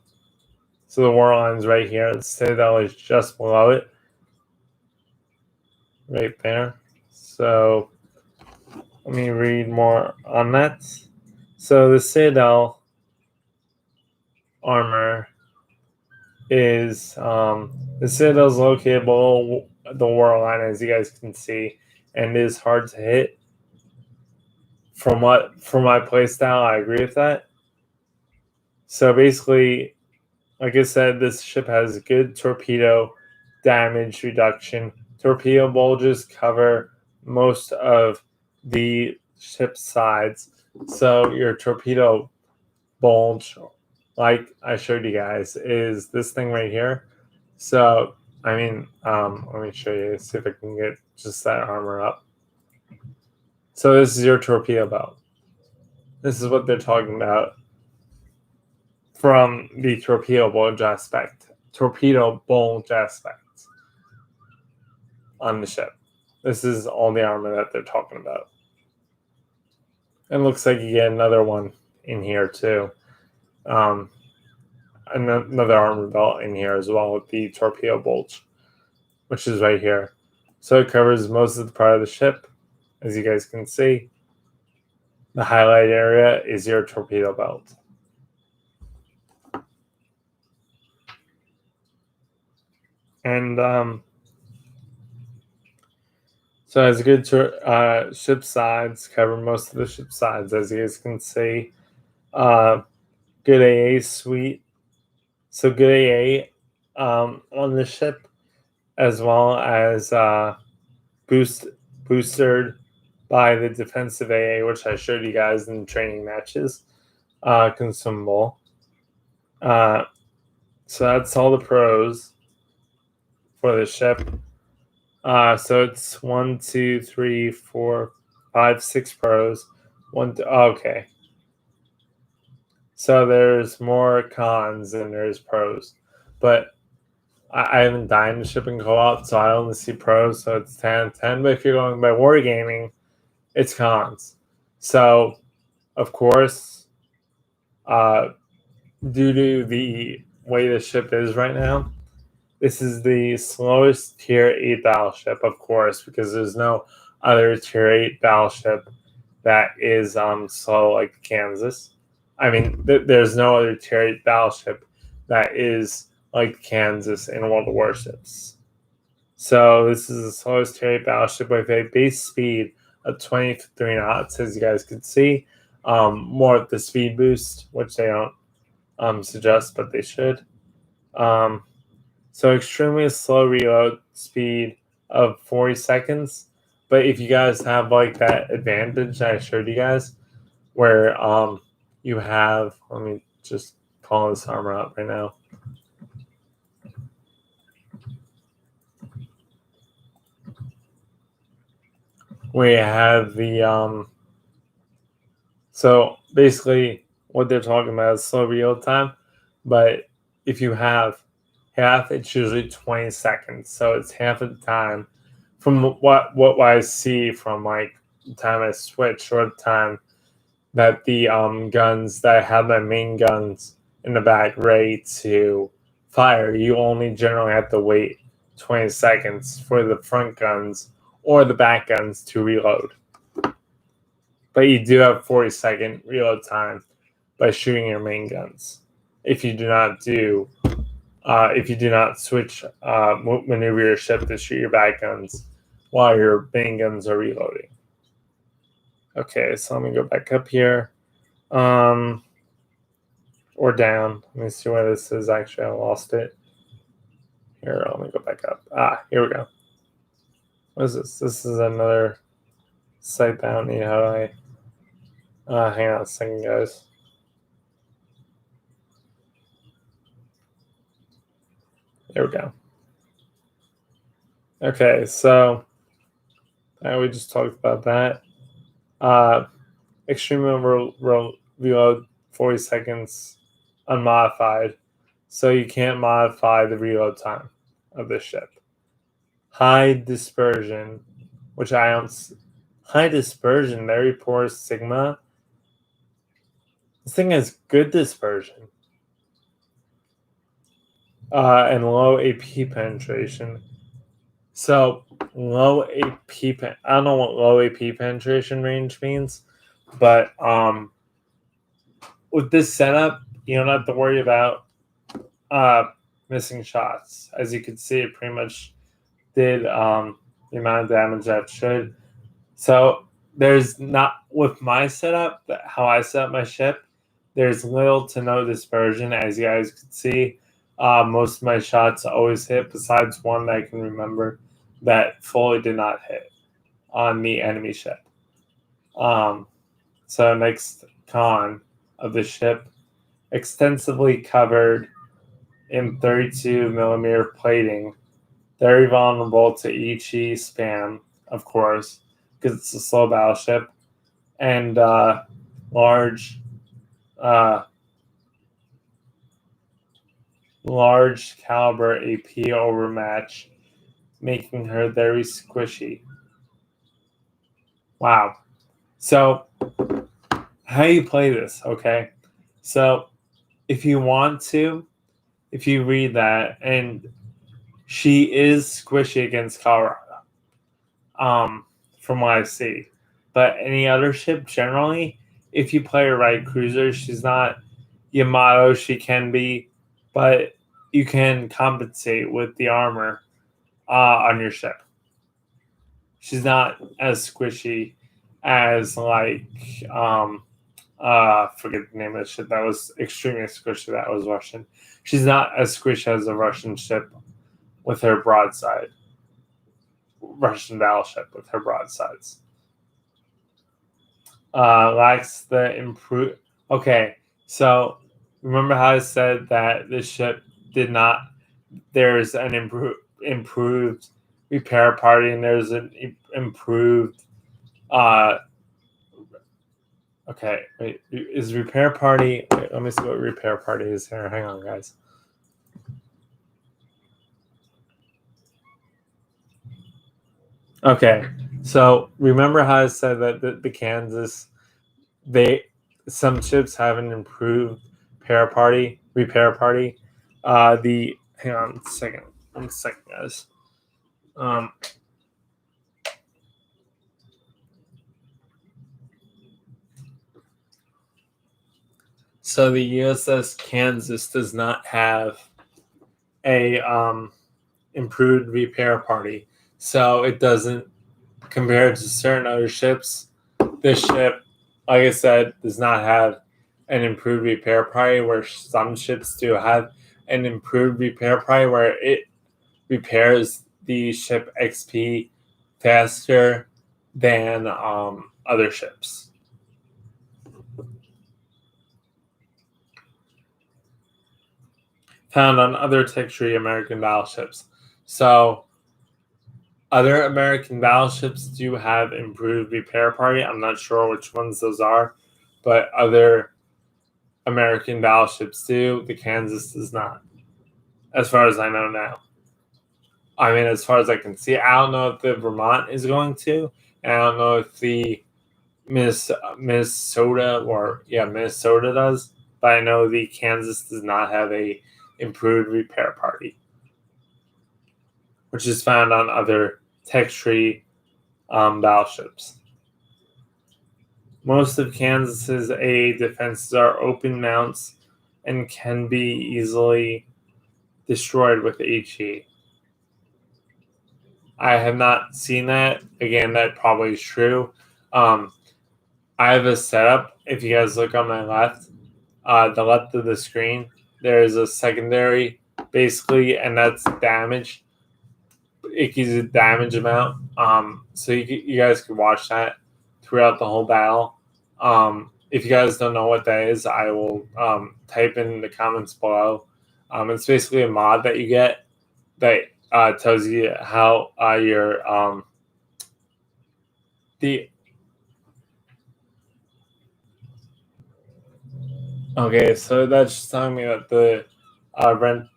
So the waterline's right here. The citadel is just below it, right there. So let me read more on that. So the citadel armor is the citadel is located below the waterline, as you guys can see, and is hard to hit. For my playstyle, I agree with that. So basically, like I said, this ship has good torpedo damage reduction. Torpedo bulges cover most of the ship's sides. So your torpedo bulge, like I showed you guys, is this thing right here. So, I mean, let me show you, see if I can get just that armor up. So this is your torpedo belt. This is what they're talking about from the torpedo bulge aspect. Torpedo bulge aspect on the ship. This is all the armor that they're talking about. And looks like you get another one in here too. Another armor belt in here as well with the torpedo bulge, which is right here. So it covers most of the part of the ship, as you guys can see. The highlight area is your torpedo belt. And so it has good ship sides, cover most of the ship sides, as you guys can see. Good AA suite. So good AA on the ship, as well as boosted by the defensive AA, which I showed you guys in training matches, consumable. So that's all the pros for the ship. So it's 1, 2, 3, 4, 5, 6 pros. Okay. So there's more cons than there's pros, but I haven't dined the shipping co-op, so I only see pros. So it's 10/10. But if you're going by wargaming, it's cons. So, of course, due to the way the ship is right now, this is the slowest Tier 8 battleship, of course, because there's no other Tier 8 battleship that is slow like the Kansas. I mean, there's no other Tier 8 battleship that is like Kansas in World of Warships. So this is the slowest Tier 8 battleship with a base speed of 23 knots, as you guys can see. More of the speed boost, which they don't suggest, but they should. So extremely slow reload speed of 40 seconds. But if you guys have like that advantage that I showed you guys, where you have, let me just call this armor up right now. we have the so basically what they're talking about is slow reload time, but if you have half, it's usually 20 seconds, so it's half of the time from what I see from like the time I switch or the time that the guns that I have my main guns in the back ready to fire. You only generally have to wait 20 seconds for the front guns or the back guns to reload. But you do have 40-second reload time by shooting your main guns. If you do not switch maneuver your ship to shoot your back guns while your main guns are reloading. Okay, so let me go back up here. Or down. Let me see where this is. Actually, I lost it. Here, let me go back up. Here we go. What is this? This is another site bounty. How do I... hang on a second, guys. There we go. Okay, so we just talked about that. Extreme reload 40 seconds unmodified, so you can't modify the reload time of the ship. High dispersion, which I don't. High dispersion, very poor sigma. This thing has good dispersion. And low AP penetration. So low AP, I don't know what low AP penetration range means, but with this setup, you don't have to worry about missing shots. As you can see, it pretty much did the amount of damage that it should. So there's not, with my setup, how I set up my ship, there's little to no dispersion, as you guys can see. Most of my shots always hit, besides one that I can remember that fully did not hit on the enemy ship. So next con of the ship, extensively covered in 32 millimeter plating, very vulnerable to EG spam, of course, because it's a slow battleship, and large caliber AP overmatch, making her very squishy. Wow. So, how you play this, okay? So, if you want to, if you read that, and she is squishy against Colorado, from what I see. But any other ship, generally, if you play her right cruiser, she's not Yamato, she can be, but you can compensate with the armor on your ship. She's not as squishy as like forget the name of the ship that was extremely squishy. That was Russian. She's not as squishy as a Russian ship with her broadside. Russian battleship with her broadsides. Lacks the improve. Okay, so remember how I said that this ship did not. There's an improved repair party, and there's an improved. Okay, wait. Is repair party? Wait, let me see what repair party is here. Hang on, guys. Okay, so remember how I said that the Kansas, some ships have an improved repair party. Hang on one second, guys. So the USS Kansas does not have a improved repair party, so it doesn't compare to certain other ships. This ship, like I said, does not have an improved repair party, where some ships do have an improved repair party where it repairs the ship XP faster than other ships. Found on other tech tree American battleships. So Other American battleships do have improved repair party. I'm not sure which ones those are, but other American battleships do. The Kansas does not, as far as I know now. I mean, as far as I can see, I don't know if the Vermont is going to, and I don't know if the Minnesota Minnesota does, but I know the Kansas does not have a improved repair party, which is found on other tech tree battleships. Most of Kansas's AA defenses are open mounts and can be easily destroyed with HE. I have not seen that. Again, that probably is true. I have a setup. If you guys look on my left, the left of the screen, there is a secondary, basically, and that's damage. It gives you damage amount. So you guys can watch that throughout the whole battle. If you guys don't know what that is, I will type in the comments below. It's basically a mod that you get that tells you how your the okay. So that's just telling me that the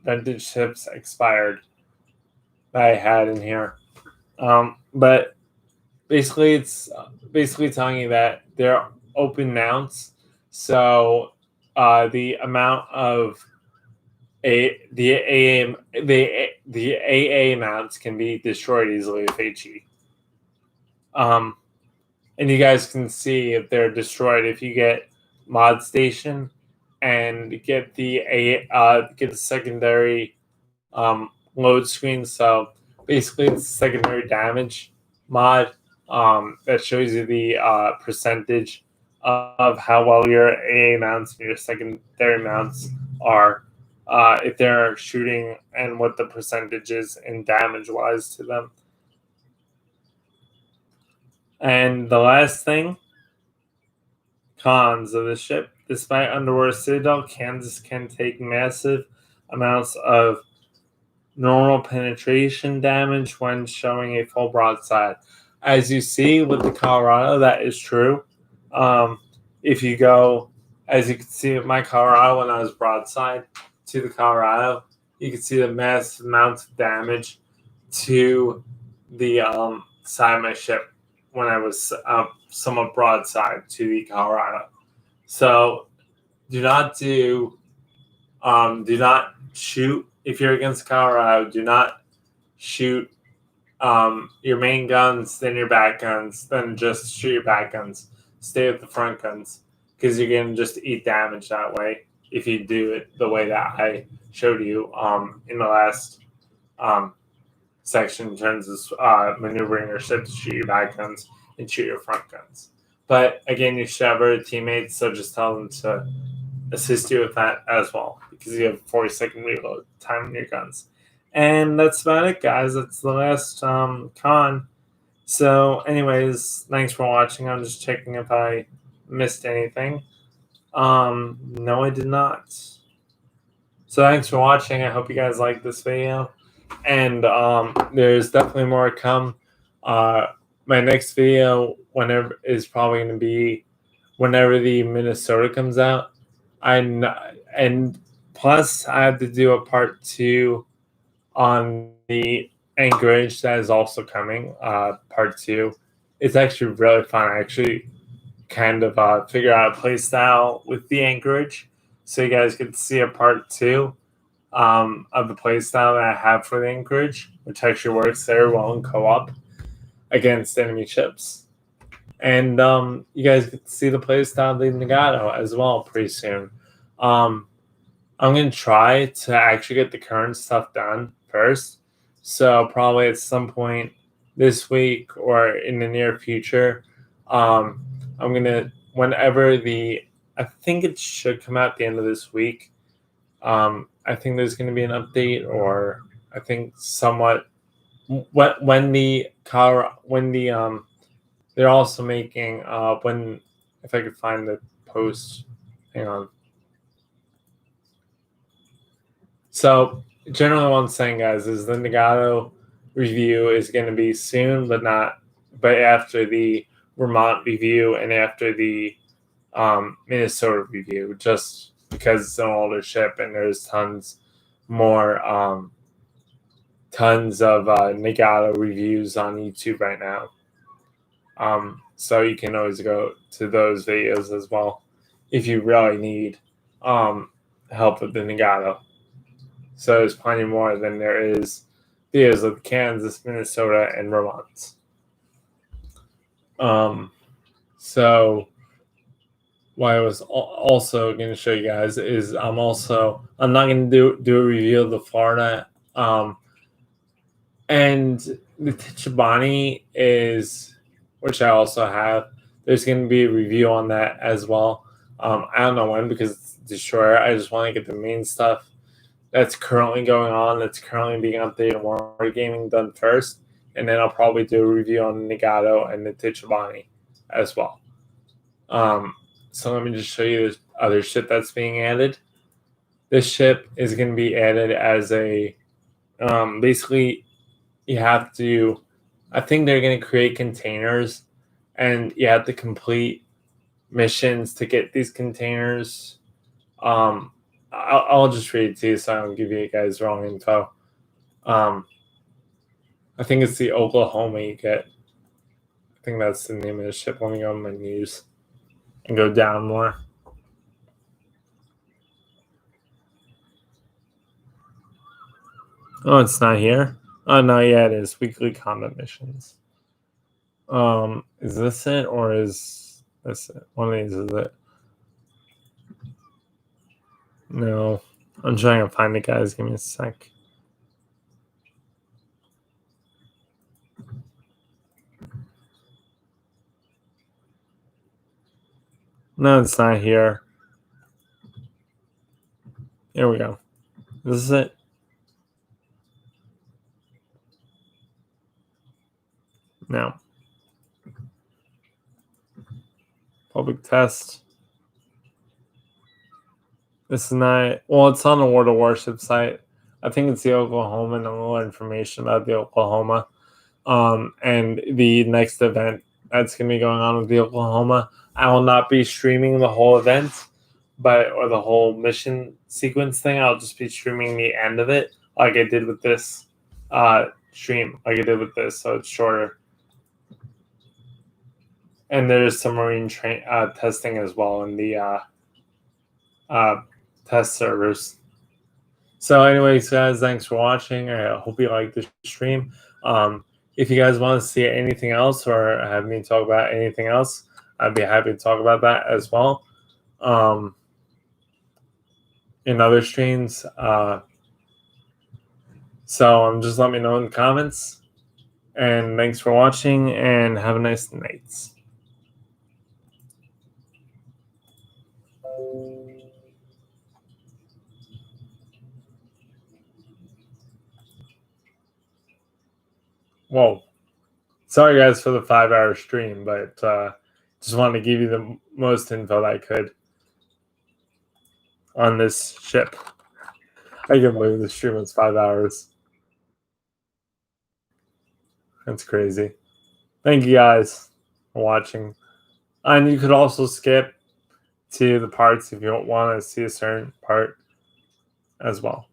rented ships expired that I had in here. But basically, it's basically telling you that they're open mounts. So the amount of the AA mounts can be destroyed easily with HE. And you guys can see if they're destroyed if you get mod station and get the secondary load screen. So basically, it's secondary damage mod that shows you the percentage of how well your AA mounts and your secondary mounts are, if they're shooting, and what the percentage is in damage wise to them. And the last thing, cons of the ship. Despite underwater citadel, Kansas can take massive amounts of normal penetration damage when showing a full broadside. As you see with the Colorado, that is true. If you go, as you can see with my Colorado when I was broadside to the Colorado, you can see the massive amounts of damage to the side of my ship when I was somewhat broadside to the Colorado. So do not shoot if you're against Colorado. Do not shoot your main guns, then your back guns, then just shoot your back guns. Stay with the front guns because you're gonna just eat damage that way if you do it the way that I showed you in the last section in terms of maneuvering your ship to shoot your back guns and shoot your front guns. But again, you should have other teammates, so just tell them to assist you with that as well because you have 40-second reload time on your guns. And that's about it, guys. That's the last con. So, anyways, thanks for watching. I'm just checking if I missed anything. No, I did not. So, thanks for watching. I hope you guys liked this video. And there's definitely more to come. My next video, whenever, is probably going to be whenever the Minnesota comes out. And plus, I have to do a part 2 on the Anchorage that is also coming. Part 2. It's actually really fun. I actually kind of figure out a play style with the Anchorage, so you guys get to see a part 2 of the play style that I have for the Anchorage, which actually works very well in co-op against enemy ships. And you guys get to see the play style of the Nagato as well pretty soon. I'm going to try to actually get the current stuff done first. So probably at some point this week or in the near future, I'm going to, whenever I think it should come out at the end of this week. I think there's going to be an update, or I think somewhat when they're also making if I could find the post, hang on. So generally what I'm saying, guys, is the Nagato review is going to be soon, but after the Vermont review and after the Minnesota review, just because it's an older ship and there's tons of Nagato reviews on YouTube right now. So you can always go to those videos as well if you really need help with the Nagato. So there's plenty more than there is videos of Kansas, Minnesota, and Vermont. So what I was also going to show you guys is I'm not going to do a review of the Florida. And the Tichibani is, which I also have. There's going to be a review on that as well. I don't know when because it's Destroyer. I just want to get the main stuff that's currently going on, that's currently being updated on Wargaming done first. And then I'll probably do a review on the Nagato and the Tichibani as well. So let me just show you this other ship that's being added. This ship is going to be added as a, basically, you have to, I think they're going to create containers and you have to complete missions to get these containers. I'll just read it to you so I don't give you guys wrong info. I think it's the Oklahoma you get. I think that's the name of the ship. Let me go on my news and go down more. Oh, it's not here? Oh, no, yeah, it is. Weekly combat missions. Is this it or is this it? One of these is it. No. I'm trying to find it, guys. Give me a sec. No, it's not here. Here we go. This is it. No. Public test. This is not. Well, it's on the World of Warships site. I think it's the Oklahoma and a little information about the Oklahoma. And the next event that's going to be going on with the Oklahoma. I will not be streaming the whole event, or the whole mission sequence thing. I'll just be streaming the end of it, like I did with this stream, like I did with this, so it's shorter. And there's some marine testing as well in the test servers. So anyways, guys, thanks for watching. I hope you liked the stream. If you guys want to see anything else or have me talk about anything else, I'd be happy to talk about that as well in other streams. So just let me know in the comments. And thanks for watching and have a nice night. Whoa. Sorry, guys, for the 5-hour stream, but just wanted to give you the most info I could on this ship. I can't believe the stream was 5 hours. That's crazy. Thank you guys for watching. And you could also skip to the parts if you don't want to see a certain part as well.